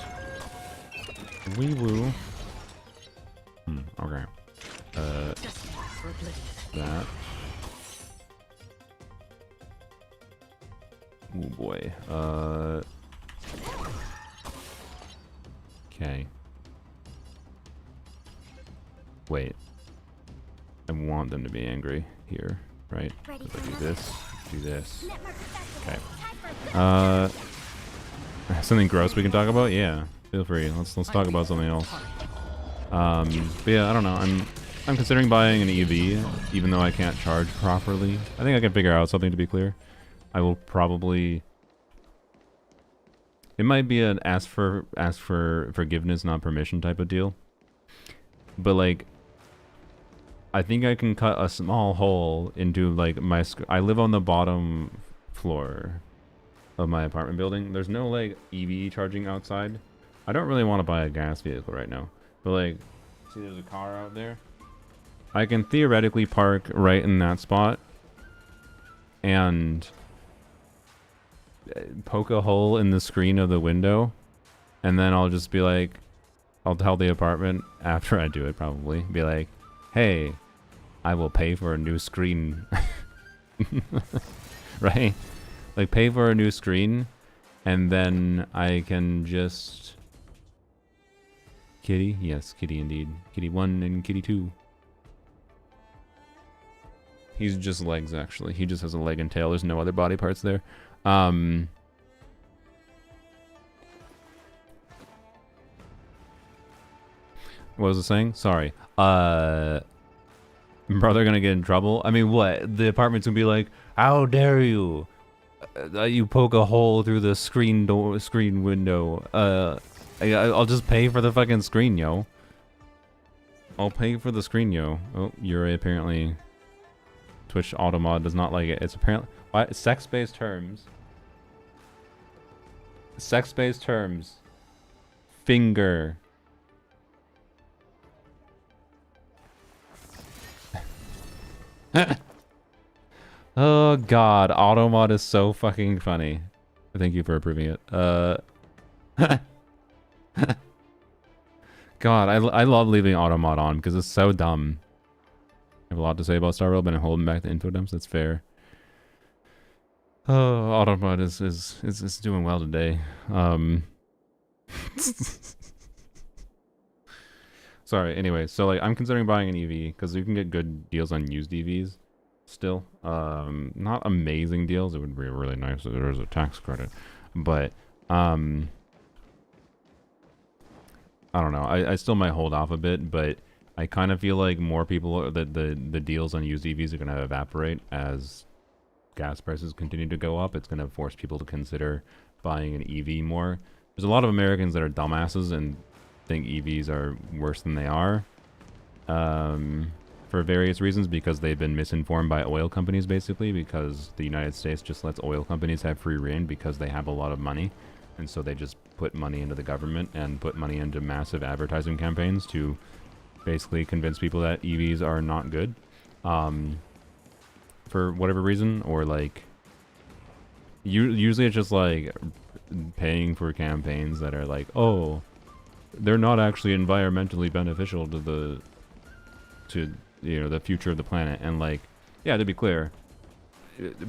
Wee woo. Okay. Destined for oblivion. That. Oh boy. Okay. Wait. I want them to be angry here, right? Ready If I for do another? this. Network Okay. activate. Time for good Something gross we can talk about? Yeah. Feel free. Let's talk about something else. But yeah, I don't know. I'm considering buying an EV, even though I can't charge properly. I think I can figure out something, to be clear. I will probably... It might be an ask for forgiveness, not permission type of deal. But like, I think I can cut a small hole into like my... I live on the bottom floor of my apartment building. There's no like EV charging outside. I don't really want to buy a gas vehicle right now. But like, see there's a car out there? I can theoretically park right in that spot and poke a hole in the screen of the window, and then I'll just be like, I'll tell the apartment after I do it, probably be like, hey, I will pay for a new screen. Right? Like, pay for a new screen, and then I can just... Kitty? Yes, Kitty indeed. Kitty 1 and Kitty 2. He's just legs, actually. He just has a leg and tail. There's no other body parts there. What was it saying? Sorry. Brother gonna get in trouble? I mean, what? The apartment's gonna be like, how dare you? You poke a hole through the screen window. I'll just pay for the fucking screen, yo. I'll pay for the screen, yo. Oh, Yuri apparently... Twitch Automod does not like it. It's apparently... Why? Sex-based terms. Sex-based terms. Finger. Oh god, Automod is so fucking funny. Thank you for approving it. God, I love leaving Automod on because it's so dumb. I have a lot to say about Star Rail, but I'm holding back the info dumps. That's fair. Oh, Automod is doing well today. Sorry. Anyway, so like I'm considering buying an EV because you can get good deals on used EVs. Still, not amazing deals. It would be really nice if there was a tax credit, but I don't know. I still might hold off a bit, but I kind of feel like more people that the deals on used EVs are going to evaporate as gas prices continue to go up. It's going to force people to consider buying an EV more. There's a lot of Americans that are dumbasses and think EVs are worse than they are. For various reasons, because they've been misinformed by oil companies, basically, because the United States just lets oil companies have free reign because they have a lot of money, and so they just put money into the government and put money into massive advertising campaigns to basically convince people that EVs are not good, for whatever reason, or like usually it's just like paying for campaigns that are like, oh, they're not actually environmentally beneficial to the you know, the future of the planet. And like, yeah, to be clear,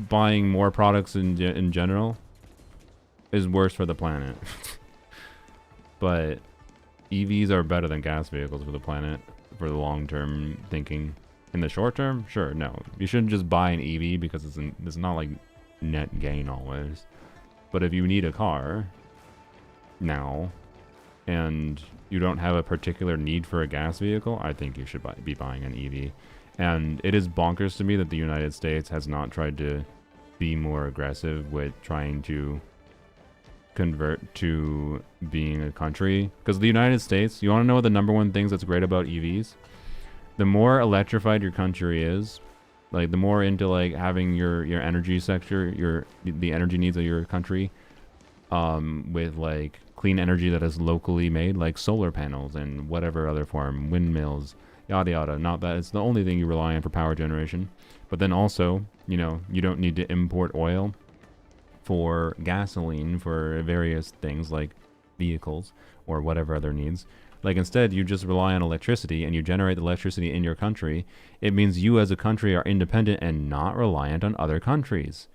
buying more products in general is worse for the planet. But EVs are better than gas vehicles for the planet for the long-term thinking. In the short term, sure, no. You shouldn't just buy an EV because it's not like net gain always. But if you need a car now and you don't have a particular need for a gas vehicle, I think you should be buying an EV. And it is bonkers to me that the United States has not tried to be more aggressive with trying to convert to being a country. Because the United States, you want to know the number one things that's great about EVs? The more electrified your country is, like the more into like having your energy sector, the energy needs of your country, with like clean energy that is locally made, like solar panels and whatever other form, windmills, yada yada. Not that it's the only thing you rely on for power generation, but then also, you know, you don't need to import oil for gasoline for various things like vehicles or whatever other needs. Like instead, you just rely on electricity and you generate the electricity in your country. It means you as a country are independent and not reliant on other countries.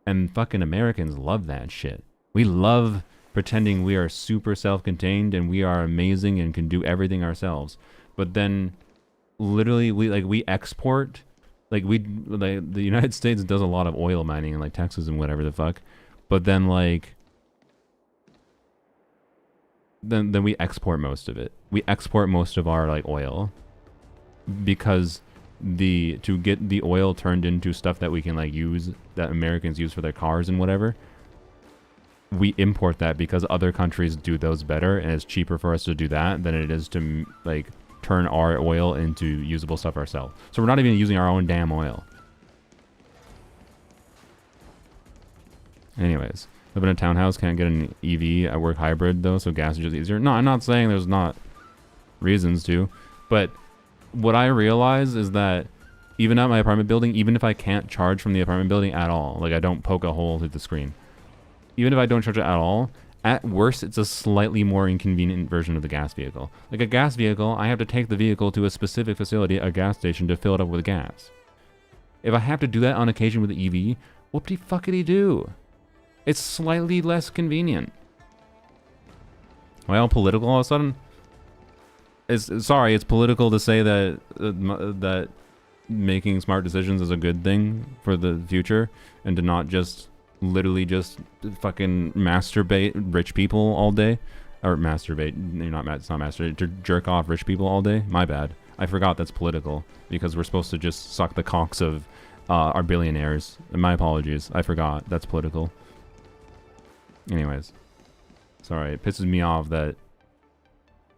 And fucking Americans love that shit. We love pretending we are super self-contained and we are amazing and can do everything ourselves. But then literally we export, the United States does a lot of oil mining in like Texas and whatever the fuck. But then like then we export most of it. We export most of our like oil. because to get the oil turned into stuff that we can like use, that Americans use for their cars and whatever, we import that because other countries do those better, and it's cheaper for us to do that than it is to like turn our oil into usable stuff ourselves. So we're not even using our own damn oil. Anyways, live in a townhouse, can't get an EV. I work hybrid though, so gas is just easier. No, I'm not saying there's not reasons to, but what I realize is that even at my apartment building, even if I can't charge from the apartment building at all, like I don't poke a hole through the screen, even if I don't charge it at all, at worst, it's a slightly more inconvenient version of the gas vehicle. Like a gas vehicle, I have to take the vehicle to a specific facility, a gas station, to fill it up with gas. If I have to do that on occasion with the EV, whoop-de-fuckity-doo. It's slightly less convenient. Am I all political all of a sudden? It's political to say that that making smart decisions is a good thing for the future, and to not just literally just fucking masturbate rich people all day, or masturbate. It's not masturbate. To jerk off rich people all day. My bad. I forgot that's political because we're supposed to just suck the cocks of our billionaires. My apologies. I forgot that's political. Anyways, sorry. It pisses me off that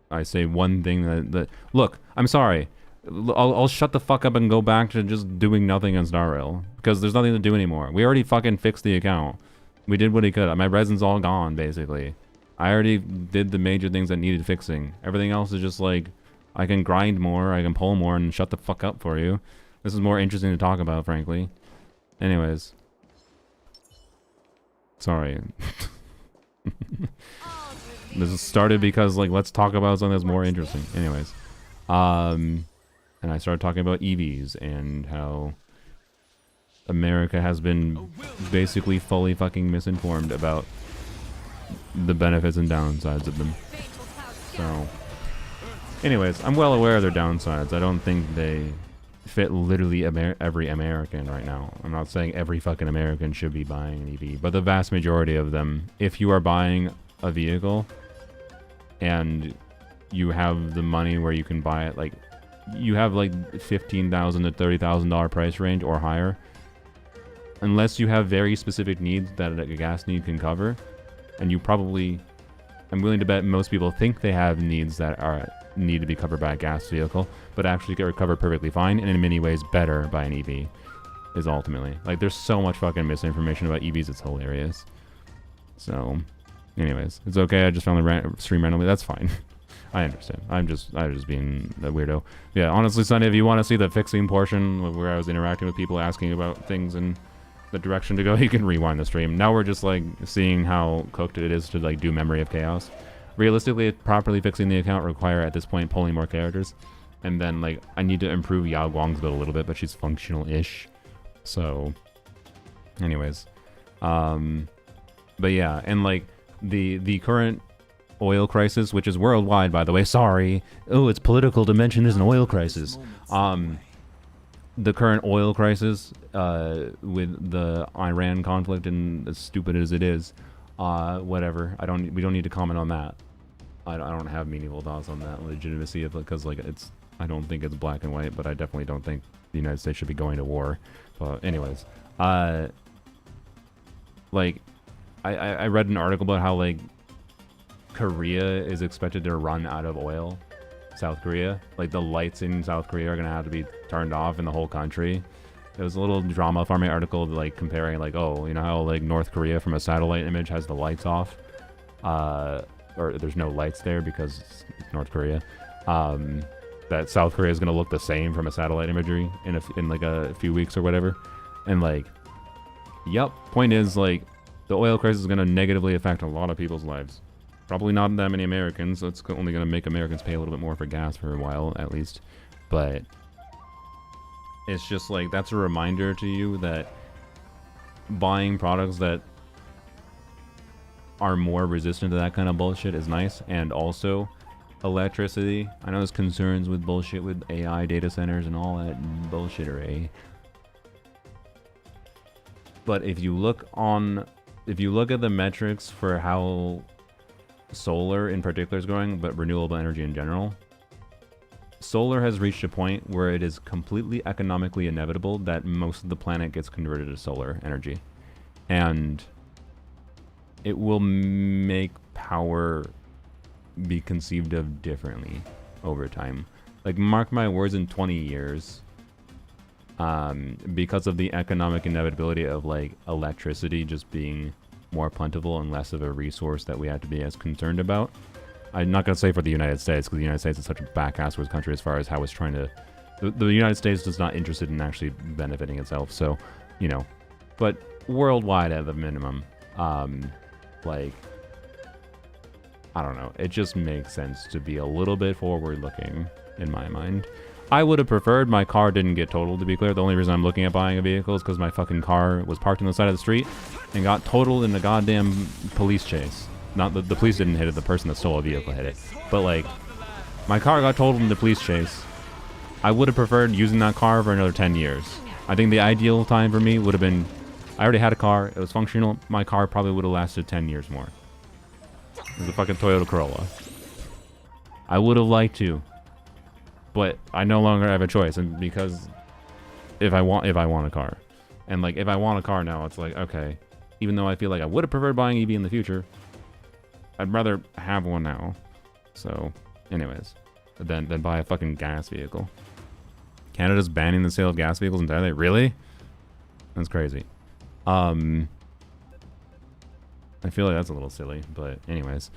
I say one thing that look, I'm sorry. I'll shut the fuck up and go back to just doing nothing on Star Rail because there's nothing to do anymore. We already fucking fixed the account. We did what he could. My resin's all gone, basically. I already did the major things that needed fixing. Everything else is just like, I can grind more, I can pull more, and shut the fuck up for you. This is more interesting to talk about, frankly. Anyways. Sorry. This started because, like, let's talk about something that's more interesting. Anyways. And I started talking about EVs and how America has been basically fully fucking misinformed about the benefits and downsides of them. So, anyways, I'm well aware of their downsides. I don't think they fit literally every American right now. I'm not saying every fucking American should be buying an EV, but the vast majority of them, if you are buying a vehicle and you have the money where you can buy it, like, you have like $15,000 to $30,000 price range or higher, unless you have very specific needs that a gas need can cover, and you probably, I'm willing to bet most people think they have needs that need to be covered by a gas vehicle, but actually get covered perfectly fine, and in many ways better by an EV, is ultimately. Like, there's so much fucking misinformation about EVs, it's hilarious. So, anyways, it's okay, I just found the stream randomly, that's fine. I understand. I'm just being a weirdo. Yeah, honestly, Sunday, if you want to see the fixing portion where I was interacting with people asking about things and the direction to go, you can rewind the stream. Now we're just like seeing how cooked it is to like do Memory of Chaos. Realistically, properly fixing the account require at this point pulling more characters, and then like I need to improve Yao Guang's build a little bit, but she's functional-ish. So, anyways, but yeah, and like the current oil crisis, which is worldwide, by the way. Sorry. Oh, it's political to mention there's an oil crisis. The current oil crisis with the Iran conflict, and as stupid as it is, whatever. We don't need to comment on that. I don't have meaningful thoughts on that legitimacy of it, because like I don't think it's black and white, but I definitely don't think the United States should be going to war. But anyways, like I read an article about how like Korea is expected to run out of oil. South Korea, like the lights in South Korea are gonna have to be turned off in the whole country. There was a little drama farming article like comparing like, oh, you know how like North Korea from a satellite image has the lights off, or there's no lights there because it's North Korea. That South Korea is gonna look the same from a satellite imagery in like a few weeks or whatever. And like, yep. Point is like the oil crisis is gonna negatively affect a lot of people's lives. Probably not that many Americans, so it's only going to make Americans pay a little bit more for gas for a while, at least. But it's just like, that's a reminder to you that buying products that are more resistant to that kind of bullshit is nice. And also, electricity. I know there's concerns with bullshit with AI data centers and all that bullshittery. But if you look at the metrics for how solar in particular is growing, but renewable energy in general, solar has reached a point where it is completely economically inevitable that most of the planet gets converted to solar energy. And it will make power be conceived of differently over time. Like, mark my words, in 20 years, because of the economic inevitability of, like, electricity just being more plentiful and less of a resource that we have to be as concerned about. I'm not going to say for the United States, because the United States is such a back-asswards country as far as how it's trying to... The United States is not interested in actually benefiting itself, so, you know. But worldwide, at the minimum, like, I don't know. It just makes sense to be a little bit forward-looking, in my mind. I would have preferred my car didn't get totaled, to be clear. The only reason I'm looking at buying a vehicle is because my fucking car was parked on the side of the street and got totaled in a goddamn police chase. Not the police didn't hit it, the person that stole a vehicle hit it. But, like, my car got totaled in the police chase. I would have preferred using that car for another 10 years. I think the ideal time for me would have been... I already had a car. It was functional. My car probably would have lasted 10 years more. It was a fucking Toyota Corolla. I would have liked to. But I no longer have a choice, and because if I want a car. And, like, if I want a car now, it's like, okay. Even though I feel like I would have preferred buying EV in the future, I'd rather have one now. So, anyways, than buy a fucking gas vehicle. Canada's banning the sale of gas vehicles entirely? Really? That's crazy. I feel like that's a little silly, but anyways.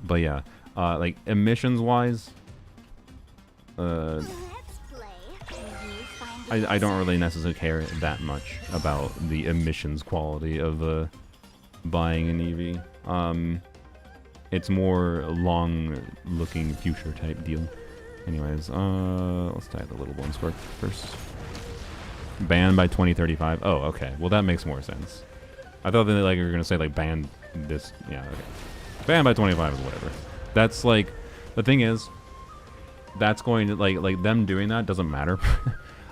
But yeah, like emissions wise, I don't really necessarily care that much about the emissions quality of buying an EV. It's more long-looking future type deal. Anyways, let's type the little ones first. Banned by 2035. Oh, okay. Well, that makes more sense. I thought that, like, you were gonna say, like, ban this. Yeah, okay. Banned by 25 is whatever. That's like, the thing is, that's going to, like them doing that doesn't matter.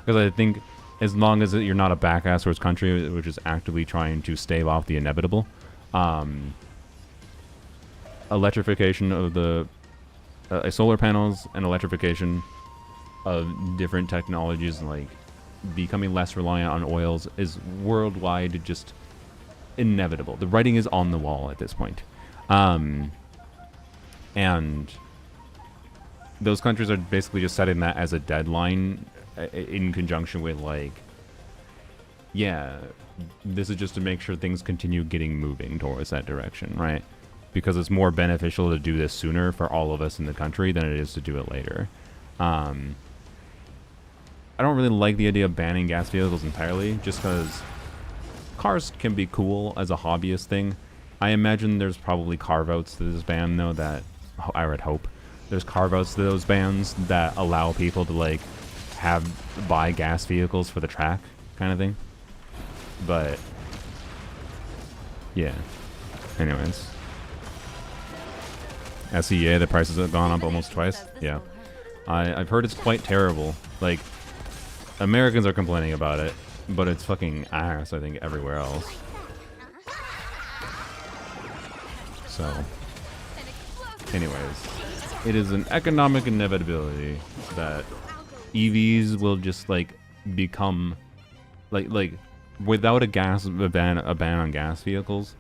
Because I think as long as you're not a back-asswards country which is actively trying to stave off the inevitable, electrification of the solar panels and electrification of different technologies, like becoming less reliant on oils, is worldwide just inevitable. The writing is on the wall at this point. And those countries are basically just setting that as a deadline in conjunction with, like, yeah, this is just to make sure things continue moving towards that direction, right? Because it's more beneficial to do this sooner for all of us in the country than it is to do it later. I don't really like the idea of banning gas vehicles entirely, just because cars can be cool as a hobbyist thing. I imagine there's probably carve-outs to this ban, though, that I would hope. There's carve-outs to those bans that allow people to, like, buy gas vehicles for the track kind of thing. But, yeah. Anyways. SEA, the prices have gone up almost twice. Yeah. I've heard it's quite terrible. Like, Americans are complaining about it, but it's fucking ass, I think, everywhere else. So, anyways, it is an economic inevitability that EVs will just, like, become, like without a ban on gas vehicles,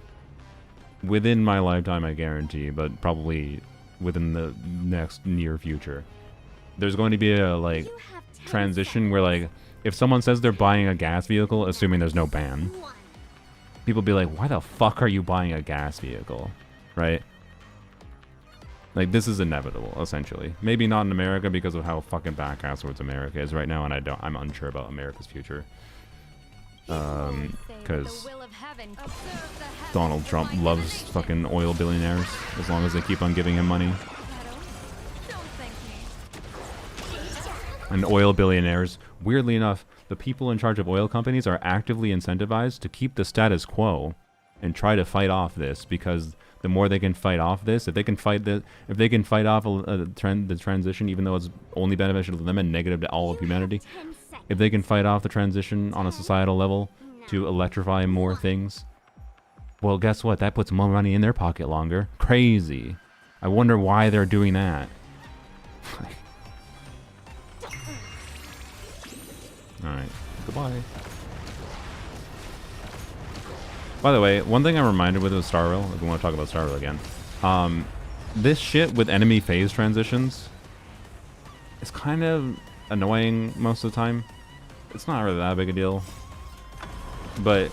within my lifetime, I guarantee, but probably within the next near future, there's going to be a, like, transition where, like, if someone says they're buying a gas vehicle, assuming there's no ban, people be like, why the fuck are you buying a gas vehicle? Right? Like, this is inevitable, essentially. Maybe not in America because of how fucking back-asswards America is right now, and I'm unsure about America's future. Because Donald Trump loves fucking oil billionaires as long as they keep on giving him money. And oil billionaires, weirdly enough, the people in charge of oil companies are actively incentivized to keep the status quo and try to fight off this, because the more they can fight off this, if they can fight off the transition, even though it's only beneficial to them and negative to all of humanity, if they can fight off the transition on a societal level to electrify more things, well, guess what? That puts more money in their pocket longer. Crazy. I wonder why they're doing that. Alright, goodbye. By the way, one thing I'm reminded with Star Rail, if we want to talk about Star Rail again, this shit with enemy phase transitions is kind of annoying most of the time. It's not really that big a deal. But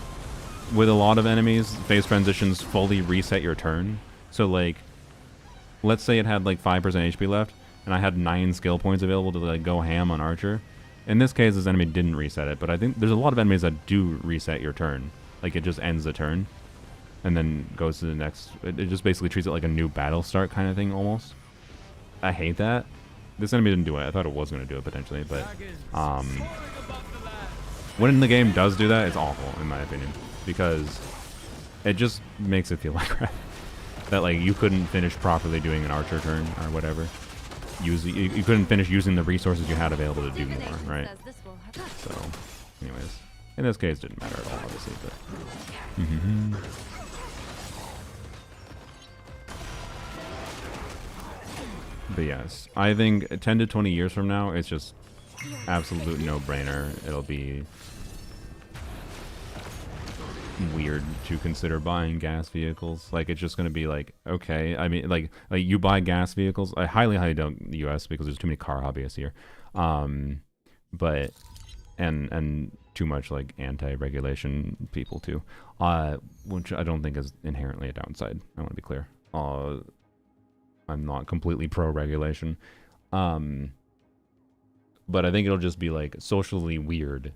with a lot of enemies, phase transitions fully reset your turn. So like, let's say it had like 5% HP left, and I had 9 skill points available to like go ham on Archer. In this case, this enemy didn't reset it, but I think there's a lot of enemies that do reset your turn. Like it just ends the turn, and then goes to the next. It just basically treats it like a new battle start kind of thing almost. I hate that. This enemy didn't do it. I thought it was going to do it potentially, but when the game does do that, it's awful in my opinion, because it just makes it feel like crap. That like you couldn't finish properly doing an Archer turn or whatever. You couldn't finish using the resources you had available to do more, right? So, anyways, in this case, it didn't matter at all, obviously, but. But yes, I think 10 to 20 years from now, it's just absolute no-brainer. It'll be weird to consider buying gas vehicles. Like it's just going to be like, okay, I mean, like you buy gas vehicles. I highly doubt the US because there's too many car hobbyists here, but and too much like anti-regulation people too, which I don't think is inherently a downside. I want to be clear. I'm not completely pro-regulation, but I think it'll just be like socially weird.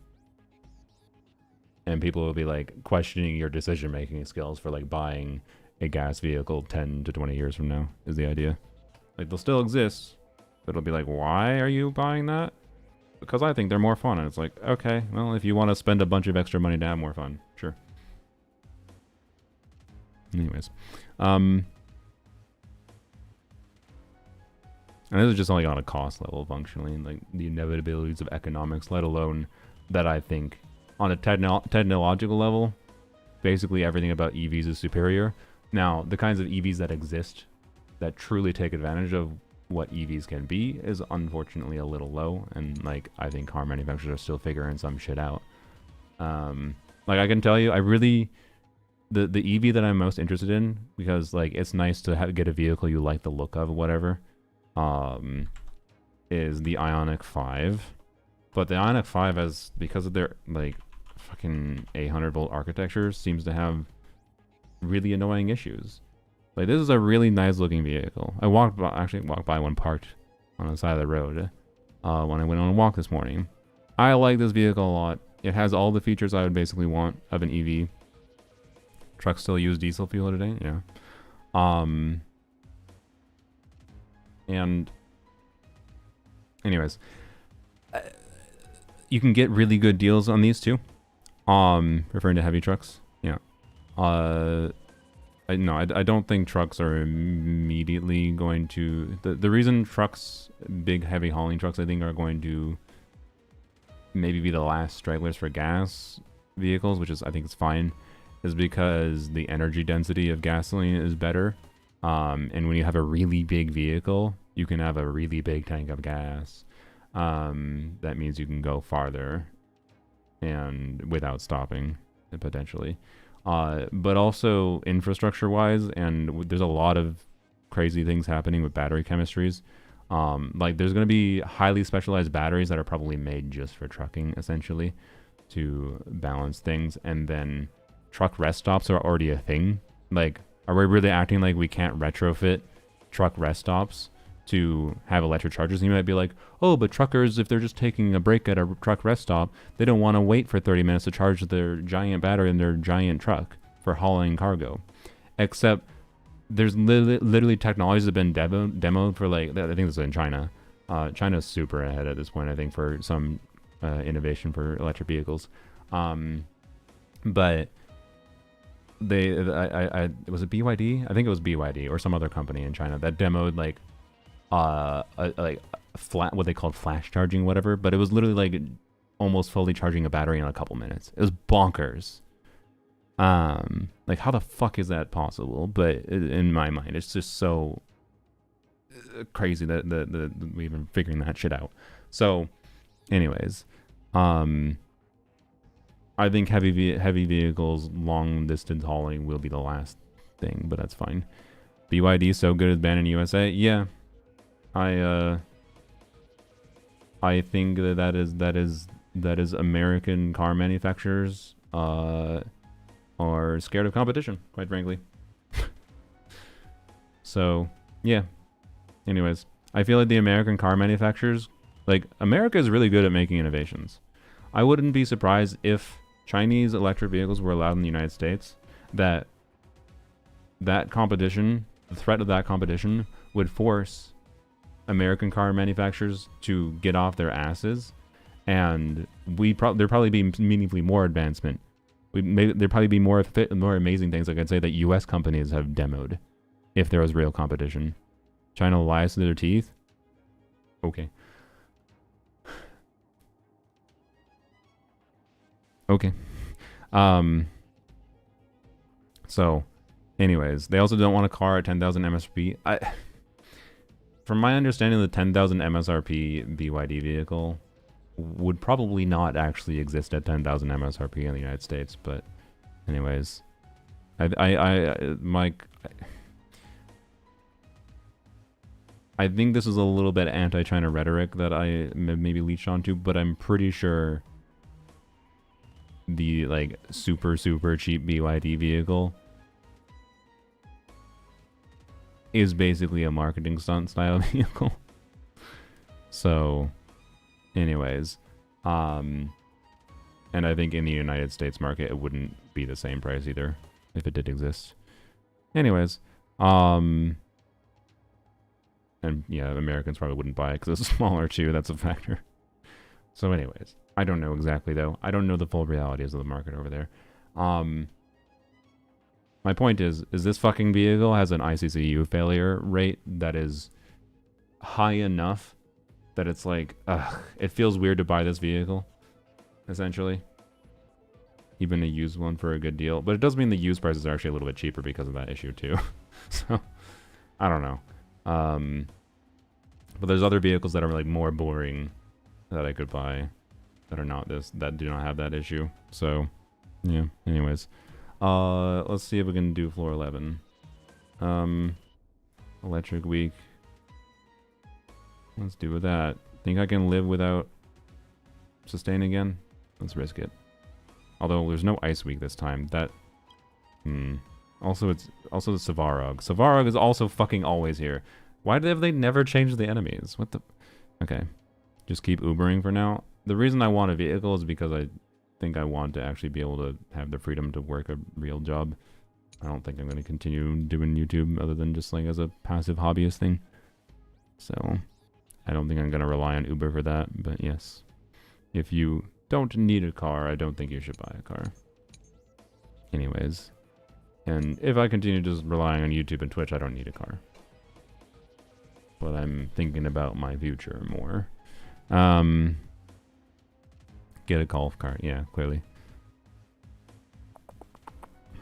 And people will be like questioning your decision-making skills for like buying a gas vehicle 10 to 20 years from now is the idea. Like they'll still exist, but it'll be like, why are you buying that? Because I think they're more fun. And it's like, okay, well, if you want to spend a bunch of extra money to have more fun, sure. Anyways, and this is just only on a cost level functionally, like the inevitabilities of economics, let alone that I think on a technological level, basically everything about EVs is superior. Now, the kinds of EVs that exist that truly take advantage of what EVs can be is unfortunately a little low, and like I think car manufacturers are still figuring some shit out. Like I can tell you, I really the EV that I'm most interested in, because like it's nice to get a vehicle you like the look of, whatever, is the Ioniq 5. But the Ioniq 5 has, because of their like fucking 800-volt architecture, seems to have really annoying issues. Like this is a really nice looking vehicle. I walked by one parked on the side of the road when I went on a walk this morning. I like this vehicle a lot. It has all the features I would basically want of an EV. Trucks still use diesel fuel today, yeah. And anyways, you can get really good deals on these too. Referring to heavy trucks, yeah. I don't think trucks are immediately going to. The reason trucks, big heavy hauling trucks, I think are going to maybe be the last stragglers for gas vehicles, which is I think it's fine, is because the energy density of gasoline is better. And when you have a really big vehicle, you can have a really big tank of gas. That means you can go farther and without stopping potentially. But also infrastructure wise, and there's a lot of crazy things happening with battery chemistries. Like there's going to be highly specialized batteries that are probably made just for trucking essentially to balance things. And then truck rest stops are already a thing. Like, are we really acting like we can't retrofit truck rest stops to have electric chargers? And you might be like, oh, but truckers, if they're just taking a break at a truck rest stop, they don't want to wait for 30 minutes to charge their giant battery in their giant truck for hauling cargo. Except there's literally technologies that have been demoed for like, I think this is in China. China's super ahead at this point, I think, for some innovation for electric vehicles. But was it BYD? I think it was BYD or some other company in China that demoed like flat, what they called flash charging, whatever. But it was literally like almost fully charging a battery in a couple minutes. It was bonkers. Like how the fuck is that possible? But in my mind, it's just so crazy that we've been figuring that shit out. So, anyways, I think heavy vehicles, long distance hauling will be the last thing, but that's fine. BYD so good as banned in USA. Yeah, I think that is American car manufacturers are scared of competition, quite frankly. So yeah. Anyways, I feel like the American car manufacturers, like, America is really good at making innovations. I wouldn't be surprised if Chinese electric vehicles were allowed in the United States, that competition, the threat of that competition, would force American car manufacturers to get off their asses, and there'd probably be meaningfully more advancement. There'd probably be more amazing things, like I'd say, that U.S. companies have demoed if there was real competition. China lies to their teeth? Okay. Okay. So, anyways, they also don't want a car at 10,000 MSRP. From my understanding, the 10,000 MSRP BYD vehicle would probably not actually exist at 10,000 MSRP in the United States, but anyways, I think this is a little bit anti-China rhetoric that I maybe leached onto, but I'm pretty sure the, like, super cheap BYD vehicle is basically a marketing stunt style vehicle. So, anyways, and I think in the United States market, it wouldn't be the same price either if it did exist. Anyways, and yeah, Americans probably wouldn't buy it because it's smaller too. That's a factor. So anyways, I don't know exactly though. I don't know the full realities of the market over there. My point is this fucking vehicle has an ICCU failure rate that is high enough that it's like, it feels weird to buy this vehicle, essentially. Even a used one for a good deal. But it does mean the used prices are actually a little bit cheaper because of that issue too. So, I don't know. But there's other vehicles that are like more boring that I could buy that are not this, that do not have that issue. So, yeah, anyways. Let's see if we can do floor 11. Electric week. Let's do with that. Think I can live without sustain again? Let's risk it. Although there's no ice week this time. That, Also, it's also the Savarog. Savarog is also fucking always here. Why have they never changed the enemies? What the? Okay, just keep Ubering for now. The reason I want a vehicle is because I think I want to actually be able to have the freedom to work a real job. I don't think I'm going to continue doing YouTube other than just like as a passive hobbyist thing. So I don't think I'm going to rely on Uber for that. But yes, if you don't need a car, I don't think you should buy a car. Anyways. And if I continue just relying on YouTube and Twitch, I don't need a car. But I'm thinking about my future more. Get a golf cart. Yeah, clearly.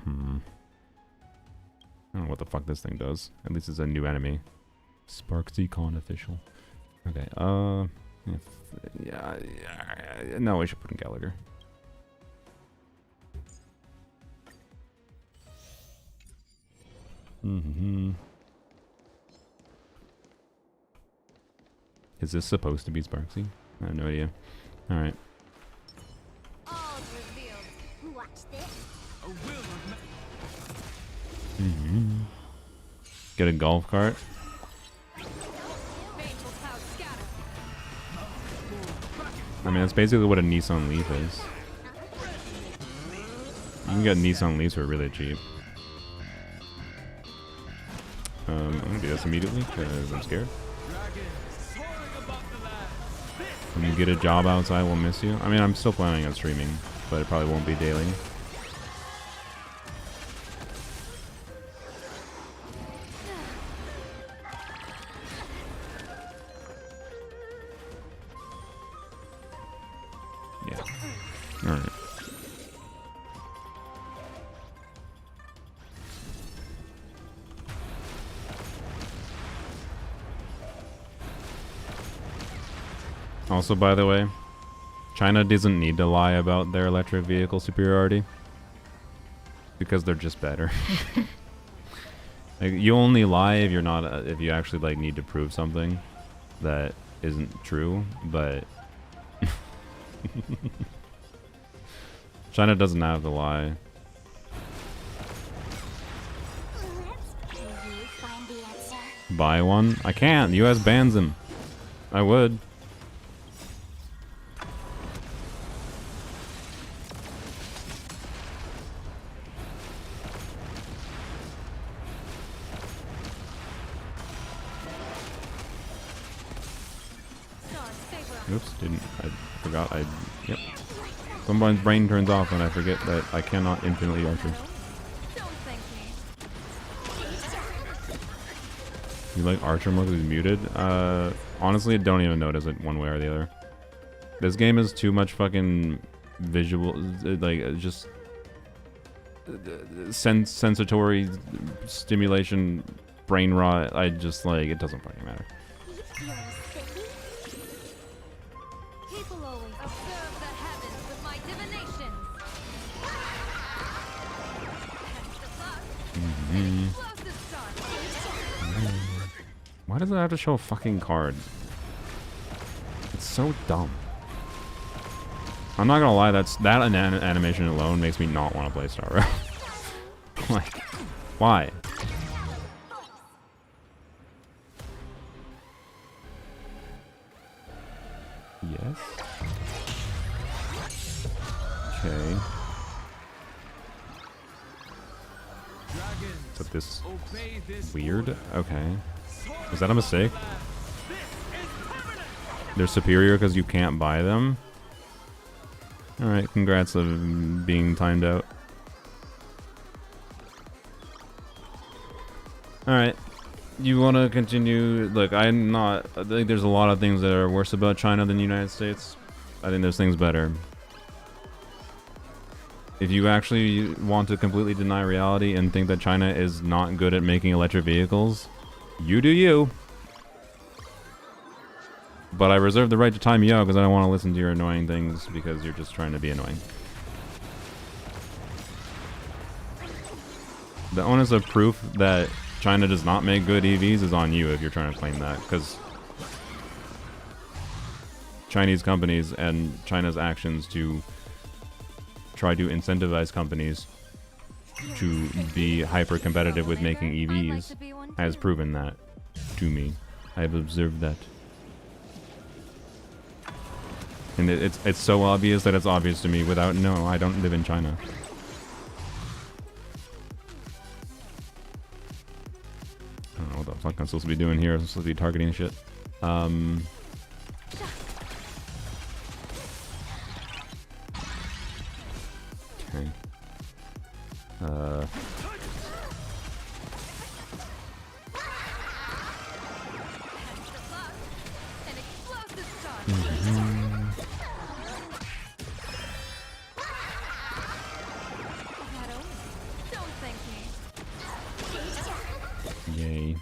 I don't know what the fuck this thing does. At least it's a new enemy. Sparksy Con official. Okay, yeah, no, I should put in Gallagher. Is this supposed to be Sparksy? I have no idea. Alright. All revealed. Watch this. A will of Get a golf cart. Fateful cloud scatter. I mean, that's basically what a Nissan Leaf is. You can get Nissan Leafs for really cheap. I'm gonna do this immediately because I'm scared. When you get a job outside, we'll miss you. I mean, I'm still planning on streaming, but it probably won't be daily. Yeah. Alright. Also, by the way, China doesn't need to lie about their electric vehicle superiority because they're just better. Like, you only lie if you're not if you actually like need to prove something that isn't true, but China doesn't have to lie. Let's you find the answer. Buy one? I can't. The US bans him. I would. Stars favor us. Oops, didn't. I forgot. Yep. Somebody's brain turns off when I forget that I cannot infinitely archer. Don't thank me. You like archer mode because he's muted? Honestly, I don't even notice it one way or the other. This game is too much fucking visual, like just sensatory stimulation, brain rot. I just like it doesn't fucking matter. You're sticky. People always observe the heavens with my divinations. Hence the plus. An explosive start. Why does it have to show a fucking card? It's so dumb. I'm not gonna lie, that animation alone makes me not want to play Star Rail. Like, why? Yes. Okay. Dragons, Is that this obey this weird? order. Okay. Soar Was that a mistake? above the land. This is permanent. They're superior because you can't buy them? Alright, congrats on being timed out. Alright. You want to continue? Look, I think there's a lot of things that are worse about China than the United States. I think there's things better. If you actually want to completely deny reality and think that China is not good at making electric vehicles, you do you. But I reserve the right to time you out because I don't want to listen to your annoying things because you're just trying to be annoying. The onus of proof that China does not make good EVs is on you if you're trying to claim that, because Chinese companies and China's actions to try to incentivize companies to be hyper competitive with making EVs has proven that to me. I have observed that. And it's so obvious that it's obvious to me without, no, I don't live in China. I don't know what the fuck I'm supposed to be doing here. I'm supposed to be targeting shit. Okay. Hence the plus. An explosive start. Not over. Don't thank me. Yay.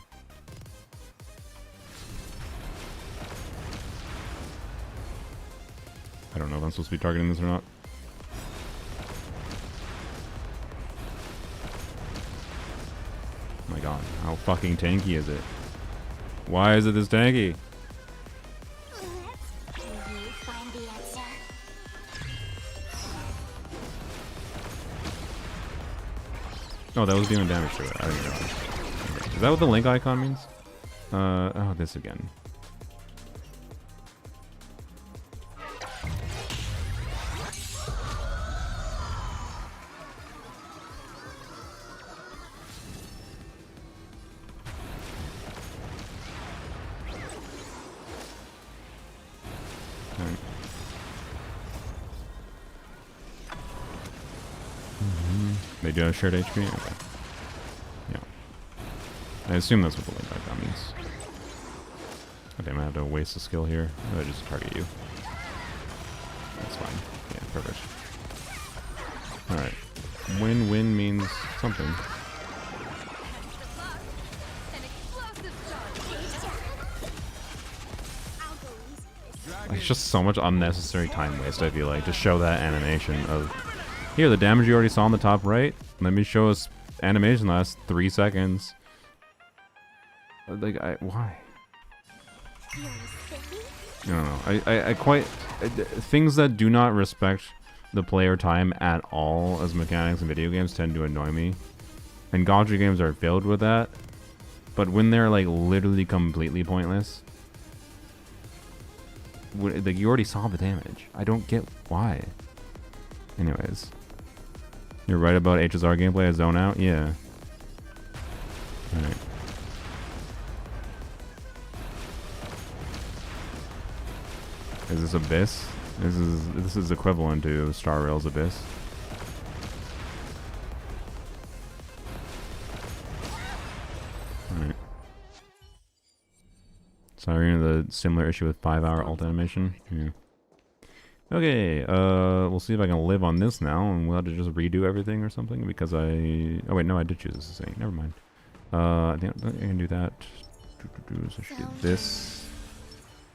I don't know if I'm supposed to be targeting this or not. Oh my god, how fucking tanky is it? Why is it this tanky? Let's you find the answer. Oh, that was doing damage to it. I didn't know. Is that what the link icon means? Oh, this again. Alright. They do have shared HP? Okay. Yeah. I assume that's what the link icon means. Oh, damn, I have to waste a skill here. I'll just target you. That's fine. Yeah, perfect. Alright. Win-win means something. Hence the plus. An explosive start. I'll go easy. Like, it's just so much unnecessary time waste, I feel like, to show that animation of, here, the damage you already saw on the top right, let me show us animation lasts 3 seconds. Like, why? I don't know. I quite... things that do not respect the player time at all as mechanics in video games tend to annoy me. And gacha games are filled with that. But when they're, like, literally completely pointless... like, you already saw the damage. I don't get why. Anyways. You're right about HSR gameplay as zone out? Yeah. Alright. Is this Abyss? This is equivalent to Star Rail's Abyss. Alright. Sorry, the similar issue with 5-hour alt animation. Yeah. Okay, we'll see if I can live on this now, and we'll have to just redo everything or something, because I... oh wait, no, I did choose this thing. Never mind. I think I can do that. So I should do this.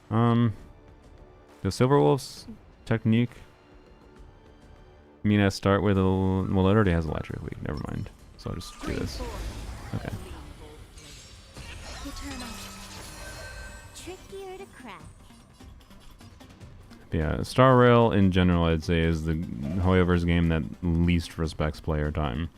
The Silverwolf's technique... I mean, I start with a... well, it already has electric weak, never mind. So I'll just do this. Okay. Trickier to crack. Yeah, Star Rail in general, I'd say, is the Hoyoverse game that least respects player time.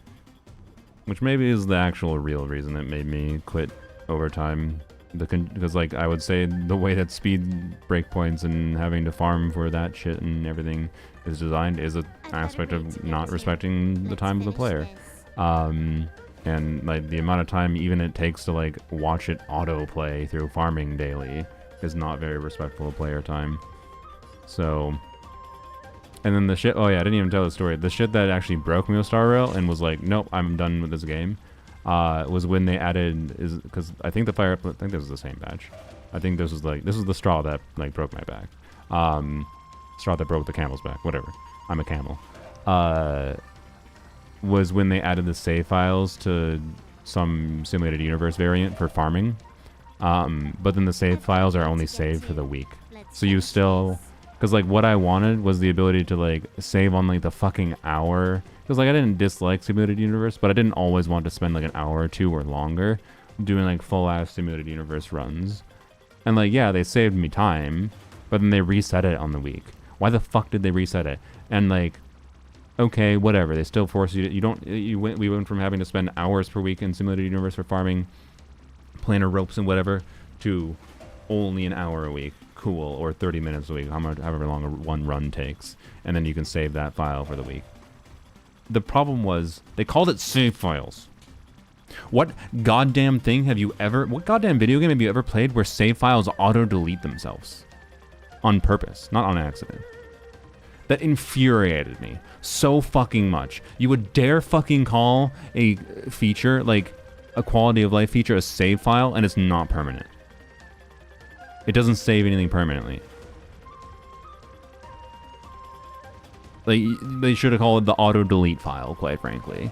Which maybe is the actual real reason that made me quit Overtime. Because, like, I would say the way that speed breakpoints and having to farm for that shit and everything is designed is an aspect of not respecting the time of the player. And, like, the amount of time even it takes to, like, watch it autoplay through farming daily is not very respectful of player time. So, and then the shit, oh yeah, I didn't even tell the story. The shit that actually broke me with Star Rail and was like, nope, I'm done with this game, was when they added, because I think I think this was the same batch. I think this was the straw that, like, broke my back. Straw that broke the camel's back, whatever. I'm a camel. Was when they added the save files to some simulated universe variant for farming. But then the save files are only saved for the week. So you still... because, like, what I wanted was the ability to, like, save on, like, the fucking hour. Because, like, I didn't dislike Simulated Universe, but I didn't always want to spend, like, an hour or two or longer doing, like, full-ass Simulated Universe runs. And, like, yeah, they saved me time, but then they reset it on the week. Why the fuck did they reset it? And, like, okay, whatever. They still force you to... we went from having to spend hours per week in Simulated Universe for farming, planar ropes and whatever, to only an hour a week. Cool, or 30 minutes a week, however long one run takes, and then you can save that file for the week. The problem was they called it save files. What goddamn thing have you ever... what goddamn video game have you ever played where save files auto-delete themselves? On purpose, not on accident. That infuriated me so fucking much. You would dare fucking call a feature, like a quality of life feature, a save file, and it's not permanent. It doesn't save anything permanently. Like, they should have called it the auto-delete file, quite frankly.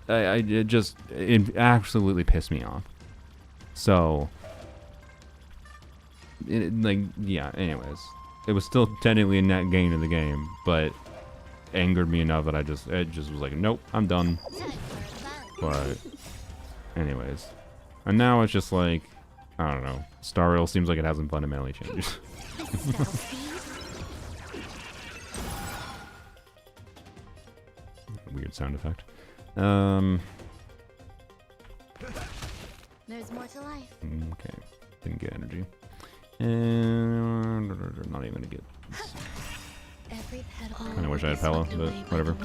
It absolutely pissed me off. So, like, yeah, anyways. It was still technically a net gain in the game, but angered me enough that it just was like, nope, I'm done. But, anyways. And now it's just like, I don't know. Star Rail seems like it hasn't fundamentally changed. Weird sound effect. There's more to life. Okay. Didn't get energy. And not even gonna get. Every petal. I kinda wish I had Pella, but whatever.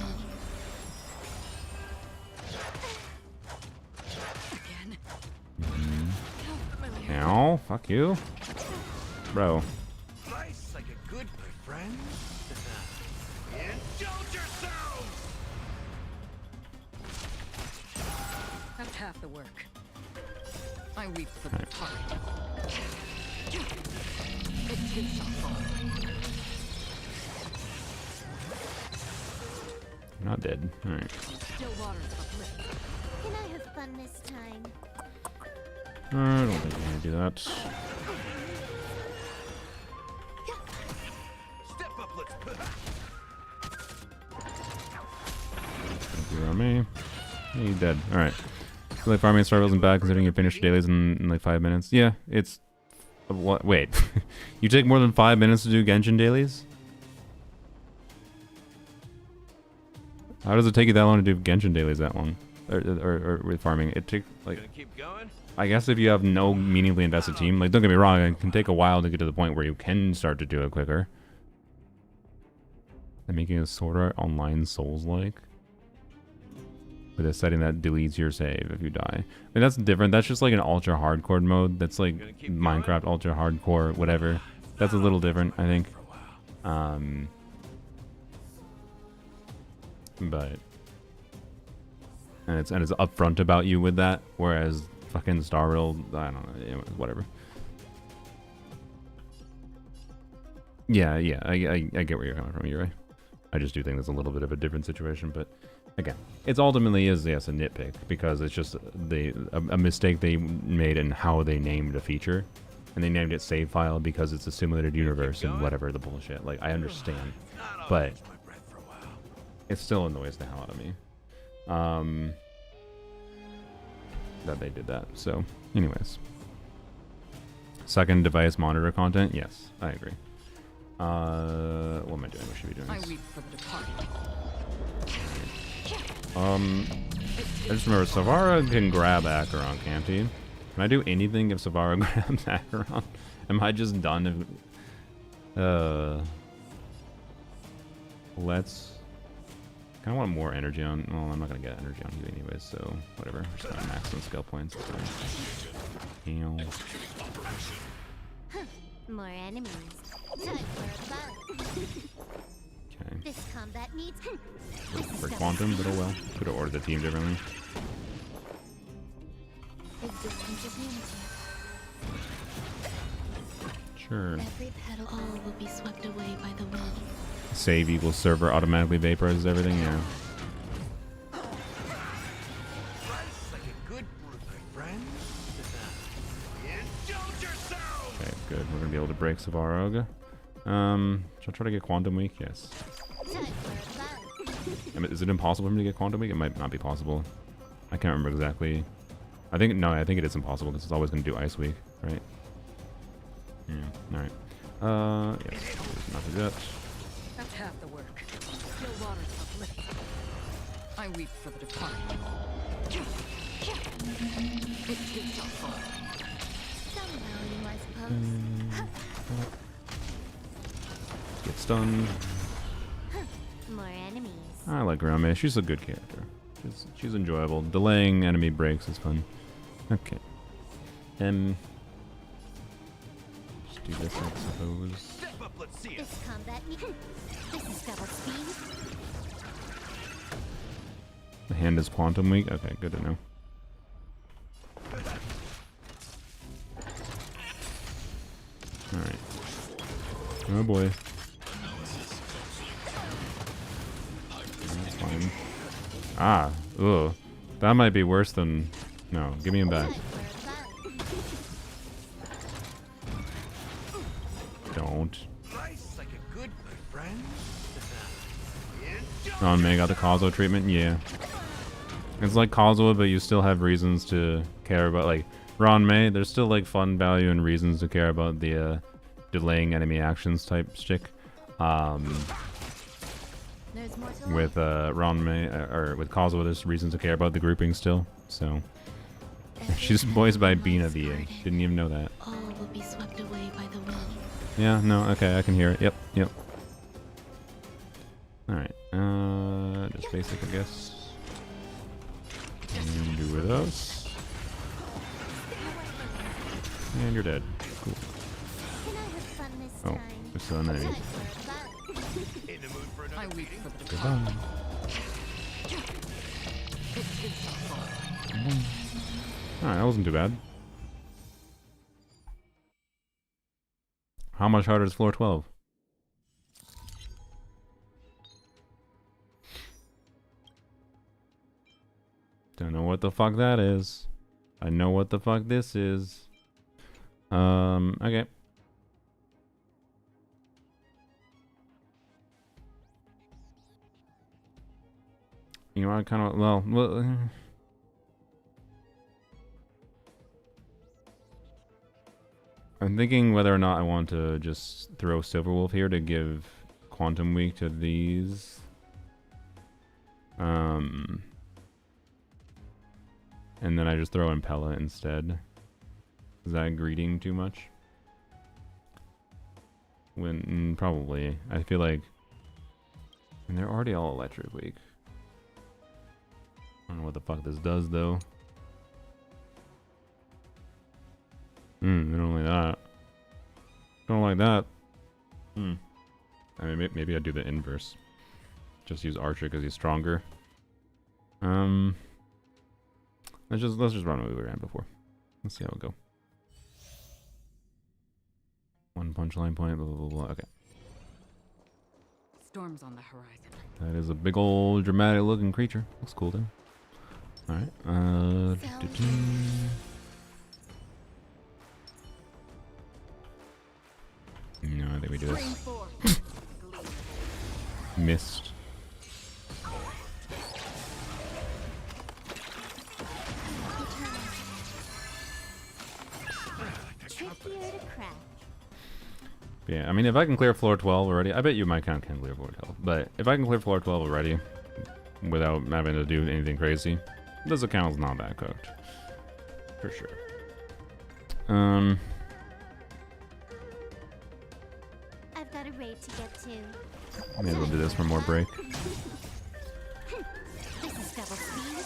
Ow, fuck you. Bro. Nice, like a good friend. Indulge yourselves! That's half the work. I weep for the target. It takes a fall. You're not dead. Alright. Still waters uplift. Can I have fun this time? I don't think I'm gonna do that. dead. Alright. Feel like farming Star wasn't bad considering you finished dailies in like 5 minutes. Yeah, it's... What? Wait. You take more than 5 minutes to do Genshin dailies? How does it take you that long to do Genshin dailies that long? Or with farming? It takes like... Keep going. I guess if you have no meaningfully invested team, like don't get me wrong, it can take a while to get to the point where you can start to do it quicker. And making a Sword Art Online Souls-like? With a setting that deletes your save if you die. I mean, that's different. That's just like an ultra hardcore mode. That's like Minecraft ultra hardcore, whatever. That's a little different, I think. But and it's upfront about you with that, whereas fucking Star Rail, I don't know, you know, whatever. Yeah, I get where you're coming from. You're right. I just do think there's a little bit of a different situation, but again, it's ultimately is yes a nitpick because it's just a mistake they made in how they named a feature, and they named it save file because it's a simulated universe and whatever the bullshit. Like I understand, but it still annoys the hell out of me that they did that. So, anyways, second device monitor content. Yes, I agree. What am I doing? What should we be doing? I weep for the departed. I just remember Savara can grab Acheron, can't he? Can I do anything if Savara grabs Acheron? Am I just done if... Let's... I kind of want more energy on... Well, I'm not going to get energy on you anyways, so whatever. Just going to max on skill points. Heal. More enemies. Time for a bug. Okay. This combat needs. For Quantum, but oh well. Could have ordered the team differently. Existence of unity. Sure. Every petal all will be swept away by the wind. Save equals server automatically vaporizes everything, yeah. Like a good brew, my friend. Indulge yourself. Okay, good. We're gonna be able to break Savarog. Shall I try to get Quantum Week? Yes. Time for a bug. I mean, is it impossible for me to get Quantum Week? It might not be possible. I can't remember exactly. I think it is impossible because it's always gonna do Ice Week, right? Yeah. All right. Yes. Not do that. That's half the work. Still waters uplifted. I weep for the departed. It takes our fall. Some value, I suppose. Get stunned. More enemies. I like Rame. She's a good character. She's enjoyable. Delaying enemy breaks is fun. Okay. Just do this, I suppose. Step up, let's see it. This combat needs. This is double speed. The hand is Quantum Weak. Okay, good to know. All right. Oh boy. That's fine. Ah, ugh. That might be worse than... No, give me him back. Time for a bug. Don't. Rice like a good, my friend. Ron May got the Kazuo treatment? Yeah. It's like Kazuo, but you still have reasons to care about, like, Ron May, there's still, like, fun value and reasons to care about the, delaying enemy actions type shtick. There's more to With, Ron May, or with Kazuo, there's reasons to care about the grouping still, so. She's voiced by Bina VA. Didn't even know that. All will be swept away by the wind. Yeah, no, okay, I can hear it. Yep. Alright, just basic, I guess. And do with us. And you're dead. Cool. Can I have fun this Oh, time? there's still an enemy. Time for a bug. In the mood for I another weep meeting? for the departed. Goodbye. It takes our fall. Alright, that wasn't too bad. How much harder is floor 12? Don't know what the fuck that is. I know what the fuck this is. Okay. You know, I kind of, well, I'm thinking whether or not I want to just throw Silverwolf here to give Quantum Weak to these. And then I just throw Impella instead. Is that greeting too much? Probably. I feel like... And they're already all Electric Weak. I don't know what the fuck this does, though. I don't like that. Don't like that. I mean, maybe I'd do the inverse. Just use Archer because he's stronger. Let's just run what we ran before. Let's see how it go. One punchline point, blah, blah, blah. Okay. Storms on the horizon. That is a big old dramatic looking creature. Looks cool, though. Alright. No, I think we do this. Missed. Trickier to crack. Yeah, I mean, if I can clear floor 12 already, I bet you my count can clear floor 12. But if I can clear floor 12 already, without having to do anything crazy, this account's not that cooked. For sure. I've got a raid to get to. May as well do this for more break. This is double speed.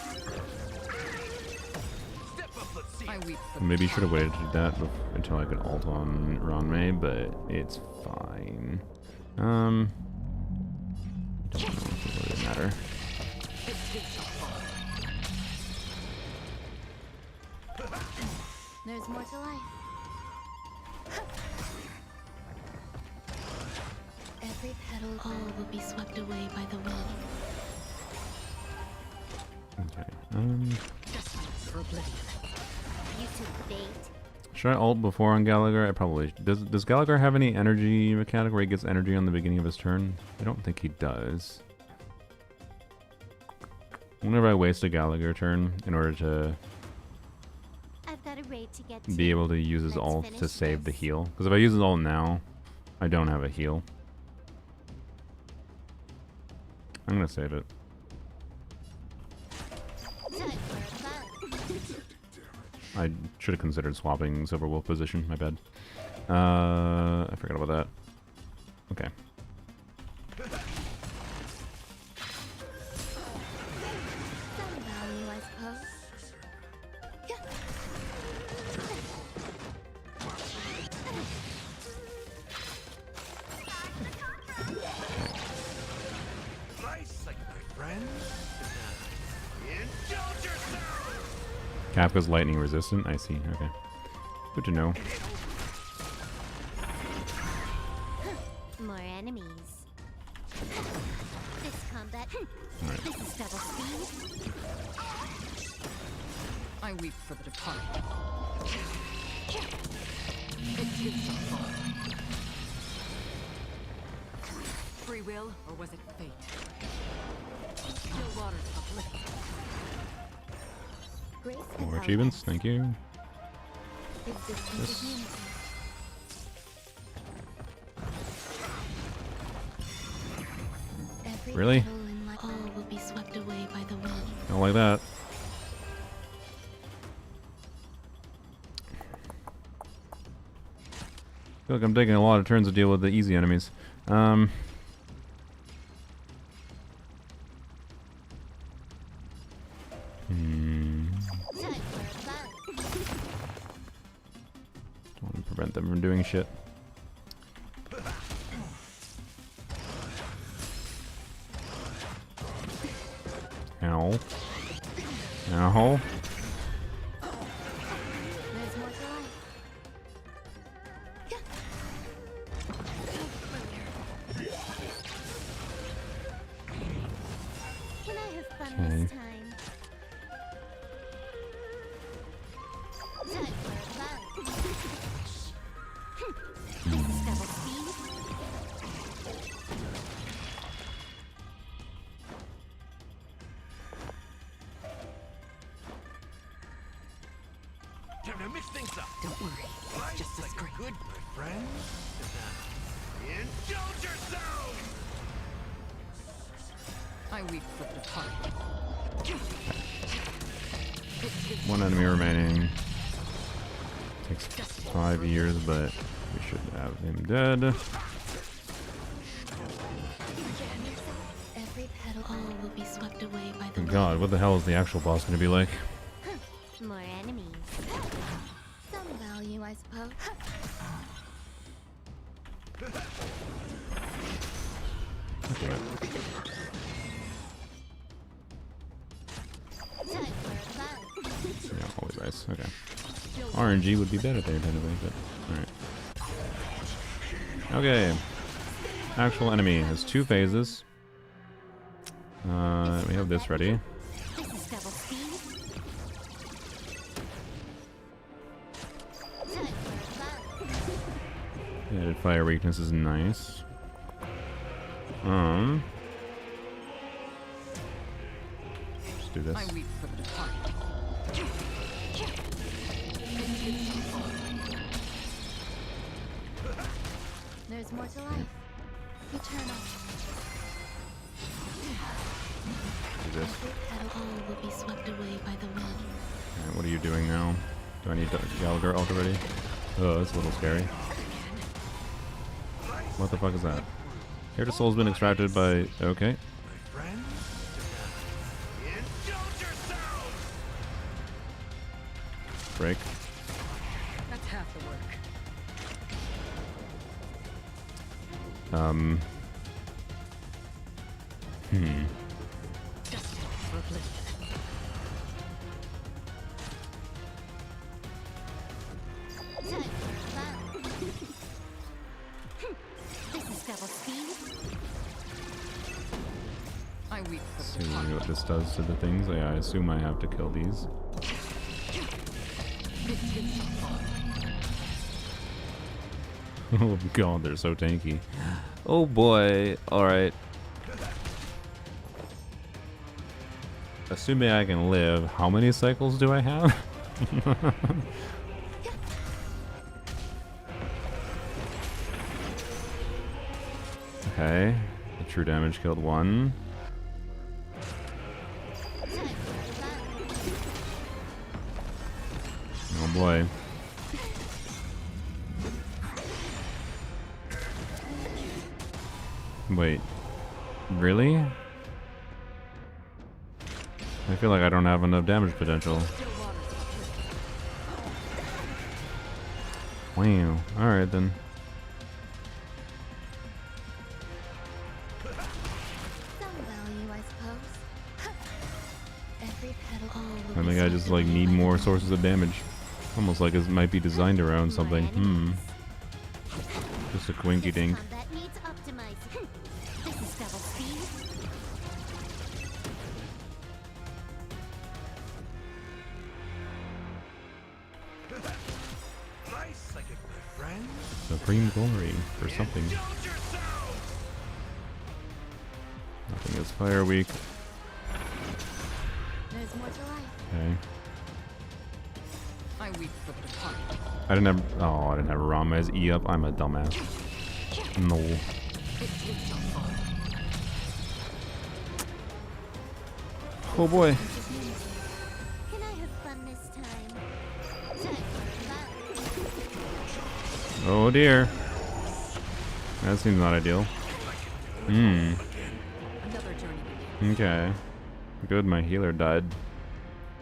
I weep for Maybe should have waited to do that until I could ult on Ranmei, but it's fine. Doesn't really matter. There's more to life. Every petal, all will be swept away by the wind. Okay. for oblivion. You took bait. Should I ult before on Gallagher? I probably... Does Gallagher have any energy mechanic where he gets energy on the beginning of his turn? I don't think he does. Whenever I waste a Gallagher turn in order to I've got a raid to get to. be able to use his Let's ult finish to save the this. heal. Because if I use his ult now, I don't have a heal. I'm gonna save it. Time for a bug. I should have considered swapping Silverwolf position, my bad. I forgot about that. Okay. Some value, I suppose. Nice, like my friends. Indulge yourself. Kafka's lightning resistant? I see, okay. Good to know. More enemies. This combat. Alright. This is double speed. I weep for the departed. It did so far. Free will, or was it fate? Still waters uplifted. Grace and More achievements, thank you. Existence This- of unity. Every Really? petal in life, all will be swept away by the wind. Don't like that. I feel like I'm taking a lot of turns to deal with the easy enemies. Time for a bug. Don't want to prevent them from doing shit. Ow. Ow. There's more to life. Can I have fun Okay. this time? Time for a bug. This is double speed. Time to mix think so? Don't worry, it's just a Like scrape. good friend. Indulge yourself. I weep for the departed. One enemy remaining. Takes 5 years, but we should have him dead. Every petal all will be swept away by the Oh God, what the hell is the actual boss going to be like? more enemies. Some value, I suppose. Damn it. Time for a fun. Yeah, always nice. Okay. RNG would be better there, technically, but alright. Okay. Actual enemy has 2 phases. We have this ready. This is double speed. Time for a fun. Added fire weakness is nice. Just do this. I weep for the departed. There's more to life. Eternal. Do this. Every petal all will be swept away by the wind. Alright, what are you doing now? Do I need Gallagher ult already? Oh, that's a little scary. What the fuck is that? Here the soul's been extracted by... Okay. Friend. Indulge yourself. Break. That's half the work. Just for oblivion. Time for fun. This is double speed. I weep for the See departed. what this does to the things. Yeah, I assume I have to kill these. Oh God, they're so tanky. Oh boy. Alright. Assuming I can live, how many cycles do I have? Okay. The true damage killed 1. Time for fun. Oh boy. Wait. Really? I feel like I don't have enough damage potential. Wow. Alright then. Some value, I suppose. Every petal all will I be think I just swept like away need by the more wind. sources of damage. Almost like it might be designed around something. Just a quinky dink. Combat needs optimizing. This is double speed. Nice like a good friend. Supreme glory for something. Indulge yourself. Nothing is fire weak. There's more to life. Okay. I weep for the departed. I didn't have. Oh, I didn't have Rama's E up. I'm a dumbass. No. It takes a fall. Oh boy. Can I have fun this time? Time for fun. Oh dear. That seems not ideal. Another journey begins. Okay. Good, my healer died.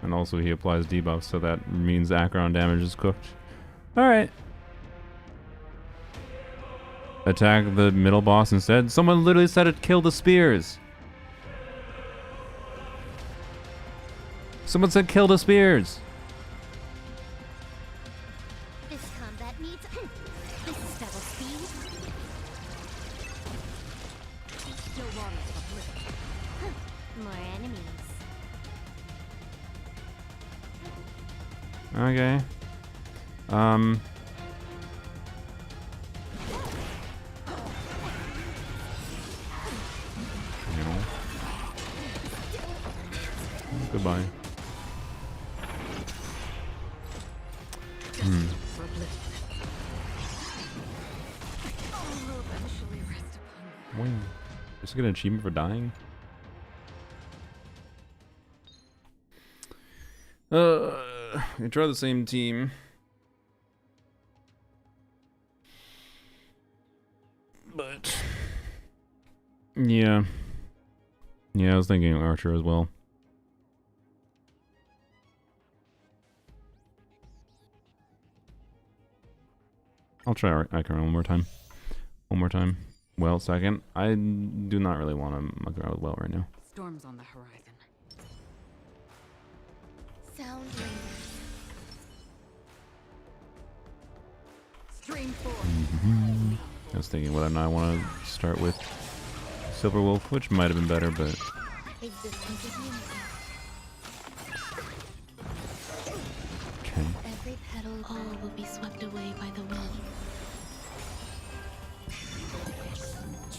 And also he applies debuffs, so that means Acheron damage is cooked. Alright. Attack the middle boss instead. Someone literally said it killed the spears. Someone said kill the spears. This combat needs. This is double speed. Still waters of oblivion. More enemies. Okay. No. Goodbye. Hmm. For oblivion. All will eventually rest upon me. Wing. Just get an achievement for dying? We try the same team. But yeah. Yeah, I was thinking Archer as well. I'll try Icar one more time. One more time. Well, second. I do not really want to muck around with well right now. Storms on the horizon. Sound lingers. Stream forth. I was thinking whether or not I want to start with Silver Wolf, which might have been better, but Existence is unity. okay. Every petal, all will be swept away by the wind.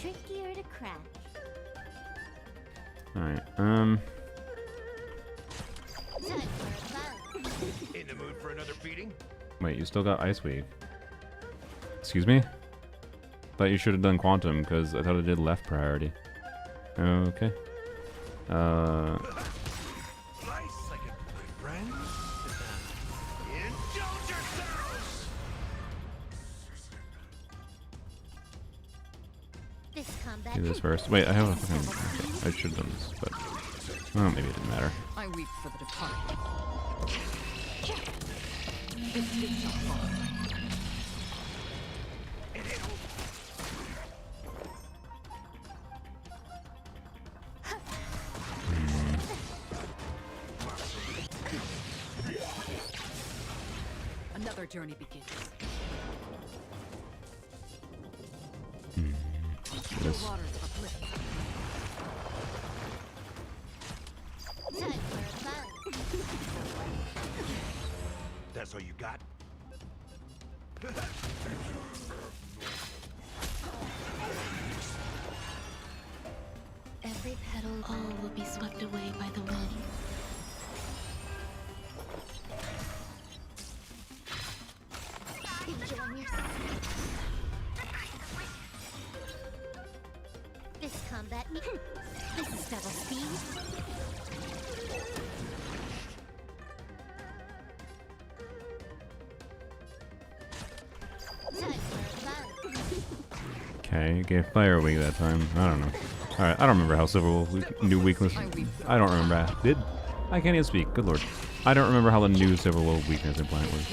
Trickier to crack. Alright, Time for a buzz. In the mood for another beating? wait, you still got Ice Weave. Excuse me? Thought you should have done Quantum, because I thought it did left priority. Okay. Slice like it, my friend. Indulge yourselves! This combat. Do this first. Wait, I have a fucking... Okay, I should have done this, but... Well, maybe it didn't matter. I weep for the departed. This gift shall fall. Another journey begins. The This. waters uplift. Time for a buzz. That's all you got? Every petal, all will be swept away by the wind. Enjoying yourself. This combat me. This is double speed. Time for a buzz. Okay, it gave Fire Weak that time. I don't know. Alright, I don't remember how Silver Wolf new weakness... I don't remember. I can't even speak. Good lord. I don't remember how the new Silver Wolf weakness implant was.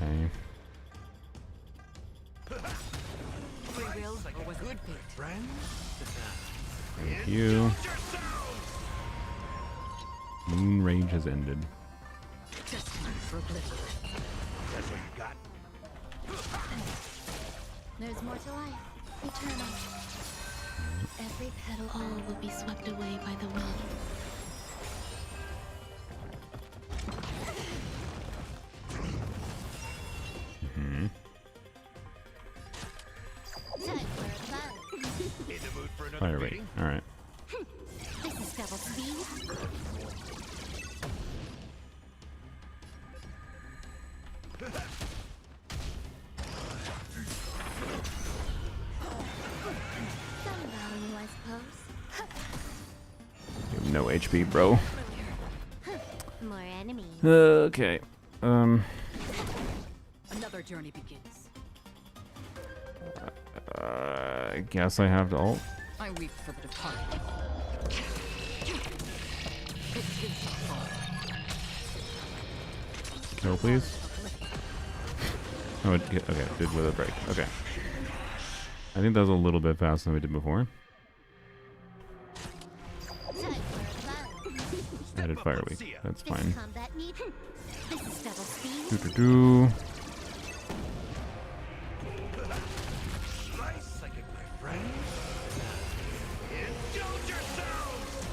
Okay. Free will or was good fate? Friends? Thank you. Moon Rage has ended. Destiny for oblivion. That's all you got? There's more to life. Eternal. Every petal, all will be swept away by the wind. Time for a buzz. In the mood for another Fire Weak. beating? Alright. This is double speed. Some value, I suppose. You have no HP, bro. More enemies. Okay. Another journey begins. I guess I have to ult. I weep for the departed. This gift shall fall. Kill, please. Oh, okay, did with a break. Okay. I think that was a little bit faster than we did before. Time for a buzz. Added Fire Weak. That's This fine. combat need. This is double speed. Doo-doo-doo. Slice like it, my friend. Indulge yourselves!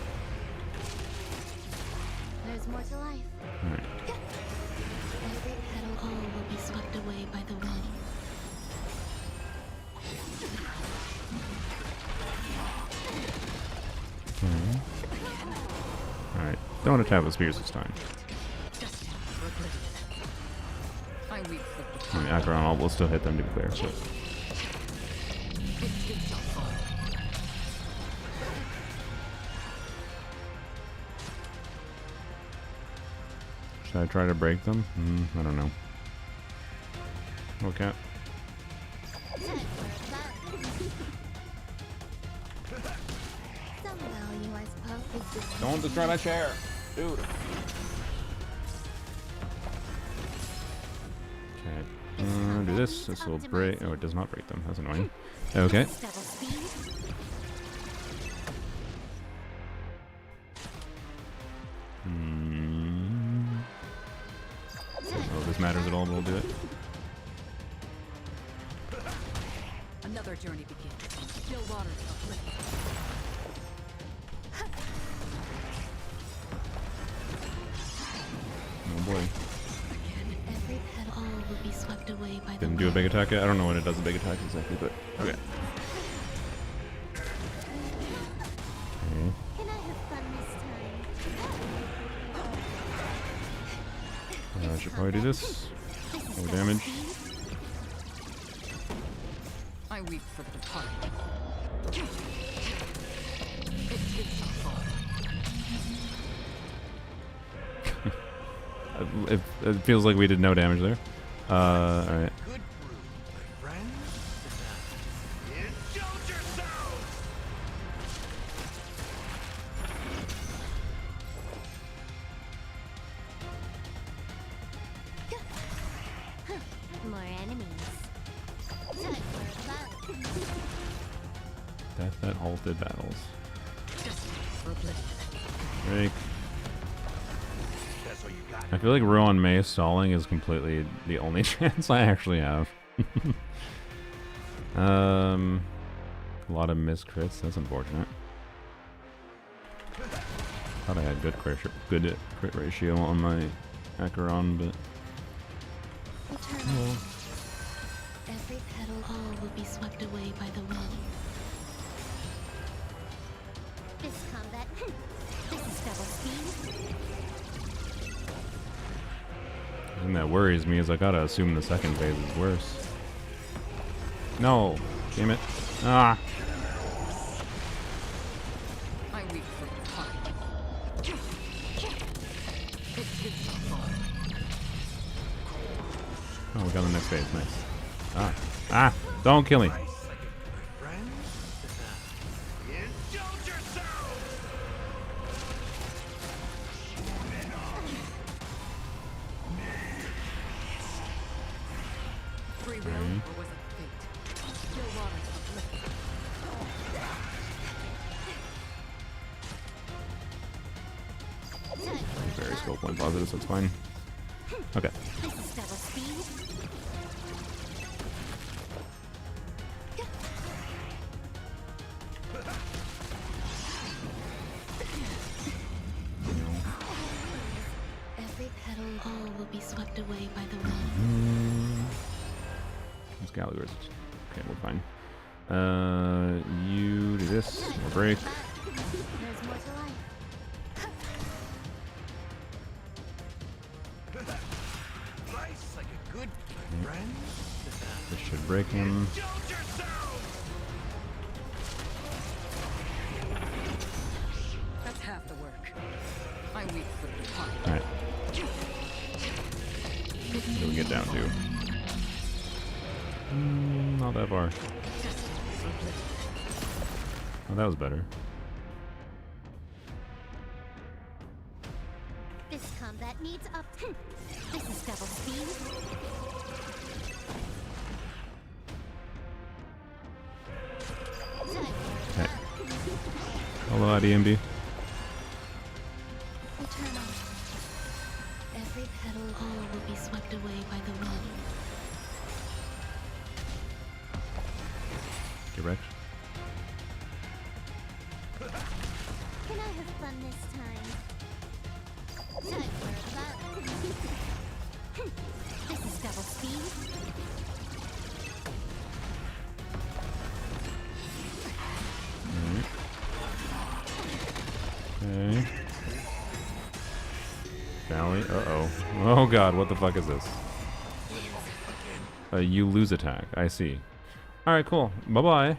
There's more to life. Alright. Every petal, all will be swept away by the wind. Alright. Don't attack with spears this time. Destiny for oblivion. I weep for the I departed. mean, Acheron ult will still hit them, to be clear. So. It shall fall. Should I try to break them? I don't know. Okay. Some value, I suppose, is just Don't destroy my chair, dude. Okay. Do this. This will break. Oh, it does not break them. That's annoying. Okay. double speed. Oh, if this matters at all, we'll do it. Another journey begins. Still waters uplift. Oh boy. Every petal will be swept away by the Didn't do a big attack yet. I don't know when it does a big attack exactly, but okay. Can I have fun this time? I should probably do this. More damage. I weep for the departed. It shall fall. It feels like we did no damage there. Alright. Good brew, my friends. Indulge yourselves! More enemies. Time for a fight. Death that halted battles. Destiny for oblivion. Break. That's all you got. I feel like Rowan May stalling is completely the only chance I actually have. A lot of missed crits. That's unfortunate. Thought I had good crit ratio on my Acheron, but Eternal. Every petal all will be swept away by the wind. This combat. This is double speed. the thing that worries me is I gotta assume the second phase is worse. No, damn it! Ah. I weep for the departed. It shall fall. Oh, we got the next phase. Nice. Ah. Ah! Don't kill me. My friends. Indulge yourselves! Free will, or was it fate? Still waters uplift. Very skill point positive, so it's fine. Okay. This is double speed. Every petal all will be swept away by the wind. It's Gallagher's. Okay, we're fine. You do this. We'll break. There's more to life. Slice like a good friend. This should break him. Indulge yourselves! That's half the work. I weep for the departed. Alright. What do we get down to? Not that far. Destiny for oblivion. Oh, that was better. This combat needs up. This is double speed. Okay. Hello, IDMB. Eternal. Every petal all will be swept away by the wind. Get wrecked. Can I have fun this time? Time for a fight. This is double speed. Okay. Valley. Uh-oh. Oh god, what the fuck is this? You lose attack. I see. Alright, cool. Bye-bye.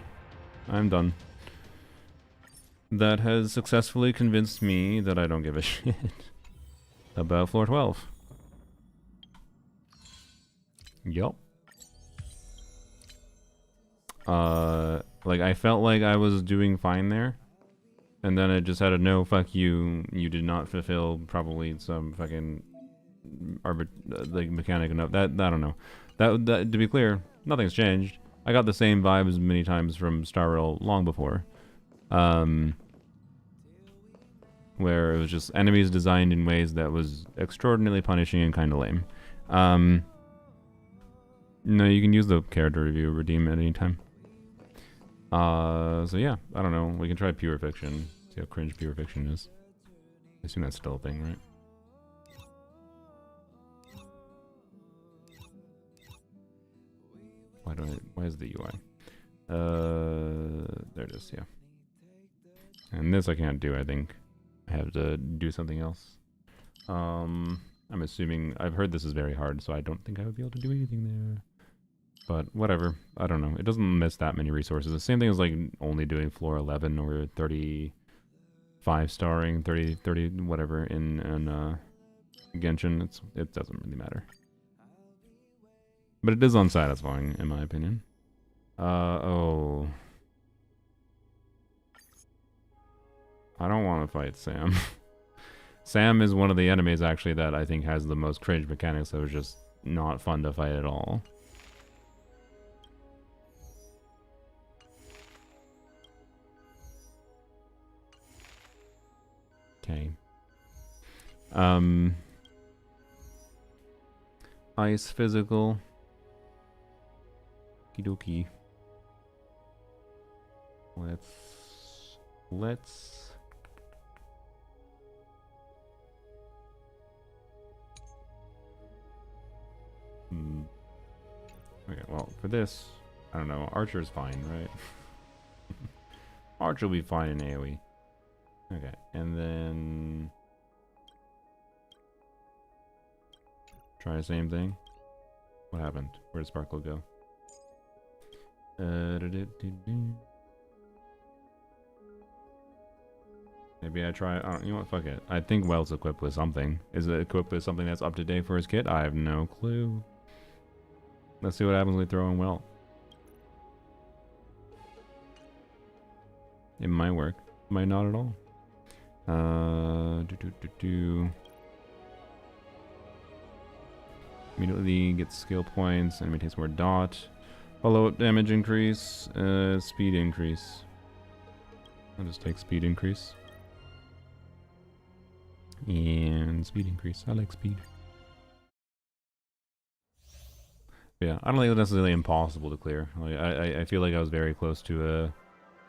I'm done. That has successfully convinced me that I don't give a shit about floor 12. Yup. Like, I felt like I was doing fine there. And then it just had a no, fuck you. You did not fulfill probably some fucking like mechanic enough. That I don't know. That to be clear, nothing's changed. I got the same vibes many times from Star Rail long before. Where it was just enemies designed in ways that was extraordinarily punishing and kind of lame. No, you can use the character review redeem at any time. So yeah, I don't know. We can try pure fiction. See how cringe pure fiction is. I assume that's still a thing, right? Why is the UI? There it is, yeah. And this I can't do, I think. I have to do something else. I'm assuming, I've heard this is very hard, so I don't think I would be able to do anything there. But whatever, I don't know. It doesn't miss that many resources. The same thing as like only doing floor 11 or 35 starring, 30 whatever in Genshin. It doesn't really matter. But it is unsatisfying, in my opinion. Oh. I don't want to fight Sam. Sam is one of the enemies, actually, that I think has the most cringe mechanics that was just not fun to fight at all. Okay. Ice physical. Okie dokie. Let's okay, well, for this, I don't know, Archer's fine, right? Archer will be fine in AoE. Okay, and then try the same thing. What happened? Where did Sparkle go? Maybe I try. You know what? Fuck it. I think Welt's equipped with something. Is it equipped with something that's up to date for his kit? I have no clue. Let's see what happens when we throw in Welt. It might work. Might not at all. Immediately gets skill points. Enemy takes more dot. Follow-up damage increase. Speed increase. I'll just take speed increase. And speed increase. I like speed. Yeah, I don't think it's necessarily impossible to clear. Like, I feel like I was very close to a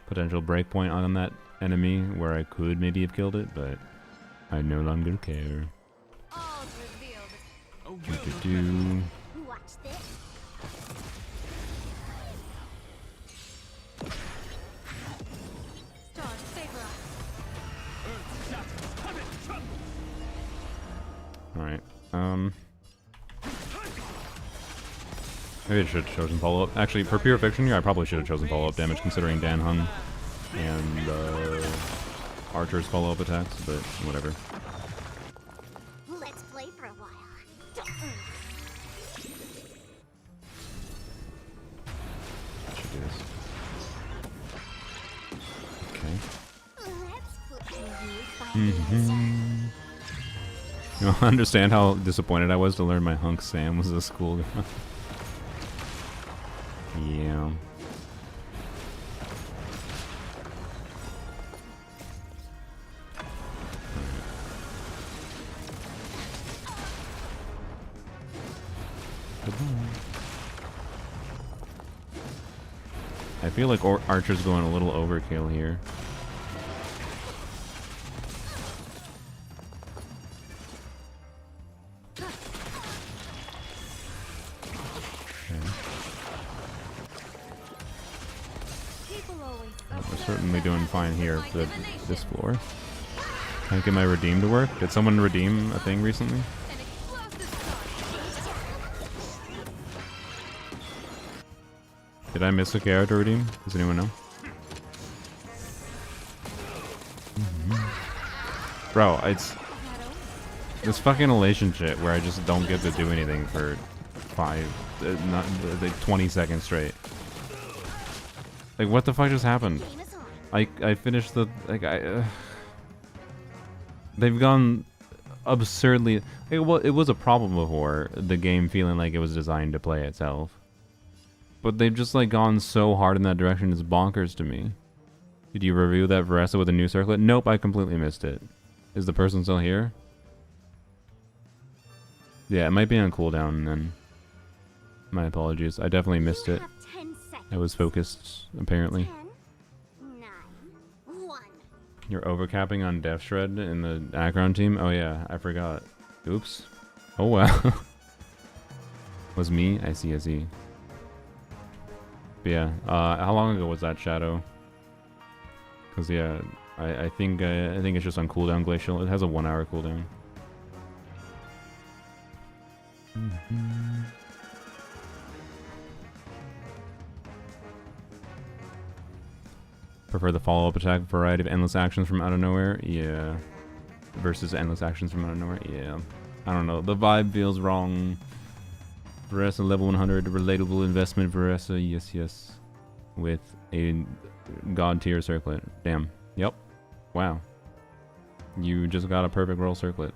potential breakpoint on that enemy where I could maybe have killed it, but I no longer care. All's revealed. Oh, Watch this. Stars favor us. Earth's shadows come in trouble. Alright, maybe I should have chosen follow-up. Actually, for pure fiction here, I probably should have chosen follow-up damage considering Dan Hung and Archer's follow-up attacks, but whatever. Let's play for a while. I should do this. Okay. Let's put you by the answer. You don't understand how disappointed I was to learn my hunk Sam was a schoolgirl. Yeah. I feel like Archer's going a little overkill here. We're certainly doing fine here for this floor. Can't get my redeem to work. Did someone redeem a thing recently? An explosive Did I miss a character redeem? Does anyone know? Bro, it's this fucking elation shit where I just don't get to do anything for not like 20 seconds straight. Like, what the fuck just happened? I finished the they've gone absurdly. It was a problem before, the game feeling like it was designed to play itself, but they've just like gone so hard in that direction. It's bonkers to me. Did you review that Veressa with a new circlet? Nope, I completely missed it. Is the person still here? Yeah, it might be on cooldown then. My apologies. I definitely missed it. I was focused, apparently. 10, 9, 1. You're overcapping on Death Shred in the Akron team? Oh yeah, I forgot. Oops. Oh wow. Was me? I see, I see. But yeah, how long ago was that, Shadow? Because yeah, I think it's just on cooldown Glacial. It has a 1 hour cooldown. Prefer the follow-up attack variety of endless actions from out of nowhere? Yeah. Versus endless actions from out of nowhere? Yeah. I don't know. The vibe feels wrong. Veressa level 100, relatable investment Veressa, yes, yes. With a god tier circlet. Damn. Yep. Wow. You just got a perfect roll circlet.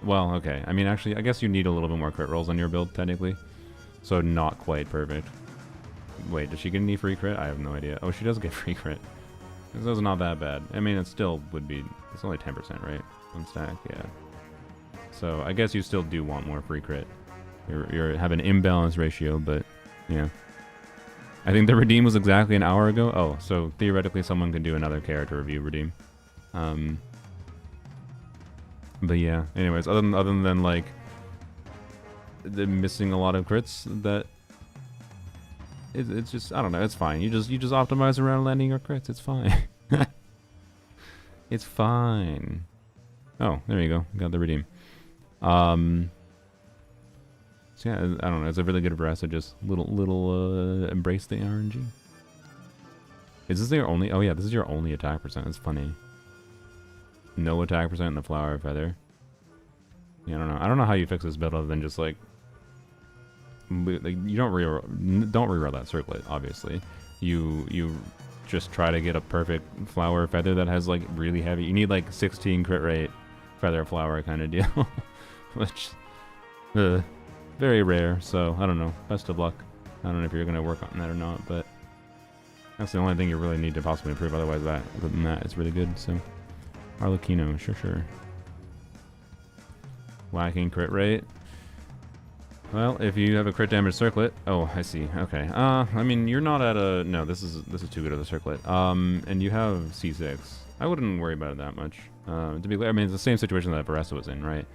Well, okay. I mean, actually, I guess you need a little bit more crit rolls on your build, technically. So not quite perfect. Wait, does she get any free crit? I have no idea. Oh, she does get free crit. This is not that bad. I mean, it still would be... It's only 10%, right? One stack, yeah. So, I guess you still do want more free crit. You have an imbalanced ratio, but, yeah. I think the redeem was exactly an hour ago. Oh, so theoretically someone could do another character review redeem. But yeah, anyways, other than like the missing a lot of crits, that it's just, I don't know, it's fine. You just optimize around landing your crits. It's fine. It's fine. Oh, there you go. Got the redeem. So yeah, I don't know. It's a really good Veressa. Just little embrace the RNG. Is this your only? Oh yeah, this is your only attack percent. That's funny. No attack percent in the flower feather. Yeah, I don't know. I don't know how you fix this build other than just like you don't reroll that circlet. Obviously, you just try to get a perfect flower feather that has like really heavy. You need like 16 crit rate feather flower kind of deal, which very rare. So I don't know. Best of luck. I don't know if you're gonna work on that or not, but that's the only thing you really need to possibly improve. Other than that, it's really good. So Arlecchino, sure. Lacking crit rate. Well, if you have a crit damage circlet, oh, I see. Okay. I mean, you're not at a no. This is too good of a circlet. And you have C6. I wouldn't worry about it that much. To be clear, I mean, it's the same situation that Veressa was in, right?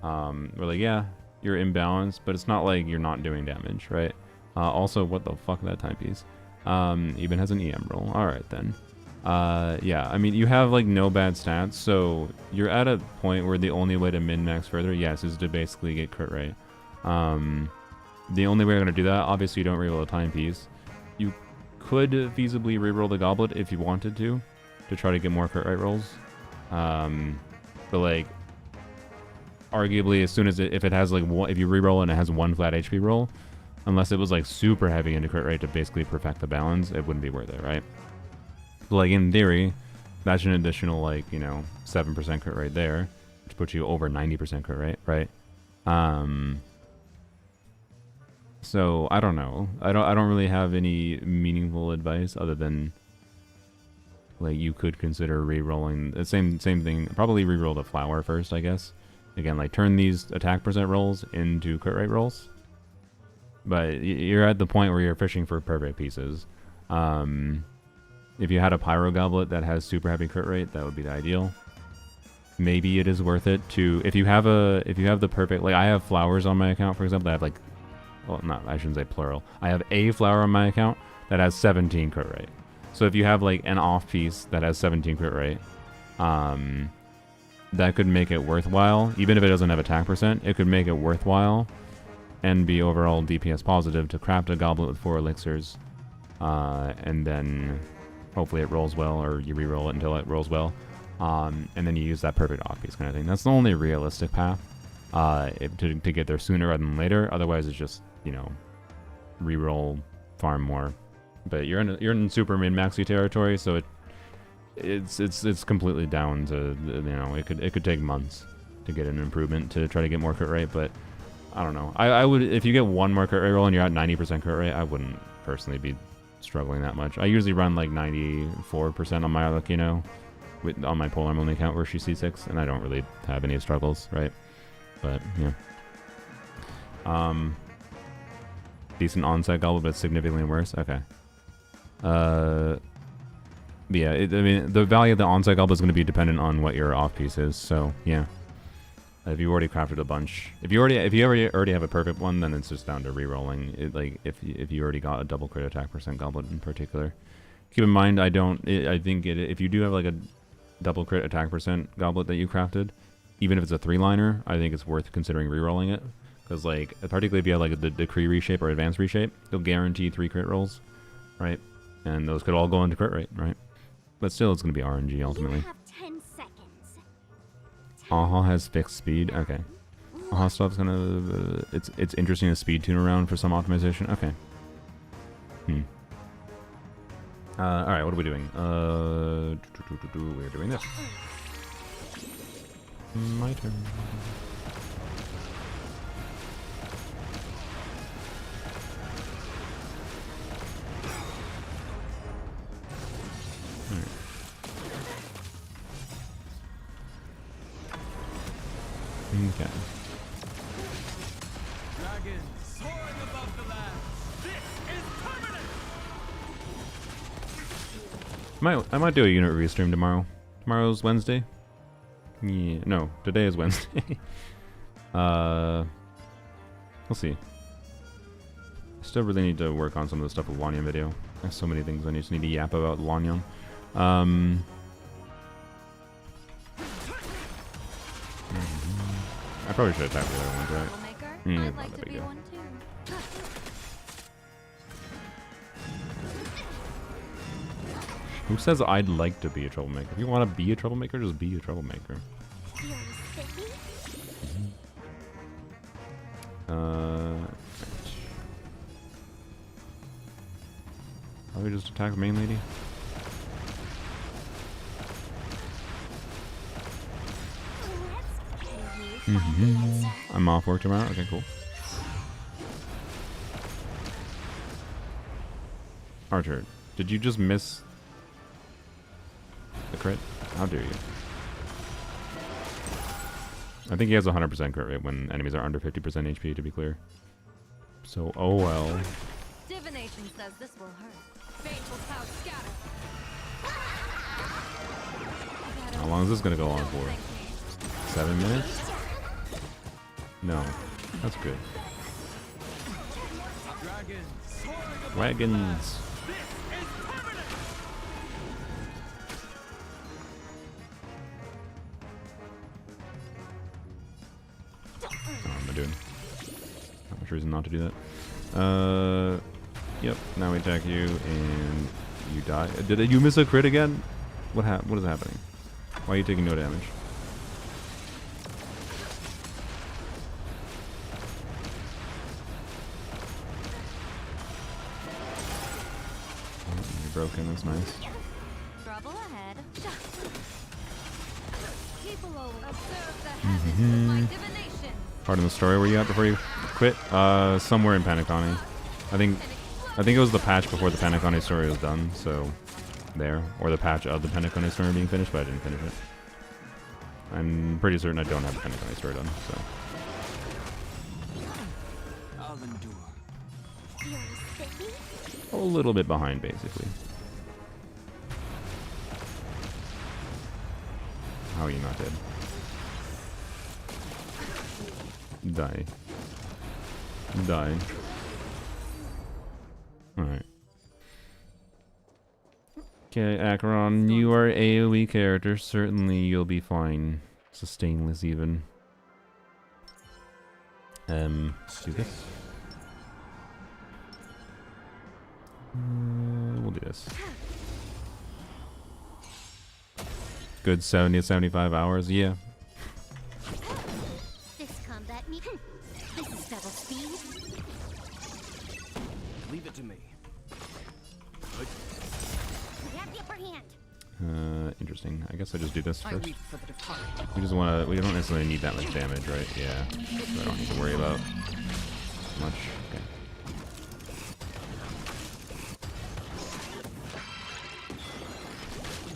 We're like, yeah, you're imbalanced, but it's not like you're not doing damage, right? Also, what the fuck, that timepiece? Even has an EM roll. All right then. Yeah, I mean, you have like no bad stats, so you're at a point where the only way to min-max further, yes, is to basically get crit rate. The only way you're going to do that, obviously you don't reroll a timepiece. You could feasibly reroll the goblet if you wanted to try to get more crit rate rolls. But like, arguably, as soon as if it has like if you reroll and it has one flat HP roll, unless it was like super heavy into crit rate to basically perfect the balance, it wouldn't be worth it, right? But like in theory, that's an additional like, you know, 7% crit rate there, which puts you over 90% crit rate, right? So I don't know. I don't really have any meaningful advice other than like you could consider re-rolling the same thing. Probably re-roll the flower first, I guess. Again, like turn these attack percent rolls into crit rate rolls. But you're at the point where you're fishing for perfect pieces. If you had a pyro goblet that has super heavy crit rate, that would be the ideal. Maybe it is worth it to if you have the perfect, like I have flowers on my account, for example. I have like, well, I shouldn't say plural. I have a flower on my account that has 17 crit rate. So if you have like an off piece that has 17 crit rate, that could make it worthwhile. Even if it doesn't have attack percent, it could make it worthwhile and be overall DPS positive to craft a goblet with 4 elixirs and then hopefully it rolls well, or you re-roll it until it rolls well, and then you use that perfect off piece kind of thing. That's the only realistic path to get there sooner rather than later. Otherwise, it's just, you know, re-roll, farm more. But you're in super min-maxy territory, so it's completely down to, you know, it could take months to get an improvement to try to get more crit rate, but I don't know. I would, if you get one more crit rate roll and you're at 90% crit rate, I wouldn't personally be struggling that much. I usually run like 94% on my Arlecchino on my polearm only account where she's C6, and I don't really have any struggles, right? But yeah. Decent onset gobble, but significantly worse. Okay. Yeah, I mean, the value of the onset gobble is going to be dependent on what your off piece is. So yeah, if you already crafted a bunch, if you already have a perfect one, then it's just down to re-rolling. Like if you already got a double crit attack percent goblet in particular. Keep in mind, I think if you do have like a double crit attack percent goblet that you crafted, even if it's a 3-liner, I think it's worth considering re-rolling it. Because, like, particularly if you have, like, the Decree reshape or Advanced reshape, you'll guarantee 3 crit rolls, right? And those could all go into crit rate, right? But still, it's going to be RNG, ultimately. You have 10 seconds. Aha has fixed speed. Okay. Aha stuff's going to... it's interesting to speed tune around for some optimization. Okay. Alright, what are we doing? We're doing this. My turn. Okay. Dragon soaring above the land. This is permanent. I might do a unit review stream tomorrow. Tomorrow's Wednesday. Yeah, no, today is Wednesday. We'll see. I still really need to work on some of the stuff with Lanyon video. There's so many things I just need to yap about Lanyon. I probably should attack the other ones, right? Troublemaker? Yeah, I'd not like that to big be deal. one too. Who says I'd like to be a troublemaker? If you want to be a troublemaker, just be a troublemaker. Probably just attack the main lady. I'm off work tomorrow. Okay, cool. Archer, did you just miss the crit? How dare you? I think he has a 100% crit rate when enemies are under 50% HP, to be clear. So, oh well. Divination says this will hurt. Fateful cloud scatter. How long is this gonna go on for? 7 minutes? No. That's good. Dragon soaring above Wagons. This is permanent. Oh, what am I doing? Not much reason not to do that. Yep. Now we attack you, and you die. Did you miss a crit again? What is happening? Why are you taking no damage? Oh, you're broken. That's nice. Trouble ahead. People always observe the heavens with my divination. Pardon the story. Were you at before you quit? Somewhere in Paniconi. I think it was the patch before the Paniconi story was done. So there, or the patch of the Paniconi story being finished, but I didn't finish it. I'm pretty certain I don't have the Paniconi story done. So I'll endure. a little bit behind, basically. How are you not dead? Die. Die. Alright. Okay, Acheron, you are AoE character. Certainly you'll be fine. Sustainless even. Let's do this. this. Good 70 to 75 hours, yeah. This combat me. This is double speed. Leave it to me. We have the upper hand. Interesting. I guess I just do this I first. weep for the departed. We just want to. We don't necessarily need that much damage, right? Yeah. So I don't need to worry about much. Okay.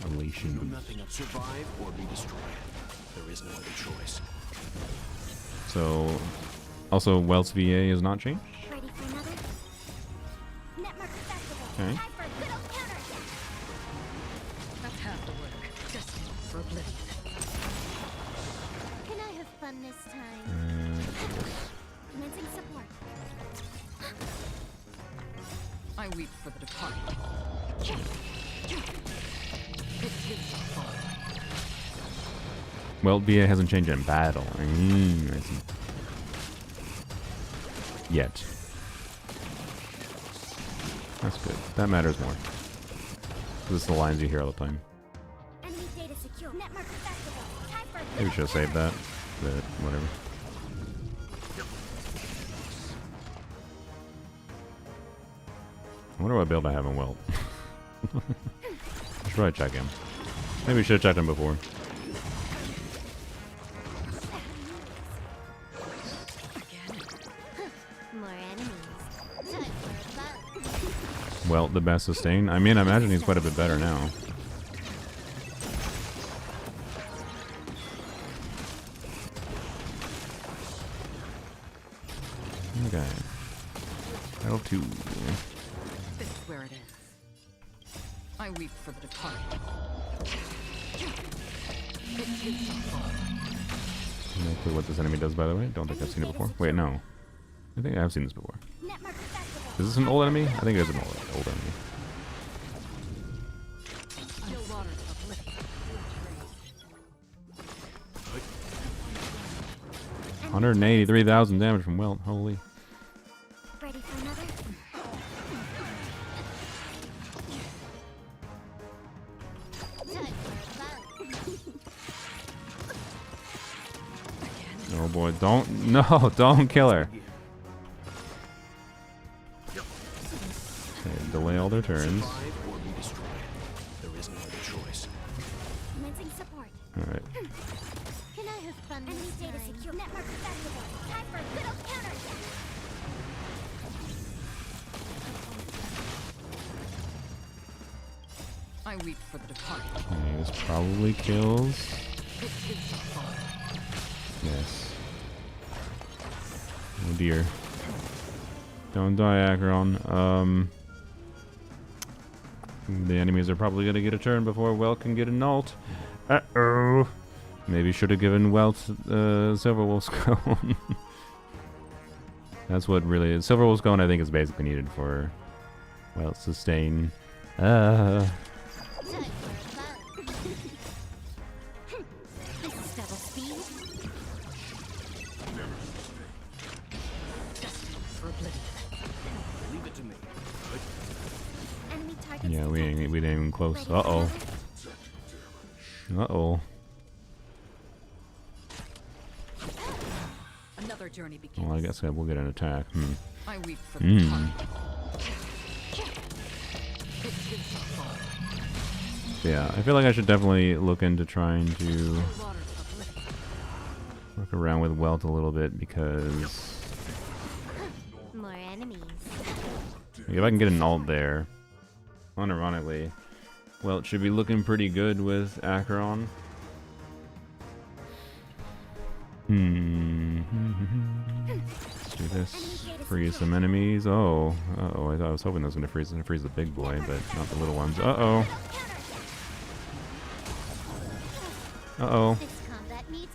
Do Elation. nothing but survive or be destroyed. There is no other choice. So, also, Welt's VA has not changed. Ready for another? Network festival. Okay. Time for a good old counterattack. That's half the work. Destined for oblivion. Can I have fun this time? Yes. Commencing support. I weep for the departed. It's his fault. Welt VA hasn't changed in battle. I see. Yet. That's good. That matters more. This is the lines you hear all the time. Enemy data secure. Network festival. Time for a good Maybe we old should have saved that. But whatever. I wonder what build I have in Welt. I should probably check him. Maybe we should have checked him before. more enemies. Time for a bout. Well, the best sustain. I mean, I imagine he's quite a bit better now. Okay. Battle 2. This is where it is. I weep for the departed. It's his fault. No clue what this enemy does, by the way. Don't think I've seen it before. Wait, no. I think I have seen this before. Network festival. Is this an old enemy? I think it is an old enemy. Still waters of oblivion. 183,000 damage from Welt. Holy. Ready for another? Time for a bout. Oh boy, don't. No, don't kill her. Okay, delay all their turns. Survive or be destroyed. There is no other choice. Commencing support. Alright. Can I have fun this time? Enemy data secure. Network festival. Time for a good old counterattack. I weep for the departed. Okay, this probably kills. It's his fault. Yes. Oh dear. Don't die, Acheron. The enemies are probably gonna get a turn before Welt can get an ult. Uh-oh. Maybe should have given Welt Silverwolf Scone. That's what really is. Silverwolf Scone, I think, is basically needed for Welt sustain. Time for a bout. This is double speed. Destined for oblivion. Leave it to me. Enemy targets Yeah, we detected. ain't even close. Ready for Uh-oh. another? Uh-oh. Another journey begins. Well, I guess we'll get an attack. I weep for the Hmm. departed. It's his fault. Yeah, I feel like I should definitely look into trying to Still waters of oblivion. work around with Welt a little bit because More enemies. if I can get an ult there, unironically, Welt should be looking pretty good with Acheron. Let's do this. Freeze some enemies. Oh, uh-oh. I was hoping that was gonna freeze the big boy, but not the little ones. Uh-oh. Uh-oh. This combat needs.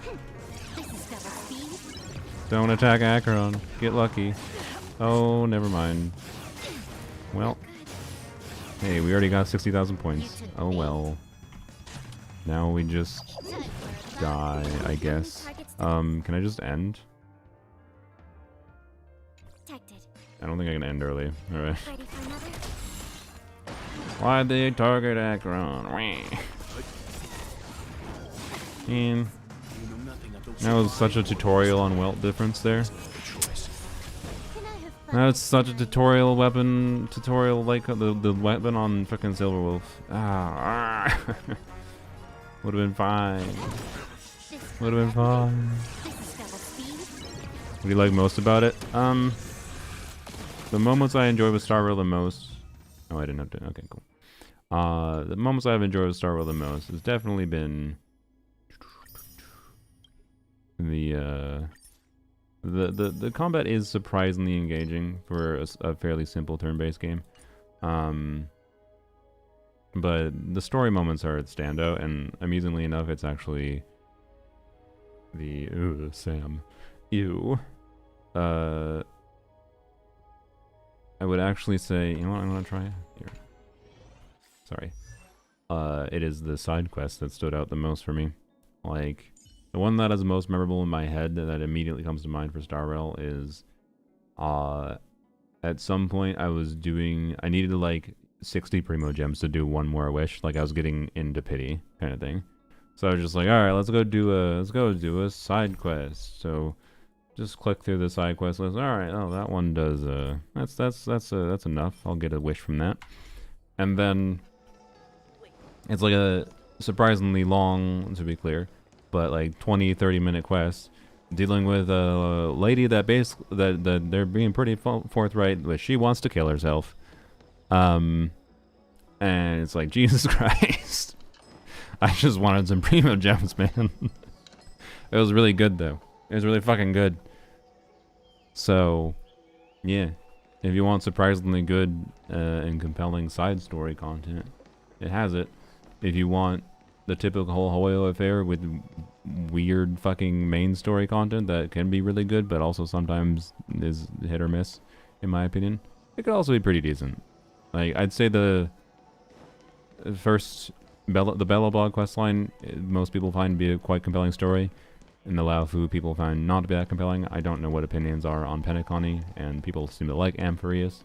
This is double speed. Don't attack Acheron. Get lucky. Oh, never mind. Well. Hey, we already got 60,000 points. Oh well. Now we just Time for a bout. die, I guess. Can I just end? Detected. I don't think I can end early. Alright. Ready for another? Why'd they target Akron? And that was such a tutorial on welt difference there. That's such a tutorial weapon, like the weapon on frickin' Silverwolf. Ah, would have been fine. Would have been fine. What do you like most about it? The moments I enjoy with Star Rail the most. Oh, I didn't have to. Okay, cool. The moments I've enjoyed with Star Rail the most has definitely been the combat is surprisingly engaging for a fairly simple turn-based game. But the story moments are its standout, and amusingly enough, it's actually the Sam. Ew. I would actually say, you know what, I'm gonna try here. Sorry. It is the side quest that stood out the most for me. Like, the one that is most memorable in my head that immediately comes to mind for Star Rail is, at some point I needed like 60 Primo Gems to do one more wish. Like I was getting into pity kind of thing. So I was just like, all right, let's go do a side quest. So just click through the side quest list. All right, oh, that one does, that's enough. I'll get a wish from that. And then it's like a surprisingly long, to be clear, but like 20-30 minute quest dealing with a lady that that they're being pretty forthright with. She wants to kill herself. And it's like, Jesus Christ. I just wanted some Primo Gems, man. It was really good though. It was really fucking good. So, yeah. If you want surprisingly good and compelling side story content, it has it. If you want the typical Hoyo affair with weird fucking main story content that can be really good, but also sometimes is hit or miss, in my opinion, it could also be pretty decent. Like, I'd say the first the Bellabog questline, most people find to be a quite compelling story, and the Laofu people find not to be that compelling. I don't know what opinions are on Penacony, and people seem to like Amphireus,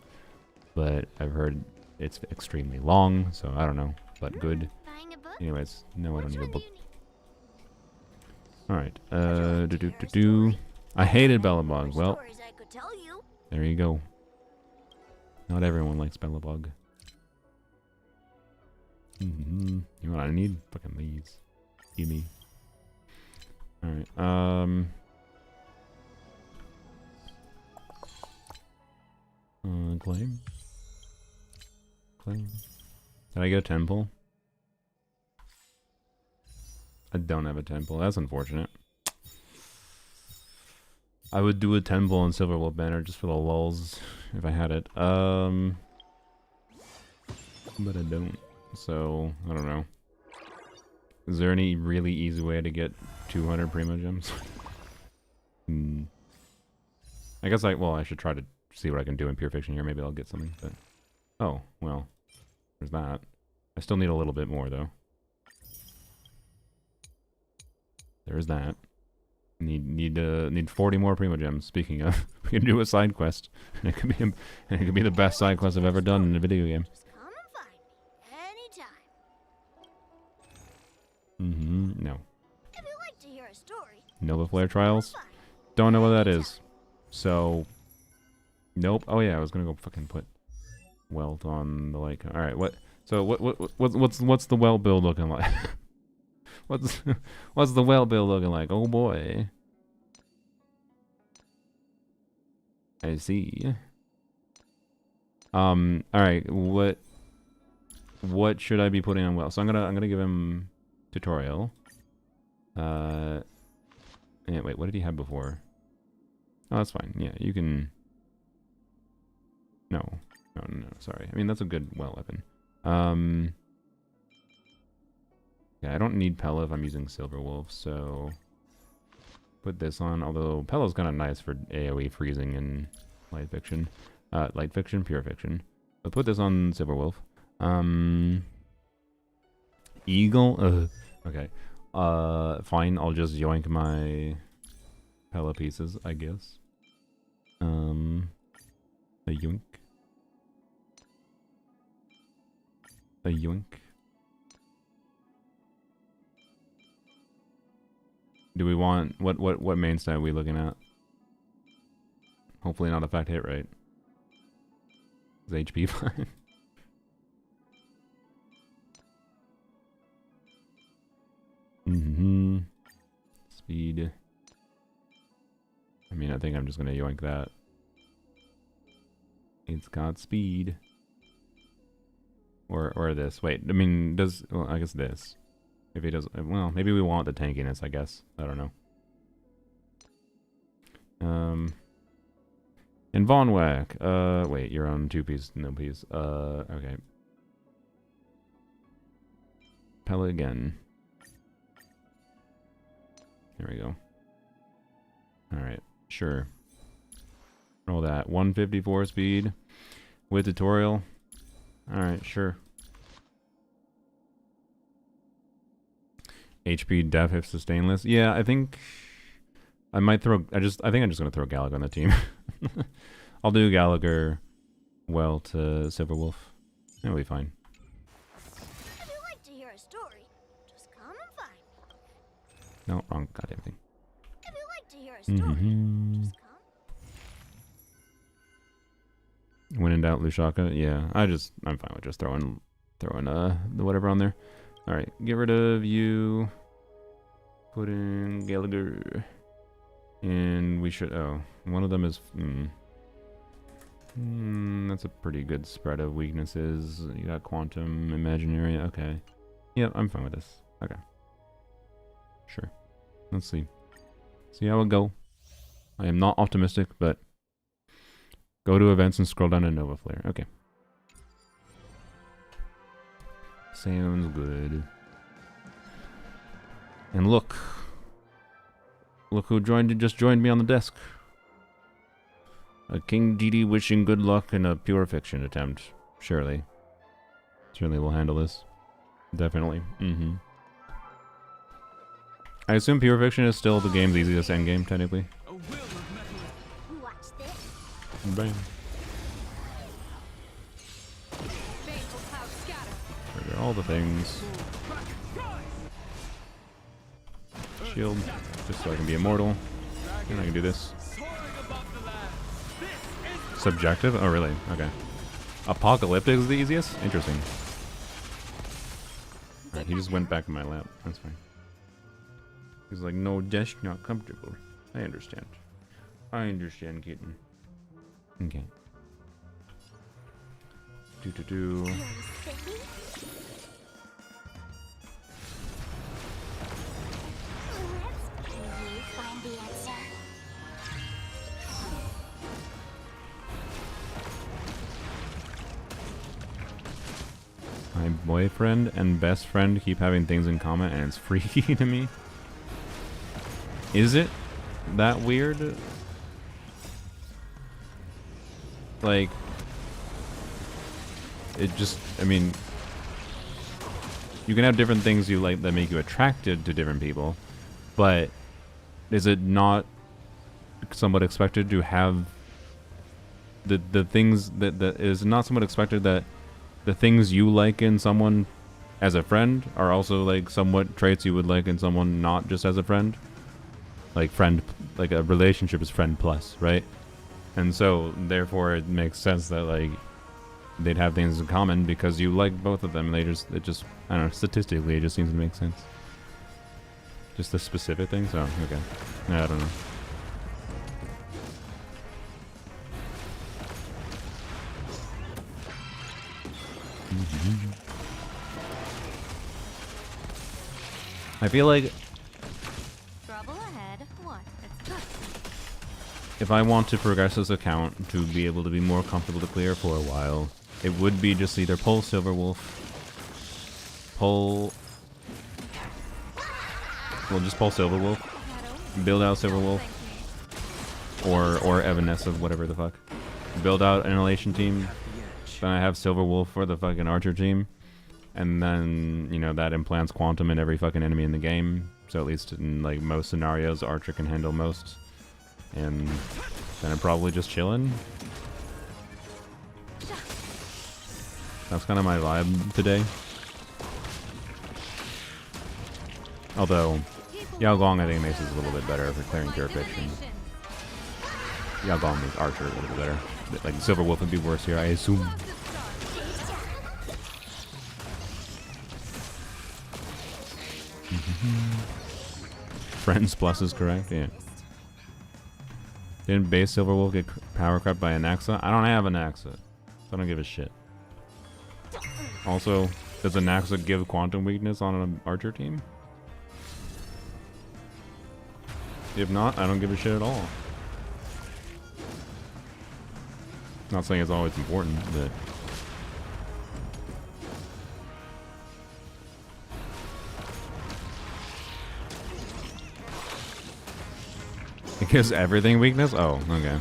but I've heard it's extremely long, so I don't know, but good. Anyways, no, I don't need a book. Alright, I hated Bellabog. Well, there you go. Not everyone likes Bellabog. You know what I need? Fucking these. Give me. Alright, claim. Claim. Did I get a temple? I don't have a temple. That's unfortunate. I would do a temple on Silverwolf Banner just for the lulz if I had it. But I don't. So, I don't know. Is there any really easy way to get 200 Primo Gems? I guess I should try to see what I can do in Pure Fiction here. Maybe I'll get something, but... Oh, well. There's that. I still need a little bit more, though. There's that. Need 40 more Primo Gems. Speaking of, we can do a side quest. It could be the best side quest I've ever done in a video game. No. If you like to hear a story, Nova Flare Trials? Don't know what that is. So, nope. Oh yeah, I was gonna go fucking put welt on the lake. All right, what? So what's the well build looking like? what's the well build looking like? Oh boy. I see. All right. What should I be putting on well? So I'm gonna give him tutorial. Yeah, wait, what did he have before? Oh, that's fine. Yeah, you can... No, sorry. I mean, that's a good well weapon. Yeah, I don't need Pella if I'm using Silverwolf, so... Put this on, although Pella's kind of nice for AoE freezing in Light Fiction. Light Fiction, Pure Fiction. But put this on Silverwolf. Eagle? Okay. Fine, I'll just yoink my Pella pieces, I guess. A yoink. A yoink. Do we want what main stat are we looking at? Hopefully not effect hit rate. Is HP fine? Speed. I mean, I think I'm just gonna yoink that. It's got speed. Or this. Wait, I mean, does... Well, I guess this. If he does... Well, maybe we want the tankiness, I guess. I don't know. And Von Wack. Wait, you're on 2-piece, no piece. Okay. Pella again. There we go. Alright, sure. Roll that. 154 speed. With tutorial. Alright, sure. HP, def, if sustainless. Yeah, I think I might throw... I think I'm just gonna throw Gallagher on the team. I'll do Gallagher well to Silverwolf. It'll be fine. If you like to hear a story, just come and find me. No, wrong goddamn thing. If you like to hear a story, just come. When in doubt, Lushaka. Yeah, I'm fine with just throwing the whatever on there. All right, get rid of you. Put in Gallagher, and we should. Oh, one of them is. That's a pretty good spread of weaknesses. You got quantum, imaginary. Okay. Yep, I'm fine with this. Okay. Sure. Let's see. See how it go. I am not optimistic, but. Go to events and scroll down to Nova Flare. Okay. Sounds good. And look. Look who just joined me on the desk. A King DD wishing good luck in a pure fiction attempt. Surely. Surely we'll handle this. Definitely. I assume pure fiction is still the game's easiest endgame, technically. A will of metal. Watch this. Bam. Baneful cloud scatter. Trigger all the things. Shield, just so I can be immortal. And I can do this. Soaring above the land. This is Subjective? Oh, really? Okay. Apocalyptic is the easiest? Interesting. Alright, he just went back in my lap. That's fine. He's like, no, desk not comfortable. I understand. I understand, kitten. Okay. Do. You're spinning? Can you find the answer? My boyfriend and best friend keep having things in common, and it's freaky to me. Is it that weird? Like, it just, I mean, you can have different things you like that make you attracted to different people, but is it not somewhat expected to have the things that is not somewhat expected that the things you like in someone as a friend are also like somewhat traits you would like in someone not just as a friend? Like friend, like a relationship is friend plus, right? And so therefore it makes sense that like they'd have things in common because you like both of them. It just I don't know, statistically it just seems to make sense. Just the specific things? Oh, okay. I don't know. I feel like Trouble ahead. What? It's good. if I want to progress this account to be able to be more comfortable to clear for a while, it would be just either pull Silverwolf, pull Silverwolf, build out Silverwolf, or Evanescence, whatever the fuck. Build out an Elation team, then I have Silverwolf for the fucking Archer team, and then, you know, that implants Quantum in every fucking enemy in the game, so at least in, like, most scenarios, Archer can handle most. And then I'm probably just chilling. That's kind of my vibe today. Although, Yao Gong I think makes this a little bit better for clearing jurisdiction. Yao Gong makes Archer a little bit better. Like Silver Wolf would be worse here, I assume. Friends plus is correct, yeah. Didn't base Silver Wolf get power crept by Anaxa? I don't have Anaxa, so I don't give a shit. Also, does Anaxa give quantum weakness on an Archer team? If not, I don't give a shit at all. Not saying it's always important, but... It gives everything weakness? Oh, okay.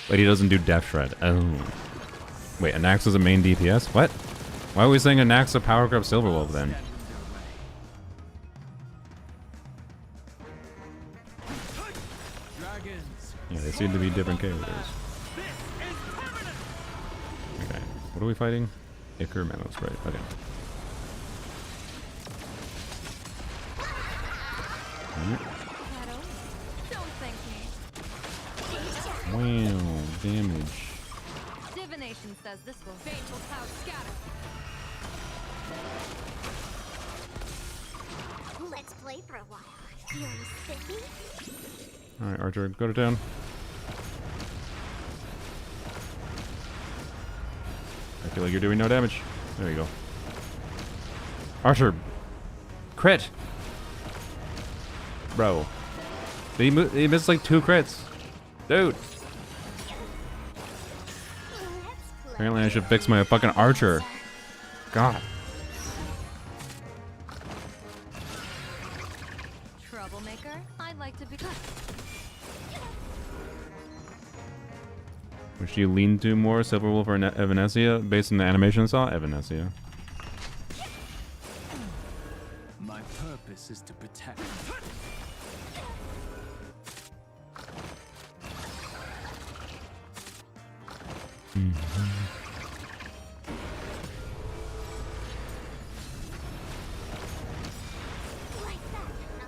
But he doesn't do Death Shred. Oh. Wait, Anaxa's a main DPS? What? Why are we saying Anaxa power grab Silverwolf then? Yeah, they seem to be different characters. Okay, what are we fighting? Iker Memo Spray. Okay. Don't thank me. Wow, damage. Divination says this will fateful cloud scatter. Let's play for a while. Feeling spiffy? Alright, Archer, go to town. I feel like you're doing no damage. There you go. Archer! Crit! Bro. He missed like 2 crits. Dude! Apparently I should fix my fucking Archer. God. Troublemaker, I'd like to become. Which do you lean to more, Silverwolf or Evanesia? Based on the animation I saw, Evanesia. My purpose is to protect.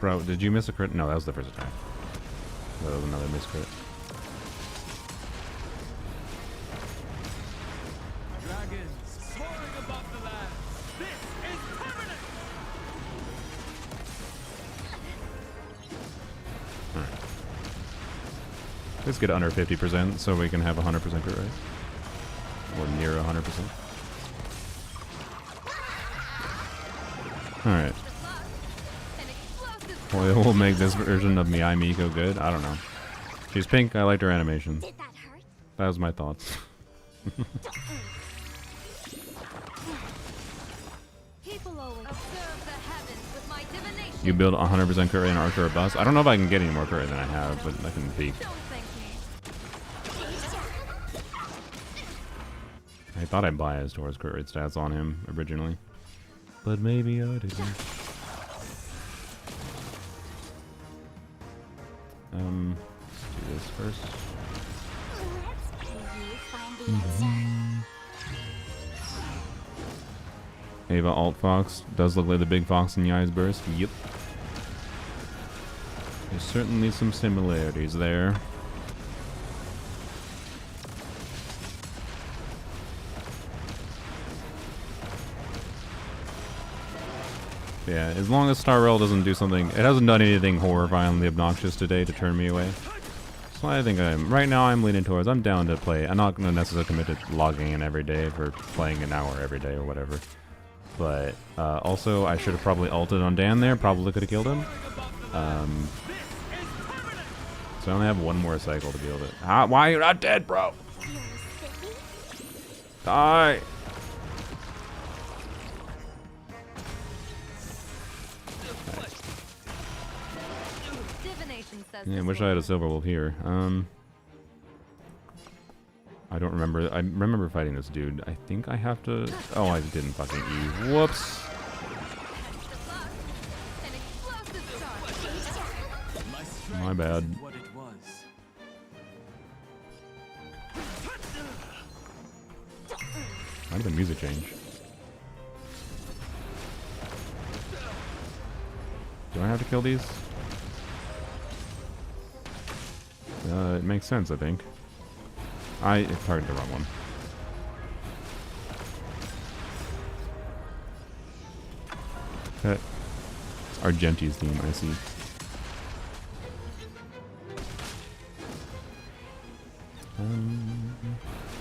Bro, did you miss a crit? No, that was the first attack. That was another miss crit. Dragons soaring above the land. This is permanent. Alright. Let's get under 50% so we can have 100% crit rate. Or near 100%. Alright. Well, we'll make this version of Miai Miko good. I don't know. She's pink. I liked her animation. Did that hurt? That was my thoughts. People always observe the heavens with my divination. You build 100% crit rate in Archer or bust. I don't know if I can get any more crit rate than I have, but I can peek. Don't thank me. I thought I biased towards crit rate stats on him originally. But maybe I didn't. Let's do this first. Let's pay you find the answer. Ava Alt Fox does look like the big fox in Yai's burst. Yep. There's certainly some similarities there. Yeah, as long as Star Rail doesn't do something, it hasn't done anything horrifyingly obnoxious today to turn me away. So I think right now I'm leaning towards, I'm down to play. I'm not going to necessarily commit to logging in every day for playing an hour every day or whatever. But also, I should have probably ulted on Dan there, probably could have killed him. So I only have one more cycle to be able to... why are you not dead, bro? Feeling spiffy? Die! Divination says Yeah, I this wish will I had a hurt. Silver Wolf here. I don't remember. I remember fighting this dude. I think I have to... Oh, I didn't fucking E. Whoops. An explosive start. My strength My bad. isn't what it was. Why did the music change? Do I have to kill these? It makes sense, I think. I targeted the wrong one. Okay. It's Argenti's theme, I see.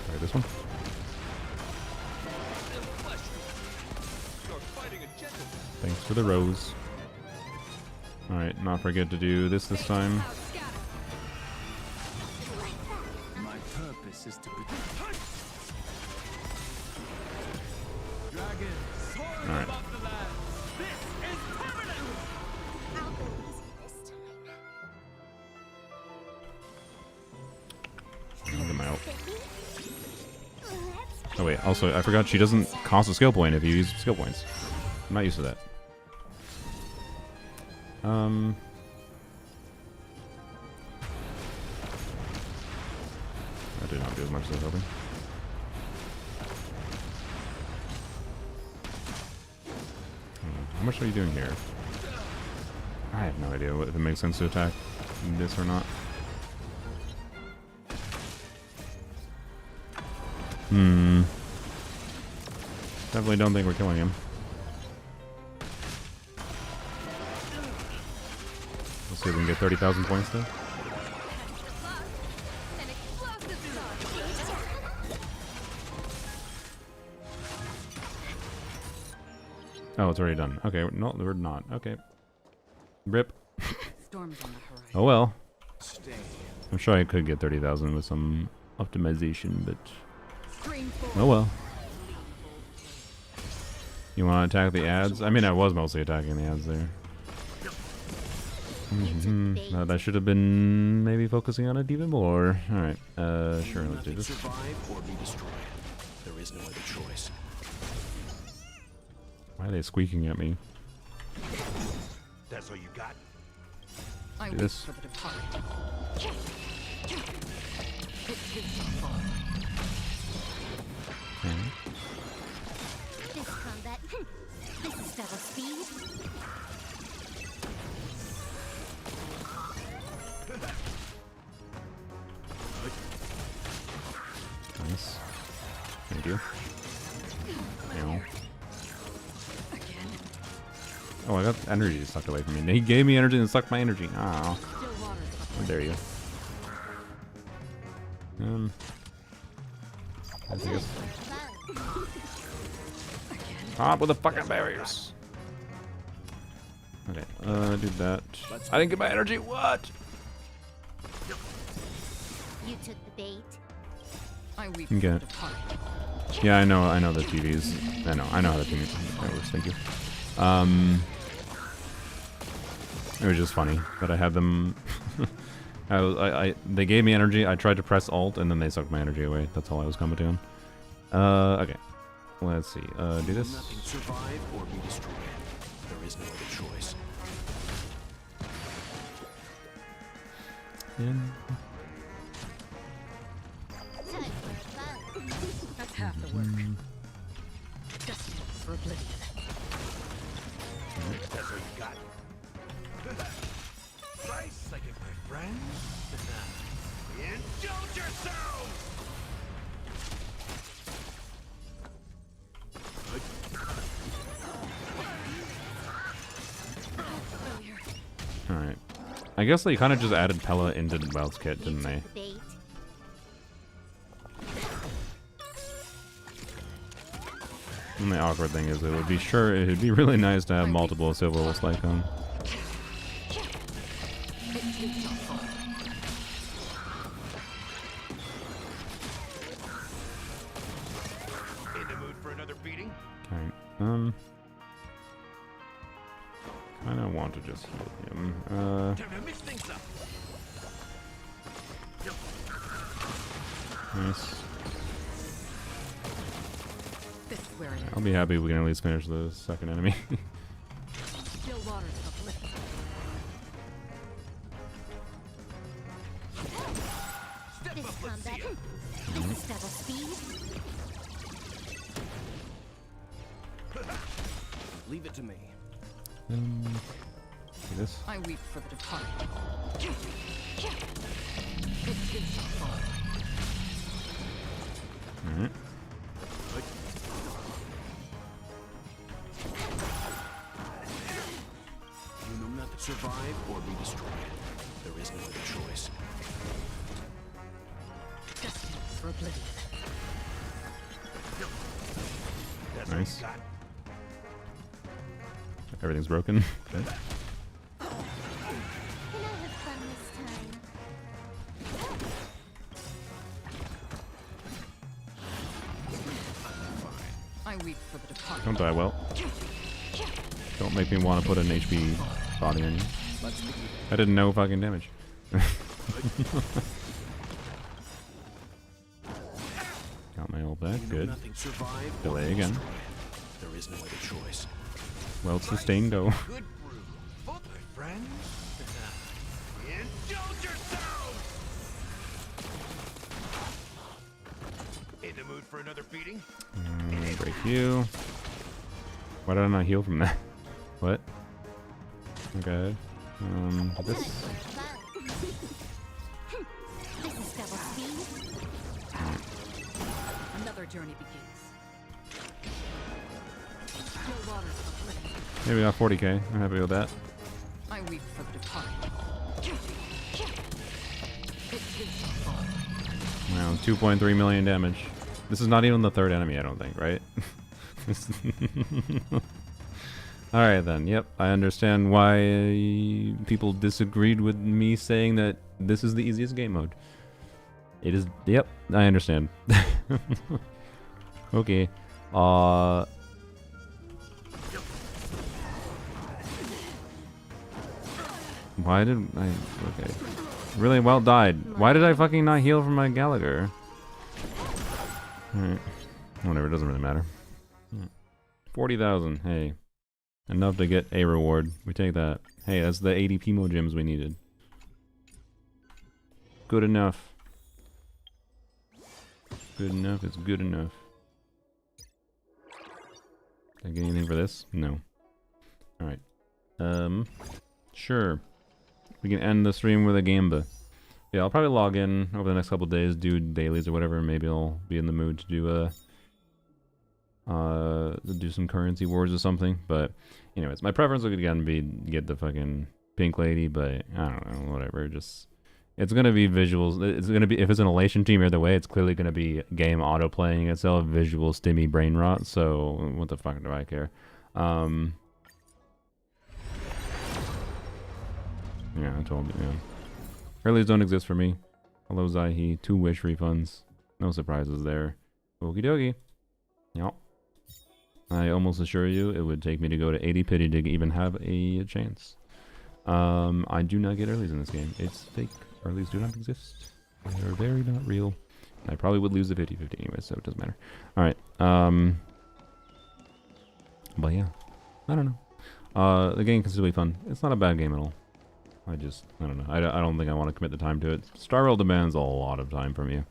Try this one. Thanks for the rose. Alright, not forget to do this time. My purpose is to protect. Dragon soaring Alright. above the land. This is permanent. I'll go easy this time. I'll get my ult. Let's Oh wait, also I forgot she doesn't cost a skill point if you use skill points. I'm not used to that. That did not do as much as I was hoping. How much are you doing here? I have no idea if it makes sense to attack this or not. Definitely don't think we're killing him. Let's see if we can get 30,000 points though. An explosive start. Oh, it's already done. Okay, no, we're not. Okay. Rip. Storms on the horizon. Oh well. Stay. I'm sure I could get 30,000 with some optimization, but Stream forward. oh well. You want to attack the ads? I mean, I was mostly attacking the ads there. That should have been maybe focusing on it even more. Alright, sure, let's do Nothing this. survive or be destroyed. There is no other choice. Why are they squeaking at me? That's all you got? I Do wait this. for the departed. It is your fault. Okay. this combat. This is double speed. Nice. Thank you. Ow. Oh, I got energy sucked away from me. He gave me energy and sucked my energy. Oh, Still water. how dare you. I guess. Pop with the fucking barriers. Okay, do that. I didn't get my energy. What? You took the bait. I weep Okay. for the departed. Yeah, I know the TVs. I know how the TV works. Thank you. It was just funny that I had them. They gave me energy. I tried to press Alt, and then they sucked my energy away. That's all I was commenting on. Okay. Let's see. Do this. Nothing survive or be destroyed. There is no other choice. And Time for fun. That's half the work. Destined for oblivion. That's all you got. Price like it, my friend. Indulge yourselves! Alright. I guess they kind of just added Pella into Wealth's kit, didn't they? The bait. And the awkward thing is, it would be really nice to have multiple Silver Wolves like them. In the mood for another beating? Alright. Kind of want to just heal him. Time to mix things up. Nice. This is where it I'll be happy if we can at least finish the second enemy. is. Still waters uplifted. This combat. This is double speed. Leave it to me. Do this. I weep for the departed. It is not far. Alright. You know not to survive or be destroyed. There is no other choice. Destined for oblivion. That's Nice. what you got. Everything's broken. Okay. Can I have fun this time? I weep for the departed. Don't die well. Don't make me want to put an HP body on you. I didn't know fucking damage. Got my ult back. You know Good. nothing survive or Delay be again. destroyed. There is no other choice. Well sustained though. Good brew. My friends. Indulge yourselves! In the mood for another beating? Break you. Why did I not heal from that? What? Okay. This. This is double speed. Another journey begins. No waters for living. Maybe got 40k. I'm happy with that. I weep for the departed. It is not far. Wow, 2.3 million damage. This is not even the third enemy, I don't think, right? Alright then, yep. I understand why people disagreed with me saying that this is the easiest game mode. It is, yep, I understand. Okay. Why did I... Okay. Really well died. Why did I fucking not heal from my Gallagher? Alright. Whatever, it doesn't really matter. 40,000, hey. Enough to get a reward. We take that. Hey, that's the 80 Pimo gems we needed. Good enough. Good enough is good enough. Did I get anything for this? No. Alright. Sure. We can end the stream with a Gamba. Yeah, I'll probably log in over the next couple of days, do dailies or whatever, and maybe I'll be in the mood to do some currency wars or something. But anyways, my preference would again be get the fucking pink lady, but I don't know, whatever. Just it's gonna be visuals. It's gonna be, if it's an elation team either way, it's clearly gonna be game auto playing itself, visual stimmy brain rot. So what the fuck do I care? Yeah, I told you. Yeah. Earlies don't exist for me. Hello, Zaihi. 2 wish refunds. No surprises there. Okie dokie. Yep. I almost assure you it would take me to go to 80 pity to even have a chance. I do not get earlies in this game. It's fake. Earlies do not exist. They're very not real. I probably would lose the 50-50 anyway, so it doesn't matter. Alright. But yeah. I don't know. The game can still be fun. It's not a bad game at all. I don't know. I don't think I want to commit the time to it. Star Rail demands a lot of time from you.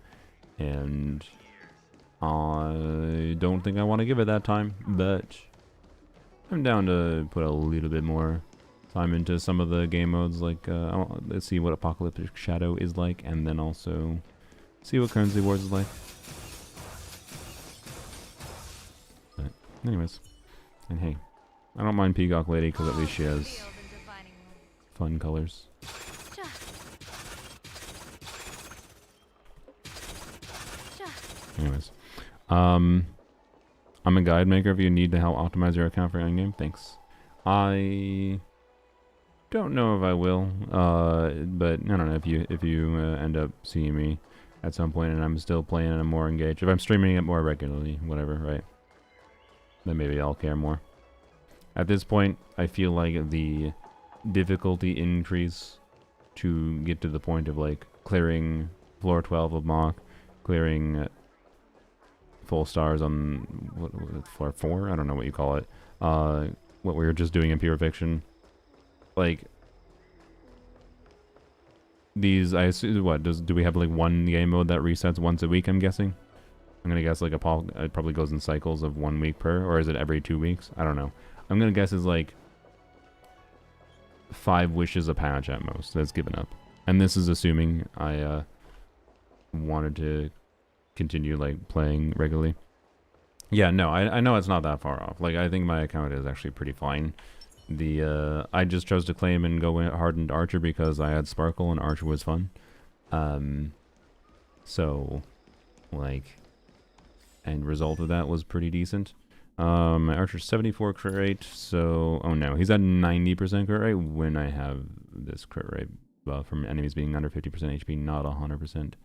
And I don't think I want to give it that time, but I'm down to put a little bit more time into some of the game modes. Like, let's see what Apocalyptic Shadow is like, and then also see what Currency Wars is like. But anyways, and hey, I don't mind Peacock Lady because at least she has fun colors. Anyways, I'm a guide maker if you need to help optimize your account for Endgame. Thanks. I don't know if I will, but I don't know if you end up seeing me at some point and I'm still playing and I'm more engaged. If I'm streaming it more regularly, whatever, right? Then maybe I'll care more. At this point, I feel like the difficulty increase to get to the point of like clearing floor 12 of Mach, clearing full stars on what floor 4? I don't know what you call it. What we were just doing in Pure Fiction. Like these, I assume, what do we have like one game mode that resets once a week? I'm guessing. I'm gonna guess like it probably goes in cycles of 1 week per, or is it every 2 weeks? I don't know. I'm gonna guess is like 5 wishes a patch at most. That's given up. And this is assuming I wanted to continue like playing regularly. Yeah, no, I know it's not that far off. Like, I think my account is actually pretty fine. I just chose to claim and go hardened Archer because I had Sparkle and Archer was fun. So, like, end result of that was pretty decent. My Archer's 74 crit rate, so, oh no, he's at 90% crit rate when I have this crit rate from enemies being under 50% HP, not 100%.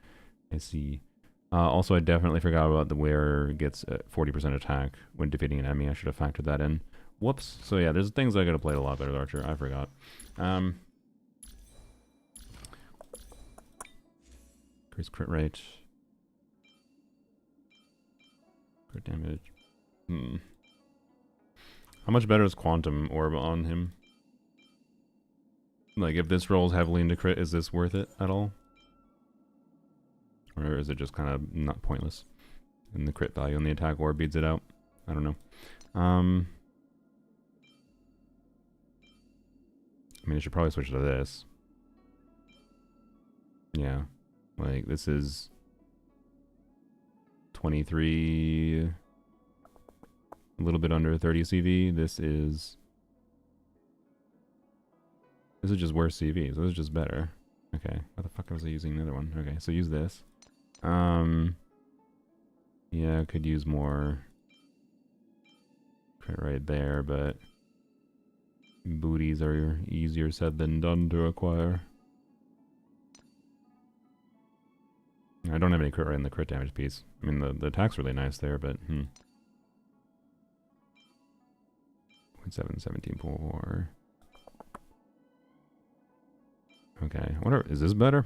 I see. Also, I definitely forgot about the wearer gets 40% attack when defeating an enemy. I should have factored that in. Whoops. So yeah, there's things I could have played a lot better with Archer. I forgot. Increase crit rate. Crit damage. How much better is Quantum Orb on him? Like, if this rolls heavily into crit, is this worth it at all? Or is it just kind of not pointless? And the crit value on the attack orb beats it out? I don't know. I mean, I should probably switch to this. Yeah. Like, this is 23, a little bit under 30 CV. This is just worse CV, so this is just better. Okay, what the fuck was I using the other one? Okay, so use this. Yeah, I could use more crit right there, but booties are easier said than done to acquire. I don't have any crit right in the crit damage piece. I mean, the attack's really nice there, but 0.7, 17.4. Okay, is this better?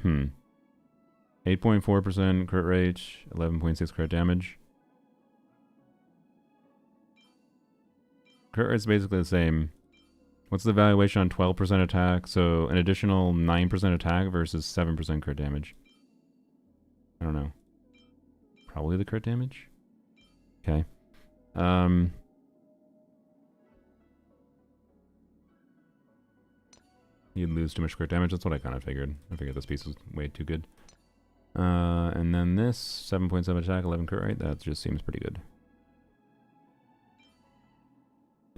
8.4% crit rate, 11.6 crit damage. Crit rate's basically the same. What's the valuation on 12% attack? So an additional 9% attack versus 7% crit damage. I don't know. Probably the crit damage? Okay. You'd lose too much crit damage. That's what I kind of figured. I figured this piece was way too good. And then this 7.7 attack, 11 crit rate. That just seems pretty good.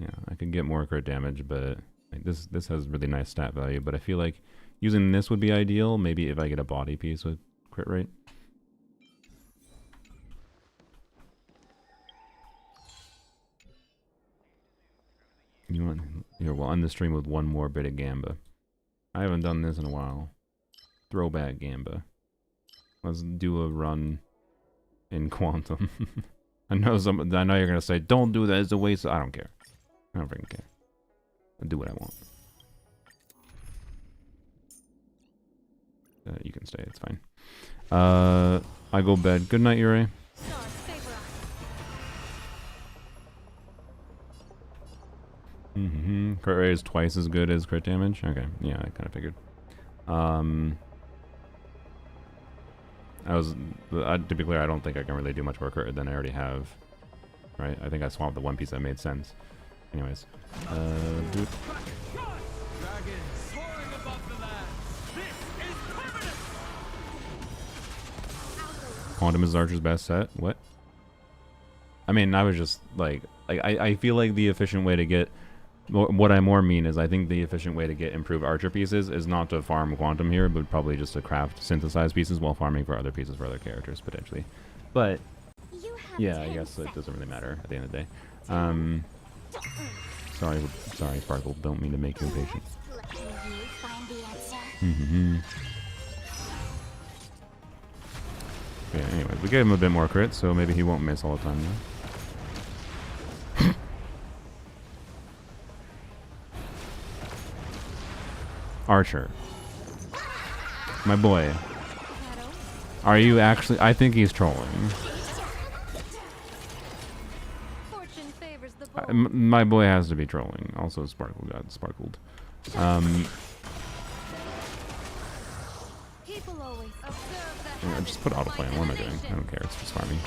Yeah, I could get more crit damage, but like, this has really nice stat value. But I feel like using this would be ideal. Maybe if I get a body piece with crit rate. You want here? We'll end the stream with one more bit of Gamba. I haven't done this in a while. Throwback Gamba. Let's do a run in Quantum. I know you're gonna say, "Don't do that. It's a waste." I don't care. I don't freaking care. I'll do what I want. You can stay. It's fine. I go bed. Good night, Yuri. Crit rate is twice as good as crit damage. Okay, yeah, I kind of figured. To be clear, I don't think I can really do much more crit than I already have. Right? I think I swapped the one piece that made sense. Anyways, dude. Quantum is Archer's best set. What? I mean, I was just like I feel like the efficient way to get. What I more mean is I think the efficient way to get improved Archer pieces is not to farm Quantum here, but probably just to craft synthesized pieces while farming for other pieces for other characters, potentially. But, yeah, I guess it doesn't really matter at the end of the day. Sorry, Sparkle. Don't mean to make you impatient. Yeah, anyways, we gave him a bit more crit, so maybe he won't miss all the time now. Archer. My boy. Are you actually... I think he's trolling. My boy has to be trolling. Also, Sparkle got sparkled. Yeah, just put autoplay on. What am I doing? I don't care. It's just farming.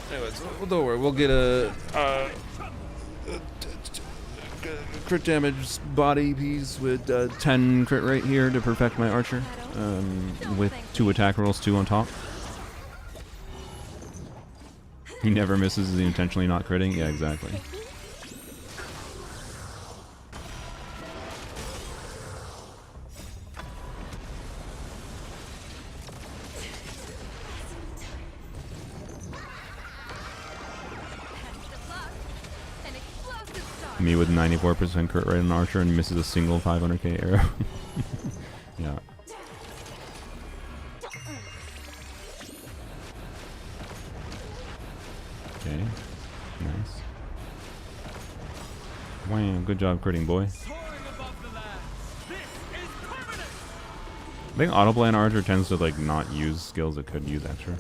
Anyways, don't worry. We'll get a... crit damage body piece with 10 crit rate here to perfect my archer. With 2 attack rolls, 2 on top. He never misses, is he intentionally not critting? Yeah, exactly. Me with 94% crit rate on archer and misses a single 500k arrow. Yeah. Okay. Nice. Wow, good job critting, boy. I think autoplay on archer tends to like not use skills it could use extra.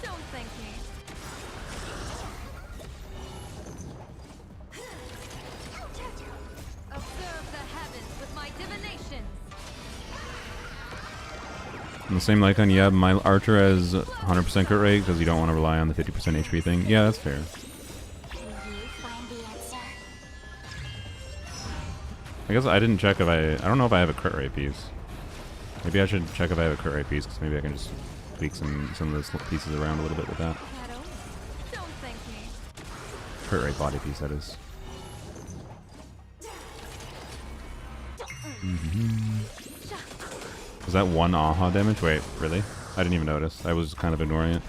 Don't thank me. Observe the heavens with my divinations. On the same icon, yeah, my archer has 100% crit rate because you don't want to rely on the 50% HP thing. Yeah, that's fair. Can you find the answer? I guess I didn't check if I don't know if I have a crit rate piece. Maybe I should check if I have a crit rate piece because maybe I can just tweak some of those pieces around a little bit with that. Shadow, don't thank me. Crit rate body piece, that is. Was that 1 AHA damage? Wait, really? I didn't even notice. I was kind of ignoring it.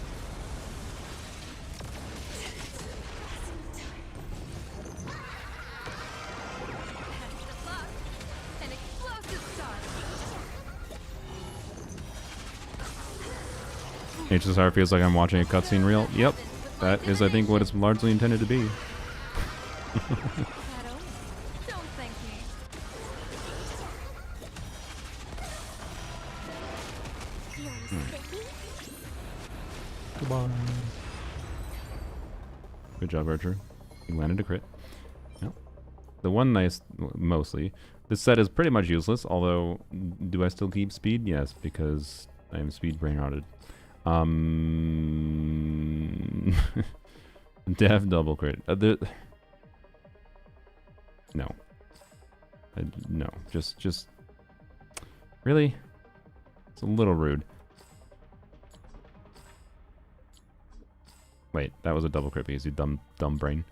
An explosive start. HSR feels like I'm watching a cutscene reel. Yep, that is, I think, what it's largely intended to be. Shadow, don't thank me. Goodbye. Good job, Archer. You landed a crit. Yep. The one nice, mostly. This set is pretty much useless, although, do I still keep speed? Yes, because I am speed brain rotted. Def double crit. No. No. Just. Really? It's a little rude. Wait, that was a double crit piece, you dumb brain.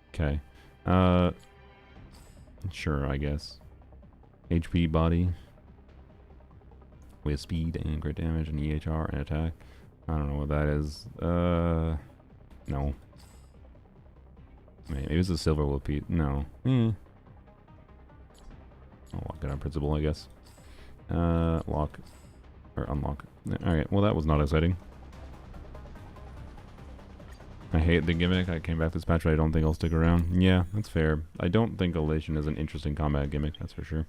Okay. Sure, I guess. HP body. With speed and crit damage and EHR and attack. I don't know what that is. No. Maybe it's a silver wool piece. No. I'll lock it on principle, I guess. Lock. Or unlock. Alright, well that was not exciting. I hate the gimmick. I came back this patch, but I don't think I'll stick around. Yeah, that's fair. I don't think Elation is an interesting combat gimmick, that's for sure.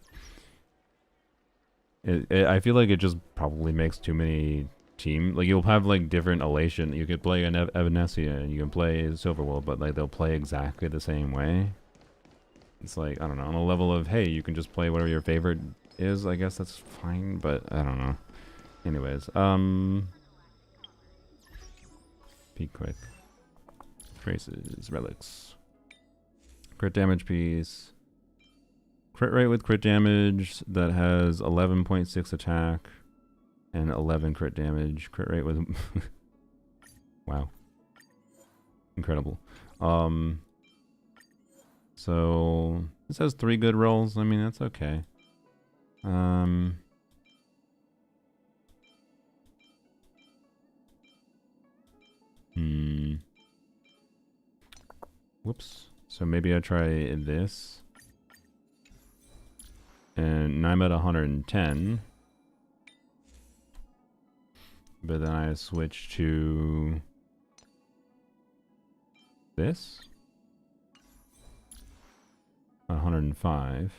I feel like it just probably makes too many team. Like, you'll have, like, different Elation. You could play an Evanescence and you can play Silverwool, but, like, they'll play exactly the same way. It's like, I don't know, on a level of, hey, you can just play whatever your favorite is, I guess that's fine, but I don't know. Anyways, peek quick. Traces, relics. Crit damage piece. Crit rate with crit damage that has 11.6 attack and 11 crit damage. Crit rate with... wow. Incredible. So this has 3 good rolls. I mean, that's okay. Whoops. So maybe I try this. And now I'm at 110. But then I switch to this. 105.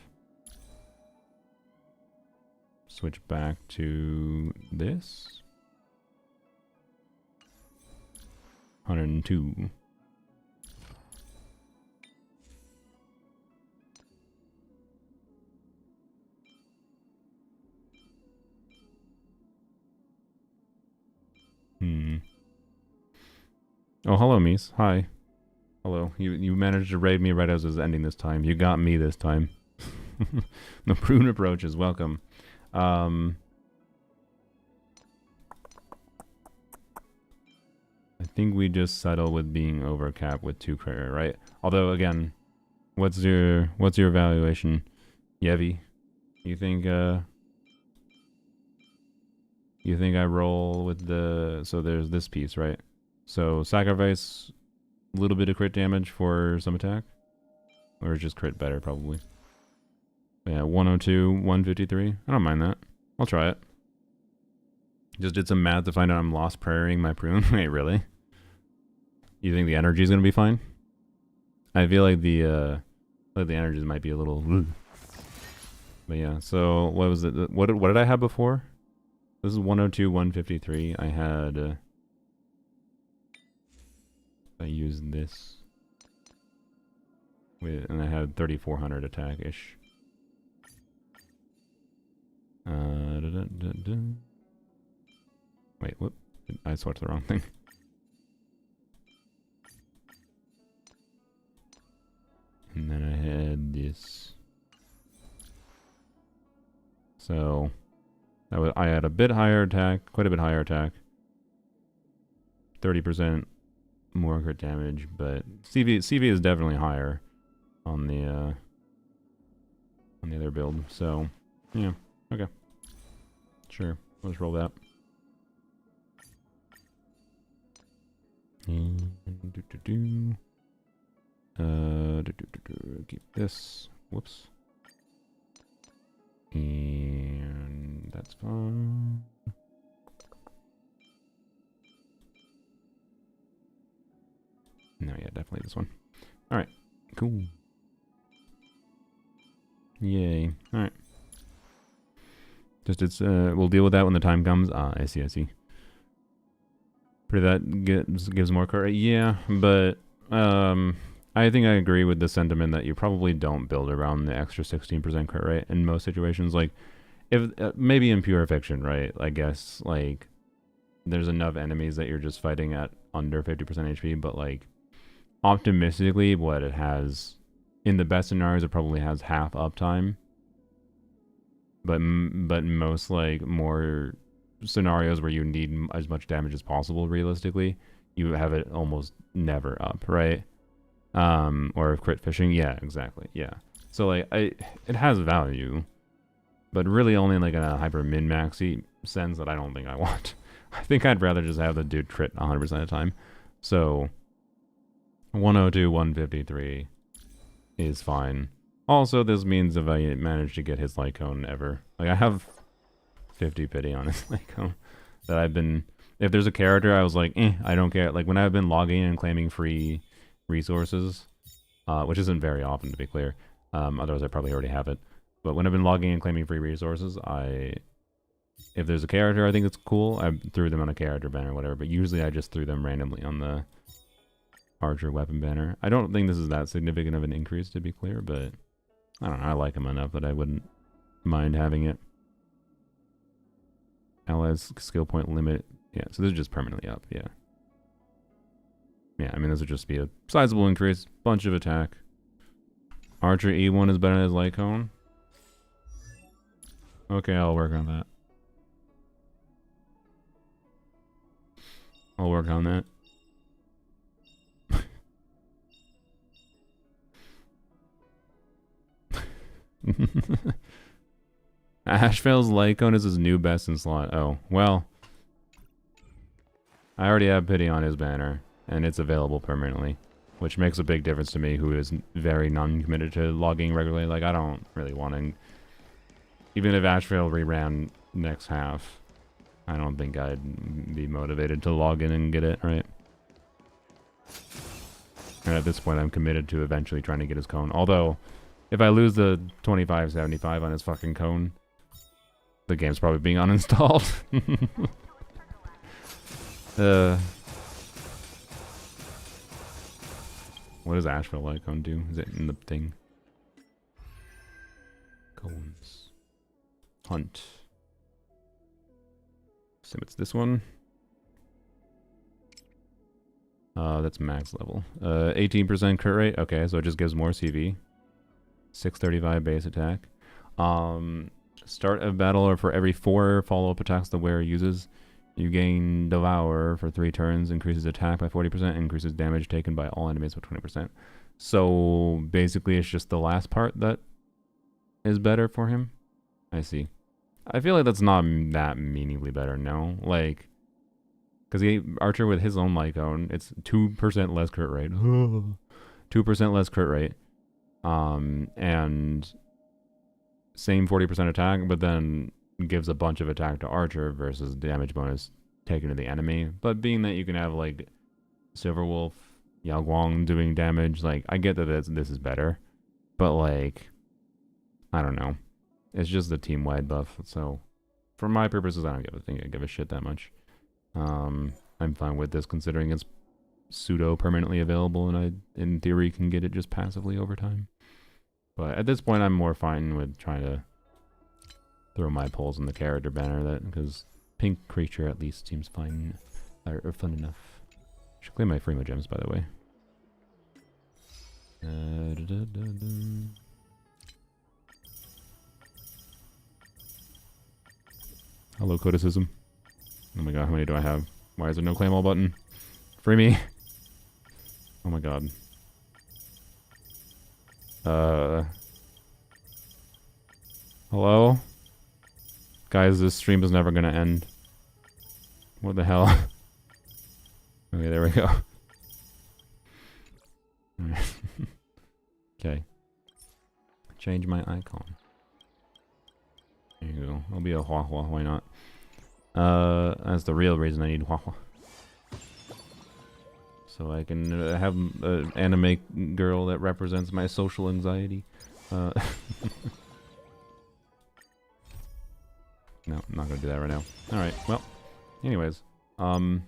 Switch back to this. 102. Oh, hello, Mies. Hi. Hello. You managed to raid me right as it was ending this time. You got me this time. The prune approach is welcome. I think we just settle with being over cap with 2 crit, right? Although again, what's your evaluation, Yevi? You think I roll with the, so there's this piece, right? So sacrifice a little bit of crit damage for some attack, or just crit better probably. Yeah, 102, 153. I don't mind that. I'll try it. Just did some math to find out I'm lost prairie-ing my prune. Wait, really? You think the energy is gonna be fine? I feel like the energies might be a little. But yeah. So what was it? What did I have before? This is 102, 153. I had. I used this. With, and I had 3400 attack ish. Wait, whoop! I switched the wrong thing. And then I had this. So I had a bit higher attack, quite a bit higher attack. 30% more crit damage, but CV is definitely higher on the other build. So yeah, okay, sure, let's roll that. And keep this. Whoops. And that's fine. No, yeah, definitely this one. Alright, cool. Yay. Alright. Just we'll deal with that when the time comes. Ah, I see. Pretty that gives more credit. Yeah, but I think I agree with the sentiment that you probably don't build around the extra 16% crit rate in most situations. Like, if maybe in pure fiction, right? I guess like there's enough enemies that you're just fighting at under 50% HP, but like optimistically, what it has in the best scenarios, it probably has half uptime. But most like more scenarios where you need as much damage as possible, realistically, you have it almost never up, right? Or crit fishing, yeah, exactly, yeah. So like, it has value, but really only like in a hyper min maxy sense that I don't think I want. I think I'd rather just have the dude crit 100% of the time. So 102, 153 is fine. Also, this means if I manage to get his light cone ever, like I have 50 pity on his light cone that I've been. If there's a character I was like, I don't care. Like when I've been logging and claiming free resources, which isn't very often to be clear. Otherwise I probably already have it. But when I've been logging and claiming free resources, if there's a character I think it's cool, I threw them on a character banner or whatever. But usually I just threw them randomly on the Archer weapon banner. I don't think this is that significant of an increase to be clear, but I don't know. I like him enough that I wouldn't mind having it. Allies skill point limit. Yeah, so this is just permanently up. Yeah. Yeah, I mean, this would just be a sizable increase. Bunch of attack. Archer E1 is better than his light cone. Okay, I'll work on that. I'll work on that. Ashvale's light cone is his new best in slot. Oh, well. I already have pity on his banner, and it's available permanently, which makes a big difference to me, who is very non-committed to logging regularly. Like, I don't really want to... Even if Ashvale reran next half, I don't think I'd be motivated to log in and get it, right? And at this point, I'm committed to eventually trying to get his cone. Although, if I lose the 2575 on his fucking cone, the game's probably being uninstalled. What does Asheville light cone do? Is it in the thing? Cones. Hunt. So it's this one. That's max level. 18% crit rate. Okay, so it just gives more CV. 635 base attack. Start of battle or for every 4 follow-up attacks the wearer uses, you gain Devour for 3 turns, increases attack by 40%, increases damage taken by all enemies by 20%. So basically it's just the last part that is better for him. I see. I feel like that's not that meaningfully better, no? Like, because Archer with his own Lycone, it's 2% less crit rate. 2% less crit rate. And same 40% attack, but then gives a bunch of attack to Archer versus damage bonus taken to the enemy. But being that you can have, like, Silverwolf, Yao Guang doing damage, like, I get that this is better. But, like, I don't know. It's just a team-wide buff, so for my purposes, I don't give a shit that much. I'm fine with this considering it's pseudo-permanently available and I, in theory, can get it just passively over time. But at this point, I'm more fine with trying to throw my pulls in the character banner, because pink creature at least seems fine, or fun enough. Should claim my Freema gems, by the way. Hello, Codicism. Oh my god, how many do I have? Why is there no claim all button? Free me! Oh my god. Hello? Guys, this stream is never gonna end. What the hell? Okay, there we go. Okay. Change my icon. There you go. I'll be a Hua Hua, why not? That's the real reason I need Hua Hua. So I can have an anime girl that represents my social anxiety. No, I'm not gonna do that right now. Alright, well, anyways. I'll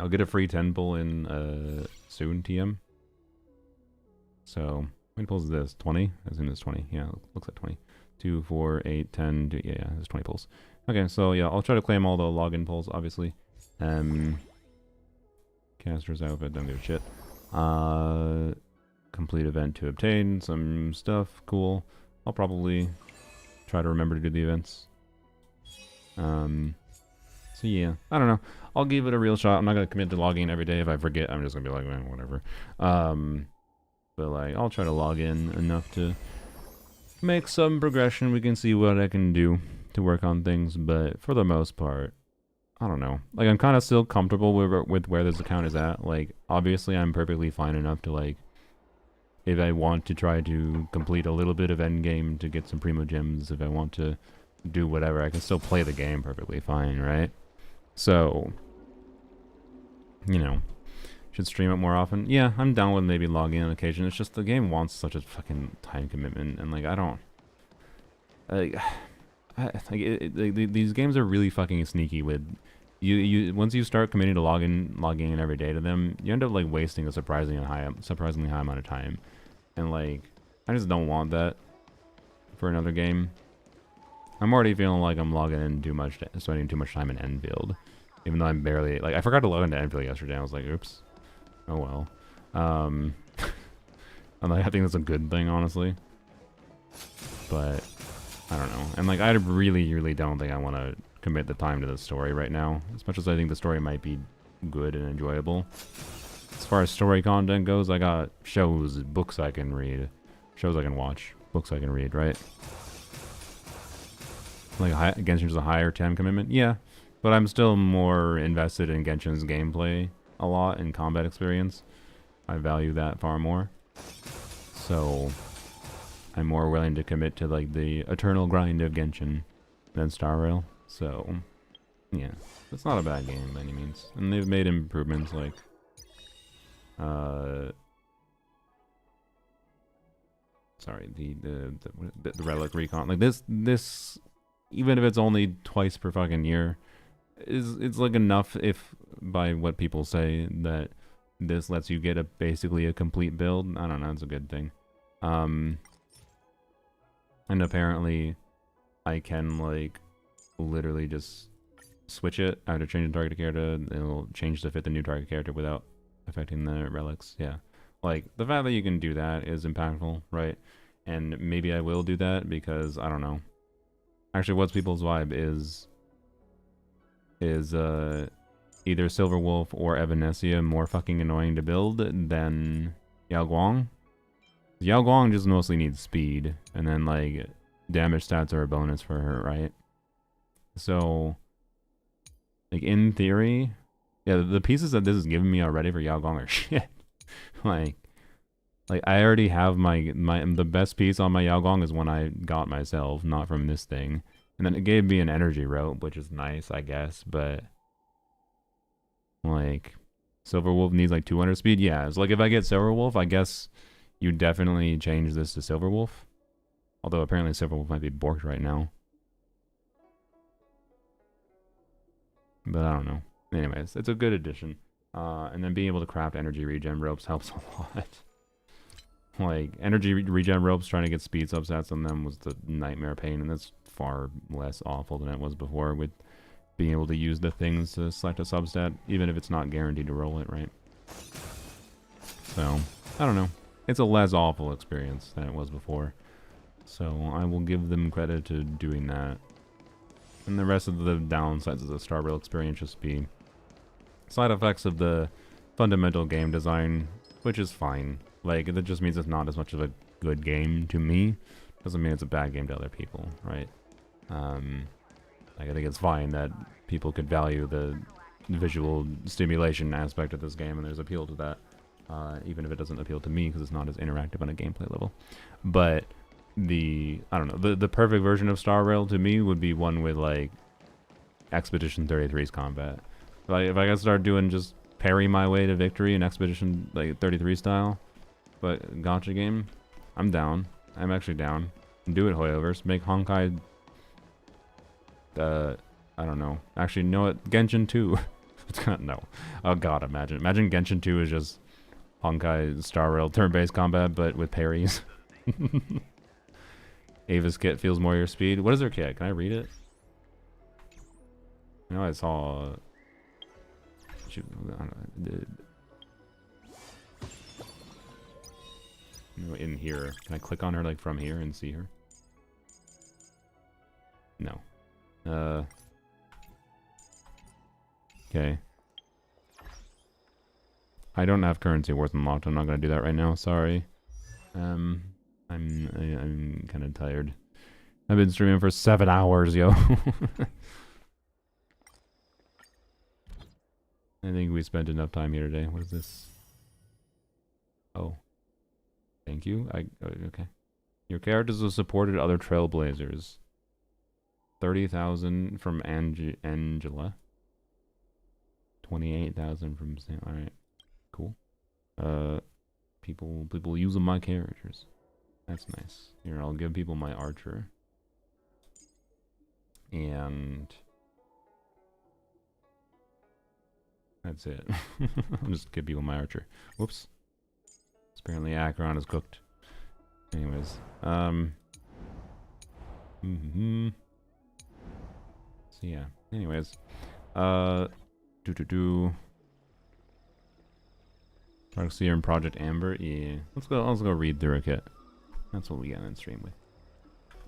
get a free 10 pull in soon, TM. So, how many pulls is this? 20? I assume it's 20. Yeah, looks like 20. 2, 4, 8, 10, yeah, there's 20 pulls. Okay, so yeah, I'll try to claim all the login pulls, obviously. Caster's outfit, don't give a shit. Complete event to obtain some stuff, cool. I'll probably try to remember to do the events. So yeah, I don't know. I'll give it a real shot. I'm not gonna commit to logging every day. If I forget, I'm just gonna be like, man, whatever. But like, I'll try to log in enough to make some progression. We can see what I can do to work on things, but for the most part, I don't know. Like, I'm kind of still comfortable with where this account is at. Like, obviously, I'm perfectly fine enough to, like, if I want to try to complete a little bit of endgame to get some primo gems, if I want to do whatever, I can still play the game perfectly fine, right? So, you know, should stream it more often. Yeah, I'm down with maybe logging on occasion. It's just the game wants such a fucking time commitment, and, like, I don't... these games are really fucking sneaky with... You once you start committing to logging in every day to them, you end up like wasting a surprisingly high amount of time, and like I just don't want that for another game. I'm already feeling like I'm logging in too much, spending too much time in Enfield, even though I'm barely like I forgot to log into Enfield yesterday. I was like, oops, oh well. And like, I think that's a good thing, honestly, but I don't know. And like I really don't think I want to commit the time to the story right now, as much as I think the story might be good and enjoyable. As far as story content goes, I got shows, books I can read, shows I can watch, books I can read, right? Like Genshin's a higher time commitment, yeah, but I'm still more invested in Genshin's gameplay a lot and combat experience. I value that far more, so I'm more willing to commit to like the eternal grind of Genshin than Star Rail. So, yeah, it's not a bad game by any means, and they've made improvements like, sorry, the relic recon. Like this, even if it's only twice per fucking year, it's like enough. If by what people say that this lets you get basically a complete build, I don't know, it's a good thing. And apparently, I can like literally just switch it after changing target character, it'll change to fit the new target character without affecting the relics. Yeah. Like, the fact that you can do that is impactful, right? And maybe I will do that because, I don't know. Actually, what's people's vibe is either Silver Wolf or Evanesia more fucking annoying to build than Yao Guang? Yao Guang just mostly needs speed, and then, like, damage stats are a bonus for her, right? So, like, in theory, yeah, the pieces that this is giving me already for Yao Guang are shit. like I already have the best piece on my Yao Guang is one I got myself, not from this thing. And then it gave me an energy rope, which is nice, I guess, but like Silver Wolf needs like 200 speed. Yeah, it's like if I get Silver Wolf, I guess you definitely change this to Silver Wolf. Although apparently Silver Wolf might be borked right now. But I don't know. Anyways, it's a good addition. And then being able to craft energy regen ropes helps a lot. Like, energy regen ropes, trying to get speed substats on them was the nightmare pain, and that's far less awful than it was before with being able to use the things to select a substat, even if it's not guaranteed to roll it, right? So, I don't know. It's a less awful experience than it was before. So, I will give them credit to doing that. And the rest of the downsides of the Star Rail experience just be side effects of the fundamental game design, which is fine. Like, that just means it's not as much of a good game to me. Doesn't mean it's a bad game to other people, right? Like, I think it's fine that people could value the visual stimulation aspect of this game, and there's appeal to that. Even if it doesn't appeal to me, because it's not as interactive on a gameplay level. But I don't know, the perfect version of Star Rail to me would be one with, like, Expedition 33's combat. Like, if I could start doing just parry my way to victory in Expedition, like, 33 style, but gacha game, I'm down. I'm actually down. Do it, Hoyoverse. Make Honkai, I don't know. Actually, know what? Genshin 2. No. Oh god, imagine Genshin 2 is just Honkai Star Rail turn-based combat, but with parries. Ava's kit feels more your speed. What is her kit? Can I read it? I know I saw... I don't know. In here. Can I click on her, like, from here and see her? No. Okay. I don't have currency worth unlocked. I'm not gonna do that right now. Sorry. I'm kind of tired. I've been streaming for 7 hours, yo. I think we spent enough time here today. What is this? Oh. Thank you. Okay. Your characters have supported other trailblazers. 30,000 from Angela. 28,000 from Sam. Alright. Cool. People using my characters. That's nice. Here, I'll give people my archer. And that's it. I'll just give people my archer. Whoops. Apparently Acheron is cooked. Anyways. So yeah. Anyways. Darkseer and Project Amber. Yeah. Let's go read through a kit. That's what we got in stream with.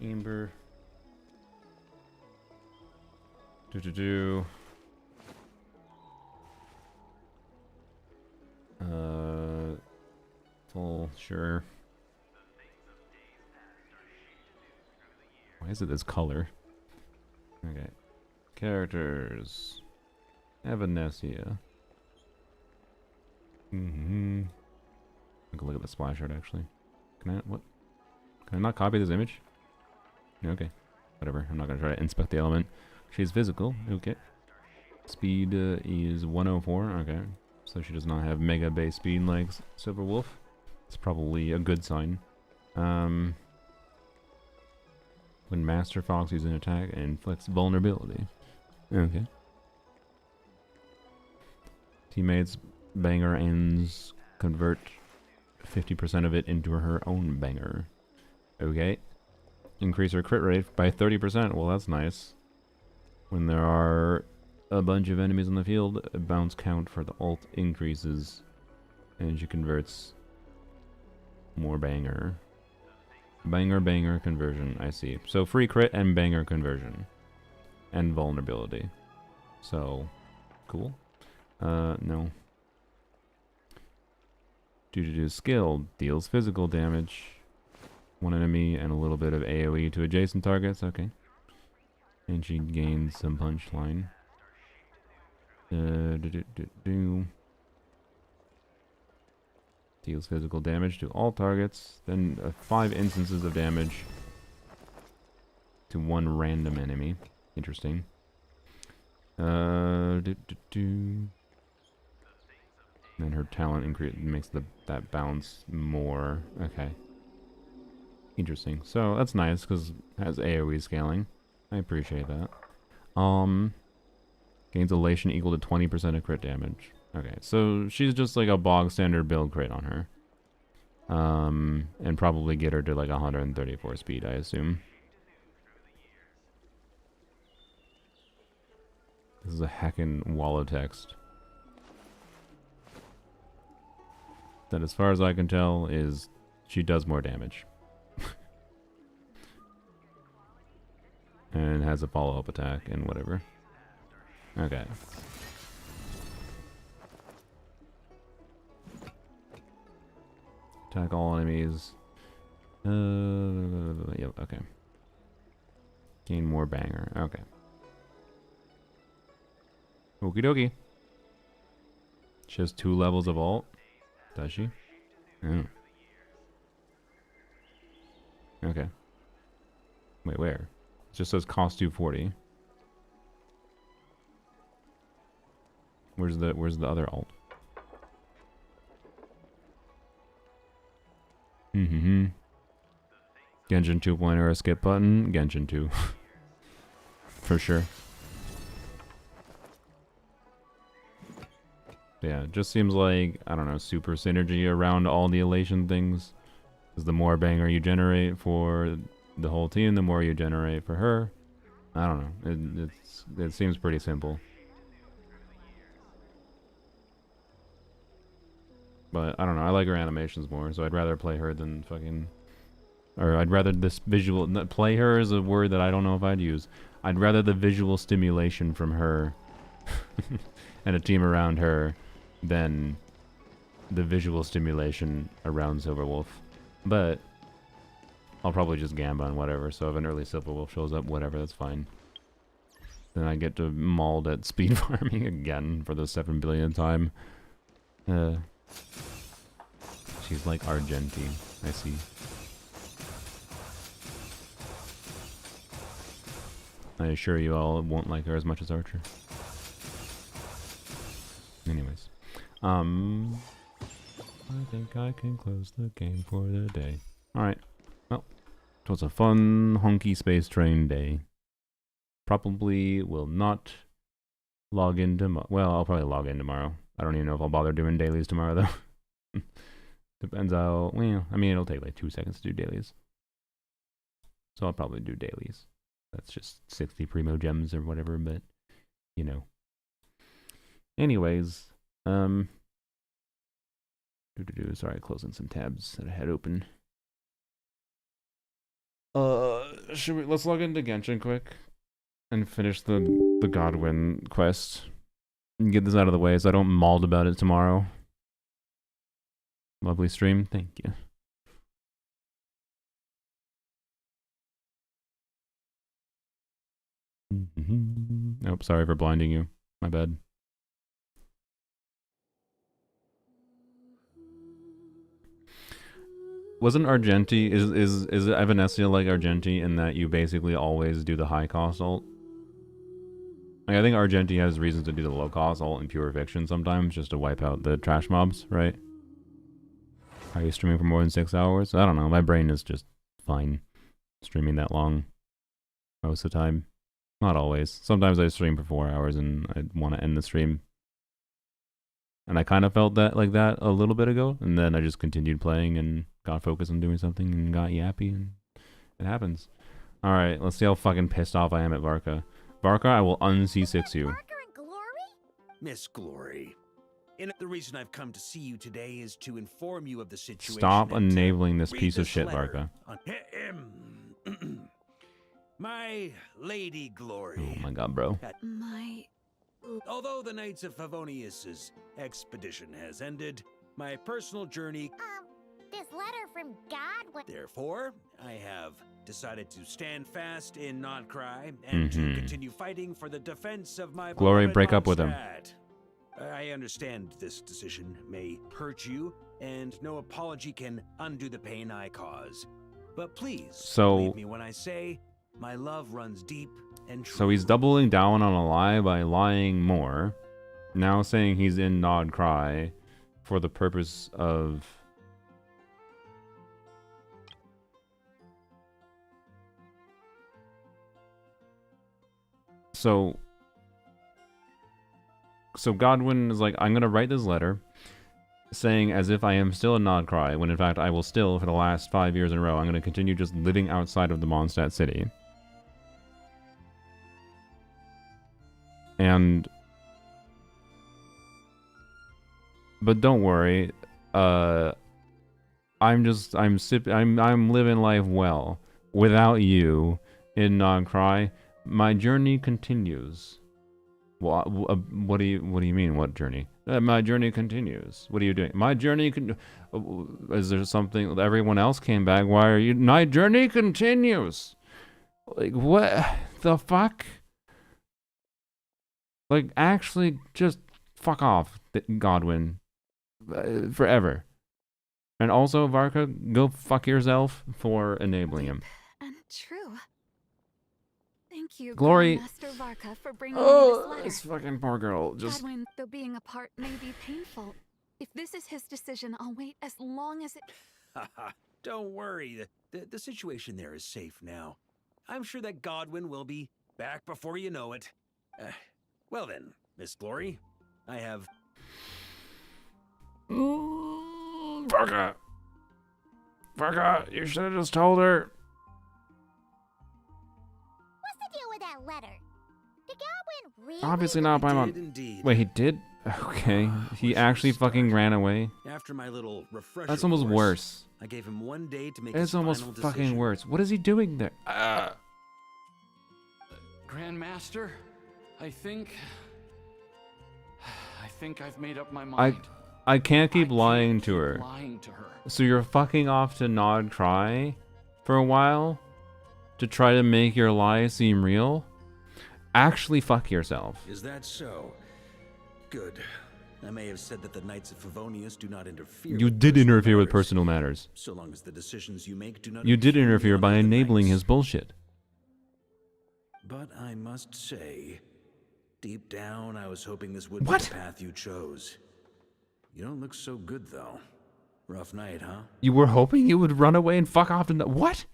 Amber. Full, sure. Why is it this color? Okay. Characters. Evanesia. I can look at the splash art actually. Can I not copy this image? Okay. Whatever. I'm not gonna try to inspect the element. She's physical. Okay. Speed is 104. Okay. So she does not have mega base speed like Silver Wolf. It's probably a good sign. When Master Fox uses an attack and inflicts vulnerability. Okay. Teammates banger ends convert 50% of it into her own banger. Okay. Increase her crit rate by 30%. Well, that's nice. When there are a bunch of enemies on the field, bounce count for the ult increases, and she converts more banger. Banger conversion, I see. So free crit and banger conversion. And vulnerability. So, cool. No. Do skill, deals physical damage. One enemy and a little bit of AoE to adjacent targets, okay. And she gains some punchline. Deals physical damage to all targets. Then 5 instances of damage to one random enemy. Interesting. Then her talent makes that bounce more. Okay. Interesting. So that's nice because it has AoE scaling. I appreciate that. Gains elation equal to 20% of crit damage. Okay, so she's just like a bog standard build crit on her. And probably get her to like 134 speed, I assume. This is a heckin' wall of text. That, as far as I can tell, is she does more damage. And has a follow-up attack and whatever. Okay. Attack all enemies. Yep, okay. Gain more banger. Okay. Okie dokie. She has 2 levels of ult. Does she? Oh. Okay. Wait, where? It just says cost 240. Where's the other ult? Genshin 2.0 skip button. Genshin 2. For sure. Yeah, it just seems like, I don't know, super synergy around all the elation things. Because the more banger you generate for the whole team, the more you generate for her. I don't know. It seems pretty simple. But I don't know. I like her animations more, so I'd rather play her than fucking... Or I'd rather this visual... Play her is a word that I don't know if I'd use. I'd rather the visual stimulation from her and a team around her than the visual stimulation around Silverwolf. But I'll probably just Gamba and whatever, so if an early Silverwolf shows up, whatever, that's fine. Then I get to mauled at speed farming again for the 7 billionth time. She's like Argenti, I see. I assure you all won't like her as much as Archer. Anyways. I think I can close the game for the day. Alright. Well, it was a fun, honky space train day. Probably will not log in tomorrow. Well, I'll probably log in tomorrow. I don't even know if I'll bother doing dailies tomorrow, though. Depends how... Well, I mean, it'll take like 2 seconds to do dailies. So I'll probably do dailies. That's just 60 primo gems or whatever, but, you know. Anyways, sorry, closing some tabs that I had open. Let's log into Genshin quick and finish the Godwin quest and get this out of the way so I don't mauled about it tomorrow. Lovely stream, thank you. Oh, sorry for blinding you. My bad. Wasn't Argenti, is Evanescence like Argenti in that you basically always do the high cost ult? Like, I think Argenti has reasons to do the low cost ult in Pure Fiction sometimes, just to wipe out the trash mobs, right? Are you streaming for more than 6 hours? I don't know, my brain is just fine streaming that long most of the time. Not always. Sometimes I stream for 4 hours and I want to end the stream. And I kind of felt that like that a little bit ago, and then I just continued playing and got focused on doing something and got yappy, and it happens. Alright, let's see how fucking pissed off I am at Varka. Varka, I will un-C6 you. Miss Glory. And the reason I've come to see you today is to inform you of the situation. Stop and to enabling this read piece of this shit, letter Varka. My Lady Glory. Oh my god, bro. My... Although the Knights of Favonius' expedition has ended, my personal journey. This letter from God would... Therefore, I have decided to stand fast in not cry and to continue fighting for the defense of my Glory, beloved break up with him. Mondstadt. I understand this decision may hurt you, and no apology can undo the pain I cause. But please, believe me when I say my love runs deep and true. So he's doubling down on a lie by lying more. Now saying he's in Nod Cry for the purpose of... So Godwin is like, I'm going to write this letter saying as if I am still in Nod Cry, when in fact I will still, for the last 5 years in a row, I'm going to continue just living outside of the Mondstadt city. And... But don't worry, I'm living life well. Without you in Nod Cry, my journey continues. What do you mean? What journey? My journey continues. What are you doing? My journey is there something? Everyone else came back. Why are you? My journey continues. Like what the fuck? Like actually, just fuck off, Godwin, forever. And also, Varka, go fuck yourself for enabling him. And true. Thank you, Glory. Grandmaster Varka, for bringing me this letter. This fucking poor girl. Just Godwin, though being apart may be painful, if this is his decision, I'll wait as long as it... Don't worry, the situation there is safe now. I'm sure that Godwin will be back before you know it. Well then, Miss Glory, I have... Varka, you should have just told her. What's the deal with that letter? Did Godwin really... Obviously not by my... Did indeed. Wait, he did? Okay, he actually fucking ran away. After my little refresher That's almost course, worse. I gave him 1 day to make his It's almost final fucking decision. worse. What is he doing there? Grandmaster, I think I've made up my mind. I can't keep I lying can't to keep her. Lying to her. So you're fucking off to Nod Cry for a while to try to make your lie seem real? Actually fuck yourself. Is that so? Good. I may have said that the Knights of Favonius do not interfere. You with did personal interfere with matters, personal matters. so long as the decisions you make do not. You did impugn the interfere honor by of the enabling Knights. his bullshit. But I must say, deep down, I was hoping this would What? be the path you chose. You don't look so good, though. Rough night, huh? You were hoping you would run away and fuck off to what?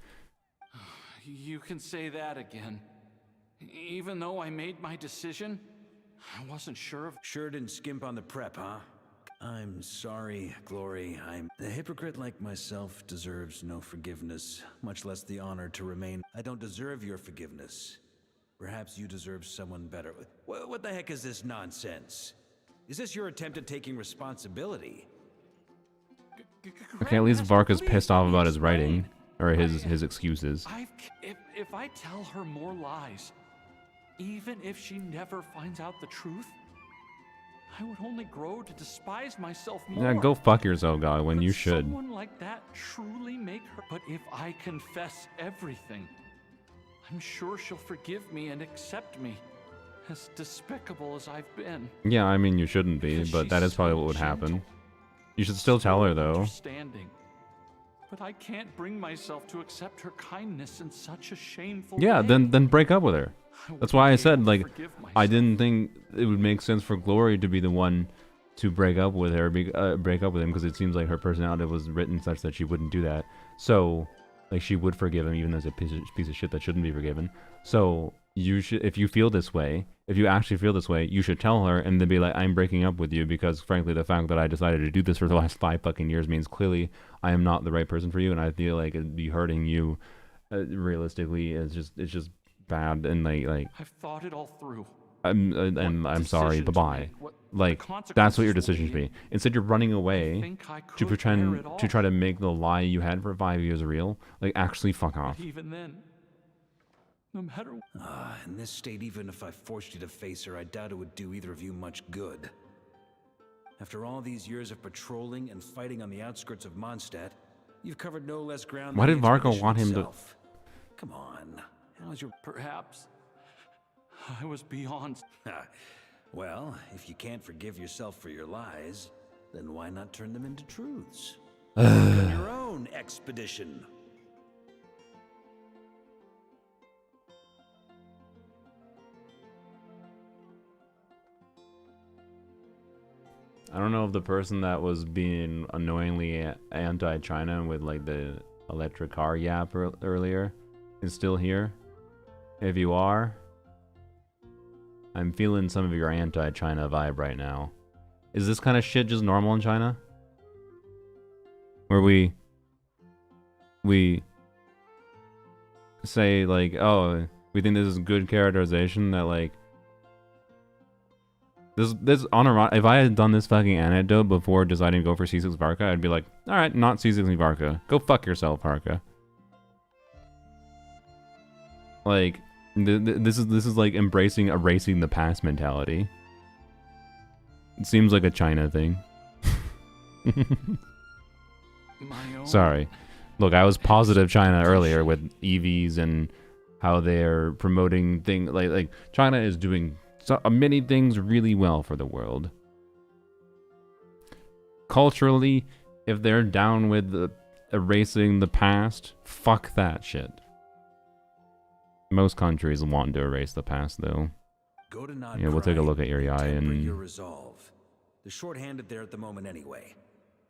You can say that again. Even though I made my decision, I wasn't sure if... Sure didn't skimp on the prep, huh? I'm sorry, Glory. A hypocrite like myself deserves no forgiveness, much less the honor to remain. I don't deserve your forgiveness. Perhaps you deserve someone better. What the heck is this nonsense? Is this your attempt at taking responsibility? Okay, at least Grandmaster, Varka's please pissed off about his explain. writing. Or his excuses. If I tell her more lies, even if she never finds out the truth, I would only grow to despise myself more. Yeah, go fuck yourself, God, when Could you should. someone like that truly make her? But if I confess everything, I'm sure she'll forgive me and accept me, as despicable as I've been. Yeah, I mean, you shouldn't be, Because but that she's is probably so what would happen. gentle, You should still tell her, though. Understanding. But I can't bring myself to accept her kindness in such a shameful Yeah, way. then break up with her. That's why I said, like, forgive I myself. didn't think it would make sense for Glory to be the one to break up with her, break up with him, because it seems like her personality was written such that she wouldn't do that. So, like, she would forgive him, even though he's a piece of shit that shouldn't be forgiven. So, you should, if you feel this way, if you actually feel this way, you should tell her and then be like, I'm breaking up with you because, frankly, the fact that I decided to do this for the last 5 fucking years means clearly I am not the right person for you, and I feel like it'd be hurting you. Realistically, it's just bad, and like I've thought it all through. I'm sorry, decision to bye-bye. make, what the Like, that's what your consequences will decision should be. Instead, you're running away think I to could bear pretend it all. to try to make the lie you had for 5 years real. Like, actually fuck off. Even then, no matter In this state, even if I forced you to face her, I doubt it would do either of you much good. After all these years of patrolling and fighting on the outskirts of Mondstadt, you've covered no less ground Why than did the Varka expedition want him to- itself. Come on. How's your... perhaps I was beyond. Well, if you can't forgive yourself for your lies, then why not turn them into truths? Work on your own expedition. I don't know if the person that was being annoyingly anti-China with like the electric car yap earlier is still here. If you are, I'm feeling some of your anti-China vibe right now. Is this kind of shit just normal in China? Where we say like, oh, we think this is good characterization that like this if I had done this fucking anecdote before deciding to go for C6 Varka, I'd be like, alright, not C6 Varka. Go fuck yourself, Varka. Like, this is like erasing the past mentality. It seems like a China thing. Sorry. Look, I was positive China earlier with EVs and how they're promoting things like China is doing many things really well for the world. Culturally, if they're down with erasing the past, fuck that shit. Most countries want to erase the past, though. Go to not Yeah, we'll take a cry look at Iri temper your and... resolve. They're short-handed there at the moment anyway.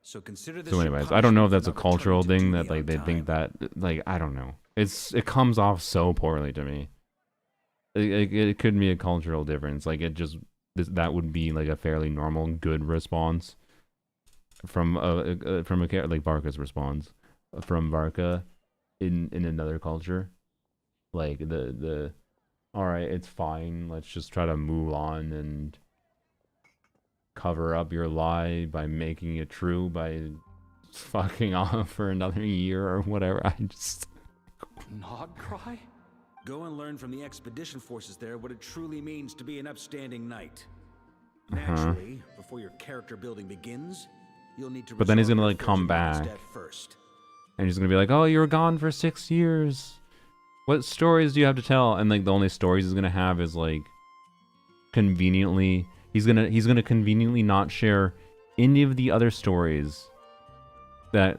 So consider this So your anyways, I don't know if punishment that's a for not cultural returning to thing duty that like on they think time. that like I don't know. It comes off so poorly to me. It could be a cultural difference. Like it just that would be like a fairly normal good response from a like Varka's response from Varka in another culture. Like the all right, it's fine. Let's just try to move on and cover up your lie by making it true by fucking off for another year or whatever. I just Not cry? Go and learn from the expedition forces there what it truly means to be an upstanding knight. Naturally, before your character building begins, you'll need to But then he's resolve gonna your like come fortune back. Mondstadt first. And he's gonna be like, "Oh, you were gone for 6 years. What stories do you have to tell?" And like the only stories he's gonna have is like conveniently he's gonna conveniently not share any of the other stories that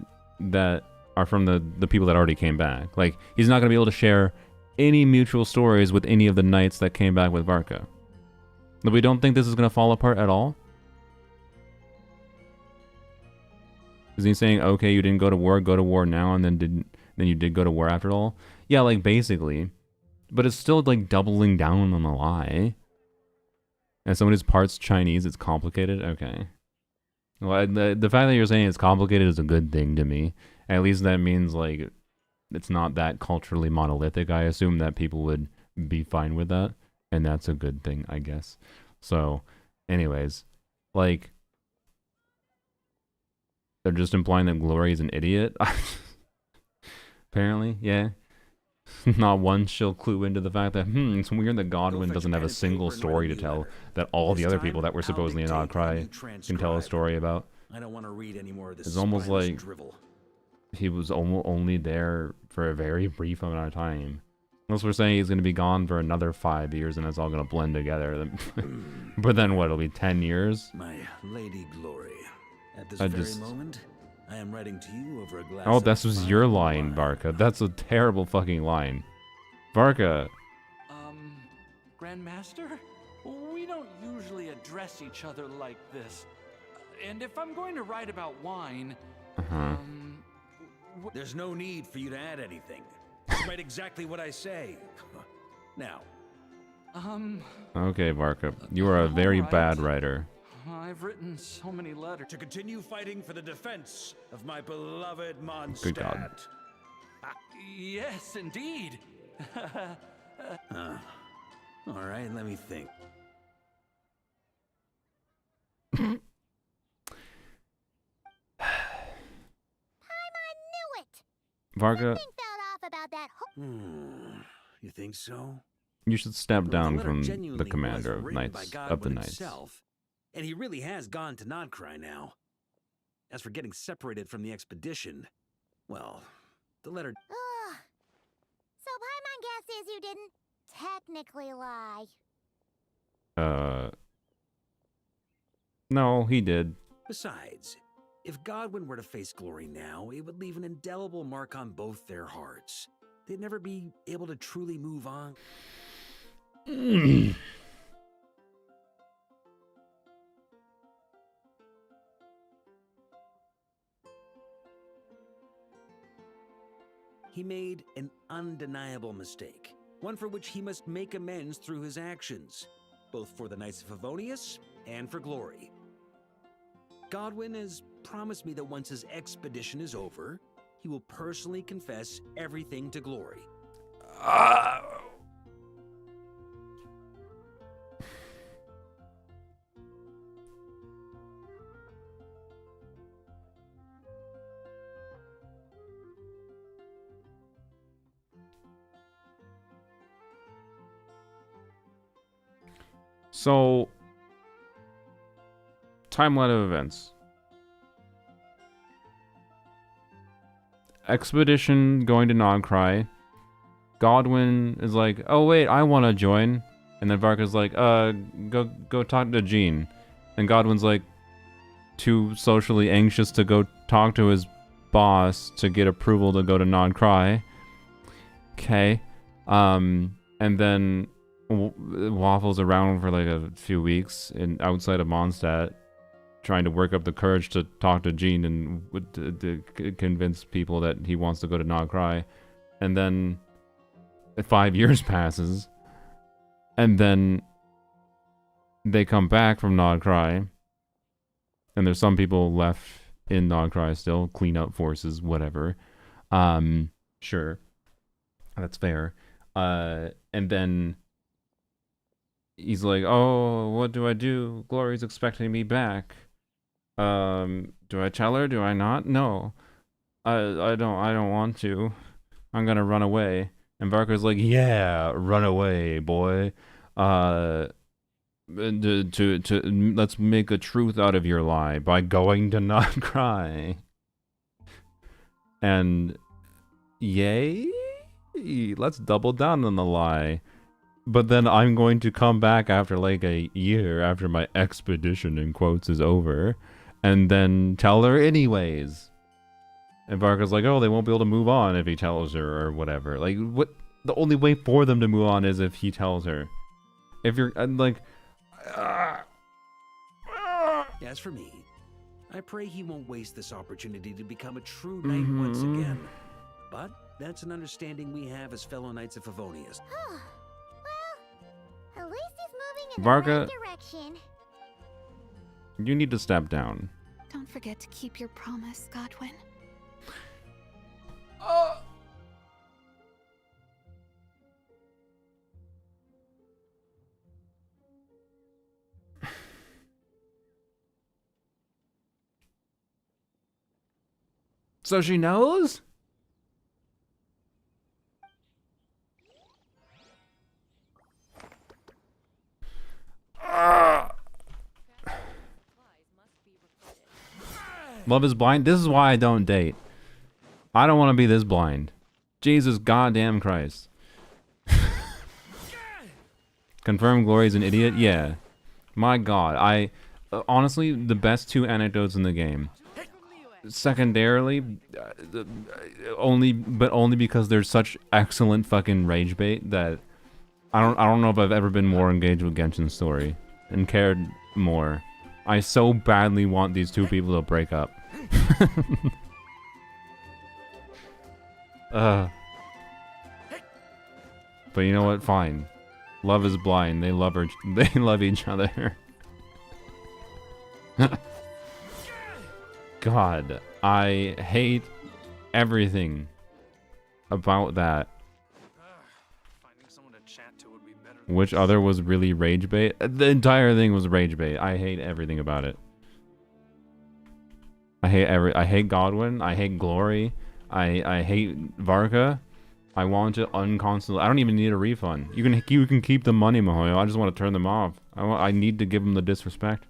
are from the people that already came back. Like he's not gonna be able to share any mutual stories with any of the knights that came back with Varka. But we don't think this is gonna fall apart at all. Is he saying, okay, you didn't go to war now, and then you did go to war after all? Yeah, like basically, but it's still like doubling down on the lie. As someone whose part's Chinese, it's complicated. Okay. Well, the fact that you're saying it's complicated is a good thing to me. At least that means like it's not that culturally monolithic. I assume that people would be fine with that, and that's a good thing, I guess. So, anyways, like. They're just implying that Glory is an idiot. Apparently, yeah. Not once she'll clue into the fact that, it's weird that Godwin doesn't have a single story to tell that all the other people that were supposedly in Outcry can tell a story about. I don't want to read any more of this. It's almost spineless like drivel. he was only there for a very brief amount of time. Unless we're saying he's going to be gone for another 5 years and it's all going to blend together. But then what, it'll be 10 years? My Lady Glory. At this I very just- moment, I am writing to you over a glass Oh, of this was fine your line, wine. Varka. That's a terrible fucking line. Varka. Grandmaster? We don't usually address each other like this. And if I'm going to write about wine, There's no need for you to add anything. Just write exactly what I say. Now, Okay, Varka. You are a very Alright. bad writer. I've written so many letters. to continue fighting for the defense of my beloved Mondstadt. Good God. Yes, indeed. All right, let me think. Knew it! Varga, Something felt off about that You think so? you should step The down letter from the genuinely commander was of written by Knights God of the One Knights. himself, and he really has gone to Nodcry now. As for getting separated from the expedition, well, the letter... Ugh. So Paimon guesses you didn't technically lie. No, he did. Besides, if Godwin were to face glory now, it would leave an indelible mark on both their hearts. They'd never be able to truly move on. He made an undeniable mistake, one for which he must make amends through his actions, both for the Knights of Favonius and for glory. Godwin has promised me that once his expedition is over, he will personally confess everything to glory. So, timeline of events. Expedition going to Nogcry. Godwin is like, oh wait, I want to join. And then Varka's like, go talk to Jean. And Godwin's like, too socially anxious to go talk to his boss to get approval to go to Nogcry. Okay. And then waffles around for like a few weeks outside of Mondstadt, trying to work up the courage to talk to Jean and to convince people that he wants to go to Nogcry. And then 5 years passes, and then they come back from Nogcry, and there's some people left in Nogcry still, clean up forces, whatever. Sure, that's fair. And then he's like, oh, what do I do? Glory's expecting me back. Do I tell her? Do I not? No. I don't want to. I'm gonna run away. And Varka's like, yeah, run away, boy. Let's make a truth out of your lie by going to not cry. And yay? Let's double down on the lie. But then I'm going to come back after like a year after my expedition in quotes is over, and then tell her anyways. And Varka's like, oh, they won't be able to move on if he tells her or whatever. Like, what? The only way for them to move on is if he tells her. If you're like, As for me, I pray he won't waste this opportunity to become a true knight once again. But that's an understanding we have as fellow Knights of Favonius. Well, at least he's moving in Varka, the right direction. you need to step down. Don't forget to keep your promise, Godwin. So she knows? Love is blind? This is why I don't date. I don't want to be this blind. Jesus goddamn Christ. Confirm Glory's an idiot? Yeah. My god. Honestly, the best two anecdotes in the game. Secondarily, only because there's such excellent fucking rage bait that I don't know if I've ever been more engaged with Genshin's story and cared more. I so badly want these two people to break up. But you know what? Fine. Love is blind. They love each other. God, I hate everything about that. Which other was really rage bait? The entire thing was rage bait. I hate everything about it. I hate Godwin. I hate Glory. I hate Varka. I want to unconstantly. I don't even need a refund. You can keep the money, Mahoyo. I just want to turn them off. I need to give them the disrespect.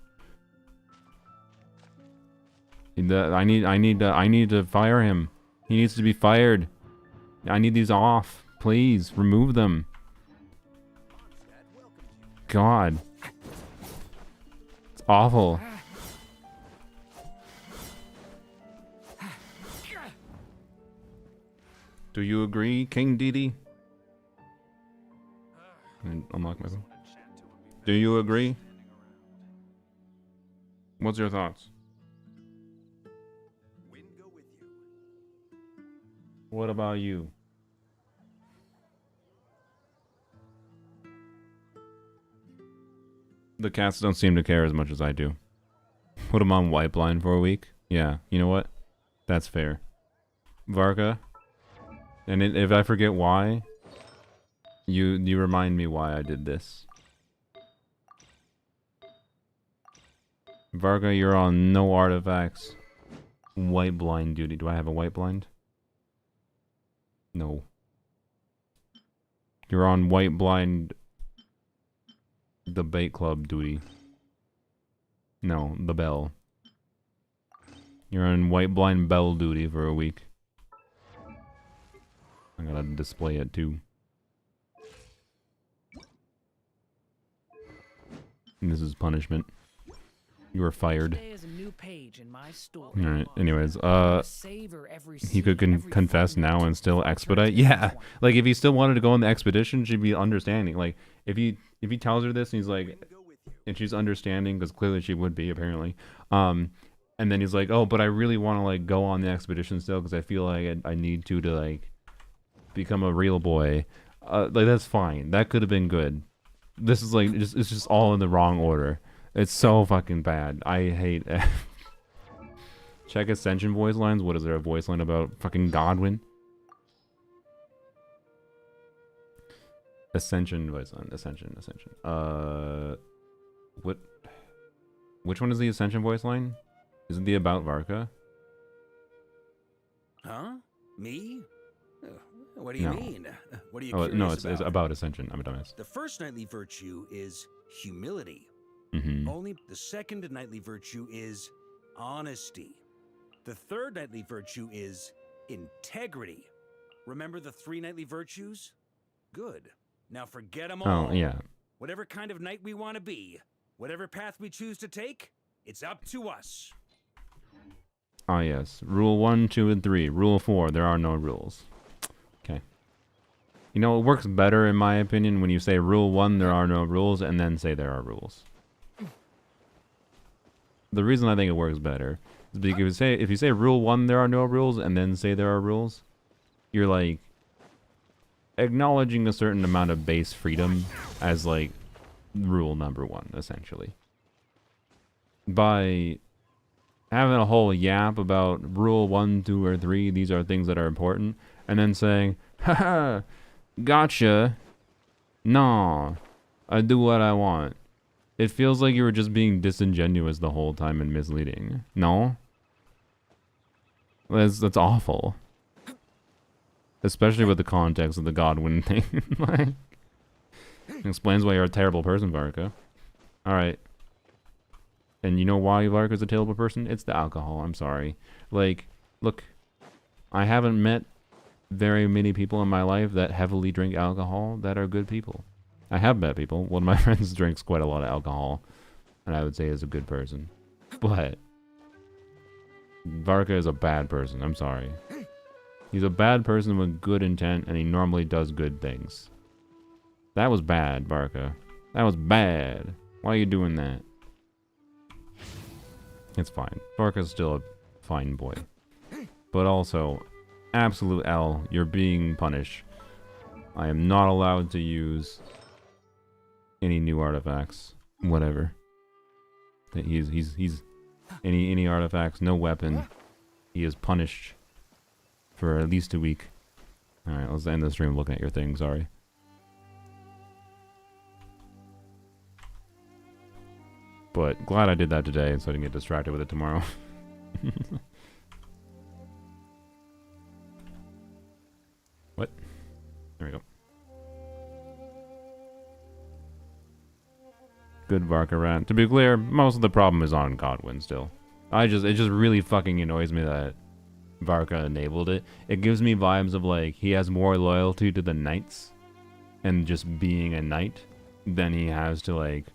I need to fire him. He needs to be fired. I need these off. Please remove them. God. It's awful. Do you agree, King Didi? Unlock myself. Do you agree? What's your thoughts? What about you? The cats don't seem to care as much as I do. Put them on white blind for a week. Yeah, you know what? That's fair. Varka. And if I forget why, you remind me why I did this. Varga, you're on no artifacts. White blind duty. Do I have a white blind? No. You're on white blind debate club duty. No, the bell. You're on white blind bell duty for a week. I gotta display it too. And this is punishment. You were fired. Alright, anyways, he could confess now and still expedite? Yeah! Like, if he still wanted to go on the expedition, she'd be understanding. Like, if he tells her this and he's like, and she's understanding, because clearly she would be, apparently, and then he's like, oh, but I really want to, like, go on the expedition still, because I feel like I need to, like, become a real boy. Like, that's fine. That could have been good. This is, like, it's just all in the wrong order. It's so fucking bad. I hate it. Check Ascension voice lines. What is there, a voice line about fucking Godwin? Ascension voice line. Ascension. What? Which one is the Ascension voice line? Is it the about Varka? Huh? Me? What do you mean? What are you curious no, about? it's about Ascension. I'm a dumbass. The first knightly virtue is humility. Mm-hmm. Only the second knightly virtue is honesty. The third knightly virtue is integrity. Remember the 3 knightly virtues? Good. Now forget them all. Oh, yeah. Whatever kind of knight we want to be, whatever path we choose to take, it's up to us. Ah, yes. Rule 1, 2, and 3. Rule 4, there are no rules. Okay. You know, it works better, in my opinion, when you say Rule 1, there are no rules, and then say there are rules. The reason I think it works better is because if you say Rule 1, there are no rules, and then say there are rules, you're, like, acknowledging a certain amount of base freedom as, like, rule number 1, essentially. By having a whole yap about Rule 1, 2, or 3, these are things that are important, and then saying, haha, gotcha, no, I do what I want. It feels like you were just being disingenuous the whole time and misleading. No? That's awful. Especially with the context of the Godwin thing. Like, explains why you're a terrible person, Varka. Alright. And you know why Varka's a terrible person? It's the alcohol, I'm sorry. Like, look, I haven't met very many people in my life that heavily drink alcohol that are good people. I have met people. One of my friends drinks quite a lot of alcohol, and I would say is a good person. But Varka is a bad person. I'm sorry. He's a bad person with good intent, and he normally does good things. That was bad, Varka. That was bad. Why are you doing that? It's fine. Varka's still a fine boy. But also, absolute L, you're being punished. I am not allowed to use any new artifacts, whatever. He's any artifacts, no weapon. He is punished for at least a week. All right, let's end the stream looking at your thing. Sorry. But glad I did that today, so I didn't get distracted with it tomorrow. What? There we go. Good Varka rant. To be clear, most of the problem is on Godwin still. It just really fucking annoys me that Varka enabled it. It gives me vibes of like he has more loyalty to the knights and just being a knight than he has to like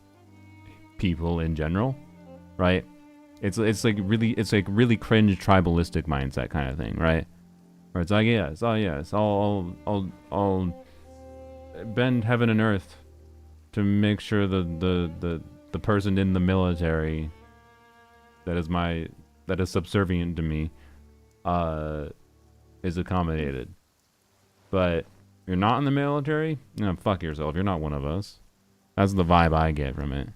people in general, right? It's like really cringe tribalistic mindset kind of thing, right? Where it's like yes, I'll bend heaven and earth to make sure the person in the military that is subservient to me is accommodated. But you're not in the military? No, fuck yourself. You're not one of us. That's the vibe I get from it.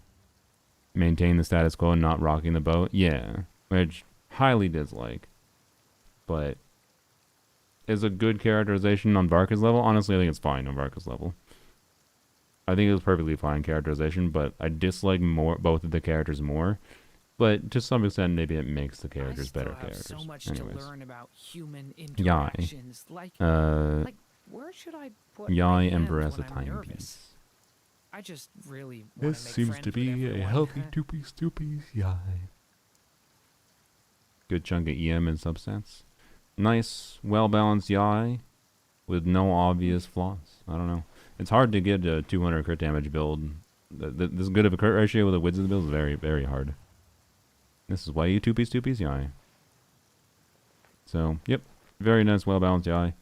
Maintain the status quo and not rocking the boat? Yeah. Which highly dislike. But is a good characterization on Varka's level? Honestly, I think it's fine on Varka's level. I think it was perfectly fine characterization, but I dislike both of the characters more. But to some extent, maybe it makes the characters better characters. So much Anyways. to learn about human Yai. interactions. Like where should I put Yai my and hand Baressa when I'm nervous? timepiece. I just really want This to make seems friends to with be a everyone. healthy two-piece Yai. Good chunk of EM and substats. Nice, well-balanced Yai with no obvious flaws. I don't know. It's hard to get a 200 crit damage build. This good of a crit ratio with the widths of the build is very, very hard. This is why you two-piece Yai. So, yep. Very nice, well-balanced Yai.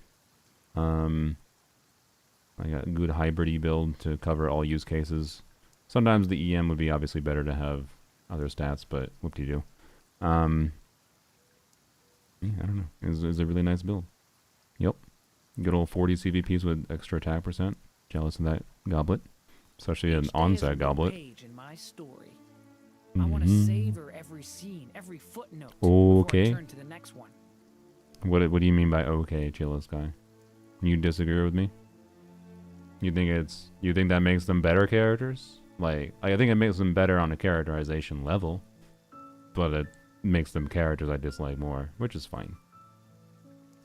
I got a good hybrid build to cover all use cases. Sometimes the EM would be obviously better to have other stats, but whoop-de-doo. Yeah, I don't know. It's a really nice build. Yep. Good old 40 CVPs with extra attack percent. Jealous of that goblet. Especially an Each day is a onset new goblet. page in my story. I want to savor every scene, every footnote Okay. before I turn to the next one. What do you mean by okay, Chillus guy? You disagree with me? You think that makes them better characters? Like, I think it makes them better on a characterization level, but it makes them characters I dislike more, which is fine.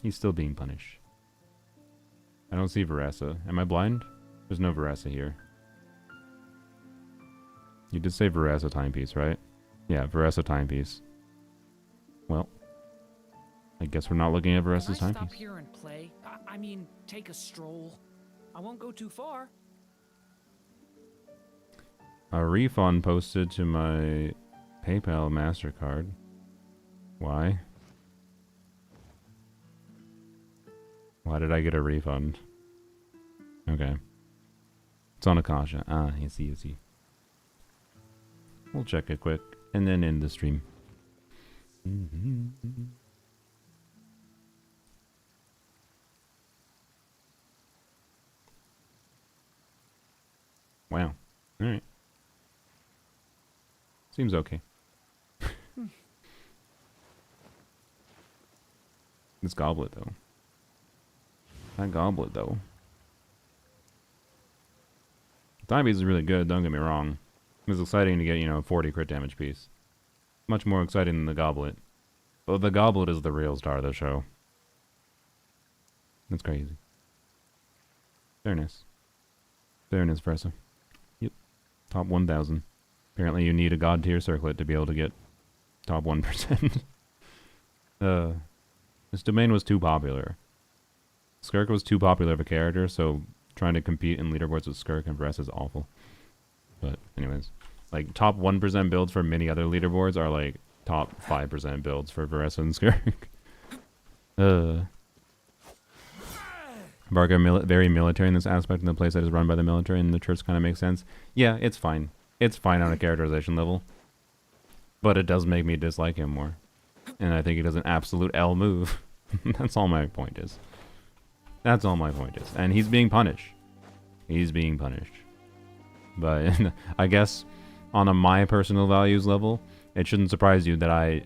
He's still being punished. I don't see Varessa. Am I blind? There's no Varessa here. You did say Varessa timepiece, right? Yeah, Varessa timepiece. Well, I guess we're not looking at Can I Varessa's stop timepiece. here and play? I mean, take a stroll. I won't go too far. A refund posted to my PayPal MasterCard. Why? Why did I get a refund? Okay. It's on Akasha. Ah, I see. We'll check it quick and then end the stream. Wow. Alright. Seems okay. This goblet, though. That goblet, though. Timepiece is really good, don't get me wrong. It was exciting to get, 40 crit damage piece. Much more exciting than the goblet. But the goblet is the real star of the show. That's crazy. Fairness. Fairness, Fressa. Yep. Top 1,000. Apparently you need a god tier circlet to be able to get top 1%. This domain was too popular. Skirk was too popular of a character, so trying to compete in leaderboards with Skirk and Vress is awful. But anyways, like top 1% builds for many other leaderboards are like top 5% builds for Vress and Skirk. Varga very military in this aspect, and the playset is run by the military, and the church kind of makes sense. Yeah, it's fine. It's fine on a characterization level. But it does make me dislike him more. And I think he does an absolute L move. That's all my point is. That's all my point is. And he's being punished. He's being punished. But I guess on a my personal values level, it shouldn't surprise you that I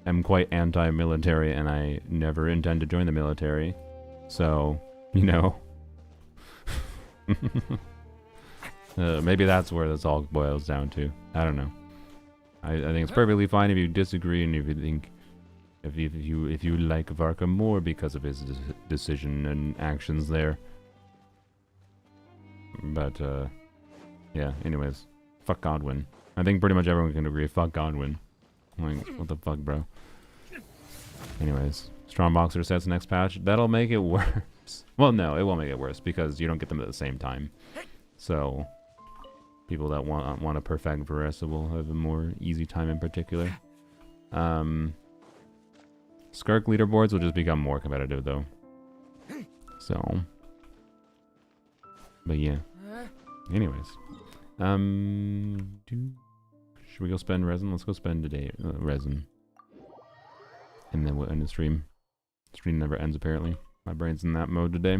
am quite anti-military and I never intend to join the military. So, maybe that's where this all boils down to. I don't know. I think it's perfectly fine if you disagree and if you think if you like Varka more because of his decision and actions there. But yeah. Anyways, fuck Godwin. I think pretty much everyone can agree. Fuck Godwin. Like, what the fuck, bro? Anyways, strong boxer sets next patch. That'll make it worse. Well, no, it won't make it worse because you don't get them at the same time. So people that want to perfect Varesa will have a more easy time in particular. Skirk leaderboards will just become more competitive though. So, but yeah. Anyways, should we go spend resin? Let's go spend today resin, and then we'll end the stream. Stream never ends apparently. My brain's in that mode today.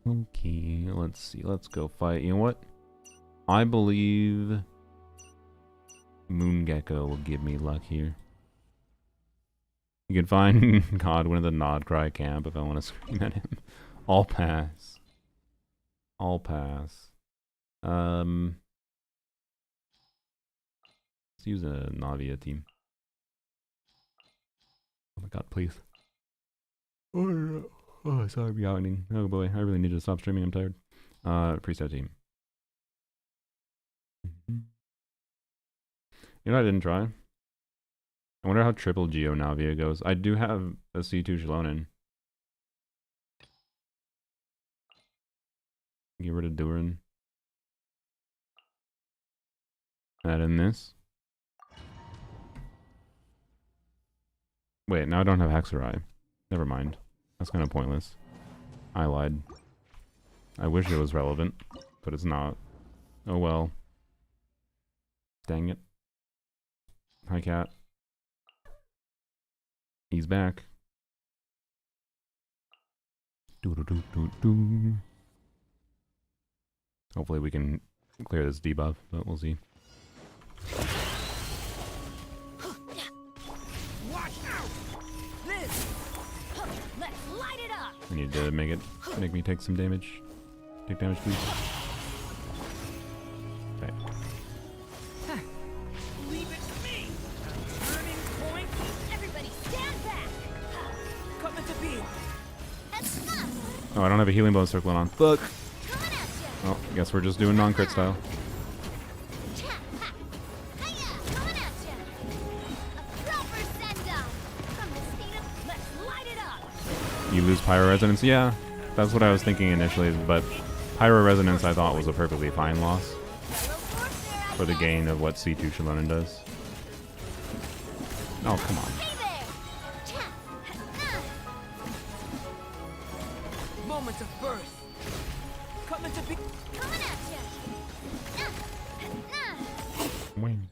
Okay, let's see. Let's go fight. You know what? I believe Moongecko will give me luck here. You can find Godwin at the Nod Cry camp if I want to scream at him. I'll pass. I'll pass. Let's use a Navia team. Oh my god, please. Oh, sorry, I'm yawning. Oh boy, I really need to stop streaming. I'm tired. Preset team. You know, I didn't try. I wonder how triple Geo Navia goes. I do have a C2 Shalonen. Get rid of Durin. Add in this. Wait, now I don't have Hexerai. Never mind. That's kind of pointless. I lied. I wish it was relevant, but it's not. Oh well. Dang it. Hi, cat. He's back. Doo-doo-doo-doo-doo. Hopefully we can clear this debuff, but we'll see. Watch out! This. Let's light it up. I need to make me take some damage. Take damage, please. Okay. Leave it to me. Turning point. Everybody stand back! Come into being. Oh, I don't have a healing bone circlet on. Fuck. Coming at ya! Well, I guess we're just doing non-crit style. Cha! Ha! Hiya! Coming at ya! A proper send-off! From the state of... Let's light it up. You lose Pyro Resonance? Yeah, that's what I was thinking initially, but Pyro Resonance I thought was a perfectly fine loss Yellow force there, I for the guess. gain of what C2 Shalonen does. Oh, come on. Hey there! Cha! Ha! Moment of birth. Come into being. Coming at ya! Wing.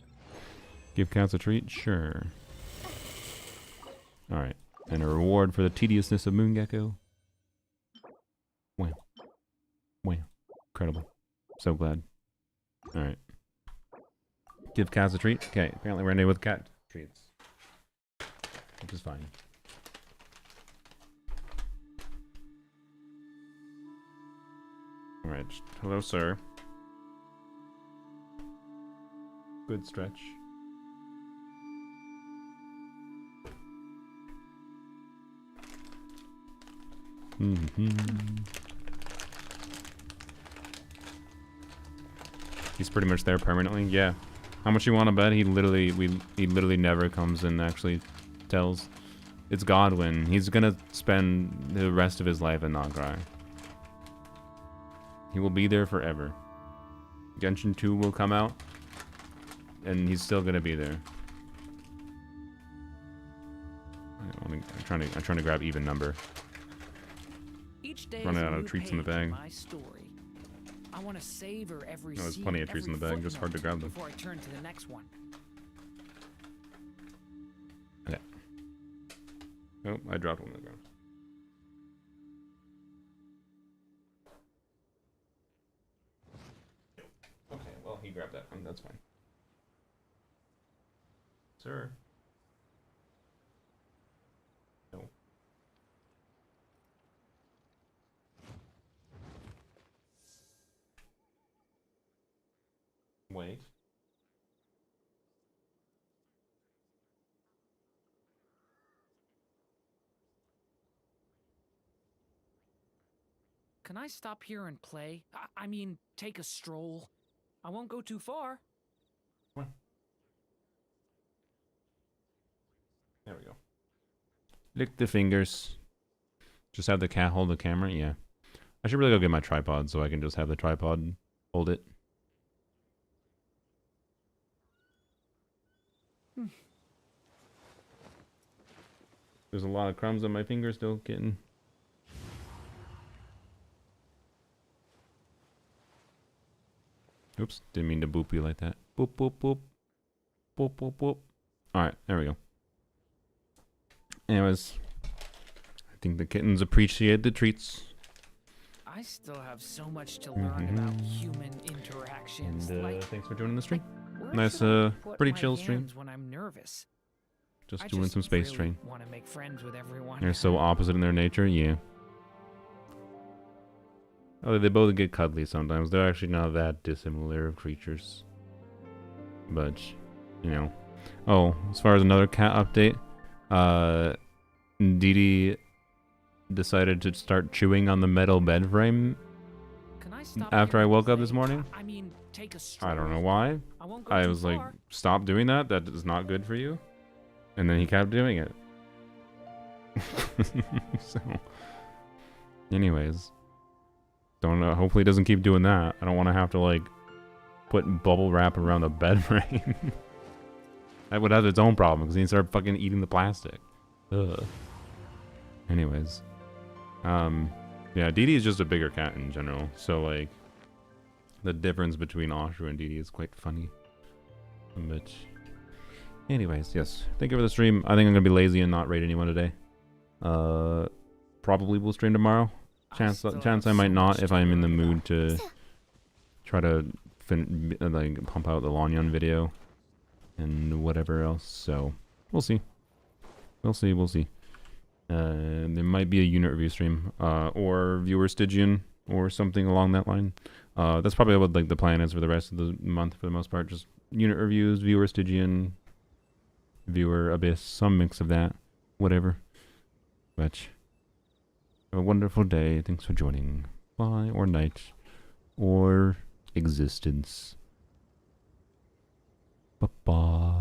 Give cats a treat? Sure. Alright. And a reward for the tediousness of Moongecko. Wow. Wow. Incredible. So glad. Alright. Give cats a treat? Okay, apparently we're ending with cat treats. Which is fine. Alright. Hello, sir. Good stretch. He's pretty much there permanently. Yeah. How much you want to bet? He literally never comes and actually tells. It's Godwin. He's gonna spend the rest of his life in Nograi. He will be there forever. Genshin 2 will come out, and he's still gonna be there. I'm trying to grab even number. Each day Running is a out of new treats in the page bag. My story. I want to savor every No, there's scene, plenty of treats in every the bag, just hard to footnote grab them. before I turn to the next one. Okay. Oh, I dropped one on the ground. Okay, well, he grabbed that one. That's fine. Sir. No. Wow. Can I stop here and play? I mean, take a stroll. I won't go too far. There we go. Lick the fingers. Just have the cat hold the camera? Yeah. I should really go get my tripod so I can just have the tripod hold it. There's a lot of crumbs on my fingers still getting. Oops, didn't mean to boop you like that. Boop, boop, boop. Boop, boop, boop. Alright, there we go. Anyways, I think the kittens appreciate the treats. I still have so much to learn about human interactions. And thanks for joining the stream. Where Nice, should I put pretty my chill stream. hands when I'm nervous? Just I doing some space really train. Want to make friends with everyone. They're so opposite in their nature, yeah. Oh, they both get cuddly sometimes. They're actually not that dissimilar creatures. But, you know. Oh, as far as another cat update, Dee Dee decided to start chewing on the metal bed frame Can I stop after here I and woke up play? this morning. I mean, take a stroll. I don't know why. I won't go I too was like, far. stop doing that. That is not good for you. And then he kept doing it. So, anyways, don't know. Hopefully, he doesn't keep doing that. I don't want to have to like put bubble wrap around the bed frame. That would have its own problem because he'd start fucking eating the plastic. Ugh. Anyways, yeah, Dee Dee is just a bigger cat in general. So like, the difference between Ashru and Dee Dee is quite funny. But anyways, yes. Thank you for the stream. I think I'm gonna be lazy and not raid anyone today. Probably will stream tomorrow. Chance I might not if I'm in the mood to try to like pump out the Lanyan video and whatever else. So we'll see. We'll see. There might be a unit review stream, or viewer Stygian or something along that line. That's probably what like the plan is for the rest of the month for the most part. Just unit reviews, viewer Stygian, viewer Abyss, some mix of that, whatever. But have a wonderful day. Thanks for joining. Bye, or night, or existence. Bye-bye.